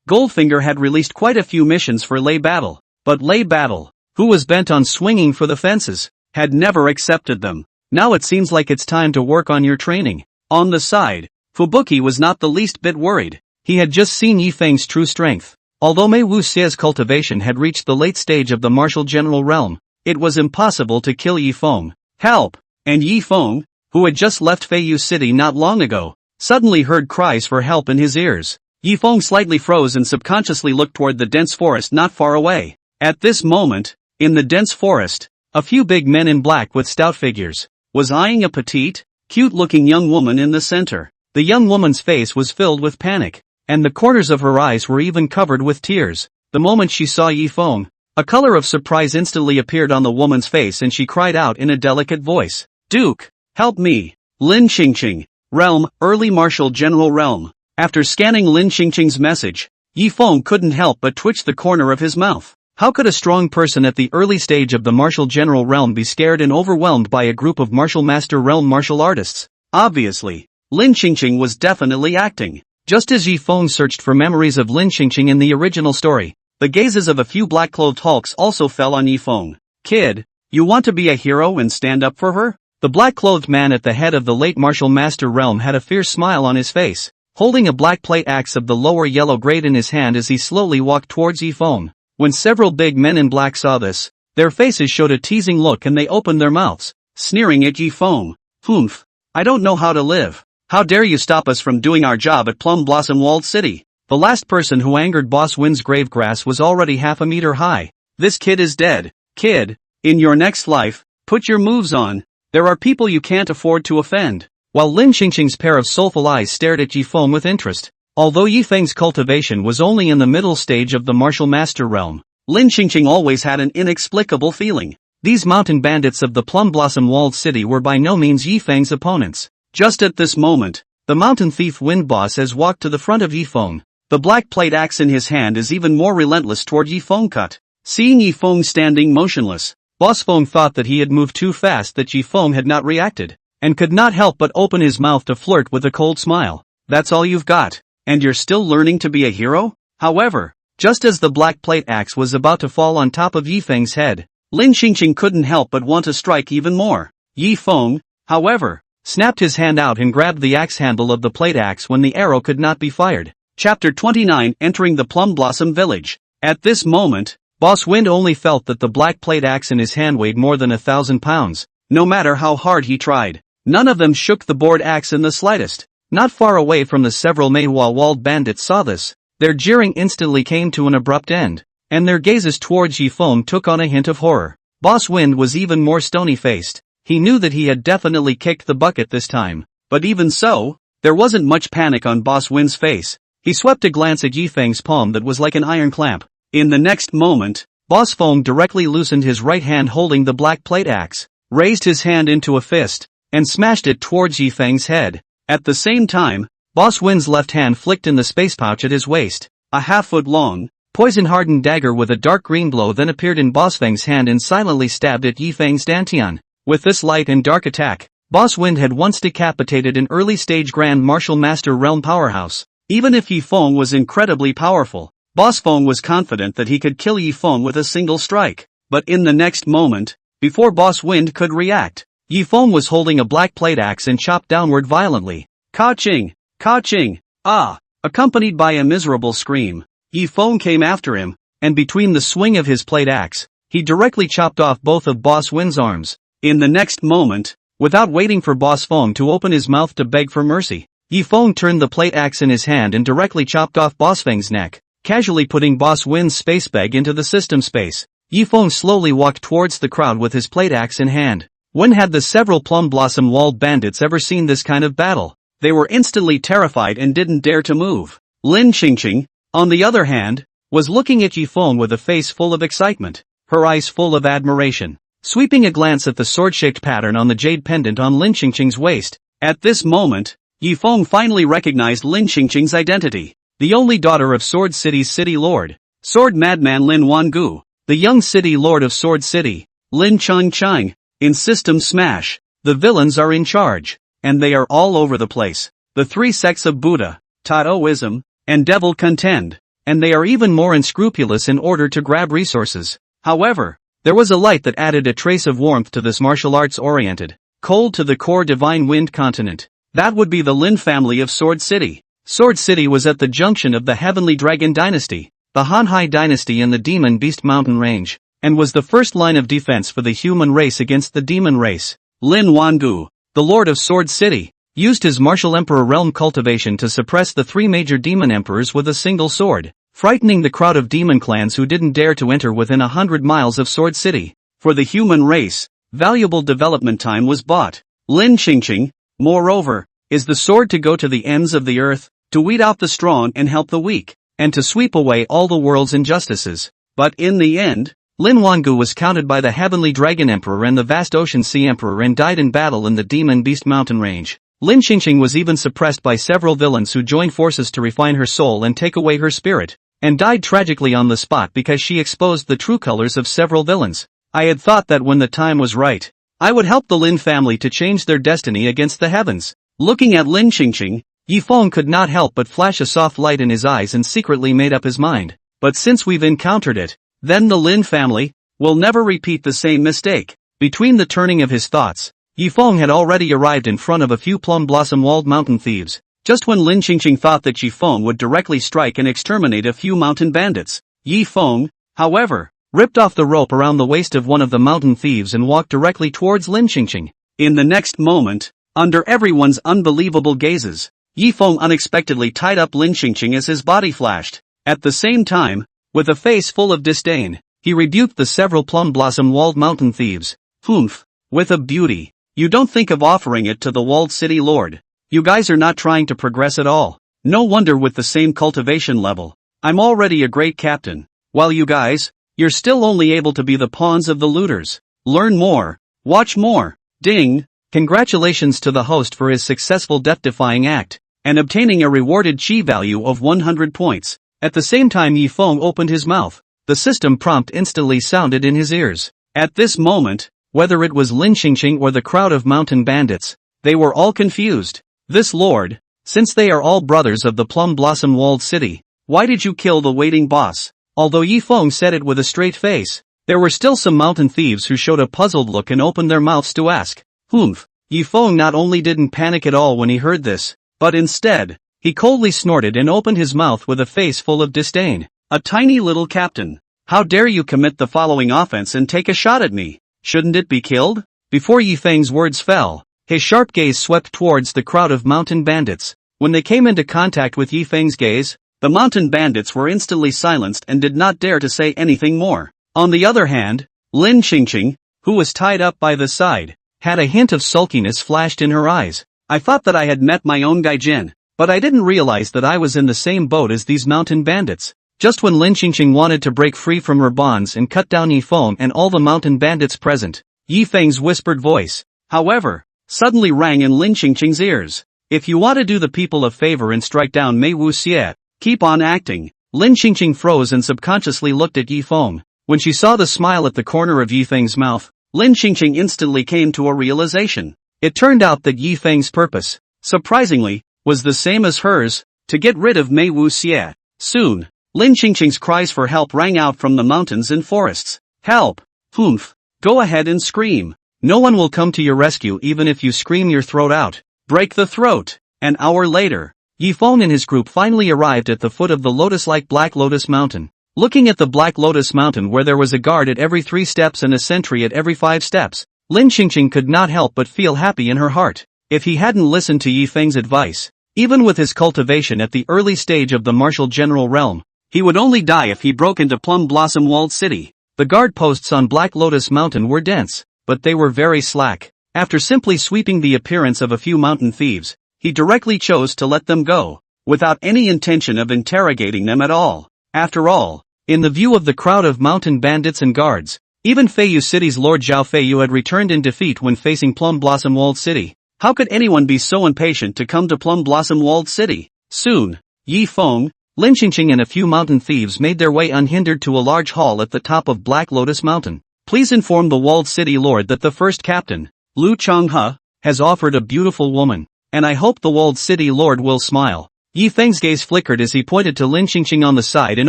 Goldfinger had released quite a few missions for Lei Battle, but Lei Battle, who was bent on swinging for the fences, had never accepted them. Now it seems like it's time to work on your training. On the side, Fubuki was not the least bit worried. He had just seen Yifeng's true strength. Although Mei Wuxia's cultivation had reached the late stage of the martial general realm, it was impossible to kill Yifeng. Help! And Yifeng, who had just left Feiyu City not long ago, suddenly heard cries for help in his ears. Yifeng slightly froze and subconsciously looked toward the dense forest not far away. At this moment, in the dense forest, a few big men in black with stout figures was eyeing a petite, cute-looking young woman in the center. The young woman's face was filled with panic, and the corners of her eyes were even covered with tears. The moment she saw Yi Feng, a color of surprise instantly appeared on the woman's face and she cried out in a delicate voice, "Duke, help me!" Lin Qingqing. Realm, Early Martial General Realm. After scanning Lin Qingqing's message, Yi Feng couldn't help but twitch the corner of his mouth. How could a strong person at the early stage of the Martial General Realm be scared and overwhelmed by a group of Martial Master Realm martial artists? Obviously, Lin Qingqing was definitely acting. Just as Yi Feng searched for memories of Lin Qingqing in the original story, the gazes of a few black-clothed hulks also fell on Yi Feng. "Kid, you want to be a hero and stand up for her?" The black-clothed man at the head of the late Martial Master Realm had a fierce smile on his face, holding a black plate axe of the lower yellow grade in his hand as he slowly walked towards Yi Feng. When several big men in black saw this, their faces showed a teasing look and they opened their mouths, sneering at Yi Feng. "Humph, I don't know how to live. How dare you stop us from doing our job at Plum Blossom Walled City?" The last person who angered Boss Wind's grave grass was already half a meter high. "This kid is dead. Kid, in your next life, put your moves on. There are people you can't afford to offend." While Lin Qingqing's pair of soulful eyes stared at Yi Feng with interest. Although Yi Feng's cultivation was only in the middle stage of the Martial Master Realm, Lin Qingqing always had an inexplicable feeling. These mountain bandits of the Plum Blossom Walled City were by no means Yi Feng's opponents. Just at this moment, the mountain thief Wind Boss has walked to the front of Yi Feng. The black plate axe in his hand is even more relentless toward Yi Feng cut. Seeing Yi Feng standing motionless, Boss Feng thought that he had moved too fast, that Yi Feng had not reacted, and could not help but open his mouth to flirt with a cold smile. "That's all you've got? And you're still learning to be a hero?" However, just as the black plate axe was about to fall on top of Yi Feng's head, Lin Qingqing couldn't help but want to strike even more. Yi Feng, however, snapped his hand out and grabbed the axe handle of the plate axe when the arrow could not be fired. Chapter 29, Entering the Plum Blossom Village. At this moment, Boss Wind only felt that the black plate axe in his hand weighed more than 1,000 pounds. No matter how hard he tried, none of them shook the board axe in the slightest. Not far away from the several Manhwa walled bandits saw this. Their jeering instantly came to an abrupt end, and their gazes towards Yi Feng took on a hint of horror. Boss Wind was even more stony-faced. He knew that he had definitely kicked the bucket this time, but even so, there wasn't much panic on Boss Wind's face. He swept a glance at Yi Feng's palm that was like an iron clamp. In the next moment, Boss Feng directly loosened his right hand holding the black plate axe, raised his hand into a fist, and smashed it towards Yi Feng's head. At the same time, Boss Wind's left hand flicked in the space pouch at his waist. A half-foot long, poison-hardened dagger with a dark green glow then appeared in Boss Feng's hand and silently stabbed at Yi Feng's dantian. With this light and dark attack, Boss Wind had once decapitated an early-stage Grand Martial Master Realm powerhouse. Even if Yi Feng was incredibly powerful, Boss Feng was confident that he could kill Yi Feng with a single strike. But in the next moment, before Boss Wind could react, Yi Feng was holding a black plate axe and chopped downward violently. Ka-ching! Ka-ching! Ah! Accompanied by a miserable scream, Yi Feng came after him, and between the swing of his plate axe, he directly chopped off both of Boss Wind's arms. In the next moment, without waiting for Boss Feng to open his mouth to beg for mercy, Yi Feng turned the plate axe in his hand and directly chopped off Boss Feng's neck, casually putting Boss Wind's space bag into the system space. Yi Feng slowly walked towards the crowd with his plate axe in hand. When had the several Plum Blossom walled bandits ever seen this kind of battle? They were instantly terrified and didn't dare to move. Lin Qingqing, on the other hand, was looking at Yi Feng with a face full of excitement, her eyes full of admiration. Sweeping a glance at the sword-shaped pattern on the jade pendant on Lin Qingqing's waist, at this moment, Yi Feng finally recognized Lin Qingqing's identity. The only daughter of Sword City's city lord, Sword Madman Lin Wangu. The young city lord of Sword City, Lin Changchang. In System Smash, the villains are in charge, and they are all over the place. The three sects of Buddha, Taoism, and Devil contend, and they are even more unscrupulous in order to grab resources. However, there was a light that added a trace of warmth to this martial arts-oriented, cold to the core divine wind continent. That would be the Lin family of Sword City. Sword City was at the junction of the Heavenly Dragon Dynasty, the Hanhai Dynasty and the Demon Beast Mountain Range, and was the first line of defense for the human race against the demon race. Lin Wangu, the lord of Sword City, used his martial emperor realm cultivation to suppress the three major demon emperors with a single sword, frightening the crowd of demon clans who didn't dare to enter within 100 miles of Sword City. For the human race, valuable development time was bought. Lin Qingqing, moreover, Is the sword to go to the ends of the earth, to weed out the strong and help the weak, and to sweep away all the world's injustices? But in the end, Lin Wangu was counted by the Heavenly Dragon Emperor and the Vast Ocean Sea Emperor and died in battle in the Demon Beast Mountain Range. Lin Qingqing was even suppressed by several villains who joined forces to refine her soul and take away her spirit, and died tragically on the spot because she exposed the true colors of several villains. I had thought that when the time was right, I would help the Lin family to change their destiny against the heavens. Looking at Lin Qingqing, Yifeng could not help but flash a soft light in his eyes and secretly made up his mind. But since we've encountered it, then the Lin family will never repeat the same mistake. Between the turning of his thoughts, Yifeng had already arrived in front of a few plum blossom walled mountain thieves, just when Lin Qingqing thought that Yifeng would directly strike and exterminate a few mountain bandits. Yifeng, however, ripped off the rope around the waist of one of the mountain thieves and walked directly towards Lin Qingqing. In the next moment, under everyone's unbelievable gazes, Yifeng unexpectedly tied up Lin Qingqing as his body flashed. At the same time, with a face full of disdain, he rebuked the several plum blossom walled mountain thieves. Humph, with a beauty. You don't think of offering it to the walled city lord. You guys are not trying to progress at all. No wonder with the same cultivation level. I'm already a great captain, while you guys, you're still only able to be the pawns of the looters. Learn more. Watch more. Ding. Congratulations to the host for his successful death-defying act, and obtaining a rewarded chi value of 100 points. At the same time Yifeng opened his mouth, the system prompt instantly sounded in his ears. At this moment, whether it was Lin Qingqing or the crowd of mountain bandits, they were all confused. This lord, since they are all brothers of the plum blossom walled city, why did you kill the waiting boss? Although Yifeng said it with a straight face, there were still some mountain thieves who showed a puzzled look and opened their mouths to ask. Humph. Yifeng not only didn't panic at all when he heard this, but instead, he coldly snorted and opened his mouth with a face full of disdain. A tiny little captain. How dare you commit the following offense and take a shot at me? Shouldn't it be killed? Before Yifeng's words fell, his sharp gaze swept towards the crowd of mountain bandits. When they came into contact with Yifeng's gaze, the mountain bandits were instantly silenced and did not dare to say anything more. On the other hand, Lin Qingqing, who was tied up by the side, had a hint of sulkiness flashed in her eyes. I thought that I had met my own Gaijin, but I didn't realize that I was in the same boat as these mountain bandits. Just when Lin Qingqing wanted to break free from her bonds and cut down Yifeng and all the mountain bandits present, Yifeng's whispered voice, however, suddenly rang in Lin Qingqing's ears. If you want to do the people a favor and strike down Mei Wuxie, keep on acting. Lin Qingqing froze and subconsciously looked at Yifeng. When she saw the smile at the corner of Yifeng's mouth, Lin Qingqing instantly came to a realization. It turned out that Yifeng's purpose, surprisingly, was the same as hers, to get rid of Mei Wuxie. Soon, Lin Qingqing's cries for help rang out from the mountains and forests. Help! Humph! Go ahead and scream. No one will come to your rescue even if you scream your throat out. Break the throat. An hour later, Yifeng and his group finally arrived at the foot of the lotus-like Black Lotus Mountain. Looking at the Black Lotus Mountain where there was a guard at every 3 steps and a sentry at every 5 steps, Lin Qingqing could not help but feel happy in her heart. If he hadn't listened to Yifeng's advice, even with his cultivation at the early stage of the martial general realm, he would only die if he broke into Plum Blossom Walled City. The guard posts on Black Lotus Mountain were dense, but they were very slack. After simply sweeping the appearance of a few mountain thieves, he directly chose to let them go, without any intention of interrogating them at all. After all, in the view of the crowd of mountain bandits and guards, even Feiyu City's Lord Zhao Feiyu had returned in defeat when facing Plum Blossom Walled City. How could anyone be so impatient to come to Plum Blossom Walled City? Soon, Yifeng, Lin Qingqing and a few mountain thieves made their way unhindered to a large hall at the top of Black Lotus Mountain. Please inform the walled city lord that the first captain, Liu Changhe, has offered a beautiful woman, and I hope the walled city lord will smile. Yifeng's gaze flickered as he pointed to Lin Qingqing on the side and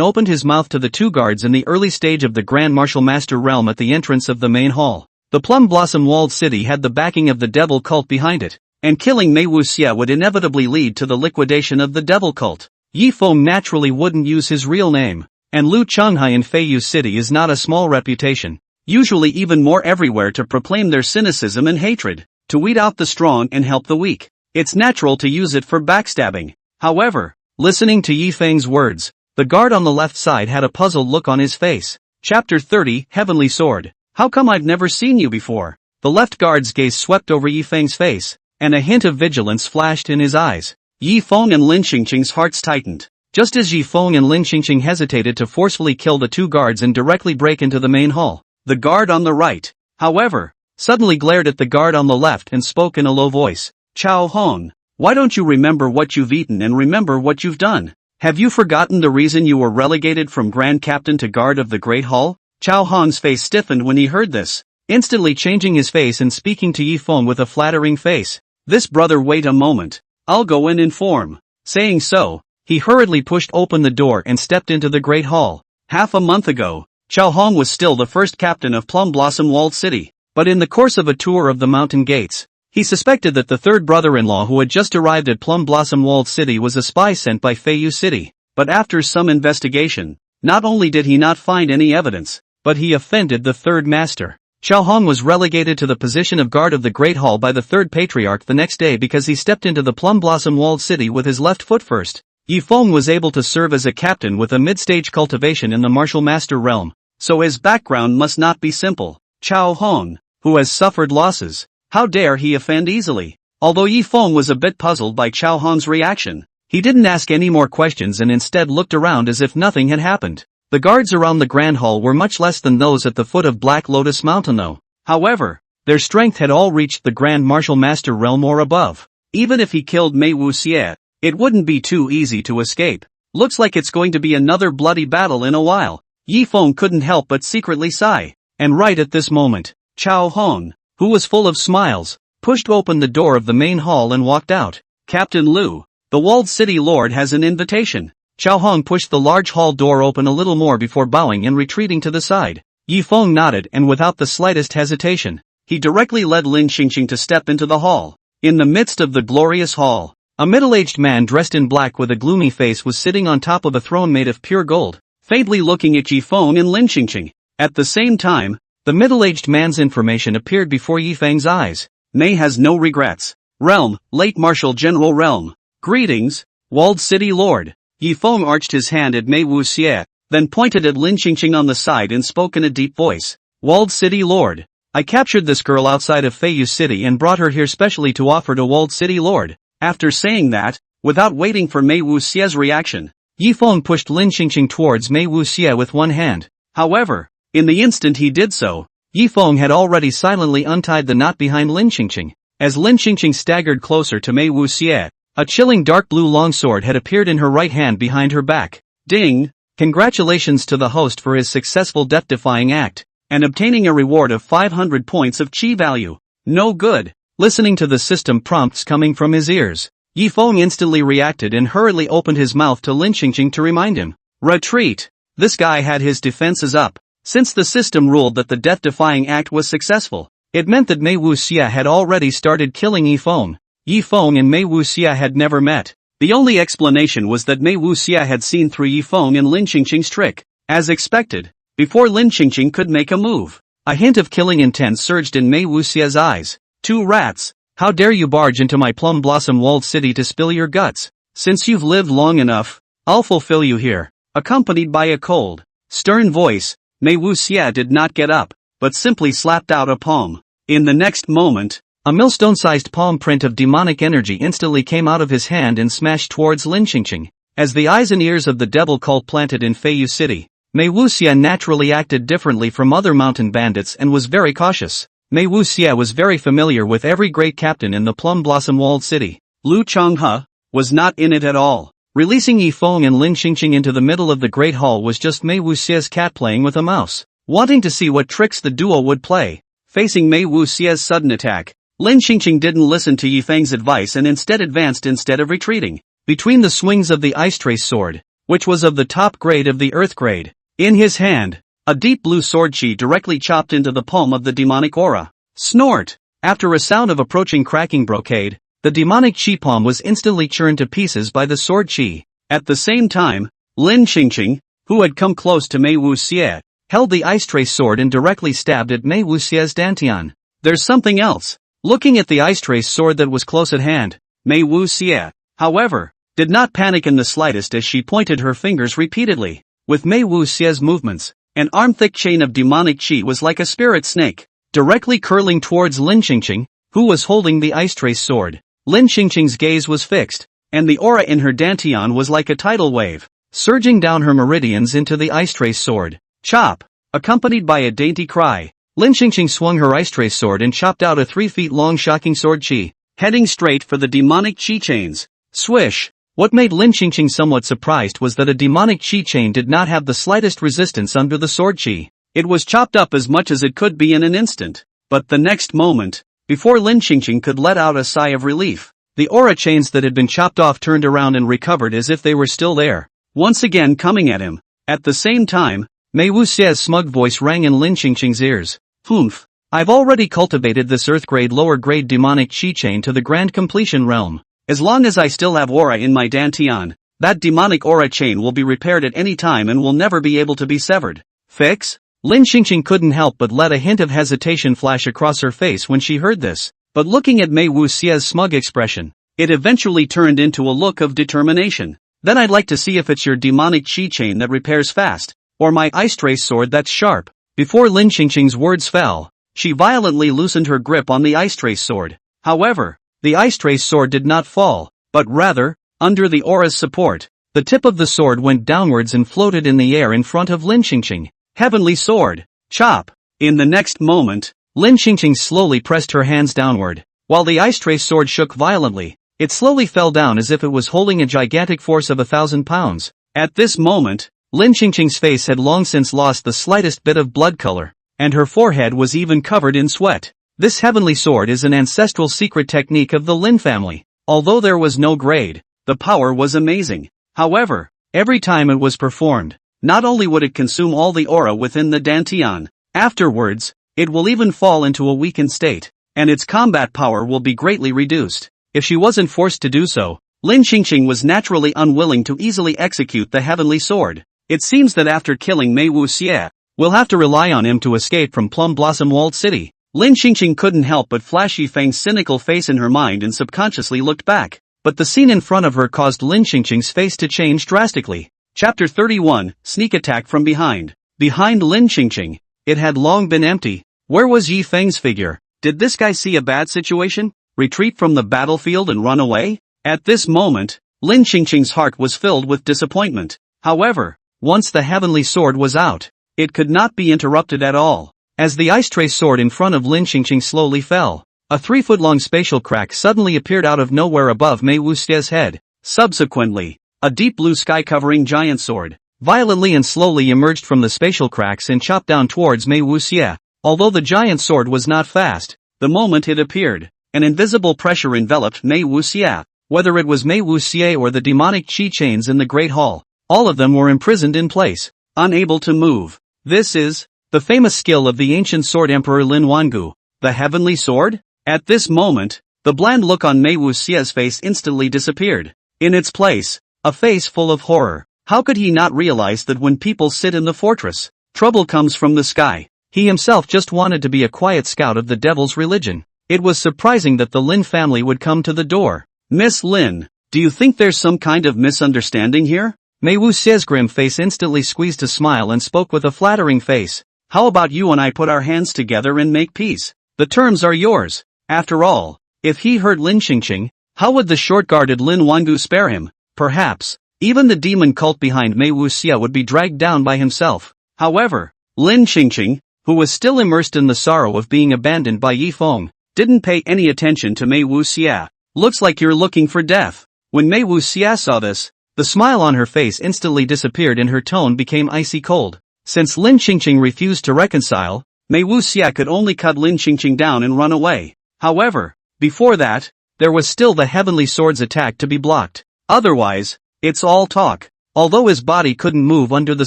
opened his mouth to the 2 guards in the early stage of the Grand Martial Master realm at the entrance of the main hall. The Plum Blossom Walled City had the backing of the devil cult behind it, and killing Mei Wuxie would inevitably lead to the liquidation of the devil cult. Yifeng naturally wouldn't use his real name, and Liu Changhe in Feiyu City is not a small reputation, usually even more everywhere to proclaim their cynicism and hatred, to weed out the strong and help the weak. It's natural to use it for backstabbing. However, listening to Yifeng's words, the guard on the left side had a puzzled look on his face. Chapter 30, Heavenly Sword. How come I've never seen you before? The left guard's gaze swept over Yifeng's face, and a hint of vigilance flashed in his eyes. Yi Feng and Lin Xingqing's hearts tightened. Just as Yi Feng and Lin Xingqing hesitated to forcefully kill the two guards and directly break into the main hall, the guard on the right, however, suddenly glared at the guard on the left and spoke in a low voice. Chao Hong, why don't you remember what you've eaten and remember what you've done? Have you forgotten the reason you were relegated from Grand Captain to Guard of the Great Hall? Chao Hong's face stiffened when he heard this, instantly changing his face and speaking to Yi Feng with a flattering face. This brother, wait a moment. I'll go and inform. Saying so, he hurriedly pushed open the door and stepped into the Great Hall. Half a month ago, Chao Hong was still the first captain of Plum Blossom Walled City, but in the course of a tour of the mountain gates, he suspected that the third brother-in-law who had just arrived at Plum Blossom Walled City was a spy sent by Feiyu City. But after some investigation, not only did he not find any evidence, but he offended the third master. Chao Hong was relegated to the position of guard of the Great Hall by the third patriarch the next day because he stepped into the Plum Blossom Walled City with his left foot first. Yi Feng was able to serve as a captain with a mid-stage cultivation in the martial master realm, so his background must not be simple. Chao Hong, who has suffered losses, how dare he offend easily? Although Yi Feng was a bit puzzled by Chao Hong's reaction, he didn't ask any more questions and instead looked around as if nothing had happened. The guards around the Grand Hall were much less than those at the foot of Black Lotus Mountain though. However, their strength had all reached the Grand Martial Master realm or above. Even if he killed Mei Wuxie, it wouldn't be too easy to escape. Looks like it's going to be another bloody battle in a while. Yi Feng couldn't help but secretly sigh. And right at this moment, Chao Hong, who was full of smiles, pushed open the door of the main hall and walked out. Captain Liu, the walled city lord has an invitation. Chao Hong pushed the large hall door open a little more before bowing and retreating to the side. Yi Feng nodded and without the slightest hesitation, he directly led Lin Xingqing to step into the hall. In the midst of the glorious hall, a middle-aged man dressed in black with a gloomy face was sitting on top of a throne made of pure gold, faintly looking at Yi Feng and Lin Xingqing. At the same time, the middle-aged man's information appeared before Yi Feng's eyes. Mei has no regrets. Realm, late Marshal General Realm. Greetings, walled city lord. Yi Feng arched his hand at Mei Wuxie, then pointed at Lin Xingqing on the side and spoke in a deep voice. Walled city lord. I captured this girl outside of Feiyu City and brought her here specially to offer to walled city lord. After saying that, without waiting for Mei Wuxie's reaction, Yi Feng pushed Lin Xingqing towards Mei Wuxie with one hand. However, in the instant he did so, Yi Feng had already silently untied the knot behind Lin Xingqing. As Lin Xingqing staggered closer to Mei Wuxie, a chilling dark blue longsword had appeared in her right hand behind her back. Ding! Congratulations to the host for his successful death-defying act, and obtaining a reward of 500 points of chi value. No good. Listening to the system prompts coming from his ears, Yi Feng instantly reacted and hurriedly opened his mouth to Lin Xingqing to remind him. Retreat! This guy had his defenses up. Since the system ruled that the death-defying act was successful, it meant that Mei Wuxie had already started killing Yi Feng. Yi Feng and Mei Wuxie had never met. The only explanation was that Mei Wuxie had seen through Yi Feng and Lin Xingqing's trick. As expected, before Lin Xingqing could make a move, a hint of killing intent surged in Mei Wuxie's eyes. Two rats, how dare you barge into my Plum Blossom Walled City to spill your guts? Since you've lived long enough, I'll fulfill you here. Accompanied by a cold, stern voice, Mei Wuxie did not get up, but simply slapped out a palm. In the next moment, a millstone-sized palm print of demonic energy instantly came out of his hand and smashed towards Lin Xingqing. As the eyes and ears of the devil cult planted in Feiyu City, Mei Wuxie naturally acted differently from other mountain bandits and was very cautious. Mei Wuxie was very familiar with every great captain in the Plum Blossom Walled City. Lu Changhe was not in it at all. Releasing Yi Feng and Lin Xingqing into the middle of the Great Hall was just Mei Wuxie's cat playing with a mouse. Wanting to see what tricks the duo would play, facing Mei Wuxie's sudden attack, Lin Xingqing didn't listen to Yi Feng's advice and instead advanced instead of retreating. Between the swings of the Ice Trace sword, which was of the top grade of the Earth grade, in his hand, a deep blue sword chi directly chopped into the palm of the demonic aura. Snort! After a sound of approaching cracking brocade, the demonic chi palm was instantly churned to pieces by the sword chi. At the same time, Lin Xingqing, who had come close to Mei Wuxie, held the Ice Trace sword and directly stabbed at Mei Wuxie's dantian. There's something else. Looking at the Ice Trace sword that was close at hand, Mei Wuxie, however, did not panic in the slightest as she pointed her fingers repeatedly. With Mei Wuxie's movements, an arm-thick chain of demonic chi was like a spirit snake, directly curling towards Lin Xingqing, who was holding the ice trace sword. Lin Qingqing's gaze was fixed, and the aura in her dantian was like a tidal wave, surging down her meridians into the ice trace sword. Chop! Accompanied by a dainty cry, Lin Qingqing swung her ice trace sword and chopped out a 3 feet long shocking sword chi, heading straight for the demonic chi chains. Swish! What made Lin Qingqing somewhat surprised was that a demonic chi chain did not have the slightest resistance under the sword chi. It was chopped up as much as it could be in an instant. But the next moment, before Lin Qingqing could let out a sigh of relief, the aura chains that had been chopped off turned around and recovered as if they were still there, once again coming at him. At the same time, Mei Wuxie's smug voice rang in Lin Qingqing's ears. Humph! I've already cultivated this earth-grade lower-grade demonic chi chain to the grand completion realm. As long as I still have aura in my dantian, that demonic aura chain will be repaired at any time and will never be able to be severed. Fix? Lin Qingqing couldn't help but let a hint of hesitation flash across her face when she heard this, but looking at Mei Wuxie's smug expression, it eventually turned into a look of determination. Then I'd like to see if it's your demonic chi chain that repairs fast, or my ice trace sword that's sharp. Before Lin Qingqing's words fell, she violently loosened her grip on the ice trace sword. However, the ice trace sword did not fall, but rather, under the aura's support, the tip of the sword went downwards and floated in the air in front of Lin Qingqing. Heavenly sword! Chop! In the next moment, Lin Qingqing slowly pressed her hands downward. While the ice trace sword shook violently, it slowly fell down as if it was holding a gigantic force of 1,000 pounds. At this moment, Lin Qingqing's face had long since lost the slightest bit of blood color, and her forehead was even covered in sweat. This heavenly sword is an ancestral secret technique of the Lin family. Although there was no grade, the power was amazing. However, every time it was performed, not only would it consume all the aura within the dantian, afterwards, it will even fall into a weakened state, and its combat power will be greatly reduced. If she wasn't forced to do so, Lin Qingqing was naturally unwilling to easily execute the heavenly sword. It seems that after killing Mei Wuxie, we'll have to rely on him to escape from Plum Blossom Walled City. Lin Qingqing couldn't help but flash Yifeng's cynical face in her mind and subconsciously looked back. But the scene in front of her caused Lin Qingqing's face to change drastically. Chapter 31, Sneak Attack from Behind. Behind Lin Qingqing, it had long been empty. Where was Yifeng's figure? Did this guy see a bad situation? Retreat from the battlefield and run away? At this moment, Lin Qingqing's heart was filled with disappointment. However, once the heavenly sword was out, it could not be interrupted at all. As the ice trace sword in front of Lin Qingqing slowly fell, a 3-foot-long spatial crack suddenly appeared out of nowhere above Mei Wuxie's head. Subsequently, a deep blue sky-covering giant sword, violently and slowly emerged from the spatial cracks and chopped down towards Mei Wuxie. Although the giant sword was not fast, the moment it appeared, an invisible pressure enveloped Mei Wuxie. Whether it was Mei Wuxie or the demonic chi chains in the Great Hall, all of them were imprisoned in place, unable to move. This is the famous skill of the ancient sword emperor Lin Wangu, the heavenly sword? At this moment, the bland look on Mei Wuxie's face instantly disappeared. In its place, a face full of horror. How could he not realize that when people sit in the fortress, trouble comes from the sky? He himself just wanted to be a quiet scout of the devil's religion. It was surprising that the Lin family would come to the door. Miss Lin, do you think there's some kind of misunderstanding here? Mei Wuxie's grim face instantly squeezed a smile and spoke with a flattering face. How about you and I put our hands together and make peace? The terms are yours. After all, if he hurt Lin Qingqing, how would the short-guarded Lin Wangu spare him? Perhaps, even the demon cult behind Mei Wuxie would be dragged down by himself. However, Lin Qingqing, who was still immersed in the sorrow of being abandoned by Yifeng, didn't pay any attention to Mei Wuxie. Looks like you're looking for death. When Mei Wuxie saw this, the smile on her face instantly disappeared and her tone became icy cold. Since Lin Qingqing refused to reconcile, Mei Wuxie could only cut Lin Qingqing down and run away. However, before that, there was still the heavenly sword's attack to be blocked. Otherwise, it's all talk. Although his body couldn't move under the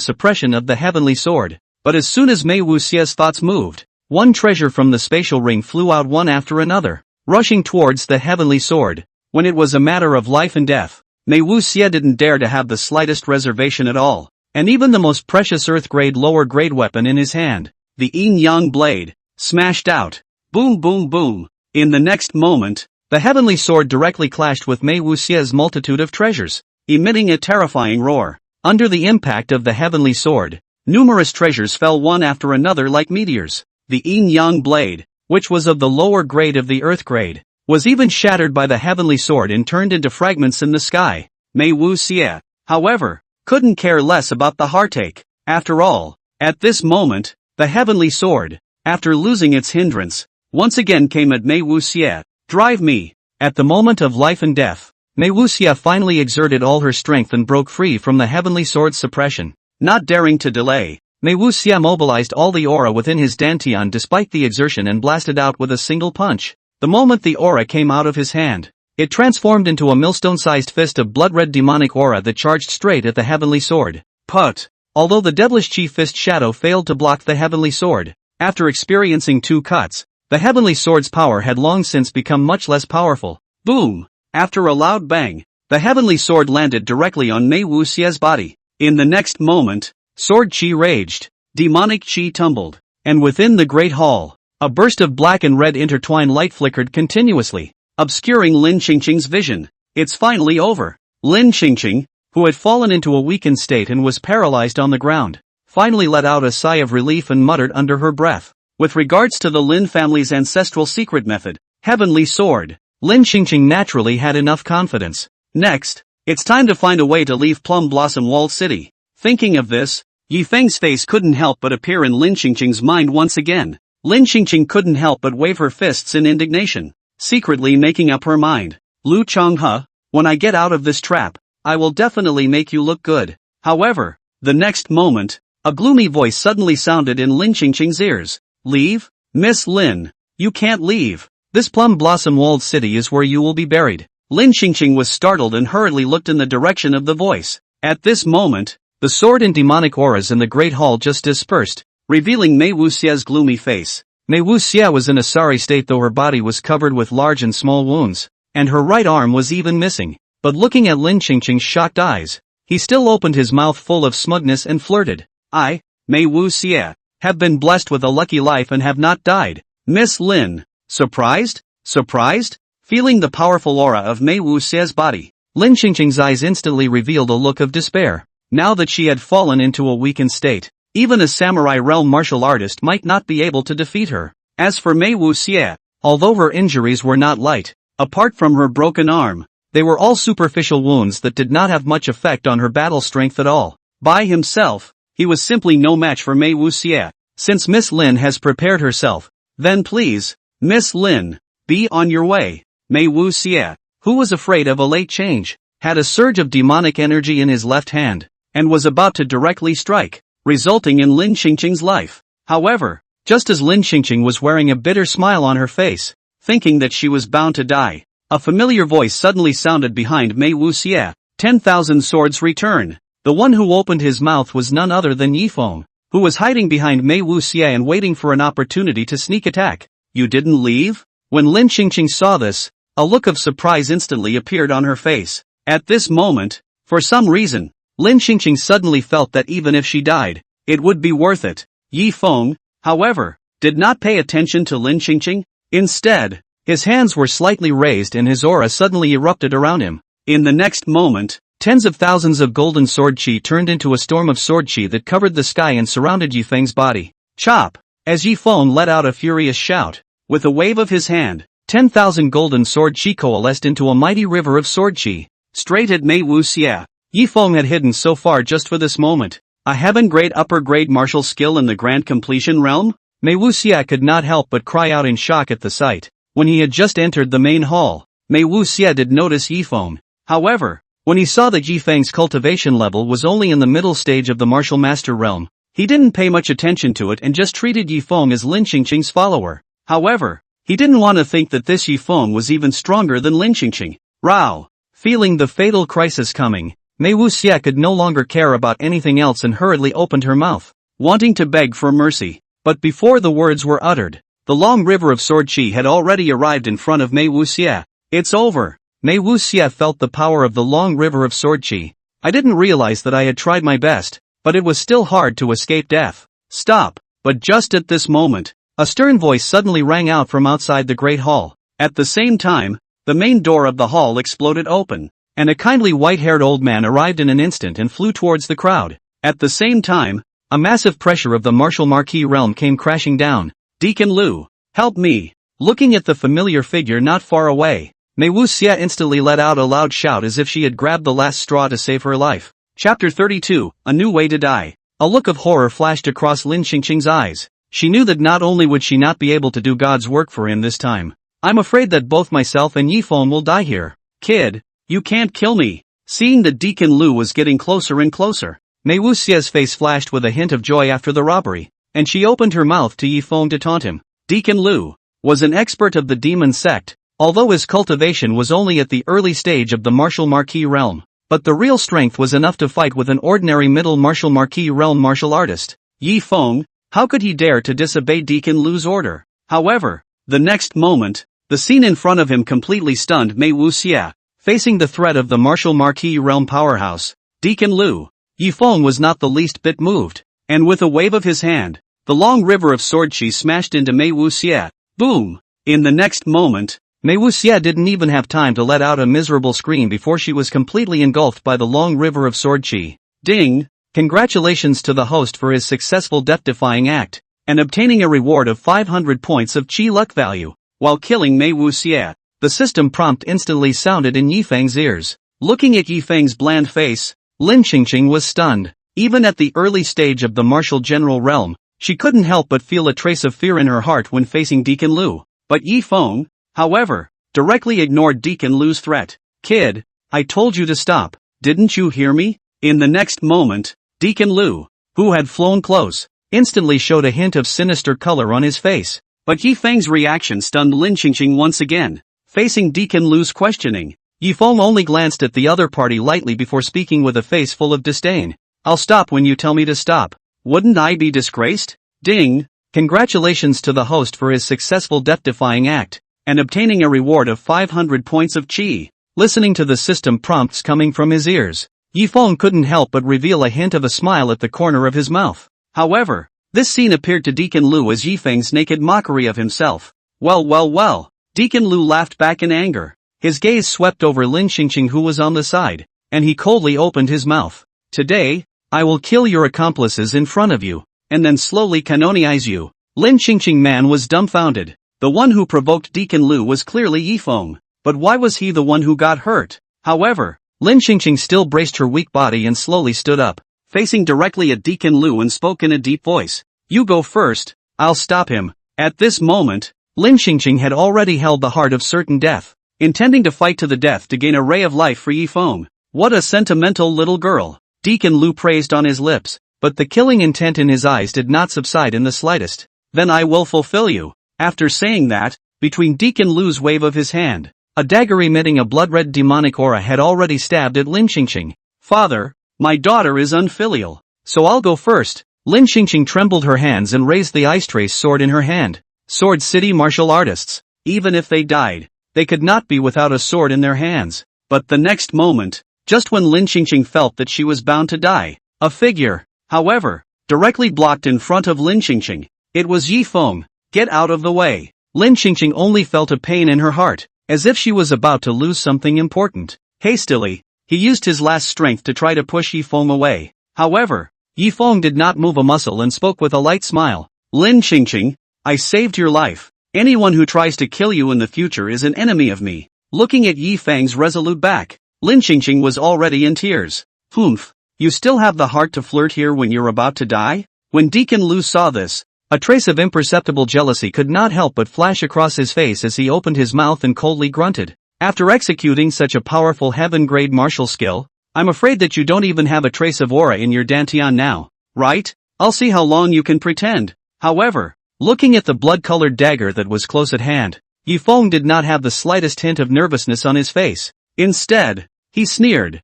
suppression of the heavenly sword, but as soon as Mei Wuxie's thoughts moved, one treasure from the spatial ring flew out one after another, rushing towards the heavenly sword. When it was a matter of life and death, Mei Wuxie didn't dare to have the slightest reservation at all, and even the most precious earth-grade lower-grade weapon in his hand, the yin-yang blade, smashed out. Boom boom boom. In the next moment, the heavenly sword directly clashed with Mei Wuxie's multitude of treasures, emitting a terrifying roar. Under the impact of the heavenly sword, numerous treasures fell one after another like meteors. The yin-yang blade, which was of the lower grade of the earth grade, was even shattered by the heavenly sword and turned into fragments in the sky. Mei Wuxie, however, couldn't care less about the heartache. After all, at this moment, the heavenly sword, after losing its hindrance, once again came at Mei Wuxie. Drive me. At the moment of life and death, Mei Wuxie finally exerted all her strength and broke free from the heavenly sword's suppression. Not daring to delay, Mei Wuxie mobilized all the aura within his dantian despite the exertion and blasted out with a single punch. The moment the aura came out of his hand, it transformed into a millstone-sized fist of blood-red demonic aura that charged straight at the heavenly sword. But, although the devilish chi fist shadow failed to block the heavenly sword, after experiencing 2 cuts, the heavenly sword's power had long since become much less powerful. Boom! After a loud bang, the heavenly sword landed directly on Mei Wuxie's body. In the next moment, sword chi raged, demonic chi tumbled, and within the great hall, a burst of black and red intertwined light flickered continuously, obscuring Lin Qingqing's vision. It's finally over. Lin Qingqing, who had fallen into a weakened state and was paralyzed on the ground, finally let out a sigh of relief and muttered under her breath. With regards to the Lin family's ancestral secret method, Heavenly Sword, Lin Qingqing naturally had enough confidence. Next, it's time to find a way to leave Plum Blossom Walled City. Thinking of this, Yi Feng's face couldn't help but appear in Lin Qingqing's mind once again. Lin Qingqing couldn't help but wave her fists in indignation, secretly making up her mind. Lu Changhe, when I get out of this trap, I will definitely make you look good. However, the next moment, a gloomy voice suddenly sounded in Lin Qingqing's ears. Leave? Miss Lin, you can't leave. This Plum Blossom Walled City is where you will be buried. Lin Qingqing was startled and hurriedly looked in the direction of the voice. At this moment, the sword and demonic auras in the Great Hall just dispersed, revealing Mei Wuxie's gloomy face. Mei Wuxie was in a sorry state though her body was covered with large and small wounds, and her right arm was even missing. But looking at Lin Qingqing's shocked eyes, he still opened his mouth full of smugness and flirted. I, Mei Wuxie, have been blessed with a lucky life and have not died. Miss Lin, surprised? Surprised? Feeling the powerful aura of Mei Wuxie's body, Lin Qingqing's eyes instantly revealed a look of despair. Now that she had fallen into a weakened state, even a samurai realm martial artist might not be able to defeat her. As for Mei Wuxie, although her injuries were not light, apart from her broken arm, they were all superficial wounds that did not have much effect on her battle strength at all. By himself, he was simply no match for Mei Wuxie. Since Miss Lin has prepared herself, then please, Miss Lin, be on your way. Mei Wuxie, who was afraid of a late change, had a surge of demonic energy in his left hand, and was about to directly strike, resulting in Lin Qingqing's life. However, just as Lin Qingqing was wearing a bitter smile on her face, thinking that she was bound to die, a familiar voice suddenly sounded behind Mei Wuxie. 10,000 swords return. The one who opened his mouth was none other than Yi Feng, who was hiding behind Mei Wuxie and waiting for an opportunity to sneak attack. You didn't leave? When Lin Qingqing saw this, a look of surprise instantly appeared on her face. At this moment, for some reason, Lin Qingqing suddenly felt that even if she died, it would be worth it. Yi Feng, however, did not pay attention to Lin Qingqing. Instead, his hands were slightly raised and his aura suddenly erupted around him. In the next moment, tens of thousands of golden sword chi turned into a storm of sword chi that covered the sky and surrounded Yi Feng's body. Chop! As Yi Feng let out a furious shout, with a wave of his hand, 10,000 golden sword chi coalesced into a mighty river of sword chi, straight at Mei Wuxie. Yi Feng had hidden so far just for this moment. A heaven-grade upper-grade martial skill in the grand completion realm? Mei Wuxie could not help but cry out in shock at the sight. When he had just entered the main hall, Mei Wuxie did notice Yi Feng. However, when he saw that Yi Feng's cultivation level was only in the middle stage of the martial master realm, he didn't pay much attention to it and just treated Yi Feng as Lin Qingqing's follower. However, he didn't want to think that this Yi Feng was even stronger than Lin Qingqing. Rao! Feeling the fatal crisis coming, Mei Wuxie could no longer care about anything else and hurriedly opened her mouth, wanting to beg for mercy. But before the words were uttered, the long river of sword chi had already arrived in front of Mei Wuxie. It's over. Mei Wuxie felt the power of the long river of sword chi. I didn't realize that I had tried my best, but it was still hard to escape death. Stop! But just at this moment, a stern voice suddenly rang out from outside the great hall. At the same time, the main door of the hall exploded open, and a kindly white-haired old man arrived in an instant and flew towards the crowd. At the same time, a massive pressure of the martial marquee realm came crashing down. Deacon Liu, Help me. Looking at the familiar figure not far away, Mei Wuxia instantly let out a loud shout as if she had grabbed the last straw to save her life. Chapter 32, A New Way to Die. A look of horror flashed across Lin Xingqing's eyes. She knew that not only would she not be able to do God's work for him this time. I'm afraid that both myself and Yifeng will die here. Kid, you can't kill me. Seeing that Deacon Liu was getting closer and closer, Mei Wuxia's face flashed with a hint of joy after the robbery, and she opened her mouth to Yifeng to taunt him. Deacon Liu was an expert of the demon sect, although his cultivation was only at the early stage of the martial marquis realm. But the real strength was enough to fight with an ordinary middle martial marquis realm martial artist. Yifeng, how could he dare to disobey Deacon Liu's order? However, the next moment, the scene in front of him completely stunned Mei Wuxia. Facing the threat of the martial marquis realm powerhouse, Deacon Liu, Yifeng was not the least bit moved, and with a wave of his hand, the long river of sword chi smashed into Mei Wuxia. Boom! In the next moment, Mei Wuxia didn't even have time to let out a miserable scream before she was completely engulfed by the long river of sword chi. Ding! Congratulations to the host for his successful death-defying act, and obtaining a reward of 500 points of chi luck value, while killing Mei Wuxia. The system prompt instantly sounded in Yifeng's ears. Looking at Yifeng's bland face, Lin Xingqing was stunned. Even at the early stage of the martial general realm, she couldn't help but feel a trace of fear in her heart when facing Deacon Liu. But Yifeng, however, directly ignored Deacon Liu's threat. Kid, I told you to stop, didn't you hear me? In the next moment, Deacon Liu, who had flown close, instantly showed a hint of sinister color on his face. But Yifeng's reaction stunned Lin Xingqing once again. Facing Deacon Liu's questioning, Yifeng only glanced at the other party lightly before speaking with a face full of disdain. I'll stop when you tell me to stop. Wouldn't I be disgraced? Ding! Congratulations to the host for his successful death-defying act, and obtaining a reward of 500 points of chi. Listening to the system prompts coming from his ears, Yifeng couldn't help but reveal a hint of a smile at the corner of his mouth. However, this scene appeared to Deacon Liu as Yifeng's naked mockery of himself. Well. Deacon Liu laughed back in anger. His gaze swept over Lin Xingqing who was on the side, and he coldly opened his mouth. Today, I will kill your accomplices in front of you, and then slowly canonize you. Lin Xingqing man was dumbfounded. The one who provoked Deacon Liu was clearly Yifeng, but why was he the one who got hurt? However, Lin Xingqing still braced her weak body and slowly stood up, facing directly at Deacon Liu and spoke in a deep voice. You go first, I'll stop him. At this moment, Lin Xingqing had already held the heart of certain death, intending to fight to the death to gain a ray of life for Yifeng. What a sentimental little girl, Deacon Liu praised on his lips, but the killing intent in his eyes did not subside in the slightest. Then I will fulfill you. After saying that, between Deacon Liu's wave of his hand, a dagger emitting a blood-red demonic aura had already stabbed at Lin Xingqing. Father, my daughter is unfilial, so I'll go first. Lin Xingqing trembled her hands and raised the ice trace sword in her hand. Sword City martial artists, even if they died, they could not be without a sword in their hands. But the next moment, just when Lin Xingqing felt that she was bound to die, a figure, however, directly blocked in front of Lin Xingqing. It was Yifeng. Get out of the way. Lin Xingqing only felt a pain in her heart, as if she was about to lose something important. Hastily, he used his last strength to try to push Yifeng away. However, Yifeng did not move a muscle and spoke with a light smile. Lin Xingqing, I saved your life. Anyone who tries to kill you in the future is an enemy of me. Looking at Yifeng's resolute back, Lin Xingqing was already in tears. Humph, you still have the heart to flirt here when you're about to die? When Deacon Liu saw this, a trace of imperceptible jealousy could not help but flash across his face as he opened his mouth and coldly grunted. After executing such a powerful heaven-grade martial skill, I'm afraid that you don't even have a trace of aura in your dantian now, right? I'll see how long you can pretend. However, looking at the blood-colored dagger that was close at hand, Yifeng did not have the slightest hint of nervousness on his face. Instead, he sneered.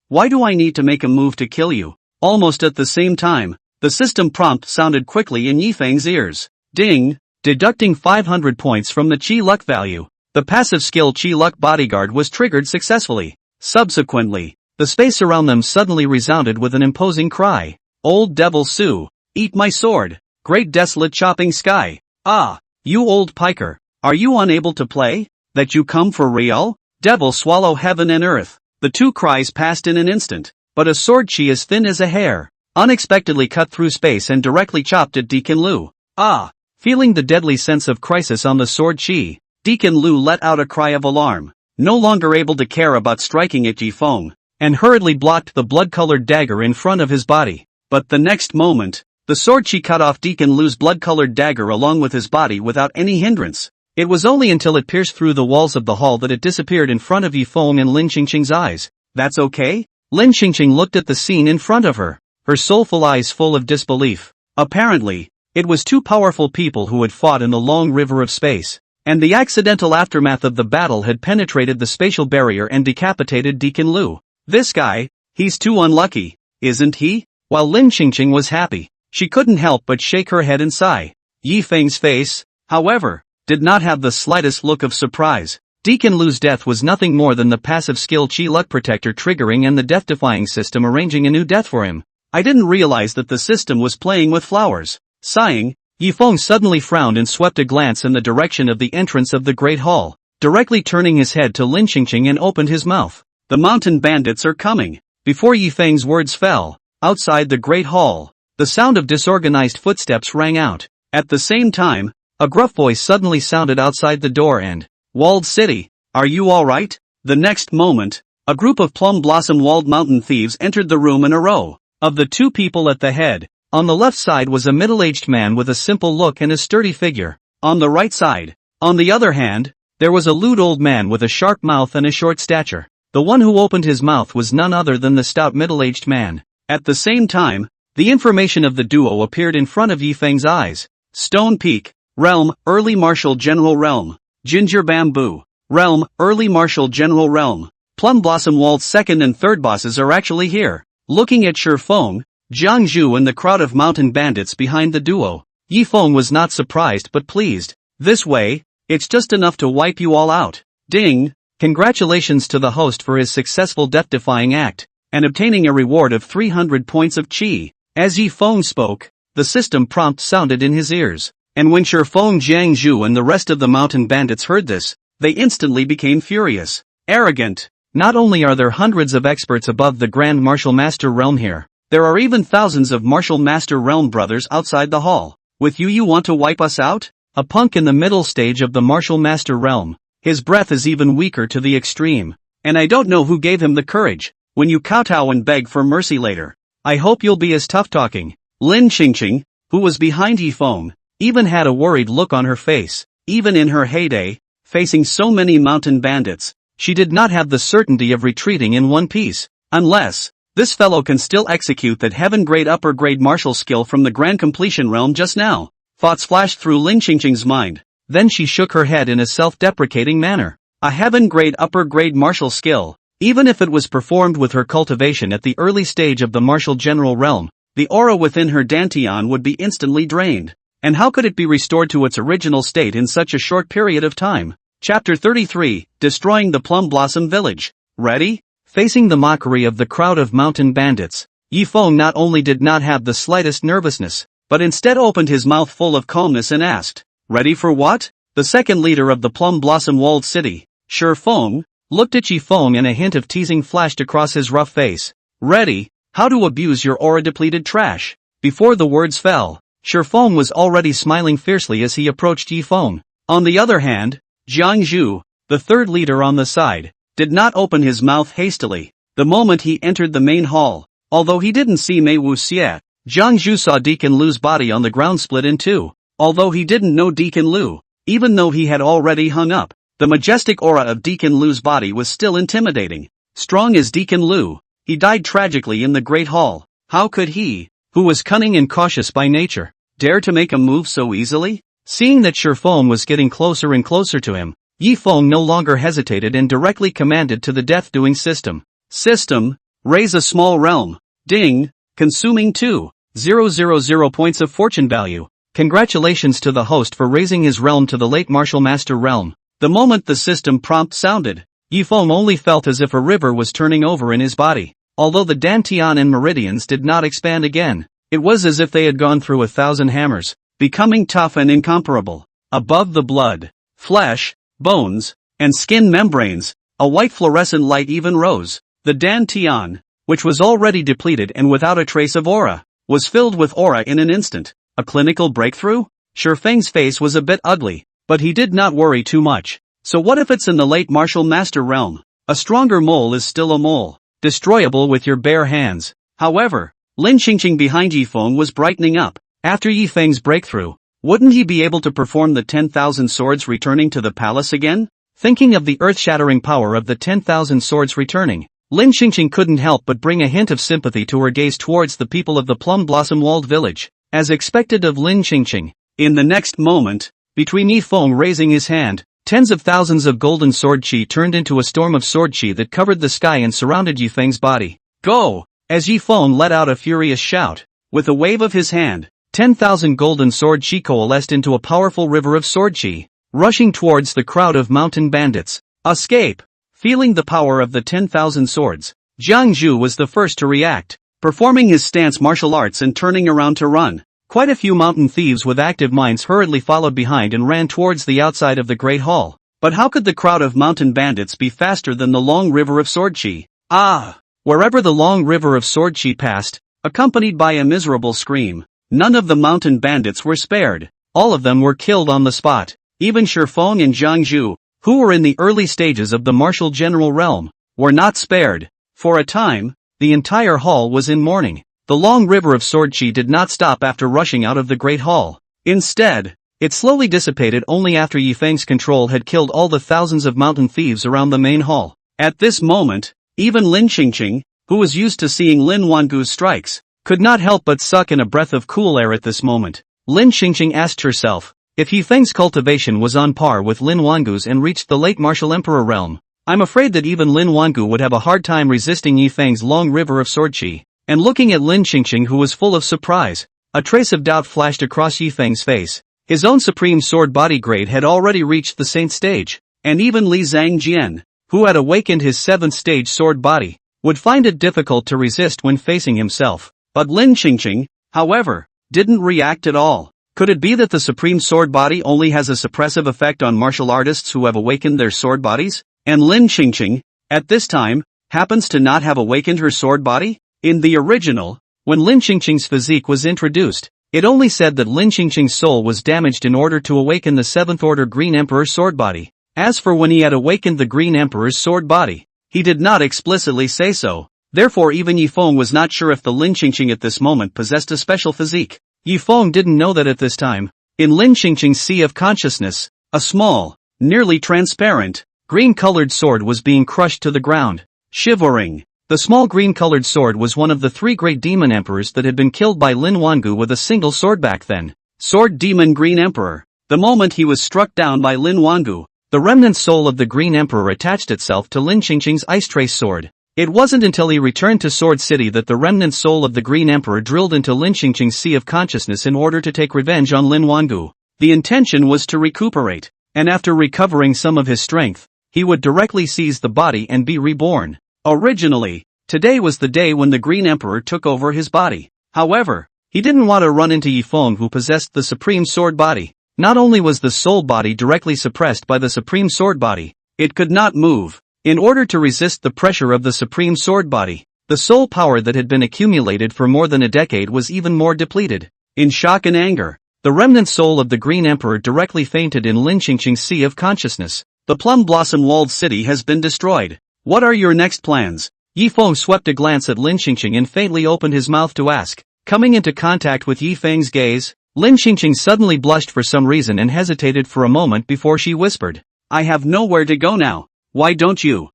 Why do I need to make a move to kill you? Almost at the same time, the system prompt sounded quickly in Yifeng's ears. Ding! Deducting 500 points from the Chi Luck value, the passive skill Chi Luck Bodyguard was triggered successfully. Subsequently, the space around them suddenly resounded with an imposing cry. Old Devil Sue, eat my sword! Great desolate chopping sky! Ah, you old piker, are you unable to play? That you come for real? Devil swallow heaven and earth! The two cries passed in an instant, but a sword chi as thin as a hair unexpectedly cut through space and directly chopped at Deacon Liu. Ah! Feeling the deadly sense of crisis on the sword chi, Deacon Liu let out a cry of alarm, no longer able to care about striking at Yifeng, and hurriedly blocked the blood-colored dagger in front of his body. But the next moment, the sword chi cut off Deacon Liu's blood-colored dagger along with his body without any hindrance. It was only until it pierced through the walls of the hall that it disappeared in front of Yifeng and Lin Qingqing's eyes. That's okay? Lin Qingqing looked at the scene in front of her, her soulful eyes full of disbelief. Apparently, it was two powerful people who had fought in the long river of space, and the accidental aftermath of the battle had penetrated the spatial barrier and decapitated Deacon Liu. This guy, he's too unlucky, isn't he? While Lin Qingqing was happy, she couldn't help but shake her head and sigh. Yifeng's face, however, did not have the slightest look of surprise. Deacon Liu's death was nothing more than the passive skill Chi Luck Protector triggering and the death-defying system arranging a new death for him. I didn't realize that the system was playing with flowers. Sighing, Yifeng suddenly frowned and swept a glance in the direction of the entrance of the Great Hall, directly turning his head to Lin Qingqing and opened his mouth. The mountain bandits are coming. Before Yifeng's words fell, outside the Great Hall, the sound of disorganized footsteps rang out. At the same time, a gruff voice suddenly sounded outside the door and, "Walled City, are you alright?" The next moment, a group of plum blossom walled mountain thieves entered the room in a row. Of the two people at the head, on the left side was a middle-aged man with a simple look and a sturdy figure. On the right side, on the other hand, there was a lewd old man with a sharp mouth and a short stature. The one who opened his mouth was none other than the stout middle-aged man. At the same time, the information of the duo appeared in front of Yifeng's eyes. Stone Peak, Realm, Early Martial General Realm. Ginger Bamboo, Realm, Early Martial General Realm. Plum Blossom Wall's second and third bosses are actually here. Looking at Shifeng, Jiang Zhu and the crowd of mountain bandits behind the duo, Yifeng was not surprised but pleased. This way, it's just enough to wipe you all out. Ding! Congratulations to the host for his successful death-defying act, and obtaining a reward of 300 points of chi. As Yifeng spoke, the system prompt sounded in his ears, and when Shifeng, Jiang Zhu and the rest of the mountain bandits heard this, they instantly became furious. Arrogant! Not only are there hundreds of experts above the Grand Martial Master Realm here, there are even thousands of Martial Master Realm brothers outside the hall. With you want to wipe us out? A punk in the middle stage of the Martial Master Realm. His breath is even weaker to the extreme. And I don't know who gave him the courage. When you kowtow and beg for mercy later, I hope you'll be as tough-talking. Lin Qingqing, who was behind Yifeng, even had a worried look on her face. Even in her heyday, facing so many mountain bandits, she did not have the certainty of retreating in one piece. Unless, this fellow can still execute that heaven-grade upper-grade martial skill from the Grand Completion Realm just now. Thoughts flashed through Lin Qingqing's mind. Then she shook her head in a self-deprecating manner. A heaven-grade upper-grade martial skill, even if it was performed with her cultivation at the early stage of the martial general realm, the aura within her dantian would be instantly drained. And how could it be restored to its original state in such a short period of time? Chapter 33, Destroying the Plum Blossom Village. Ready? Facing the mockery of the crowd of mountain bandits, Yifeng not only did not have the slightest nervousness, but instead opened his mouth full of calmness and asked, "Ready for what?" The second leader of the Plum Blossom Walled City, Shifeng, looked at Yifeng and a hint of teasing flashed across his rough face. "Ready? How to abuse your aura-depleted trash?" Before the words fell, Shifeng was already smiling fiercely as he approached Yifeng. On the other hand, Jiang Zhu, the third leader on the side, did not open his mouth hastily. The moment he entered the main hall, although he didn't see Mei Wuxie, Jiang Zhu saw Deacon Liu's body on the ground split in two. Although he didn't know Deacon Liu, even though he had already hung up, the majestic aura of Deacon Liu's body was still intimidating. Strong as Deacon Liu, he died tragically in the Great Hall. How could he, who was cunning and cautious by nature, dare to make a move so easily? Seeing that Shifeng was getting closer and closer to him, Yifeng no longer hesitated and directly commanded to the death-doing system. System, raise a small realm. Ding, consuming 2,000 points of fortune value. Congratulations to the host for raising his realm to the late Martial Master Realm. The moment the system prompt sounded, Yifeng only felt as if a river was turning over in his body. Although the dantian and meridians did not expand again, it was as if they had gone through 1,000 hammers, becoming tough and incomparable. Above the blood, flesh, bones, and skin membranes, a white fluorescent light even rose. The dantian, which was already depleted and without a trace of aura, was filled with aura in an instant. A clinical breakthrough? Feng's face was a bit ugly, but he did not worry too much. So what if it's in the late martial master realm? A stronger mole is still a mole, destroyable with your bare hands. However, Lin Qingqing behind Yifeng was brightening up. After Yifeng's breakthrough, wouldn't he be able to perform the 10,000 swords returning to the palace again? Thinking of the earth-shattering power of the 10,000 swords returning, Lin Qingqing couldn't help but bring a hint of sympathy to her gaze towards the people of the Plum Blossom Walled Village, as expected of Lin Qingqing. In the next moment, between Yifeng raising his hand, tens of thousands of golden sword chi turned into a storm of sword chi that covered the sky and surrounded Yifeng's body. Go! As Yifeng let out a furious shout, with a wave of his hand, 10,000 golden sword chi coalesced into a powerful river of sword chi, rushing towards the crowd of mountain bandits. Escape! Feeling the power of the 10,000 swords, Jiang Zhu was the first to react, performing his stance martial arts and turning around to run. Quite a few mountain thieves with active minds hurriedly followed behind and ran towards the outside of the Great Hall. But how could the crowd of mountain bandits be faster than the long river of sword chi? Ah! Wherever the long river of sword chi passed, accompanied by a miserable scream, none of the mountain bandits were spared. All of them were killed on the spot. Even Feng and Jiang Zhu, who were in the early stages of the martial general realm, were not spared. For a time, the entire hall was in mourning. The long river of sword chi did not stop after rushing out of the Great Hall. Instead, it slowly dissipated only after Yifeng's control had killed all the thousands of mountain thieves around the main hall. At this moment, even Lin Qingqing, who was used to seeing Lin Wangu's strikes, could not help but suck in a breath of cool air at this moment. Lin Qingqing asked herself, if Yifeng's cultivation was on par with Lin Wangu's and reached the late martial emperor realm, I'm afraid that even Lin Wangu would have a hard time resisting Yifeng's long river of sword chi. And looking at Lin Qingqing, who was full of surprise, a trace of doubt flashed across Yifeng's face. His own supreme sword body grade had already reached the saint stage, and even Li Zhangjian, who had awakened his 7th stage sword body, would find it difficult to resist when facing himself. But Lin Qingqing, however, didn't react at all. Could it be that the supreme sword body only has a suppressive effect on martial artists who have awakened their sword bodies? And Lin Qingqing, at this time, happens to not have awakened her sword body? In the original, when Lin Qingqing's physique was introduced, it only said that Lin Qingqing's soul was damaged in order to awaken the 7th Order Green Emperor's sword body. As for when he had awakened the Green Emperor's sword body, he did not explicitly say so. Therefore even Yifeng was not sure if the Lin Qingqing at this moment possessed a special physique. Yifeng didn't know that at this time. In Lin Qingqing's sea of consciousness, a small, nearly transparent, green-colored sword was being crushed to the ground. Shivering. The small green-colored sword was one of the 3 great demon emperors that had been killed by Lin Wangu with a single sword back then. Sword Demon Green Emperor. The moment he was struck down by Lin Wangu, the remnant soul of the Green Emperor attached itself to Lin Qingqing's Ice Trace sword. It wasn't until he returned to Sword City that the remnant soul of the Green Emperor drilled into Lin Qingqing's sea of consciousness in order to take revenge on Lin Wangu. The intention was to recuperate, and after recovering some of his strength, he would directly seize the body and be reborn. Originally, today was the day when the Green Emperor took over his body. However, he didn't want to run into Yifeng, who possessed the Supreme Sword Body. Not only was the soul body directly suppressed by the Supreme Sword Body, it could not move. In order to resist the pressure of the Supreme Sword Body, the soul power that had been accumulated for more than a decade was even more depleted. In shock and anger, the remnant soul of the Green Emperor directly fainted in Lin Qingqing's sea of consciousness. The Plum Blossom Walled City has been destroyed. What are your next plans? Yifeng swept a glance at Lin Qingqing and faintly opened his mouth to ask. Coming into contact with Yifeng's gaze, Lin Qingqing suddenly blushed for some reason and hesitated for a moment before she whispered. I have nowhere to go now. Why don't you,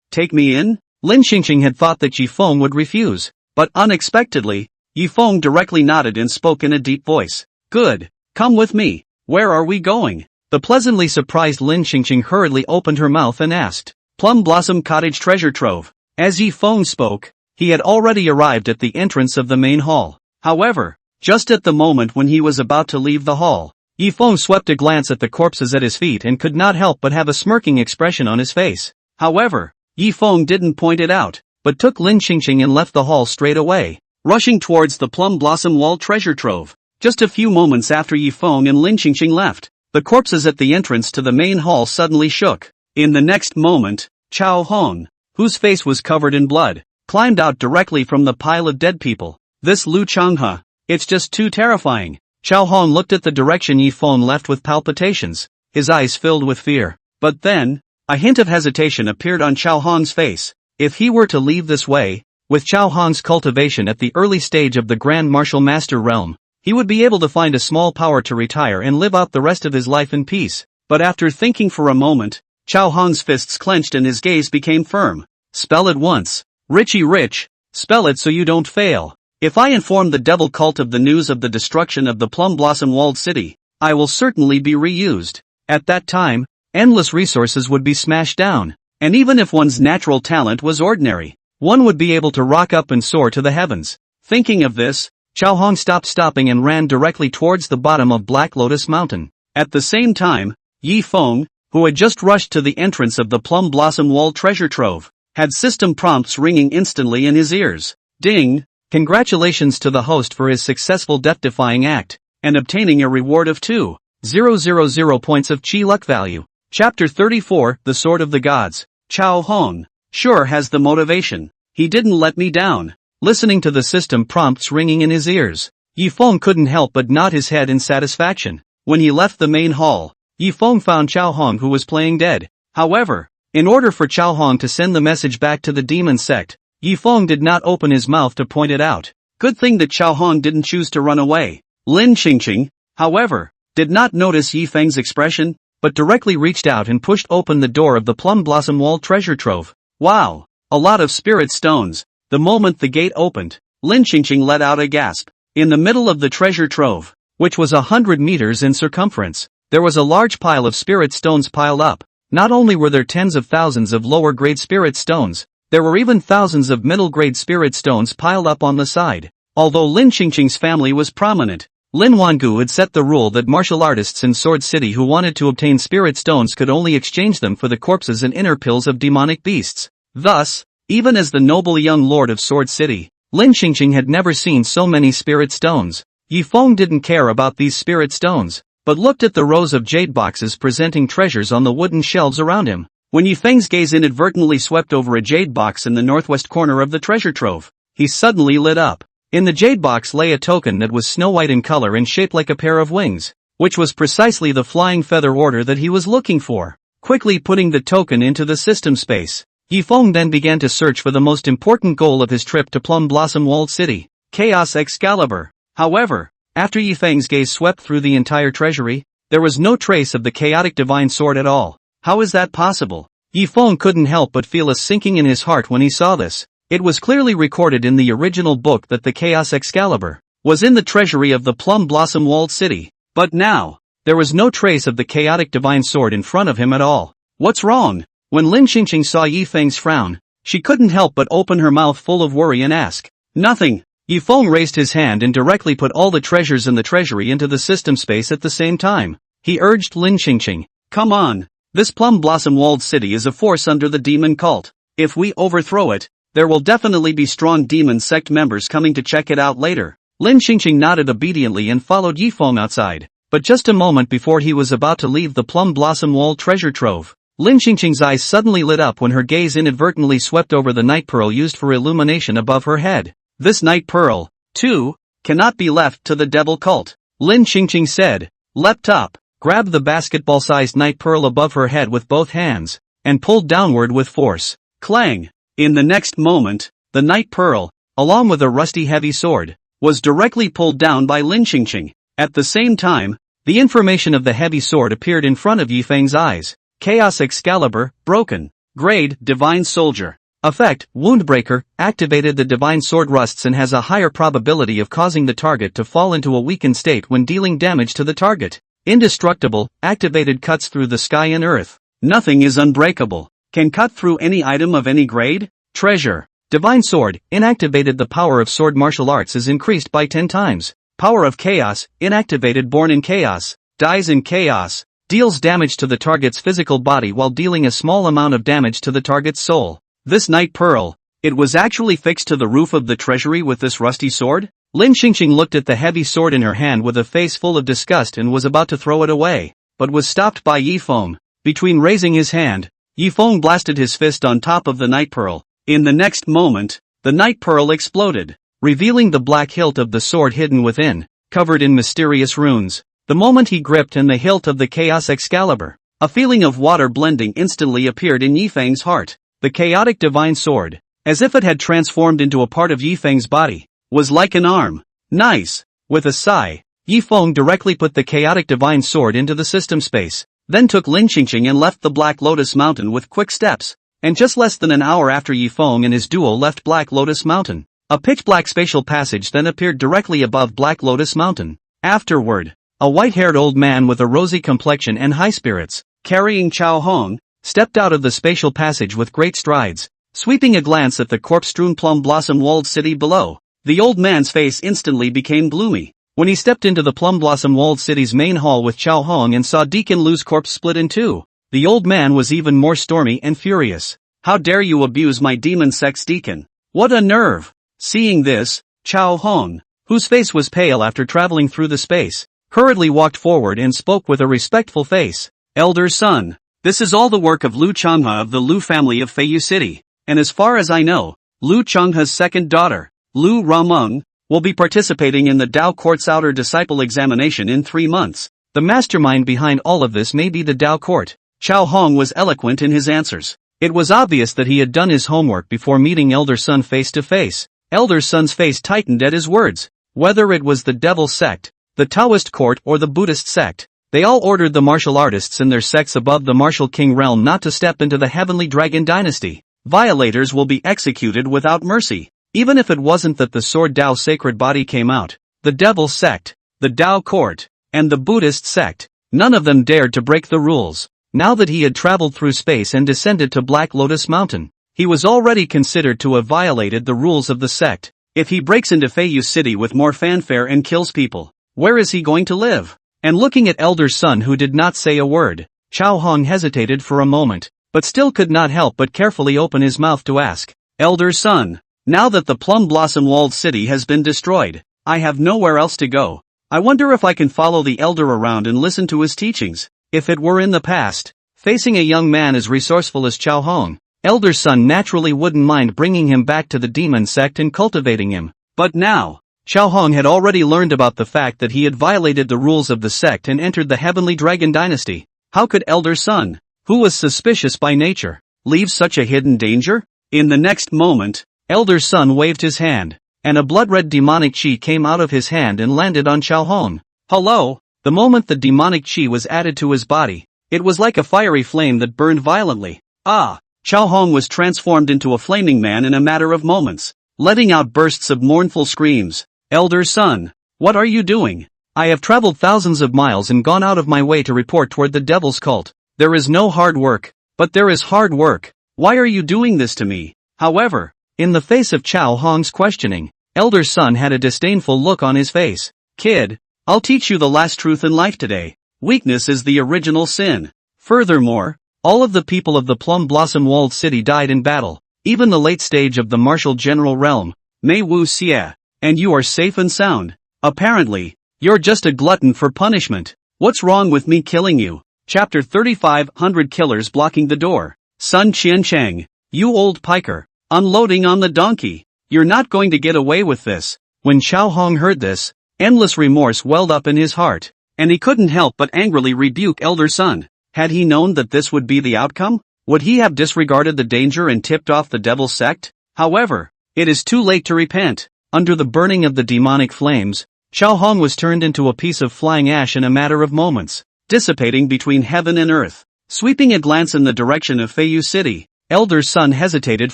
take me in? Lin Qingqing had thought that Yifeng would refuse, but unexpectedly, Yifeng directly nodded and spoke in a deep voice. Good, come with me. Where are we going? The pleasantly surprised Lin Qingqing hurriedly opened her mouth and asked. Plum Blossom Cottage Treasure Trove. As Yifeng spoke, he had already arrived at the entrance of the main hall. However, just at the moment when he was about to leave the hall, Yifeng swept a glance at the corpses at his feet and could not help but have a smirking expression on his face. However, Yifeng didn't point it out, but took Lin Qingqing and left the hall straight away, rushing towards the Plum Blossom Wall Treasure Trove. Just a few moments after Yifeng and Lin Qingqing left, the corpses at the entrance to the main hall suddenly shook. In the next moment, Chao Hong, whose face was covered in blood, climbed out directly from the pile of dead people. This Lu Changhe, it's just too terrifying. Chao Hong looked at the direction Yi Feng left with palpitations, his eyes filled with fear. But then, a hint of hesitation appeared on Chao Hong's face. If he were to leave this way, with Chao Hong's cultivation at the early stage of the Grand Martial Master realm, he would be able to find a small power to retire and live out the rest of his life in peace. But after thinking for a moment, Chao Hong's fists clenched and his gaze became firm. Spell it once. Richie Rich, spell it so you don't fail. If I inform the devil cult of the news of the destruction of the Plum Blossom Walled City, I will certainly be reused. At that time, endless resources would be smashed down, and even if one's natural talent was ordinary, one would be able to rock up and soar to the heavens. Thinking of this, Chao Hong stopped stopping and ran directly towards the bottom of Black Lotus Mountain. At the same time, Yi Feng, who had just rushed to the entrance of the Plum Blossom Walled treasure trove, had system prompts ringing instantly in his ears. Ding! Congratulations to the host for his successful death-defying act, and obtaining a reward of 2,000 points of chi luck value. Chapter 34, The Sword of the Gods. Chao Hong sure has the motivation. He didn't let me down. Listening to the system prompts ringing in his ears, Yi Feng couldn't help but nod his head in satisfaction. When he left the main hall, Yi Feng found Chao Hong who was playing dead. However, in order for Chao Hong to send the message back to the demon sect, Yi Feng did not open his mouth to point it out. Good thing that Chao Hong didn't choose to run away. Lin Qingqing, however, did not notice Yi Feng's expression, but directly reached out and pushed open the door of the Plum Blossom Wall treasure trove. Wow! A lot of spirit stones. The moment the gate opened, Lin Qingqing let out a gasp. In the middle of the treasure trove, which was 100 meters in circumference, there was a large pile of spirit stones piled up. Not only were there tens of thousands of lower-grade spirit stones, there were even thousands of middle-grade spirit stones piled up on the side. Although Lin Qingqing's family was prominent, Lin Wangu had set the rule that martial artists in Sword City who wanted to obtain spirit stones could only exchange them for the corpses and inner pills of demonic beasts. Thus, even as the noble young lord of Sword City, Lin Qingqing had never seen so many spirit stones. Yi Feng didn't care about these spirit stones, but looked at the rows of jade boxes presenting treasures on the wooden shelves around him. When Yi Feng's gaze inadvertently swept over a jade box in the northwest corner of the treasure trove, he suddenly lit up. In the jade box lay a token that was snow white in color and shaped like a pair of wings, which was precisely the flying feather order that he was looking for. Quickly putting the token into the system space, Yi Feng then began to search for the most important goal of his trip to Plum Blossom Walled City, Chaos Excalibur. However, after Yi Feng's gaze swept through the entire treasury, there was no trace of the chaotic divine sword at all. How is that possible? Yi Feng couldn't help but feel a sinking in his heart when he saw this. It was clearly recorded in the original book that the Chaos Excalibur was in the treasury of the Plum Blossom Walled City. But now, there was no trace of the chaotic divine sword in front of him at all. What's wrong? When Lin Qingqing saw Yi Feng's frown, she couldn't help but open her mouth full of worry and ask. Nothing. Yi Feng raised his hand and directly put all the treasures in the treasury into the system space at the same time. He urged Lin Qingqing, come on. This Plum Blossom Walled City is a force under the demon cult. If we overthrow it, there will definitely be strong demon sect members coming to check it out later. Lin Qingqing nodded obediently and followed Yi Feng outside. But just a moment before he was about to leave the Plum Blossom Walled treasure trove, Lin Qingqing's eyes suddenly lit up when her gaze inadvertently swept over the night pearl used for illumination above her head. This night pearl, too, cannot be left to the devil cult, Lin Qingqing said, leapt up, grabbed the basketball-sized night pearl above her head with both hands, and pulled downward with force. Clang! In the next moment, the night pearl, along with a rusty heavy sword, was directly pulled down by Lin Qingqing. At the same time, the information of the heavy sword appeared in front of Yi Feng's eyes. Chaos Excalibur, broken. Grade, Divine Soldier. Effect, Woundbreaker, activated. The divine sword rusts and has a higher probability of causing the target to fall into a weakened state when dealing damage to the target. Indestructible, activated, cuts through the sky and earth. Nothing is unbreakable. Can cut through any item of any grade. Treasure. Divine Sword, inactivated. The power of sword martial arts is increased by 10 times. Power of Chaos, inactivated. Born in Chaos, dies in Chaos, deals damage to the target's physical body while dealing a small amount of damage to the target's soul. This night pearl, it was actually fixed to the roof of the treasury with this rusty sword? Lin Qingqing looked at the heavy sword in her hand with a face full of disgust and was about to throw it away, but was stopped by Yi Feng. Between raising his hand, Yi Feng blasted his fist on top of the night pearl. In the next moment, the night pearl exploded, revealing the black hilt of the sword hidden within. covered in mysterious runes. The moment he gripped in the hilt of the Chaos Excalibur, a feeling of water blending instantly appeared in Yifeng's heart. The chaotic divine sword, as if it had transformed into a part of Yifeng's body, was like an arm. Nice. With a sigh, Yifeng directly put the chaotic divine sword into the system space, then took Lingqingqing and left the Black Lotus Mountain with quick steps. And just less than an hour after Yifeng and his duo left Black Lotus Mountain, a pitch-black spatial passage then appeared directly above Black Lotus Mountain. Afterward, a white-haired old man with a rosy complexion and high spirits, carrying Chao Hong, stepped out of the spatial passage with great strides, sweeping a glance at the corpse-strewn plum-blossom-walled city below. The old man's face instantly became gloomy. When he stepped into the plum-blossom-walled city's main hall with Chao Hong and saw Deacon Lu's corpse split in two, the old man was even more stormy and furious. How dare you abuse my demon sect's deacon? What a nerve! Seeing this, Chao Hong, whose face was pale after traveling through the space, hurriedly walked forward and spoke with a respectful face. Elder son, this is all the work of Liu Changhua of the Liu family of Feiyu City, and as far as I know, Liu Chenghua's second daughter, Liu Rumeng, will be participating in the Dao Court's outer disciple examination in 3 months. The mastermind behind all of this may be the Dao Court. Chao Hong was eloquent in his answers. It was obvious that he had done his homework before meeting Elder Sun face to face. Elder Sun's face tightened at his words. Whether it was the Devil Sect, the Taoist Court or the Buddhist Sect, they all ordered the martial artists in their sects above the martial king realm not to step into the Heavenly Dragon Dynasty. Violators will be executed without mercy. Even if it wasn't that the Sword Dao sacred body came out, the Devil Sect, the Dao Court, and the Buddhist Sect, none of them dared to break the rules. Now that he had traveled through space and descended to Black Lotus Mountain, he was already considered to have violated the rules of the sect. If he breaks into Feiyu City with more fanfare and kills people, where is he going to live? And looking at Elder Sun who did not say a word, Chao Hong hesitated for a moment, but still could not help but carefully open his mouth to ask, Elder Sun, now that the Plum Blossom Walled City has been destroyed, I have nowhere else to go. I wonder if I can follow the Elder around and listen to his teachings. If it were in the past, facing a young man as resourceful as Chao Hong, Elder Sun naturally wouldn't mind bringing him back to the demon sect and cultivating him. But now, Chao Hong had already learned about the fact that he had violated the rules of the sect and entered the Heavenly Dragon Dynasty. How could Elder Sun, who was suspicious by nature, leave such a hidden danger? In the next moment, Elder Sun waved his hand, and a blood-red demonic chi came out of his hand and landed on Chao Hong. Hello? The moment the demonic chi was added to his body, it was like a fiery flame that burned violently. Ah! Chao Hong was transformed into a flaming man in a matter of moments, letting out bursts of mournful screams. Elder Sun, what are you doing? I have traveled thousands of miles and gone out of my way to report toward the Devil's Cult. There is no hard work, but there is hard work. Why are you doing this to me? However, in the face of Chao Hong's questioning, Elder Sun had a disdainful look on his face. Kid, I'll teach you the last truth in life today. Weakness is the original sin. Furthermore, all of the people of the Plum Blossom Walled City died in battle, even the late stage of the martial general realm, Mei Wu Xie, and you are safe and sound. Apparently, you're just a glutton for punishment. What's wrong with me killing you? Chapter 3500 Killers Blocking the Door. Sun Qiancheng, you old piker, unloading on the donkey. You're not going to get away with this. When Chao Hong heard this, endless remorse welled up in his heart, and he couldn't help but angrily rebuke Elder Sun. Had he known that this would be the outcome, would he have disregarded the danger and tipped off the Devil's Sect? However, it is too late to repent. Under the burning of the demonic flames, Chao Hong was turned into a piece of flying ash in a matter of moments, dissipating between heaven and earth. Sweeping a glance in the direction of Feiyu City, Elder Sun hesitated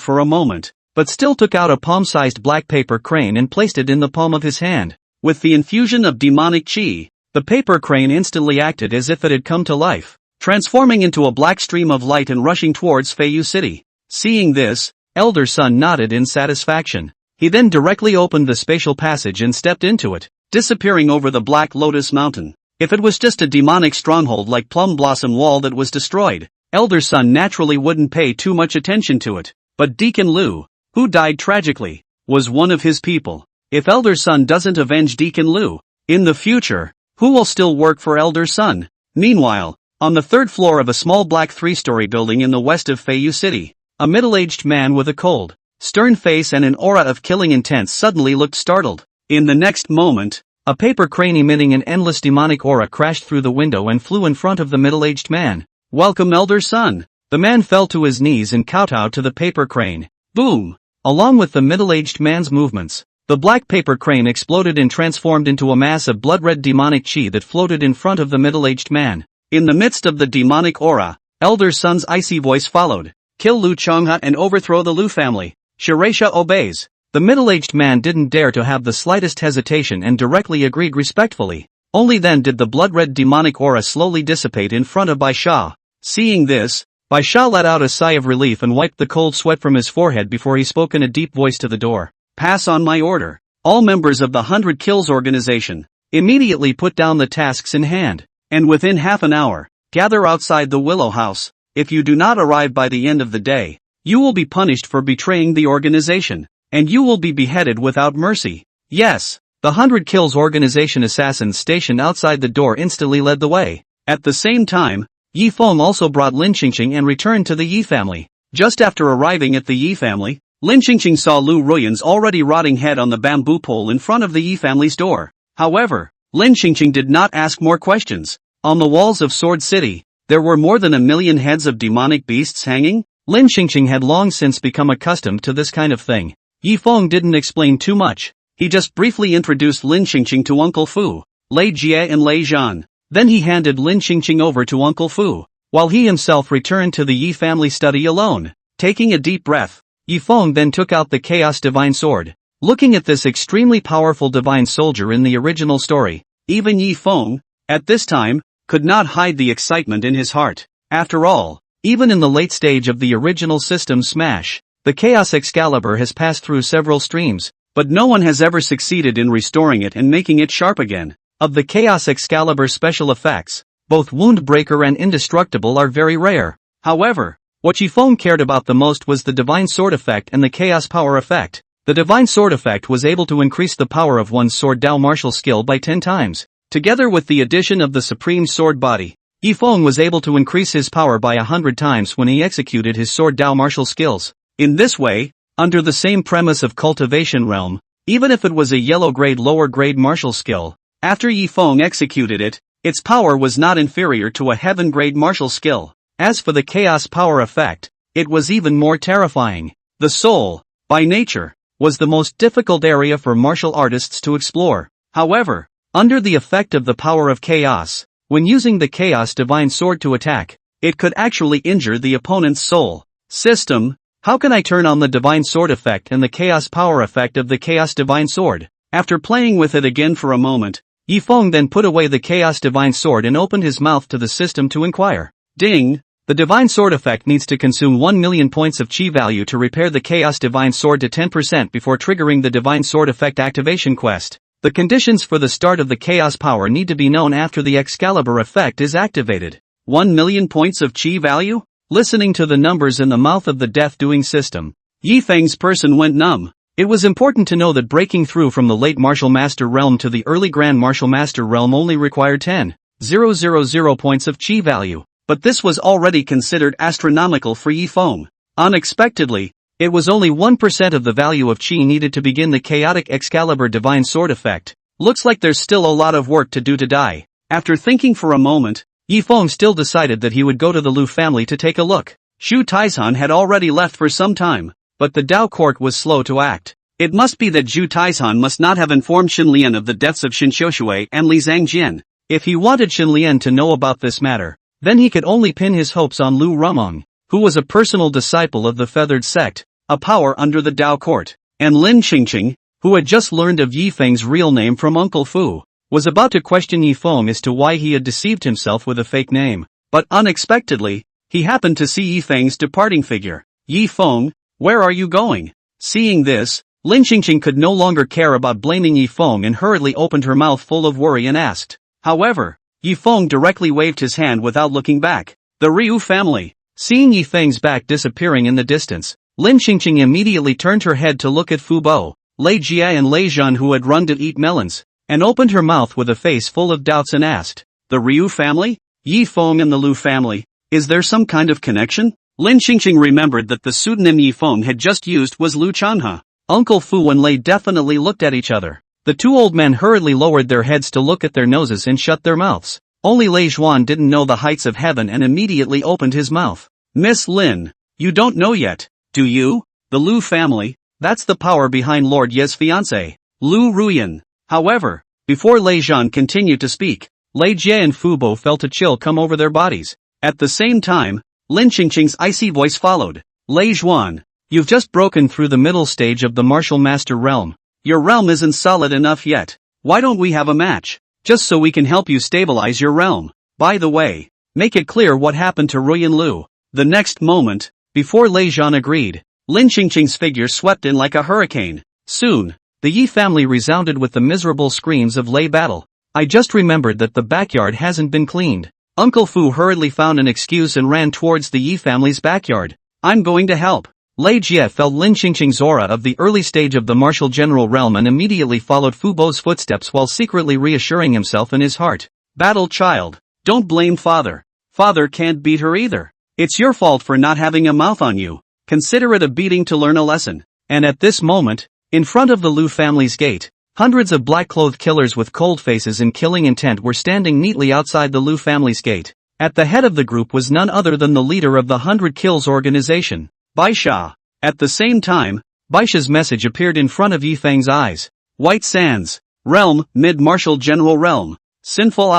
for a moment, but still took out a palm-sized black paper crane and placed it in the palm of his hand. With the infusion of demonic chi, the paper crane instantly acted as if it had come to life, transforming into a black stream of light and rushing towards Feiyu City. Seeing this, Elder Sun nodded in satisfaction. He then directly opened the spatial passage and stepped into it, disappearing over the Black Lotus Mountain. If it was just a demonic stronghold like Plum Blossom Wall that was destroyed, Elder Sun naturally wouldn't pay too much attention to it. But Deacon Liu, who died tragically, was one of his people. If Elder Sun doesn't avenge Deacon Liu, in the future, who will still work for Elder Sun? Meanwhile, on the third floor of a small black three-story building in the west of Feiyu City, a middle-aged man with a cold, stern face and an aura of killing intent suddenly looked startled. In the next moment, A paper crane emitting an endless demonic aura crashed through the window and flew in front of the middle-aged man. "Welcome, elder son." The man fell to his knees and kowtowed to the paper crane. Boom! Along with the middle-aged man's movements, the black paper crane exploded and transformed into a mass of blood-red demonic chi that floated in front of the middle-aged man. In the midst of the demonic aura, elder son's icy voice followed. "Kill Liu Changhe and overthrow the Liu family." Shireisha obeys. The middle-aged man didn't dare to have the slightest hesitation and directly agreed respectfully. Only then did the blood-red demonic aura slowly dissipate in front of Bai Sha. Seeing this, Bai Sha let out a sigh of relief and wiped the cold sweat from his forehead before he spoke in a deep voice to the door. "Pass on my order. All members of the 100 Kills organization, immediately put down the tasks in hand, and within half an hour, gather outside the Willow House. If you do not arrive by the end of the day, you will be punished for betraying the organization, and you will be beheaded without mercy." Yes, the 100 Kills organization assassins stationed outside the door instantly led the way. At the same time, Yi Feng also brought Lin Qingqing and returned to the Yi family. Just after arriving at the Yi family, Lin Qingqing saw Liu Ruyan's already rotting head on the bamboo pole in front of the Yi family's door. However, Lin Qingqing did not ask more questions. On the walls of Sword City, there were more than 1,000,000 heads of demonic beasts hanging. Lin Qingqing had long since become accustomed to this kind of thing. Yi Feng didn't explain too much. He just briefly introduced Lin Qingqing to Uncle Fu, Lei Jie and Lei Zhan. Then he handed Lin Qingqing over to Uncle Fu, while he himself returned to the Yi family study alone. Taking a deep breath, Yi Feng then took out the Chaos Divine Sword. Looking at this extremely powerful divine soldier in the original story, even Yi Feng, at this time, could not hide the excitement in his heart. After all, even in the late stage of the original system Smash, the Chaos Excalibur has passed through several streams, but no one has ever succeeded in restoring it and making it sharp again. Of the Chaos Excalibur special effects, both Wound Breaker and Indestructible are very rare. However, what Yi Feng cared about the most was the Divine Sword effect and the Chaos Power effect. The Divine Sword effect was able to increase the power of one's sword Dao martial skill by 10 times. Together with the addition of the Supreme Sword Body, Yi Feng was able to increase his power by 100 times when he executed his sword Dao martial skills. In this way, under the same premise of Cultivation Realm, even if it was a yellow grade lower grade martial skill, after Yi Feng executed it, its power was not inferior to a heaven grade martial skill. As for the Chaos Power effect, it was even more terrifying. The soul, by nature, was the most difficult area for martial artists to explore. However, under the effect of the power of chaos, when using the Chaos Divine Sword to attack, it could actually injure the opponent's soul. System: how can I turn on the Divine Sword effect and the Chaos Power effect of the Chaos Divine Sword? After playing with it again for a moment, Yi Feng then put away the Chaos Divine Sword and opened his mouth to the system to inquire. Ding! The Divine Sword effect needs to consume 1,000,000 points of chi value to repair the Chaos Divine Sword to 10% before triggering the Divine Sword effect activation quest. The conditions for the start of the Chaos Power need to be known after the Excalibur effect is activated. 1,000,000 points of chi value? Listening to the numbers in the mouth of the death-doing system, Yi Feng's person went numb. It was important to know that breaking through from the late Martial Master realm to the early Grand Martial Master realm only required 10,000 points of chi value, but this was already considered astronomical for Yi Feng. Unexpectedly, it was only 1% of the value of chi needed to begin the Chaotic Excalibur Divine Sword effect. Looks like there's still a lot of work to do to die. After thinking for a moment, Yi Feng still decided that he would go to the Liu family to take a look. Shu Taizhan had already left for some time, but the Dao court was slow to act. It must be that Zhu Taizhan must not have informed Xinlian of the deaths of Xin Xiushui and Li Zhangjian. If he wanted Xinlian to know about this matter, then he could only pin his hopes on Liu Rumeng, who was a personal disciple of the Feathered Sect, a power under the Dao court, and Lin Qingqing, who had just learned of Yi Feng's real name from Uncle Fu, was about to question Yi Feng as to why he had deceived himself with a fake name. But unexpectedly, he happened to see Yi Feng's departing figure. Yi Feng, where are you going? Seeing this, Lin Qingqing could no longer care about blaming Yi Feng and hurriedly opened her mouth full of worry and asked. However, Yi Feng directly waved his hand without looking back. The Ryu family. Seeing Yi Feng's back disappearing in the distance, Lin Qingqing immediately turned her head to look at Fu Bo, Lei Jie and Lei Zhan who had run to eat melons, and opened her mouth with a face full of doubts and asked, the Ryu family? Yi Feng and the Liu family? Is there some kind of connection? Lin Qingqing remembered that the pseudonym Yi Feng had just used was Liu Chanhe. Uncle Fu and Lei definitely looked at each other. The two old men hurriedly lowered their heads to look at their noses and shut their mouths. Only Lei Juan didn't know the heights of heaven and immediately opened his mouth. Miss Lin, you don't know yet, do you? The Liu family, that's the power behind Lord Ye's fiancé, Liu Ruyan. However, before Lei Zhan continued to speak, Lei Jie and Fu Bo felt a chill come over their bodies. At the same time, Lin Qingqing's icy voice followed. Lei Zhuan, you've just broken through the middle stage of the martial master realm. Your realm isn't solid enough yet. Why don't we have a match? Just so we can help you stabilize your realm. By the way, make it clear what happened to Ruyan Lu. The next moment, before Lei Zhan agreed, Lin Qingqing's figure swept in like a hurricane. Soon, the Yi family resounded with the miserable screams of Lei Battle. I just remembered that the backyard hasn't been cleaned. Uncle Fu hurriedly found an excuse and ran towards the Yi family's backyard. I'm going to help. Lei Jie felt Lin Qingqing's aura of the early stage of the martial general realm and immediately followed Fu Bo's footsteps while secretly reassuring himself in his heart. Battle child, don't blame father. Father can't beat her either. It's your fault for not having a mouth on you. Consider it a beating to learn a lesson. And at this moment, in front of the Liu family's gate, hundreds of black-clothed killers with cold faces and killing intent were standing neatly outside the Liu family's gate. At the head of the group was none other than the leader of the 100 Kills organization, Baisha. At the same time, Baisha's message appeared in front of Yifeng's eyes. White Sands, Realm, Mid-Martial General Realm. Sinful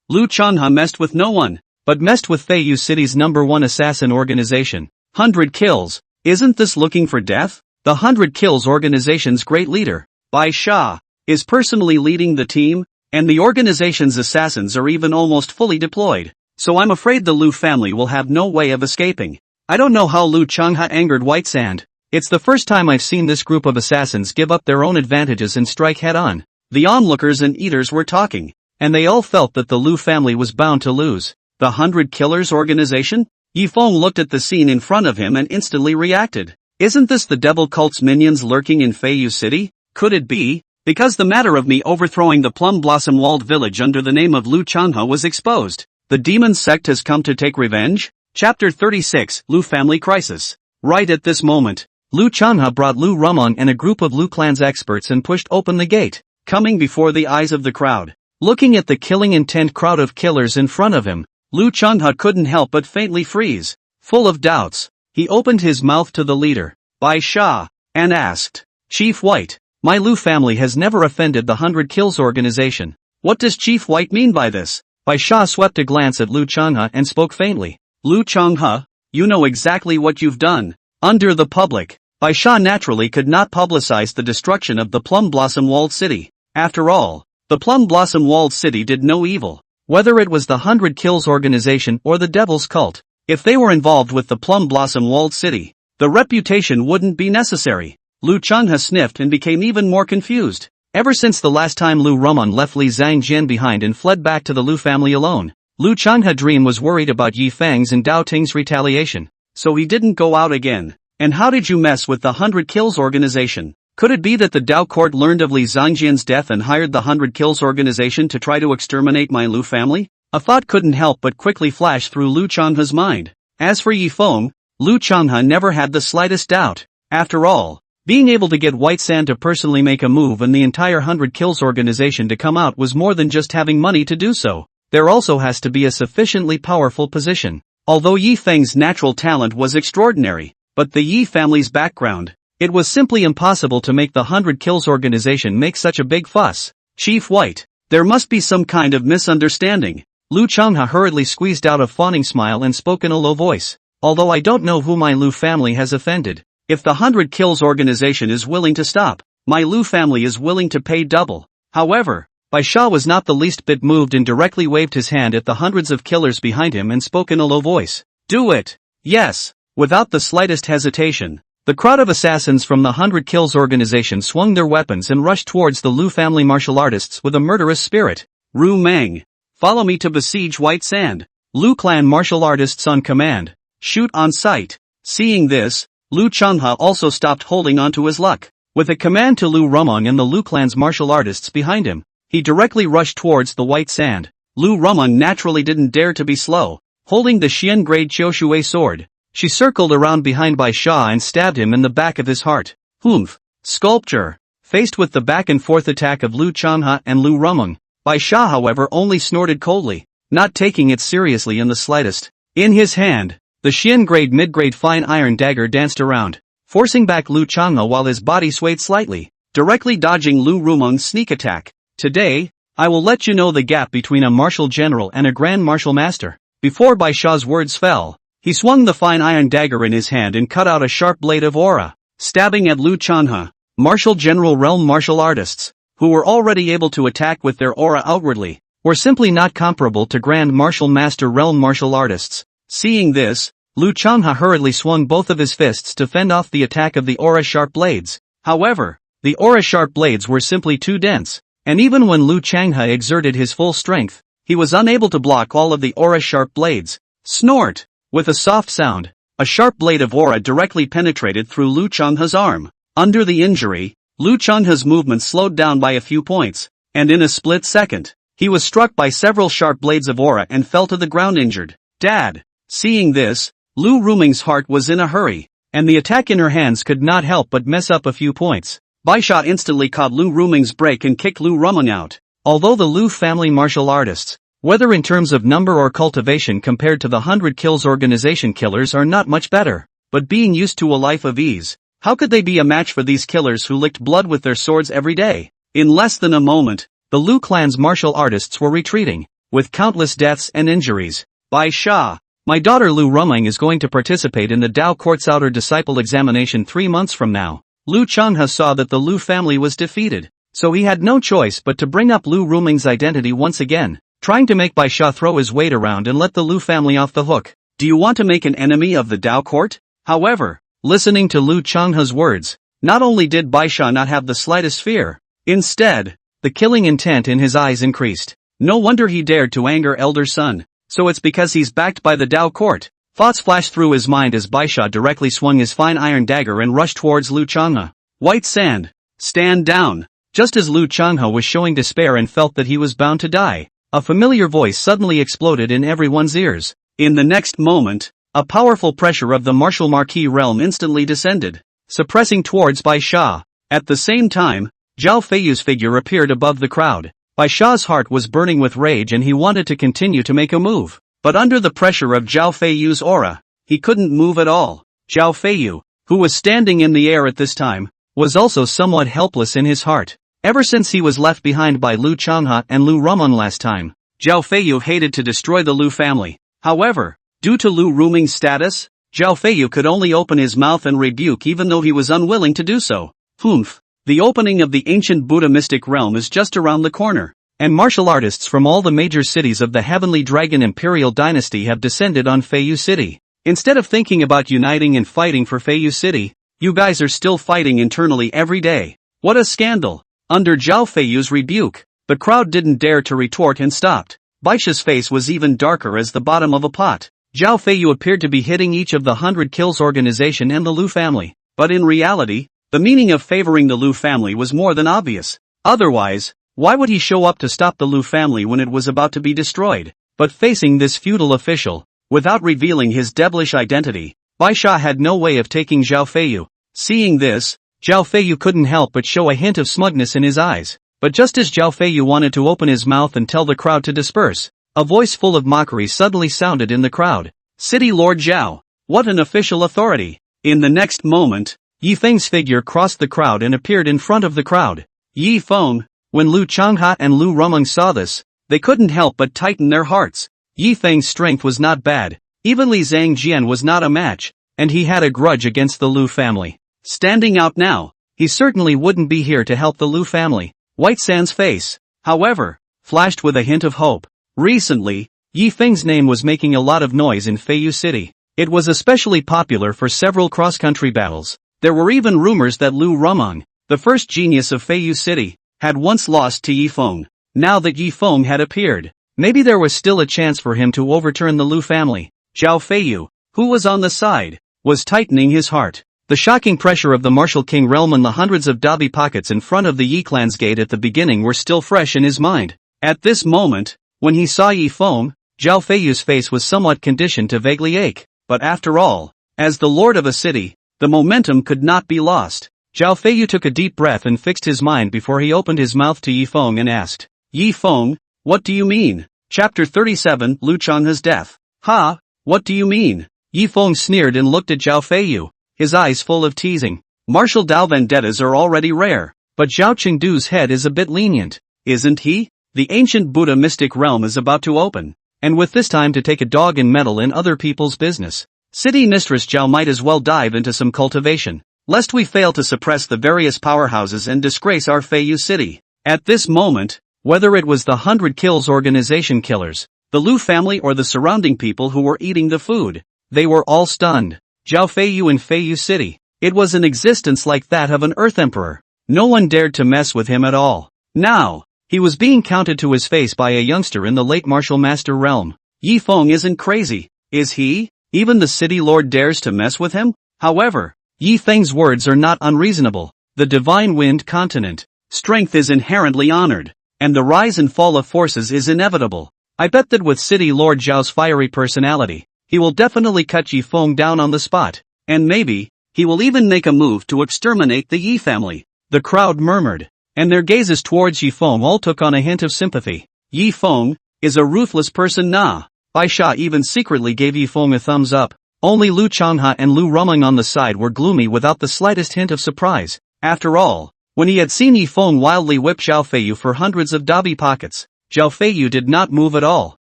Liu Chanha messed with no one, but messed with Feiyu City's #1 assassin organization. 100 Kills, isn't this looking for death? The 100 Kills organization's great leader, Baisha, is personally leading the team, and the organization's assassins are even almost fully deployed. So I'm afraid the Liu family will have no way of escaping. I don't know how Liu Changha angered White Sand. It's the first time I've seen this group of assassins give up their own advantages and strike head-on. The onlookers and eaters were talking, and they all felt that the Liu family was bound to lose. The 100 Killers organization? Yifeng looked at the scene in front of him and instantly reacted. Isn't this the devil cult's minions lurking in Feiyu City? Could it be? Because the matter of me overthrowing the Plum Blossom walled village under the name of Liu Chanha was exposed. The demon sect has come to take revenge? Chapter 36, Liu Family Crisis. Right at this moment, Liu Chanha brought Liu Rumeng and a group of Liu clan's experts and pushed open the gate, coming before the eyes of the crowd. Looking at the killing intent crowd of killers in front of him, Liu Chanha couldn't help but faintly freeze. Full of doubts, he opened his mouth to the leader, Bai Sha, and asked, Chief White, my Liu family has never offended the 100 Kills organization. What does Chief White mean by this? Bai Sha swept a glance at Liu Chanha and spoke faintly. Liu Changhe, you know exactly what you've done. Under the public, Bai Sha naturally could not publicize the destruction of the Plum Blossom Walled City. After all, the Plum Blossom Walled City did no evil. Whether it was the 100 Kills organization or the Devil's Cult, if they were involved with the Plum Blossom Walled City, the reputation wouldn't be necessary. Liu Changhe sniffed and became even more confused. Ever since the last time Liu Rumeng left Li Zhangjian behind and fled back to the Liu family alone, Liu Changhe Dream was worried about Yi Feng's and Dao Ting's retaliation. So he didn't go out again. And how did you mess with the 100 Kills organization? Could it be that the Dao court learned of Li Zhangjian's death and hired the 100 Kills organization to try to exterminate my Liu family? A thought couldn't help but quickly flash through Liu Changhe's mind. As for Yi Feng, Liu Changhe never had the slightest doubt. After all, being able to get White Sand to personally make a move and the entire 100 Kills organization to come out was more than just having money to do so. There also has to be a sufficiently powerful position. Although Yi Feng's natural talent was extraordinary, but the Yi family's background, it was simply impossible to make the 100 Kills organization make such a big fuss. Chief White, there must be some kind of misunderstanding. Liu Changhe hurriedly squeezed out a fawning smile and spoke in a low voice. Although I don't know who my Liu family has offended, if the 100 Kills organization is willing to stop, my Liu family is willing to pay double. However, Bai Sha was not the least bit moved and directly waved his hand at the hundreds of killers behind him and spoke in a low voice. Do it! Yes! Without the slightest hesitation, the crowd of assassins from the 100 Kills organization swung their weapons and rushed towards the Liu family martial artists with a murderous spirit. Rumeng, follow me to besiege White Sand. Liu clan martial artists on command. Shoot on sight. Seeing this, Liu Changhe also stopped holding on to his luck. With a command to Liu Rumeng and the Liu clan's martial artists behind him, he directly rushed towards the White Sand. Liu Rumeng naturally didn't dare to be slow. Holding the Xian grade Qiushui sword, she circled around behind Bai Sha and stabbed him in the back of his heart. Humph! Sculpture! Faced with the back-and-forth attack of Liu Changhe and Liu Rumeng, Bai Sha however only snorted coldly, not taking it seriously in the slightest. In his hand, the Xian grade mid-grade fine iron dagger danced around, forcing back Liu Changhe while his body swayed slightly, directly dodging Liu Rumeng's sneak attack. Today, I will let you know the gap between a martial general and a grand martial master. Before Bai Sha's words fell, he swung the fine iron dagger in his hand and cut out a sharp blade of aura, stabbing at Liu Changhe. Martial general realm martial artists, who were already able to attack with their aura outwardly, were simply not comparable to grand martial master realm martial artists. Seeing this, Liu Changhe hurriedly swung both of his fists to fend off the attack of the aura sharp blades. However, the aura sharp blades were simply too dense, and even when Liu Changhe exerted his full strength, he was unable to block all of the aura sharp blades. Snort! With a soft sound, a sharp blade of aura directly penetrated through Liu Changhe's arm. Under the injury, Liu Changhe's movement slowed down by a few points, and in a split second, he was struck by several sharp blades of aura and fell to the ground injured. Dad! Seeing this, Liu Rumeng's heart was in a hurry, and the attack in her hands could not help but mess up a few points. Bai Sha instantly caught Liu Rumeng's break and kicked Liu Rumeng out. Although the Liu family martial artists, whether in terms of number or cultivation compared to the 100 kills organization killers, are not much better, but being used to a life of ease, how could they be a match for these killers who licked blood with their swords every day? In less than a moment, the Liu clan's martial artists were retreating, with countless deaths and injuries. Bai Sha, my daughter Liu Rumeng is going to participate in the Dao Court's outer disciple examination 3 months from now. Liu Changhe saw that the Liu family was defeated, so he had no choice but to bring up Liu Rumeng's identity once again, trying to make Bai Sha throw his weight around and let the Liu family off the hook. Do you want to make an enemy of the Dao Court? However, listening to Liu Changhe's words, not only did Bai Sha not have the slightest fear, instead, the killing intent in his eyes increased. No wonder he dared to anger elder son, so it's because he's backed by the Dao Court. Thoughts flashed through his mind as Bai Sha directly swung his fine iron dagger and rushed towards Liu Changhe. White sand, stand down. Just as Liu Changhe was showing despair and felt that he was bound to die, a familiar voice suddenly exploded in everyone's ears. In the next moment, a powerful pressure of the martial marquee realm instantly descended, suppressing towards Bai Sha. At the same time, Zhao Feiyu's figure appeared above the crowd. Bai Sha's heart was burning with rage and he wanted to continue to make a move, but under the pressure of Zhao Feiyu's aura, he couldn't move at all. Zhao Feiyu, who was standing in the air at this time, was also somewhat helpless in his heart. Ever since he was left behind by Liu Changhe and Liu Rumeng last time, Zhao Feiyu hated to destroy the Liu family. However, due to Liu Rumeng's status, Zhao Feiyu could only open his mouth and rebuke even though he was unwilling to do so. Humph. The opening of the ancient Buddha mystic realm is just around the corner, and martial artists from all the major cities of the Heavenly Dragon Imperial Dynasty have descended on Feiyu City. Instead of thinking about uniting and fighting for Feiyu City, you guys are still fighting internally every day. What a scandal. Under Zhao Feiyu's rebuke, the crowd didn't dare to retort and stopped. Bai Sha's face was even darker as the bottom of a pot. Zhao Feiyu appeared to be hitting each of the 100 kills organization and the Liu family, but in reality, the meaning of favoring the Liu family was more than obvious. Otherwise, why would he show up to stop the Liu family when it was about to be destroyed? But facing this feudal official, without revealing his devilish identity, Bai Sha had no way of taking Zhao Feiyu. Seeing this, Zhao Feiyu couldn't help but show a hint of smugness in his eyes. But just as Zhao Feiyu wanted to open his mouth and tell the crowd to disperse, a voice full of mockery suddenly sounded in the crowd. City Lord Zhao, what an official authority! In the next moment, Yi Feng's figure crossed the crowd and appeared in front of the crowd. Yi Feng, when Liu Changhe and Liu Rumeng saw this, they couldn't help but tighten their hearts. Yi Feng's strength was not bad, even Li Zhangjian was not a match, and he had a grudge against the Liu family. Standing out now, he certainly wouldn't be here to help the Liu family. White Sand's face, however, flashed with a hint of hope. Recently, Yi Feng's name was making a lot of noise in Feiyu City. It was especially popular for several cross-country battles. There were even rumors that Liu Rumeng, the first genius of Feiyu City, had once lost to Yi Feng. Now that Yi Feng had appeared, maybe there was still a chance for him to overturn the Liu family. Zhao Feiyu, who was on the side, was tightening his heart. The shocking pressure of the martial king realm and the hundreds of Dabi pockets in front of the Yi clan's gate at the beginning were still fresh in his mind. At this moment, when he saw Yi Feng, Zhao Feiyu's face was somewhat conditioned to vaguely ache. But after all, as the lord of a city, the momentum could not be lost. Zhao Feiyu took a deep breath and fixed his mind before he opened his mouth to Yi Feng and asked, Yi Feng, what do you mean? Chapter 37, Liu Changhe's death. Ha, what do you mean? Yi Feng sneered and looked at Zhao Feiyu, his eyes full of teasing. Martial Dao vendettas are already rare, but Zhao Chengdu's head is a bit lenient, isn't he? The ancient Buddha mystic realm is about to open, and with this time to take a dog and meddle in other people's business, City Mistress Zhao might as well dive into some cultivation, lest we fail to suppress the various powerhouses and disgrace our Feiyu city. At this moment, whether it was the 100 Kills organization killers, the Liu family or the surrounding people who were eating the food, they were all stunned. Zhao Feiyu in Feiyu city, it was an existence like that of an Earth Emperor. No one dared to mess with him at all. Now, he was being counted to his face by a youngster in the late martial master realm. Yi Feng isn't crazy, is he? Even the city lord dares to mess with him? However, Yi Feng's words are not unreasonable. The divine wind continent, strength is inherently honored, and the rise and fall of forces is inevitable. I bet that with city lord Zhao's fiery personality, he will definitely cut Yi Feng down on the spot, and maybe, he will even make a move to exterminate the Yi family. The crowd murmured, and their gazes towards Yi Feng all took on a hint of sympathy. Yi Feng is a ruthless person nah. Bai Sha even secretly gave Yi Feng a thumbs up. Only Liu Changhe and Liu Rumeng on the side were gloomy without the slightest hint of surprise. After all, when he had seen Yi Feng wildly whip Zhao Feiyu for hundreds of dabi pockets, Zhao Feiyu did not move at all,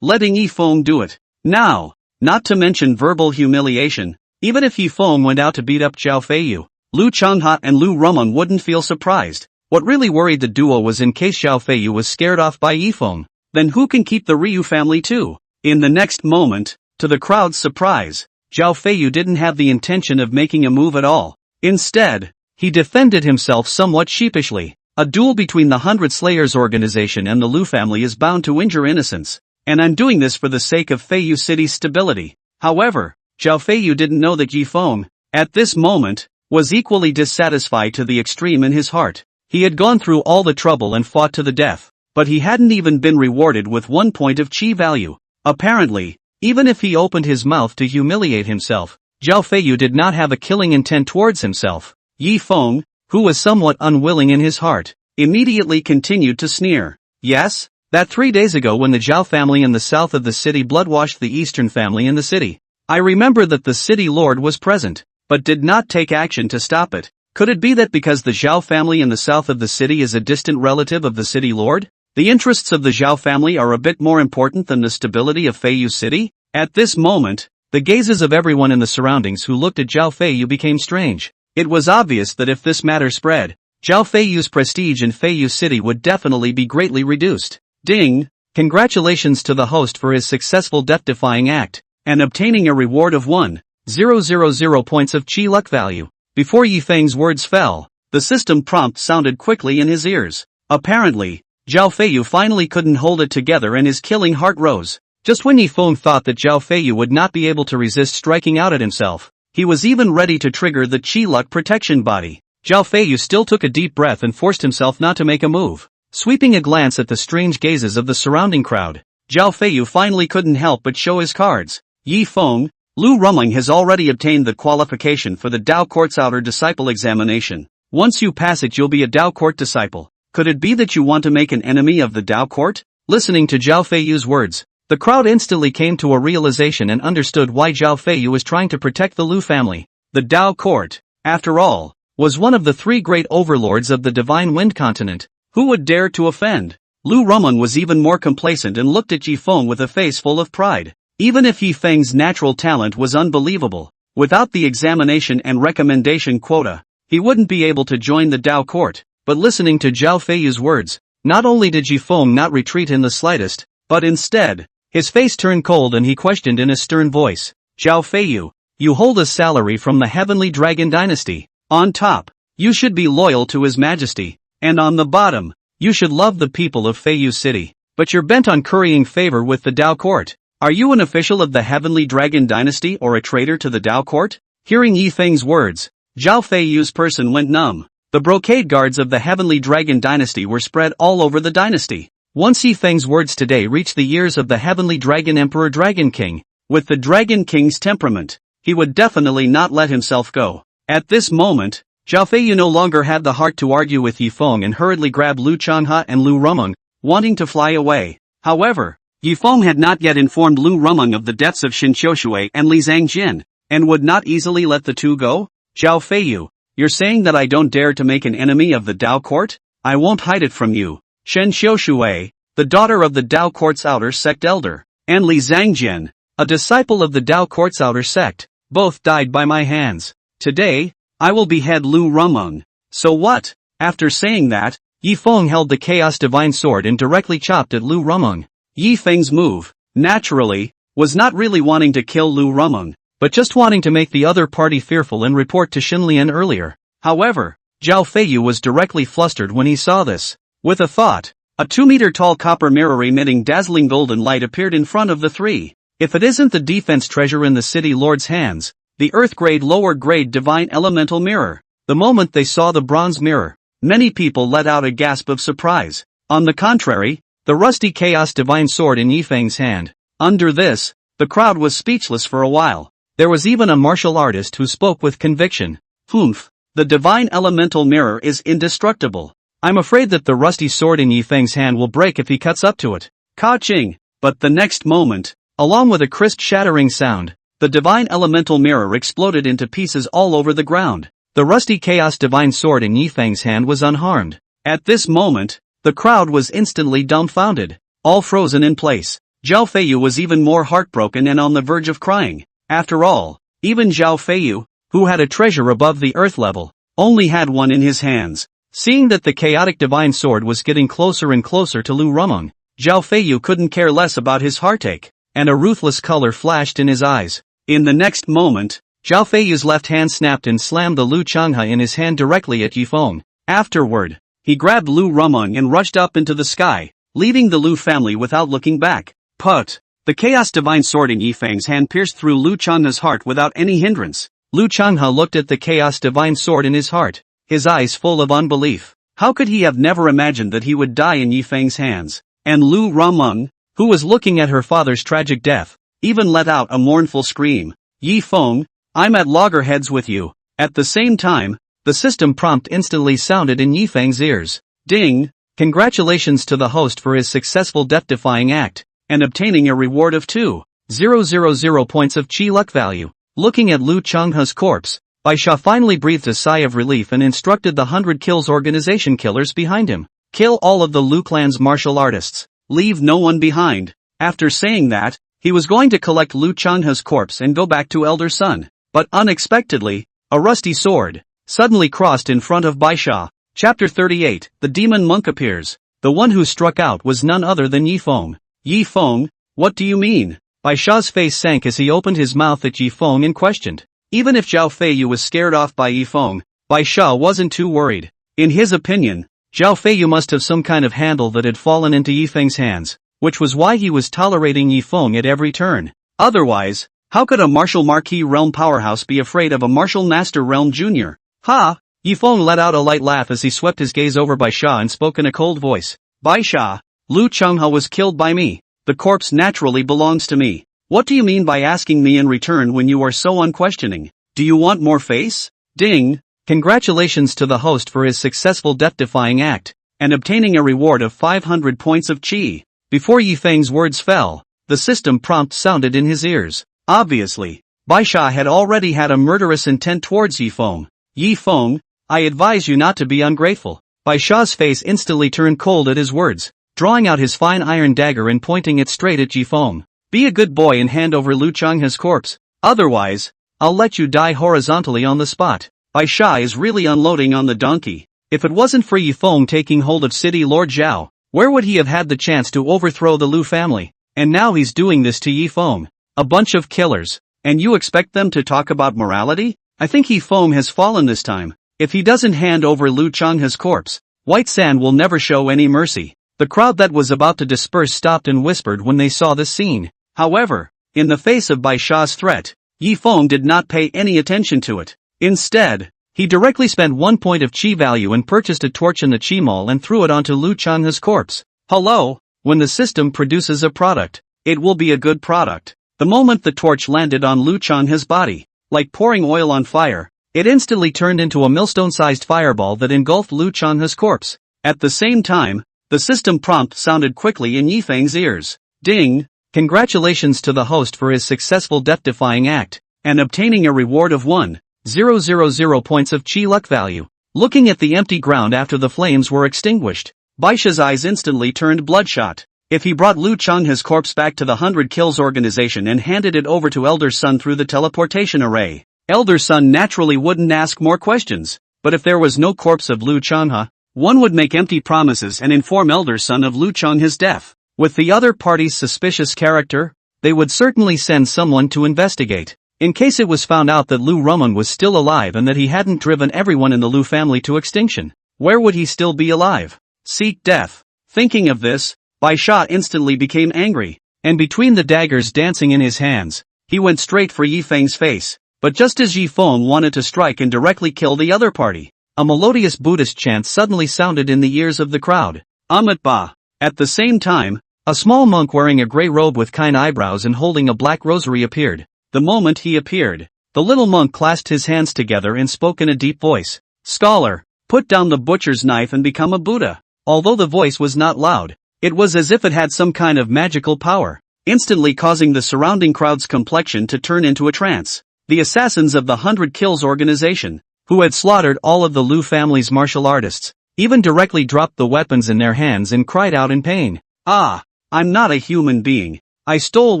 letting Yi Feng do it. Now, not to mention verbal humiliation, even if Yi Feng went out to beat up Zhao Feiyu, Liu Changhe and Liu Rumeng wouldn't feel surprised. What really worried the duo was in case Zhao Feiyu was scared off by Yi Feng, then who can keep the Ryu family too? In the next moment, to the crowd's surprise, Zhao Feiyu didn't have the intention of making a move at all. Instead, he defended himself somewhat sheepishly. A duel between the 100 Slayers organization and the Liu family is bound to injure innocents, and I'm doing this for the sake of Feiyu City's stability. However, Zhao Feiyu didn't know that Yi Feng, at this moment, was equally dissatisfied to the extreme in his heart. He had gone through all the trouble and fought to the death, but he hadn't even been rewarded with 1 point of chi value. Apparently, even if he opened his mouth to humiliate himself, Zhao Feiyu did not have a killing intent towards himself. Yi Feng, who was somewhat unwilling in his heart, immediately continued to sneer. Yes, that 3 days ago when the Zhao family in the south of the city bloodwashed the eastern family in the city. I remember that the city lord was present, but did not take action to stop it. Could it be that because the Zhao family in the south of the city is a distant relative of the city lord, the interests of the Zhao family are a bit more important than the stability of Feiyu City? At this moment, the gazes of everyone in the surroundings who looked at Zhao Feiyu became strange. It was obvious that if this matter spread, Zhao Feiyu's prestige in Feiyu City would definitely be greatly reduced. Ding! Congratulations to the host for his successful death-defying act, and obtaining a reward of 1,000 points of chi luck value. Before Yi Feng's words fell, the system prompt sounded quickly in his ears. Apparently, Zhao Feiyu finally couldn't hold it together and his killing heart rose. Just when Yi Feng thought that Zhao Feiyu would not be able to resist striking out at himself, he was even ready to trigger the chi luck protection body. Zhao Feiyu still took a deep breath and forced himself not to make a move. Sweeping a glance at the strange gazes of the surrounding crowd, Zhao Feiyu finally couldn't help but show his cards. Yi Feng, Liu Rumeng has already obtained the qualification for the Dao Court's outer disciple examination. Once you pass it you'll be a Dao Court disciple. Could it be that you want to make an enemy of the Dao Court? Listening to Zhao Feiyu's words, the crowd instantly came to a realization and understood why Zhao Feiyu was trying to protect the Liu family. The Dao Court, after all, was one of the 3 great overlords of the Divine Wind Continent. Who would dare to offend? Liu Rumeng was even more complacent and looked at Yi Feng with a face full of pride. Even if Yi Feng's natural talent was unbelievable, without the examination and recommendation quota, he wouldn't be able to join the Dao Court. But listening to Zhao Feiyu's words, not only did Yi Feng not retreat in the slightest, but instead, his face turned cold and he questioned in a stern voice. Zhao Feiyu, you hold a salary from the Heavenly Dragon Dynasty. On top, you should be loyal to His Majesty, and on the bottom, you should love the people of Feiyu City. But you're bent on currying favor with the Dao Court. Are you an official of the Heavenly Dragon Dynasty or a traitor to the Dao Court? Hearing Yi Feng's words, Zhao Feiyu's person went numb. The brocade guards of the Heavenly Dragon Dynasty were spread all over the dynasty. Once Yi Feng's words today reached the ears of the Heavenly Dragon Emperor Dragon King, with the Dragon King's temperament, he would definitely not let himself go. At this moment, Zhao Feiyu no longer had the heart to argue with Yifeng and hurriedly grabbed Liu Changhe and Liu Rumeng, wanting to fly away. However, Yifeng had not yet informed Liu Rumeng of the deaths of Shen Qiushui and Li Zhangjin, and would not easily let the two go. Zhao Feiyu, you're saying that I don't dare to make an enemy of the Dao court? I won't hide it from you. Shen Qiushui, the daughter of the Dao court's outer sect elder, and Li Zhangjin, a disciple of the Dao court's outer sect, both died by my hands. Today, I will behead Liu Rumeng. So what? After saying that, Yifeng held the Chaos Divine Sword and directly chopped at Liu Rumeng. Yifeng's move, naturally, was not really wanting to kill Liu Rumeng, but just wanting to make the other party fearful and report to Xinlian earlier. However, Zhao Feiyu was directly flustered when he saw this. With a thought, a 2-meter-tall copper mirror emitting dazzling golden light appeared in front of the three. If it isn't the defense treasure in the city lord's hands, the Earth-grade lower-grade divine elemental mirror. The moment they saw the bronze mirror, many people let out a gasp of surprise. On the contrary, the rusty Chaos Divine Sword in Yifeng's hand. Under this, the crowd was speechless for a while. There was even a martial artist who spoke with conviction. Humph, the divine elemental mirror is indestructible. I'm afraid that the rusty sword in Yifeng's hand will break if he cuts up to it. Ka-ching! But the next moment, along with a crisp shattering sound, the divine elemental mirror exploded into pieces all over the ground. The rusty Chaos Divine Sword in Yifeng's hand was unharmed. At this moment, the crowd was instantly dumbfounded, all frozen in place. Zhao Feiyu was even more heartbroken and on the verge of crying. After all, even Zhao Feiyu, who had a treasure above the earth level, only had one in his hands. Seeing that the chaotic divine sword was getting closer and closer to Liu Rumeng, Zhao Feiyu couldn't care less about his heartache, and a ruthless color flashed in his eyes. In the next moment, Zhao Feiyu's left hand snapped and slammed the Liu Changhe in his hand directly at Yifeng. Afterward, he grabbed Liu Rumeng and rushed up into the sky, leaving the Liu family without looking back. Put! The Chaos Divine Sword in Yifeng's hand pierced through Liu Changhe's heart without any hindrance. Liu Changhe looked at the Chaos Divine Sword in his heart, his eyes full of unbelief. How could he have never imagined that he would die in Yifeng's hands? And Liu Rumeng, who was looking at her father's tragic death, even let out a mournful scream. Yifeng, I'm at loggerheads with you. At the same time, the system prompt instantly sounded in Yifeng's ears. Ding! Congratulations to the host for his successful death-defying act, and obtaining a reward of 2,000 points of chi luck value. Looking at Liu Changhe's corpse, Baisha finally breathed a sigh of relief and instructed the 100 Kills organization killers behind him. Kill all of the Liu clan's martial artists. Leave no one behind. After saying that, he was going to collect Liu Changhe's corpse and go back to Elder Sun. But unexpectedly, a rusty sword suddenly crossed in front of Baisha. Chapter 38, The Demon Monk Appears. The one who struck out was none other than Yifeng. Yifeng, what do you mean? Baisha's face sank as he opened his mouth at Yifeng and questioned. Even if Zhao Feiyu was scared off by Yifeng, Baisha wasn't too worried. In his opinion, Zhao Feiyu must have some kind of handle that had fallen into Yifeng's hands, which was why he was tolerating Yifeng at every turn. Otherwise, how could a martial marquis realm powerhouse be afraid of a martial master realm junior? Ha! Yifeng let out a light laugh as he swept his gaze over Baisha and spoke in a cold voice. Baisha, Liu Changhe was killed by me. The corpse naturally belongs to me. What do you mean by asking me in return when you are so unquestioning? Do you want more face? Ding! Congratulations to the host for his successful death-defying act, and obtaining a reward of 500 points of chi. Before Yifeng's words fell, the system prompt sounded in his ears. Obviously, Baisha had already had a murderous intent towards Yifeng. Yifeng, I advise you not to be ungrateful. Baisha's face instantly turned cold at his words, drawing out his fine iron dagger and pointing it straight at Yifeng. Be a good boy and hand over Liu Changhe's corpse. Otherwise, I'll let you die horizontally on the spot. Baisha is really unloading on the donkey. If it wasn't for Yifeng taking hold of City Lord Zhao, where would he have had the chance to overthrow the Liu family? And now he's doing this to Yifeng. A bunch of killers. And you expect them to talk about morality? I think Yifeng has fallen this time. If he doesn't hand over Liu Changhe's corpse, White Sand will never show any mercy. The crowd that was about to disperse stopped and whispered when they saw this scene. However, in the face of Baisha's threat, Yifeng did not pay any attention to it. Instead, he directly spent 1 point of chi value and purchased a torch in the chi mall and threw it onto Liu Changhe's corpse. Hello, when the system produces a product, it will be a good product. The moment the torch landed on Liu Changhe's body, like pouring oil on fire, It instantly turned into a millstone-sized fireball that engulfed Liu Chanhe's corpse. At the same time, the system prompt sounded quickly in Yifeng's ears. Ding! Congratulations to the host for his successful death-defying act, and obtaining a reward of 1,000 points of chi luck value. Looking at the empty ground after the flames were extinguished, Baisha's eyes instantly turned bloodshot. If he brought Liu Chanhe's corpse back to the 100 Kills organization and handed it over to Elder Sun through the teleportation array, Elder Sun naturally wouldn't ask more questions. But if there was no corpse of Liu Chanhe, one would make empty promises and inform Elder Sun of Liu Chanhe's death. With the other party's suspicious character, they would certainly send someone to investigate. In case it was found out that Liu Rumeng was still alive and that he hadn't driven everyone in the Liu family to extinction, where would he still be alive? Seek death. Thinking of this, Bai Sha instantly became angry, and between the daggers dancing in his hands, he went straight for Yifeng's face. But just as Yifeng wanted to strike and directly kill the other party, a melodious Buddhist chant suddenly sounded in the ears of the crowd. Amat Ba. At the same time, a small monk wearing a grey robe with kind eyebrows and holding a black rosary appeared. The moment he appeared, the little monk clasped his hands together and spoke in a deep voice. Scholar, put down the butcher's knife and become a Buddha. Although the voice was not loud, it was as if it had some kind of magical power, instantly causing the surrounding crowd's complexion to turn into a trance. The assassins of the 100 Kills organization, who had slaughtered all of the Liu family's martial artists, even directly dropped the weapons in their hands and cried out in pain. Ah! I'm not a human being. I stole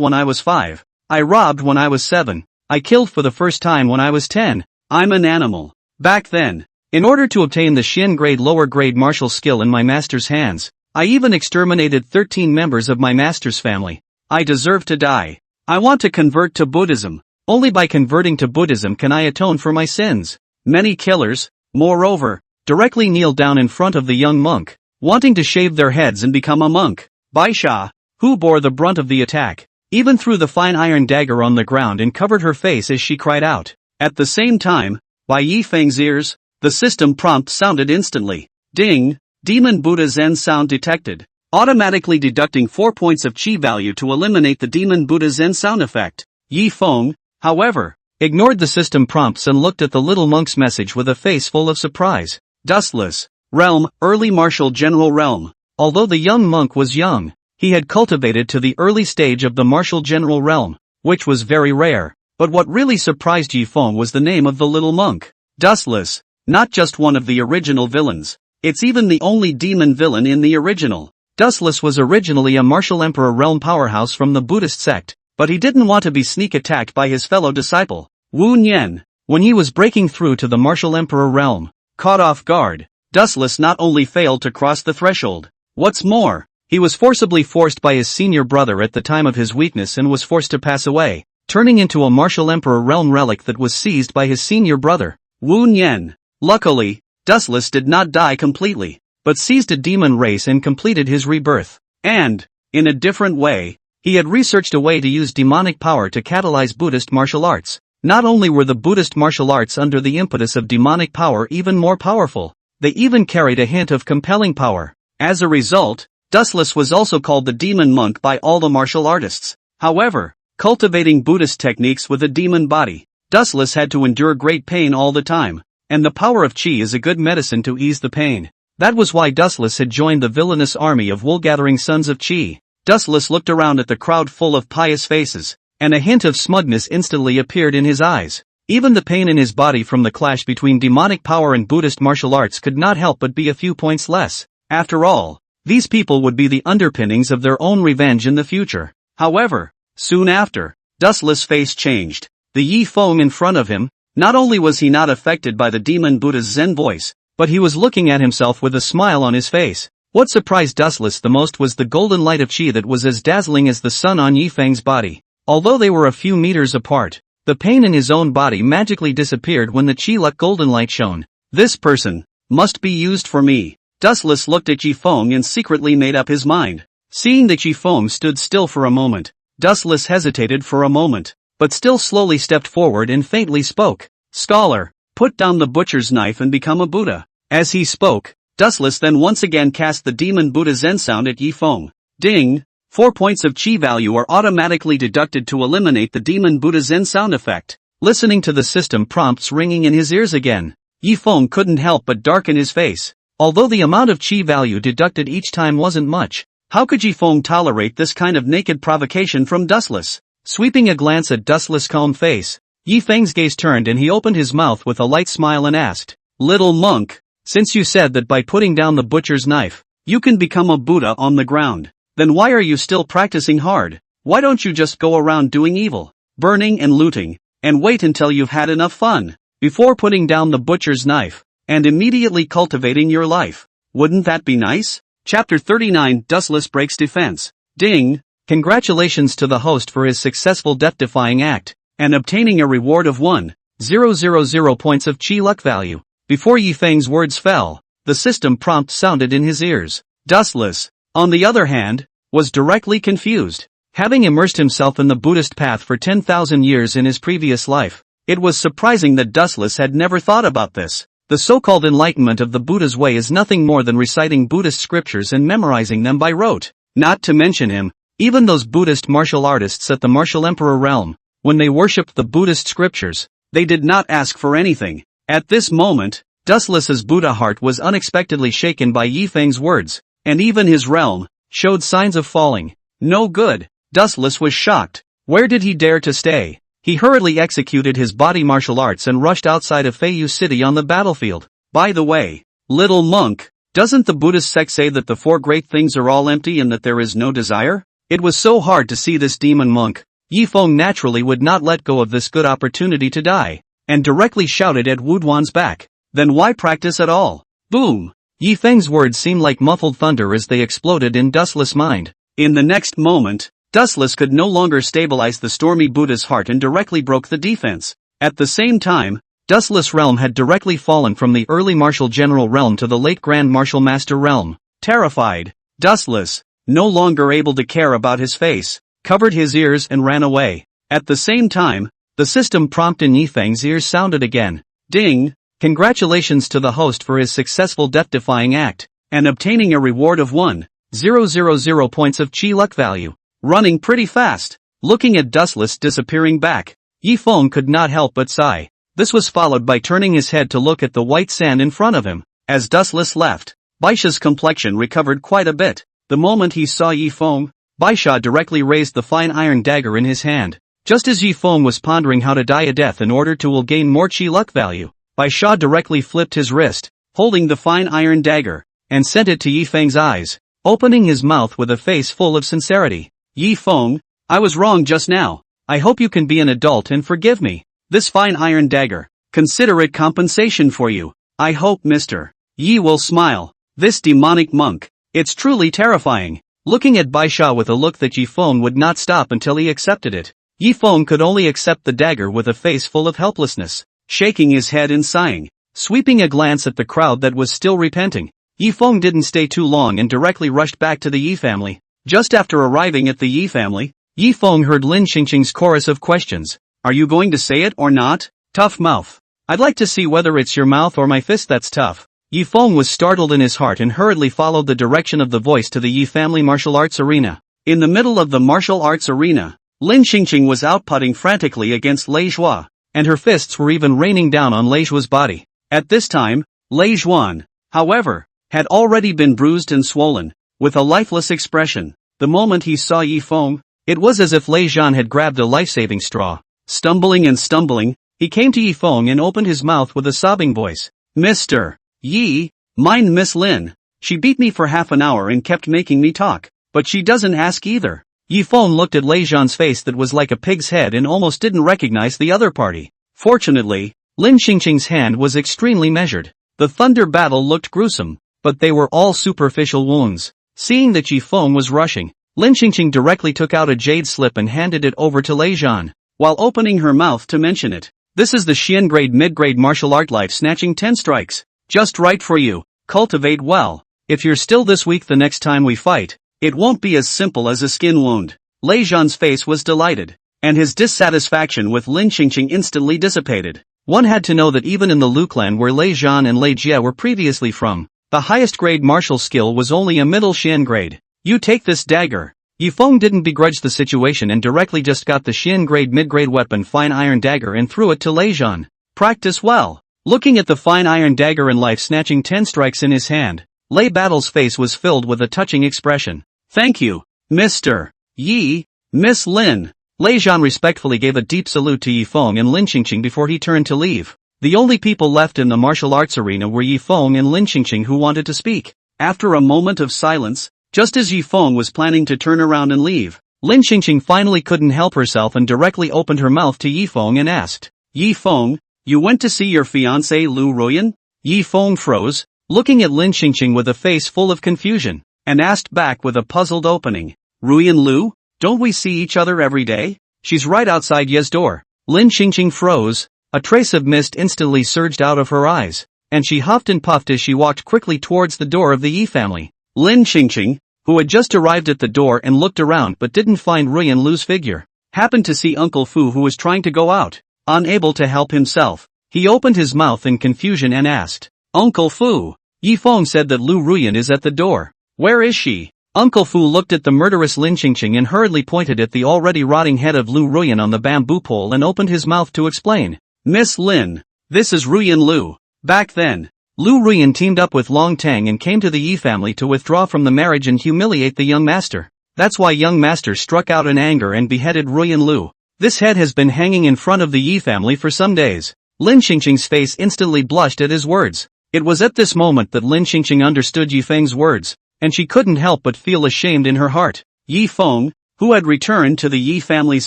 when I was 5. I robbed when I was 7. I killed for the first time when I was 10. I'm an animal. Back then, in order to obtain the Xin grade lower grade martial skill in my master's hands, I even exterminated 13 members of my master's family. I deserve to die. I want to convert to Buddhism. Only by converting to Buddhism can I atone for my sins. Many killers, moreover, directly kneeled down in front of the young monk, wanting to shave their heads and become a monk. Bai Sha, who bore the brunt of the attack, even threw the fine iron dagger on the ground and covered her face as she cried out. At the same time, by Yifeng's ears, the system prompt sounded instantly. Ding! Demon Buddha Zen sound detected. Automatically deducting 4 points of chi value to eliminate the Demon Buddha Zen sound effect. Yifeng, however, ignored the system prompts and looked at the little monk's message with a face full of surprise. Dustless Realm, Early Martial General Realm. Although the young monk was young, he had cultivated to the early stage of the martial general realm, which was very rare. But what really surprised Yifeng was the name of the little monk. Dustless, not just one of the original villains. It's even the only demon villain in the original. Dustless was originally a martial emperor realm powerhouse from the Buddhist sect, but he didn't want to be sneak attacked by his fellow disciple, Wu Nian. When he was breaking through to the martial emperor realm, caught off guard, Dustless not only failed to cross the threshold, what's more, he was forced by his senior brother at the time of his weakness and was forced to pass away, turning into a martial emperor realm relic that was seized by his senior brother, Wu Nian. Luckily, Dustless did not die completely, but seized a demon race and completed his rebirth. And, in a different way, he had researched a way to use demonic power to catalyze Buddhist martial arts. Not only were the Buddhist martial arts under the impetus of demonic power even more powerful, they even carried a hint of compelling power. As a result, Dustless was also called the demon monk by all the martial artists. However, cultivating Buddhist techniques with a demon body, Dustless had to endure great pain all the time, and the power of chi is a good medicine to ease the pain. That was why Dustless had joined the villainous army of wool-gathering sons of chi. Dustless looked around at the crowd full of pious faces, and a hint of smuggness instantly appeared in his eyes. Even the pain in his body from the clash between demonic power and Buddhist martial arts could not help but be a few points less. After all, these people would be the underpinnings of their own revenge in the future. However, soon after, Dustless' face changed. The Yifeng in front of him, not only was he not affected by the demon Buddha's Zen voice, but he was looking at himself with a smile on his face. What surprised Dustless the most was the golden light of chi that was as dazzling as the sun on Yifeng's body. Although they were a few meters apart, the pain in his own body magically disappeared when the chi-like golden light shone. This person must be used for me. Dustless looked at Yifeng and secretly made up his mind. Seeing that Yifeng stood still for a moment, Dustless hesitated for a moment, but still slowly stepped forward and faintly spoke. Scholar, put down the butcher's knife and become a Buddha. As he spoke, Dustless then once again cast the demon Buddha Zen sound at Yifeng. Ding! 4 points of chi value are automatically deducted to eliminate the demon Buddha Zen sound effect. listening to the system prompts ringing in his ears again. Yi Feng couldn't help but darken his face. Although the amount of chi value deducted each time wasn't much, how could Yi Feng tolerate this kind of naked provocation from Dustless? Sweeping a glance at Dustless' calm face, Yi Feng's gaze turned and he opened his mouth with a light smile and asked, "Little monk, since you said that by putting down the butcher's knife, you can become a Buddha on the ground, then why are you still practicing hard? Why don't you just go around doing evil, burning and looting, and wait until you've had enough fun, before putting down the butcher's knife, and immediately cultivating your life? Wouldn't that be nice?" Chapter 39 Dustless Breaks Defense. Ding! Congratulations to the host for his successful death-defying act, and obtaining a reward of 1,000 points of chi luck value. Before Yi Feng's words fell, the system prompt sounded in his ears. Dustless, on the other hand, was directly confused. Having immersed himself in the Buddhist path for 10,000 years in his previous life, it was surprising that Dustless had never thought about this. The so-called enlightenment of the Buddha's way is nothing more than reciting Buddhist scriptures and memorizing them by rote. Not to mention him, even those Buddhist martial artists at the martial emperor realm, when they worshipped the Buddhist scriptures, they did not ask for anything. At this moment, Dustless's Buddha heart was unexpectedly shaken by Yi Feng's words, and even his realm showed signs of falling. No good. Dustless was shocked. Where did he dare to stay? He hurriedly executed his body martial arts and rushed outside of Feiyu City on the battlefield. By the way, little monk, doesn't the Buddhist sect say that the four great things are all empty and that there is no desire? It was so hard to see this demon monk. Yi Feng naturally would not let go of this good opportunity to die, and directly shouted at Wu Duan's back. Then why practice at all? Boom! Yi Feng's words seemed like muffled thunder as they exploded in Dustless' mind. In the next moment, Dustless could no longer stabilize the stormy Buddha's heart and directly broke the defense. At the same time, Dustless' realm had directly fallen from the early martial general realm to the late grand martial master realm. Terrified, Dustless, no longer able to care about his face, covered his ears and ran away. At the same time, the system prompt in Yi Feng's ears sounded again. Ding! Congratulations to the host for his successful death-defying act, and obtaining a reward of 1,000 points of chi luck value. Running pretty fast. Looking at Dustless disappearing back, Yi Feng could not help but sigh. This was followed by turning his head to look at the white sand in front of him. As Dustless left, Baisha's complexion recovered quite a bit. The moment he saw Yi Feng, Baisha directly raised the fine iron dagger in his hand. Just as Yi Feng was pondering how to die a death in order to gain more chi luck value, Baisha directly flipped his wrist, holding the fine iron dagger, and sent it to Yi Feng's eyes, opening his mouth with a face full of sincerity. Yi Feng, I was wrong just now. I hope you can be an adult and forgive me. This fine iron dagger, consider it compensation for you. I hope Mr. Yi will smile. This demonic monk, it's truly terrifying. Looking at Baisha with a look that Yi Feng would not stop until he accepted it. Yi Feng could only accept the dagger with a face full of helplessness, shaking his head and sighing. Sweeping a glance at the crowd that was still repenting, Yi Feng didn't stay too long and directly rushed back to the Yi family. Just after arriving at the Yi family, Yi Feng heard Lin Xingqing's chorus of questions. Are you going to say it or not? Tough mouth. I'd like to see whether it's your mouth or my fist that's tough. Yi Feng was startled in his heart and hurriedly followed the direction of the voice to the Yi family martial arts arena. In the middle of the martial arts arena, Lin Xingqing was outputting frantically against Lei Zhuan, and her fists were even raining down on Lei Zhuan's body. At this time, Lei Zhuan, however, had already been bruised and swollen, with a lifeless expression. The moment he saw Yi Feng, it was as if Lei Zhuan had grabbed a life-saving straw. Stumbling and stumbling, he came to Yi Feng and opened his mouth with a sobbing voice. Mr. Yi, mind Miss Lin. She beat me for half an hour and kept making me talk, but she doesn't ask either. Yi Feng looked at Lei Zhuan's face that was like a pig's head and almost didn't recognize the other party. Fortunately, Lin Xingqing's hand was extremely measured. The thunder battle looked gruesome, but they were all superficial wounds. Seeing that Yi Feng was rushing, Lin Xingqing directly took out a jade slip and handed it over to Lei Zhuan, while opening her mouth to mention it. This is the Xian grade mid-grade martial art life snatching 10 strikes. Just right for you. Cultivate well. If you're still this weak the next time we fight, it won't be as simple as a skin wound. Lei Zhuan's face was delighted, and his dissatisfaction with Lin Xingqing instantly dissipated. One had to know that even in the Lu clan where Lei Zhuan and Lei Jie were previously from, the highest grade martial skill was only a middle Xian grade. You take this dagger. Yifeng didn't begrudge the situation and directly just got the Xian grade mid-grade weapon fine iron dagger and threw it to Lei Zhan. Practice well. Looking at the fine iron dagger and life-snatching 10 strikes in his hand, Lei Battle's face was filled with a touching expression. Thank you, Mr. Yi, Miss Lin. Lei Zhan respectfully gave a deep salute to Yifeng and Lin Qingqing before he turned to leave. The only people left in the martial arts arena were Yifeng and Lin Qingqing who wanted to speak. After a moment of silence, just as Yifeng was planning to turn around and leave, Lin Qingqing finally couldn't help herself and directly opened her mouth to Yifeng and asked, Yifeng, you went to see your fiancé Liu Ruyan? Yifeng froze, looking at Lin Qingqing with a face full of confusion, and asked back with a puzzled opening, Ruyan Liu? Don't we see each other every day? She's right outside Ye's door. Lin Qingqing froze, a trace of mist instantly surged out of her eyes, and she huffed and puffed as she walked quickly towards the door of the Yi family. Lin Qingqing, who had just arrived at the door and looked around but didn't find Ruyan Liu's figure, happened to see Uncle Fu who was trying to go out. Unable to help himself, he opened his mouth in confusion and asked, Uncle Fu. Yifeng said that Liu Ruyan is at the door. Where is she? Uncle Fu looked at the murderous Lin Qingqing and hurriedly pointed at the already rotting head of Liu Ruyan on the bamboo pole and opened his mouth to explain. Miss Lin, this is Ruyan Liu. Back then, Liu Ruyan teamed up with Long Tang and came to the Yi family to withdraw from the marriage and humiliate the young master. That's why young master struck out in anger and beheaded Ruyan Liu. This head has been hanging in front of the Yi family for some days. Lin Qingqing's face instantly blushed at his words. It was at this moment that Lin Qingqing understood Yifeng's words, and she couldn't help but feel ashamed in her heart. Yifeng, who had returned to the Yi family's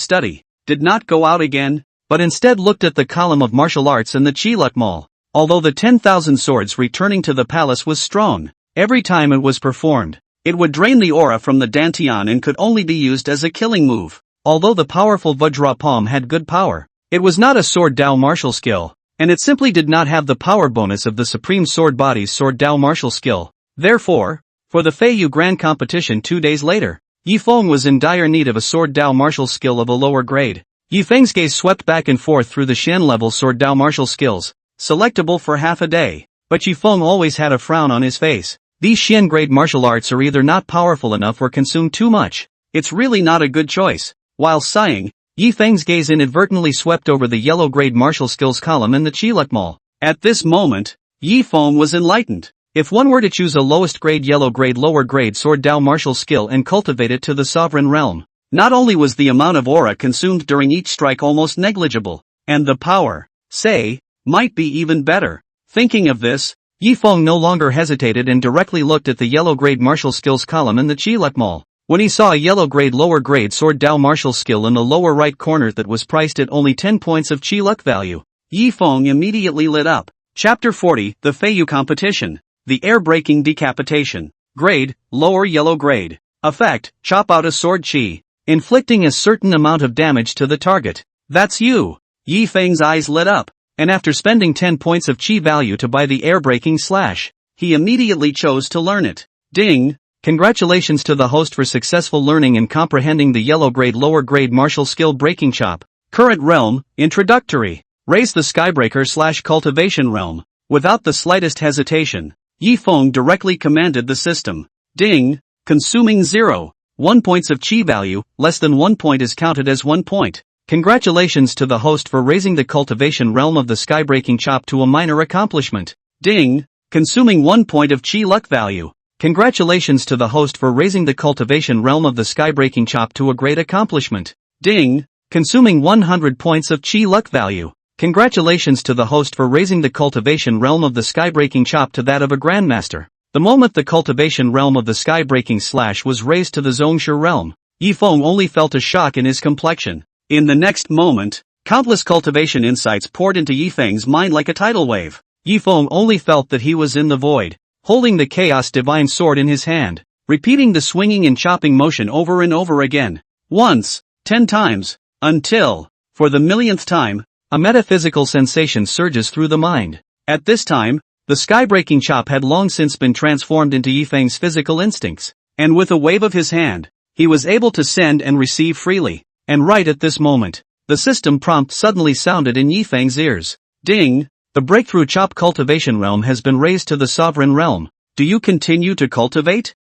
study, did not go out again, but instead looked at the column of martial arts in the Qiluk Mall. Although the 10,000 swords returning to the palace was strong, every time it was performed, it would drain the aura from the dantian and could only be used as a killing move. Although the powerful Vajra palm had good power, it was not a sword Dao martial skill, and it simply did not have the power bonus of the Supreme Sword Body's sword Dao martial skill. Therefore, for the Feiyu Grand Competition 2 days later, Yifeng was in dire need of a sword Dao martial skill of a lower grade. Yifeng's gaze swept back and forth through the Shen level sword Dao martial skills, selectable for half a day, but Yifeng always had a frown on his face. These Shen grade martial arts are either not powerful enough or consume too much. It's really not a good choice. While sighing, Yifeng's gaze inadvertently swept over the yellow grade martial skills column in the Qiluk Mall. At this moment, Yifeng was enlightened. If one were to choose a lowest grade yellow grade lower grade sword Dao martial skill and cultivate it to the sovereign realm, not only was the amount of aura consumed during each strike almost negligible, and the power, say, might be even better. Thinking of this, Yifeng no longer hesitated and directly looked at the yellow grade martial skills column in the Qiluk Mall. When he saw a yellow grade lower grade sword Dao martial skill in the lower right corner that was priced at only 10 points of Qiluk value, Yifeng immediately lit up. Chapter 40, The Feiyu Competition. The Air-Breaking Decapitation. Grade, lower yellow grade. Effect, chop out a sword chi, inflicting a certain amount of damage to the target. That's you. Yifeng's eyes lit up, and after spending 10 points of chi value to buy the air-breaking slash, he immediately chose to learn it. Ding! Congratulations to the host for successful learning and comprehending the yellow grade lower grade martial skill breaking chop. Current realm, introductory. Raise the skybreaker slash cultivation realm. Without the slightest hesitation, Yifeng directly commanded the system. Ding! Consuming 0.1 points of chi value, less than 1 point is counted as 1 point. Congratulations to the host for raising the cultivation realm of the skybreaking chop to a minor accomplishment. Ding! Consuming 1 point of chi luck value. Congratulations to the host for raising the cultivation realm of the skybreaking chop to a great accomplishment. Ding! Consuming 100 points of chi luck value. Congratulations to the host for raising the cultivation realm of the skybreaking chop to that of a grandmaster. The moment the cultivation realm of the skybreaking slash was raised to the Zhongshu realm, Yifeng only felt a shock in his complexion. In the next moment, countless cultivation insights poured into Yifeng's mind like a tidal wave. Yifeng only felt that he was in the void, holding the Chaos Divine Sword in his hand, repeating the swinging and chopping motion over and over again. Once, 10 times, until, for the millionth time, a metaphysical sensation surges through the mind. At this time, the skybreaking chop had long since been transformed into Yifeng's physical instincts, and with a wave of his hand, he was able to send and receive freely. And right at this moment, the system prompt suddenly sounded in Yifeng's ears. Ding! The breakthrough chop cultivation realm has been raised to the sovereign realm. Do you continue to cultivate?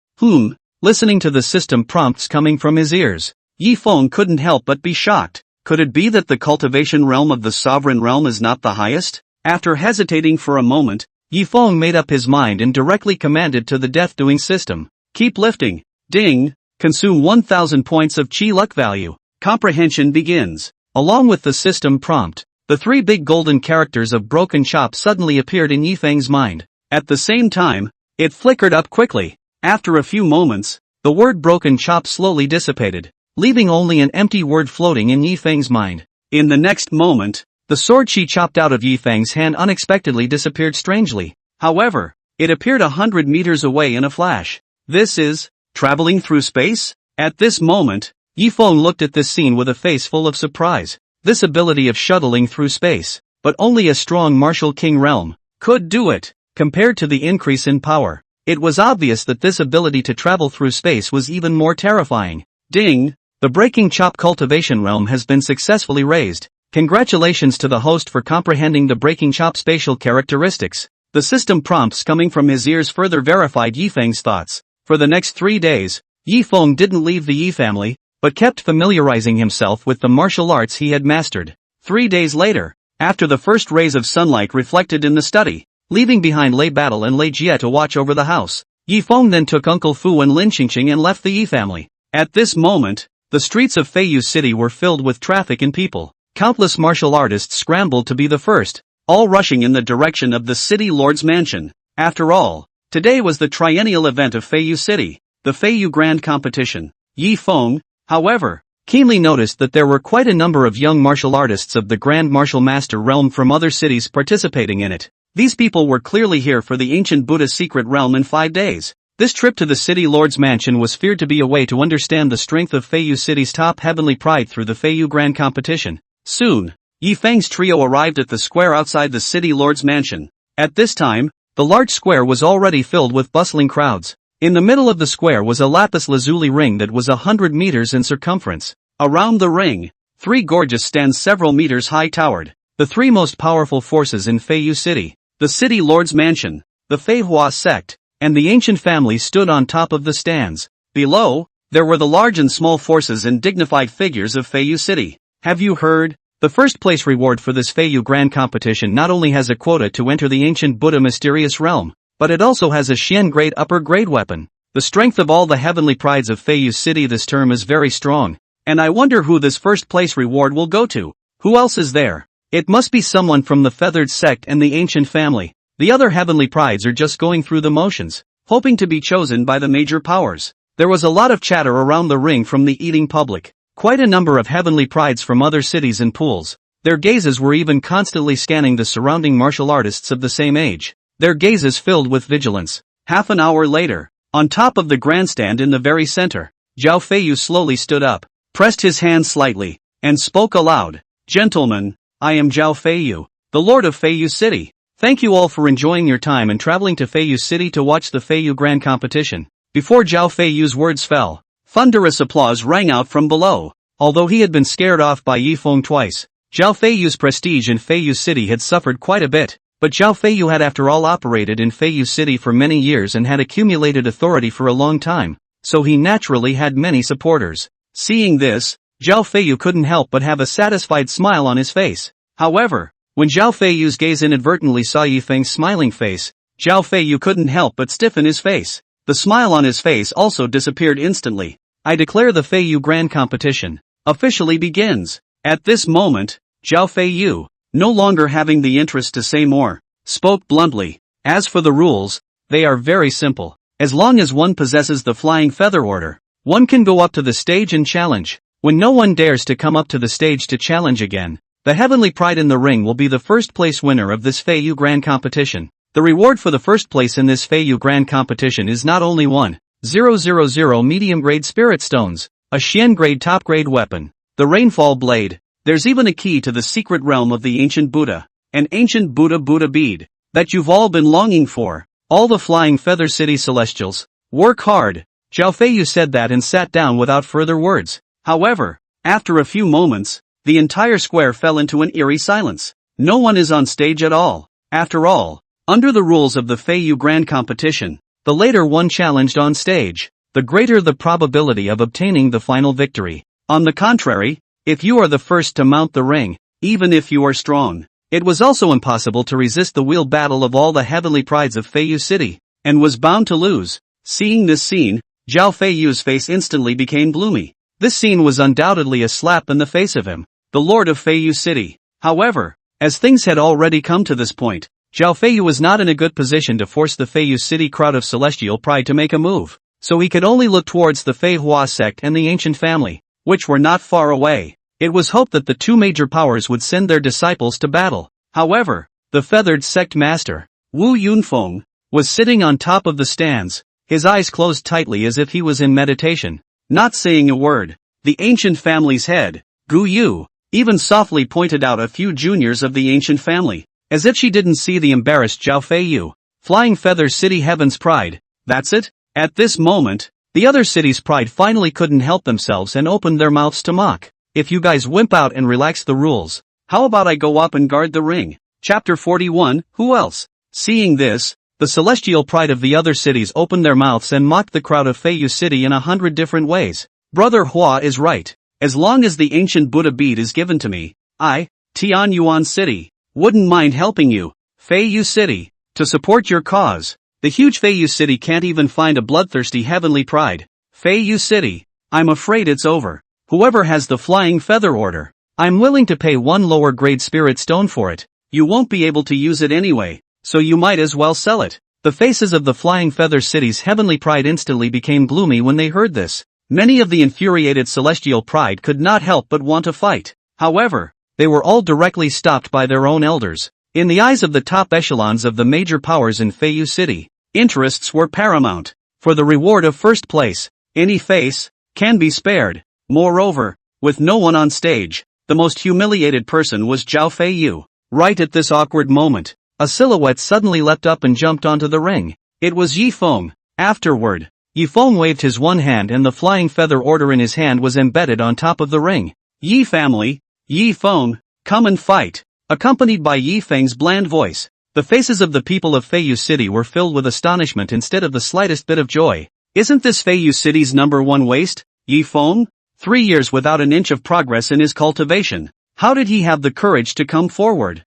listening to the system prompts coming from his ears. Yi Feng couldn't help but be shocked. Could it be that the cultivation realm of the sovereign realm is not the highest? After hesitating for a moment, Yi Feng made up his mind and directly commanded to the death-doing system. Keep lifting. Ding. Consume 1000 points of chi luck value. Comprehension begins. Along with the system prompt, the three big golden characters of Broken Chop suddenly appeared in Yi Feng's mind. At the same time, it flickered up quickly. After a few moments, the word Broken Chop slowly dissipated, leaving only an empty word floating in Yi Feng's mind. In the next moment, the sword she chopped out of Yi Feng's hand unexpectedly disappeared strangely. However, it appeared 100 meters away in a flash. This is traveling through space? At this moment, Yi Feng looked at this scene with a face full of surprise. This ability of shuttling through space, but only a strong martial king realm could do it. Compared to the increase in power, it was obvious that this ability to travel through space was even more terrifying. Ding! The Breaking Chop cultivation realm has been successfully raised. Congratulations to the host for comprehending the Breaking Chop spatial characteristics. The system prompts coming from his ears further verified Yi Feng's thoughts. For the next 3 days, Yi Feng didn't leave the Yi family, but kept familiarizing himself with the martial arts he had mastered. 3 days later, after the first rays of sunlight reflected in the study, leaving behind Lei Battle and Lei Jie to watch over the house, Yi Feng then took Uncle Fu and Lin Qingqing and left the Yi family. At this moment, the streets of Feiyu City were filled with traffic and people. Countless martial artists scrambled to be the first, all rushing in the direction of the city lord's mansion. After all, today was the triennial event of Feiyu City, the Feiyu Grand Competition. Yi Feng, however, keenly noticed that there were quite a number of young martial artists of the Grand Martial Master realm from other cities participating in it. These people were clearly here for the ancient Buddha's secret realm in 5 days. This trip to the city lord's mansion was feared to be a way to understand the strength of Feiyu City's top heavenly pride through the Feiyu Grand Competition. Soon, Yi Feng's trio arrived at the square outside the city lord's mansion. At this time, the large square was already filled with bustling crowds. In the middle of the square was a lapis lazuli ring that was 100 meters in circumference. Around the ring, 3 gorgeous stands several meters high towered. The 3 most powerful forces in Feiyu City, the city lord's mansion, the Manhwa sect, and the ancient family stood on top of the stands. Below, there were the large and small forces and dignified figures of Feiyu City. Have you heard? The first place reward for this Feiyu Grand Competition not only has a quota to enter the ancient Buddha mysterious realm, but it also has a Xian grade upper grade weapon. The strength of all the heavenly prides of Feiyu City this term is very strong, and I wonder who this first place reward will go to. Who else is there? It must be someone from the feathered sect and the ancient family. The other heavenly prides are just going through the motions, hoping to be chosen by the major powers. There was a lot of chatter around the ring from the eating public. Quite a number of heavenly prides from other cities and pools. Their gazes were even constantly scanning the surrounding martial artists of the same age. Their gazes filled with vigilance. Half an hour later, on top of the grandstand in the very center, Zhao Feiyu slowly stood up, pressed his hand slightly, and spoke aloud. Gentlemen, I am Zhao Feiyu, the Lord of Feiyu City. Thank you all for enjoying your time and traveling to Feiyu City to watch the Feiyu Grand Competition. Before Zhao Feiyu's words fell, thunderous applause rang out from below. Although he had been scared off by Yi Feng twice, Zhao Feiyu's prestige in Feiyu City had suffered quite a bit. But Zhao Feiyu had after all operated in Feiyu City for many years and had accumulated authority for a long time, so he naturally had many supporters. Seeing this, Zhao Feiyu couldn't help but have a satisfied smile on his face. However, when Zhao Feiyu's gaze inadvertently saw Yi Feng's smiling face, Zhao Feiyu couldn't help but stiffen his face. The smile on his face also disappeared instantly. I declare the Feiyu Grand Competition officially begins. At this moment, Zhao Feiyu, no longer having the interest to say more, spoke bluntly. As for the rules, they are very simple. As long as one possesses the Flying Feather Order, one can go up to the stage and challenge. When no one dares to come up to the stage to challenge again, the Heavenly Pride in the ring will be the first place winner of this Feiyu Grand Competition. The reward for the first place in this Feiyu Grand Competition is not only 1,000 medium grade spirit stones, a Xian grade top grade weapon, the Rainfall Blade. There's even a key to the secret realm of the ancient Buddha, an ancient Buddha bead, that you've all been longing for. All the Flying Feather City Celestials, work hard. Zhao Feiyu said that and sat down without further words. However, after a few moments, the entire square fell into an eerie silence. No one is on stage at all. After all, under the rules of the Feiyu Grand Competition, the later one challenged on stage. the greater the probability of obtaining the final victory. On the contrary, if you are the first to mount the ring, even if you are strong, it was also impossible to resist the wheel battle of all the heavenly prides of Feiyu City, and was bound to lose. Seeing this scene, Zhao Feiyu's face instantly became gloomy. This scene was undoubtedly a slap in the face of him, the lord of Feiyu City. However, as things had already come to this point, Zhao Feiyu was not in a good position to force the Feiyu City crowd of celestial pride to make a move, so he could only look towards the Feihua sect and the ancient family, which were not far away. It was hoped that the two major powers would send their disciples to battle. However, the feathered sect master, Wu Yunfeng, was sitting on top of the stands, his eyes closed tightly as if he was in meditation, not saying a word. The ancient family's head, Gu Yu, even softly pointed out a few juniors of the ancient family, as if she didn't see the embarrassed Zhao Feiyu. Flying Feather City Heaven's pride, that's it? At this moment, the other city's pride finally couldn't help themselves and opened their mouths to mock. If you guys wimp out and relax the rules, how about I go up and guard the ring? Chapter 41, Who else? Seeing this, the celestial pride of the other cities opened their mouths and mocked the crowd of Feiyu City in 100 different ways. Brother Hua is right. As long as the ancient Buddha bead is given to me, I, Tianyuan City, wouldn't mind helping you, Feiyu City, to support your cause. The huge Feiyu City can't even find a bloodthirsty heavenly pride. Feiyu City, I'm afraid it's over. Whoever has the Flying Feather Order, I'm willing to pay one lower grade spirit stone for it. You won't be able to use it anyway, so you might as well sell it. The faces of the Flying Feather City's heavenly pride instantly became gloomy when they heard this. Many of the infuriated celestial pride could not help but want to fight. However, they were all directly stopped by their own elders. In the eyes of the top echelons of the major powers in Feiyu City, interests were paramount. For the reward of first place, any face can be spared. Moreover, with no one on stage, the most humiliated person was Zhao Feiyu. Right at this awkward moment, a silhouette suddenly leapt up and jumped onto the ring. It was Yi Feng. Afterward, Yi Feng waved his one hand and the Flying Feather Order in his hand was embedded on top of the ring. Yi family, Yi Feng, come and fight. Accompanied by Yi Feng's bland voice, the faces of the people of Feiyu City were filled with astonishment instead of the slightest bit of joy. Isn't this Feiyu City's #1 waste, Yi Feng? 3 years without an inch of progress in his cultivation. How did he have the courage to come forward?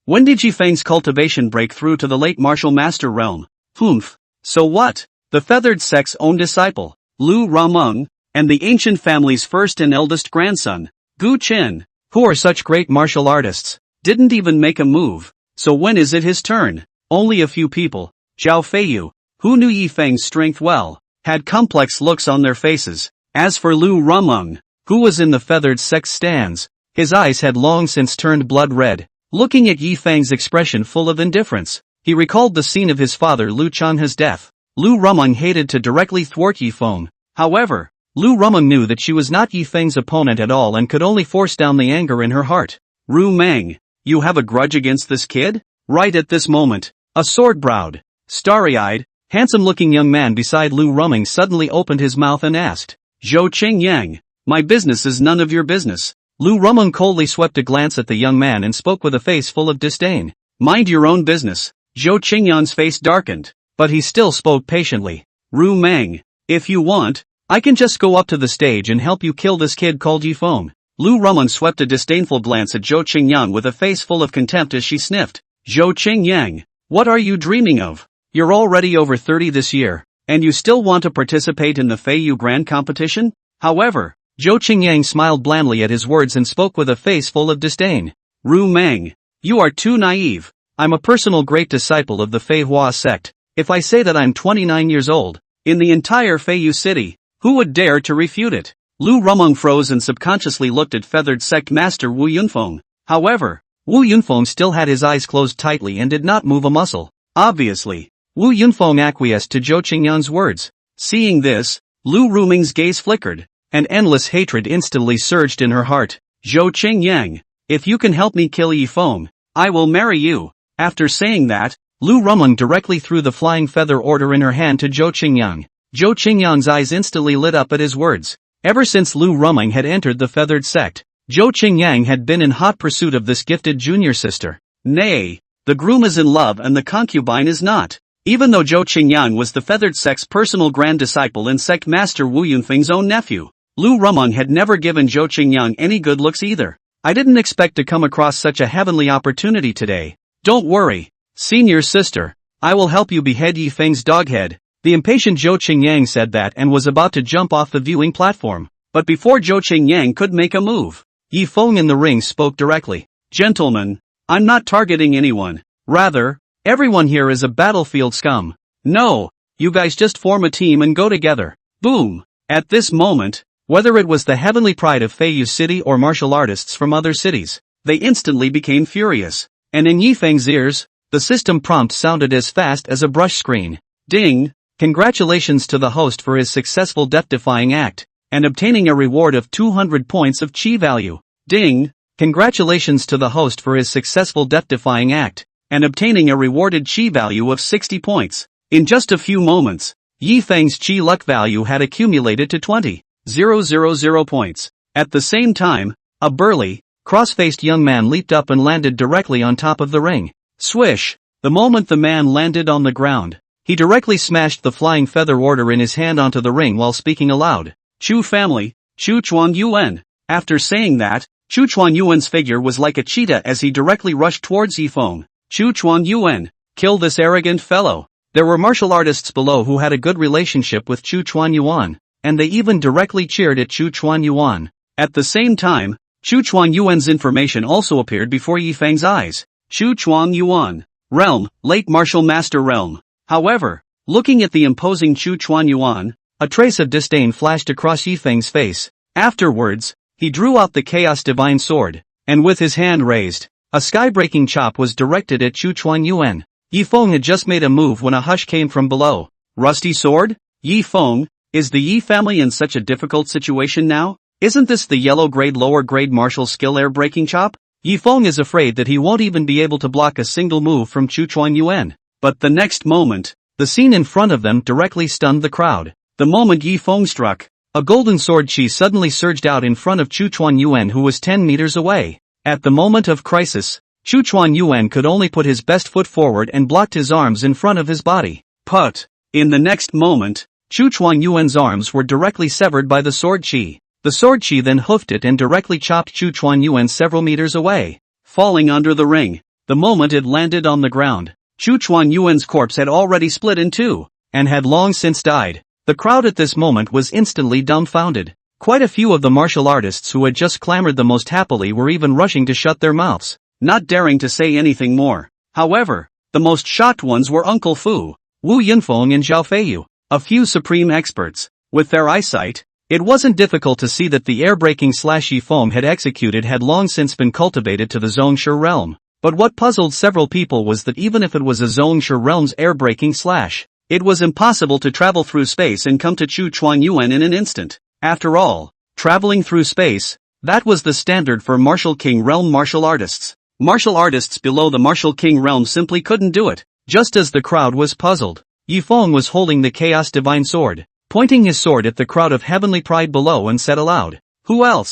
When did Yi Feng's cultivation break through to the late martial master realm? Humph. So what? The feathered sect's own disciple, Liu Rumeng, and the ancient family's first and eldest grandson, Gu Qin, who are such great martial artists, didn't even make a move. So when is it his turn? Only a few people, Zhao Feiyu, who knew Yi Feng's strength well, had complex looks on their faces. As for Liu Rumeng, who was in the feathered sect's stands, his eyes had long since turned blood red. Looking at Yi Feng's expression full of indifference, he recalled the scene of his father Liu Chanhe's death. Liu Rumeng hated to directly thwart Yi Feng. However, Liu Rumeng knew that she was not Yi Feng's opponent at all and could only force down the anger in her heart. Rumeng, you have a grudge against this kid? Right at this moment, a sword-browed, starry-eyed, handsome-looking young man beside Liu Rumeng suddenly opened his mouth and asked, Zhou Qingyang, my business is none of your business. Liu Rumeng coldly swept a glance at the young man and spoke with a face full of disdain. Mind your own business. Zhou Qingyang's face darkened, but he still spoke patiently. Rumeng, if you want, I can just go up to the stage and help you kill this kid called Yi Feng. Liu Rumeng swept a disdainful glance at Zhou Qingyang with a face full of contempt as she sniffed. Zhou Qingyang, what are you dreaming of? You're already over 30 this year, and you still want to participate in the Feiyu Grand Competition? However, Zhou Qingyang smiled blandly at his words and spoke with a face full of disdain. Rumeng, you are too naive. I'm a personal great disciple of the Feihua sect. If I say that I'm 29 years old, in the entire Feiyu City, who would dare to refute it? Liu Rumeng froze and subconsciously looked at feathered sect master Wu Yunfeng. However, Wu Yunfeng still had his eyes closed tightly and did not move a muscle. Obviously, Wu Yunfeng acquiesced to Zhou Qingyang's words. Seeing this, Liu Rumeng's gaze flickered, and endless hatred instantly surged in her heart. Zhou Qingyang, if you can help me kill Yi Feng, I will marry you. After saying that, Liu Rumeng directly threw the Flying Feather Order in her hand to Zhou Qingyang. Zhou Qingyang's eyes instantly lit up at his words. Ever since Liu Rumeng had entered the feathered sect, Zhou Qingyang had been in hot pursuit of this gifted junior sister. Nay, the groom is in love and the concubine is not. Even though Zhou Qingyang was the feathered sect's personal grand disciple and sect master Wu Yunfeng's own nephew, Liu Rumeng had never given Zhou Qingyang any good looks either. I didn't expect to come across such a heavenly opportunity today. Don't worry, senior sister. I will help you behead Yi Feng's doghead. The impatient Zhou Qingyang said that and was about to jump off the viewing platform. But before Zhou Qingyang could make a move, Yi Feng in the ring spoke directly. Gentlemen, I'm not targeting anyone. Rather, everyone here is a battlefield scum. No, you guys just form a team and go together. Boom. At this moment, whether it was the heavenly pride of Feiyu City or martial artists from other cities, they instantly became furious. And in Yi Feng's ears, the system prompt sounded as fast as a brush screen. Ding! Congratulations to the host for his successful death-defying act, and obtaining a reward of 200 points of chi value. Ding! Congratulations to the host for his successful death-defying act, and obtaining a rewarded chi value of 60 points. In just a few moments, Yi Feng's chi luck value had accumulated to 20,000 points. At the same time, a burly, cross-faced young man leaped up and landed directly on top of the ring. Swish! The moment the man landed on the ground, he directly smashed the flying feather order in his hand onto the ring while speaking aloud. Chu family, Chu Chuan Yuan. After saying that, Chu Chuan Yuan's figure was like a cheetah as he directly rushed towards Yi Feng. Chu Chuan Yuan, kill this arrogant fellow. There were martial artists below who had a good relationship with Chu Chuan Yuan, and they even directly cheered at Chu Chuan Yuan. At the same time, Chu Chuan Yuan's information also appeared before Yi Feng's eyes. Chu Chuan Yuan. Realm, late martial master realm. However, looking at the imposing Chu Chuan Yuan, a trace of disdain flashed across Yi Feng's face. Afterwards, he drew out the Chaos Divine Sword, and with his hand raised, a sky-breaking chop was directed at Chu Chuan Yuan. Yi Feng had just made a move when a hush came from below. Rusty sword? Yi Feng, is the Yi family in such a difficult situation now? Isn't this the yellow grade lower grade martial skill air-breaking chop? Yi Feng is afraid that he won't even be able to block a single move from Chu Chuan Yuan. But the next moment, the scene in front of them directly stunned the crowd. The moment Yi Feng struck, a golden sword chi suddenly surged out in front of Chu Chuan Yuan, who was 10 meters away. At the moment of crisis, Chu Chuan Yuan could only put his best foot forward and blocked his arms in front of his body. But, in the next moment, Chu Chuan Yuan's arms were directly severed by the sword chi. The sword chi then hoofed it and directly chopped Chu Chuan Yuan several meters away, falling under the ring. The moment it landed on the ground, Chu Chuan Yuan's corpse had already split in two, and had long since died. The crowd at this moment was instantly dumbfounded. Quite a few of the martial artists who had just clamored the most happily were even rushing to shut their mouths, not daring to say anything more. However, the most shocked ones were Uncle Fu, Wu Yunfeng and Zhao Feiyu, a few supreme experts. With their eyesight, it wasn't difficult to see that the air-breaking slash Yi Feng had executed had long since been cultivated to the Zhongshe realm. But what puzzled several people was that even if it was a Zhongshe realm's air-breaking slash, it was impossible to travel through space and come to Chu Chuan Yuan in an instant. After all, traveling through space, that was the standard for Martial King realm martial artists. Martial artists below the Martial King realm simply couldn't do it. Just as the crowd was puzzled, Yi Feng was holding the Chaos Divine Sword, pointing his sword at the crowd of heavenly pride below and said aloud, "Who else?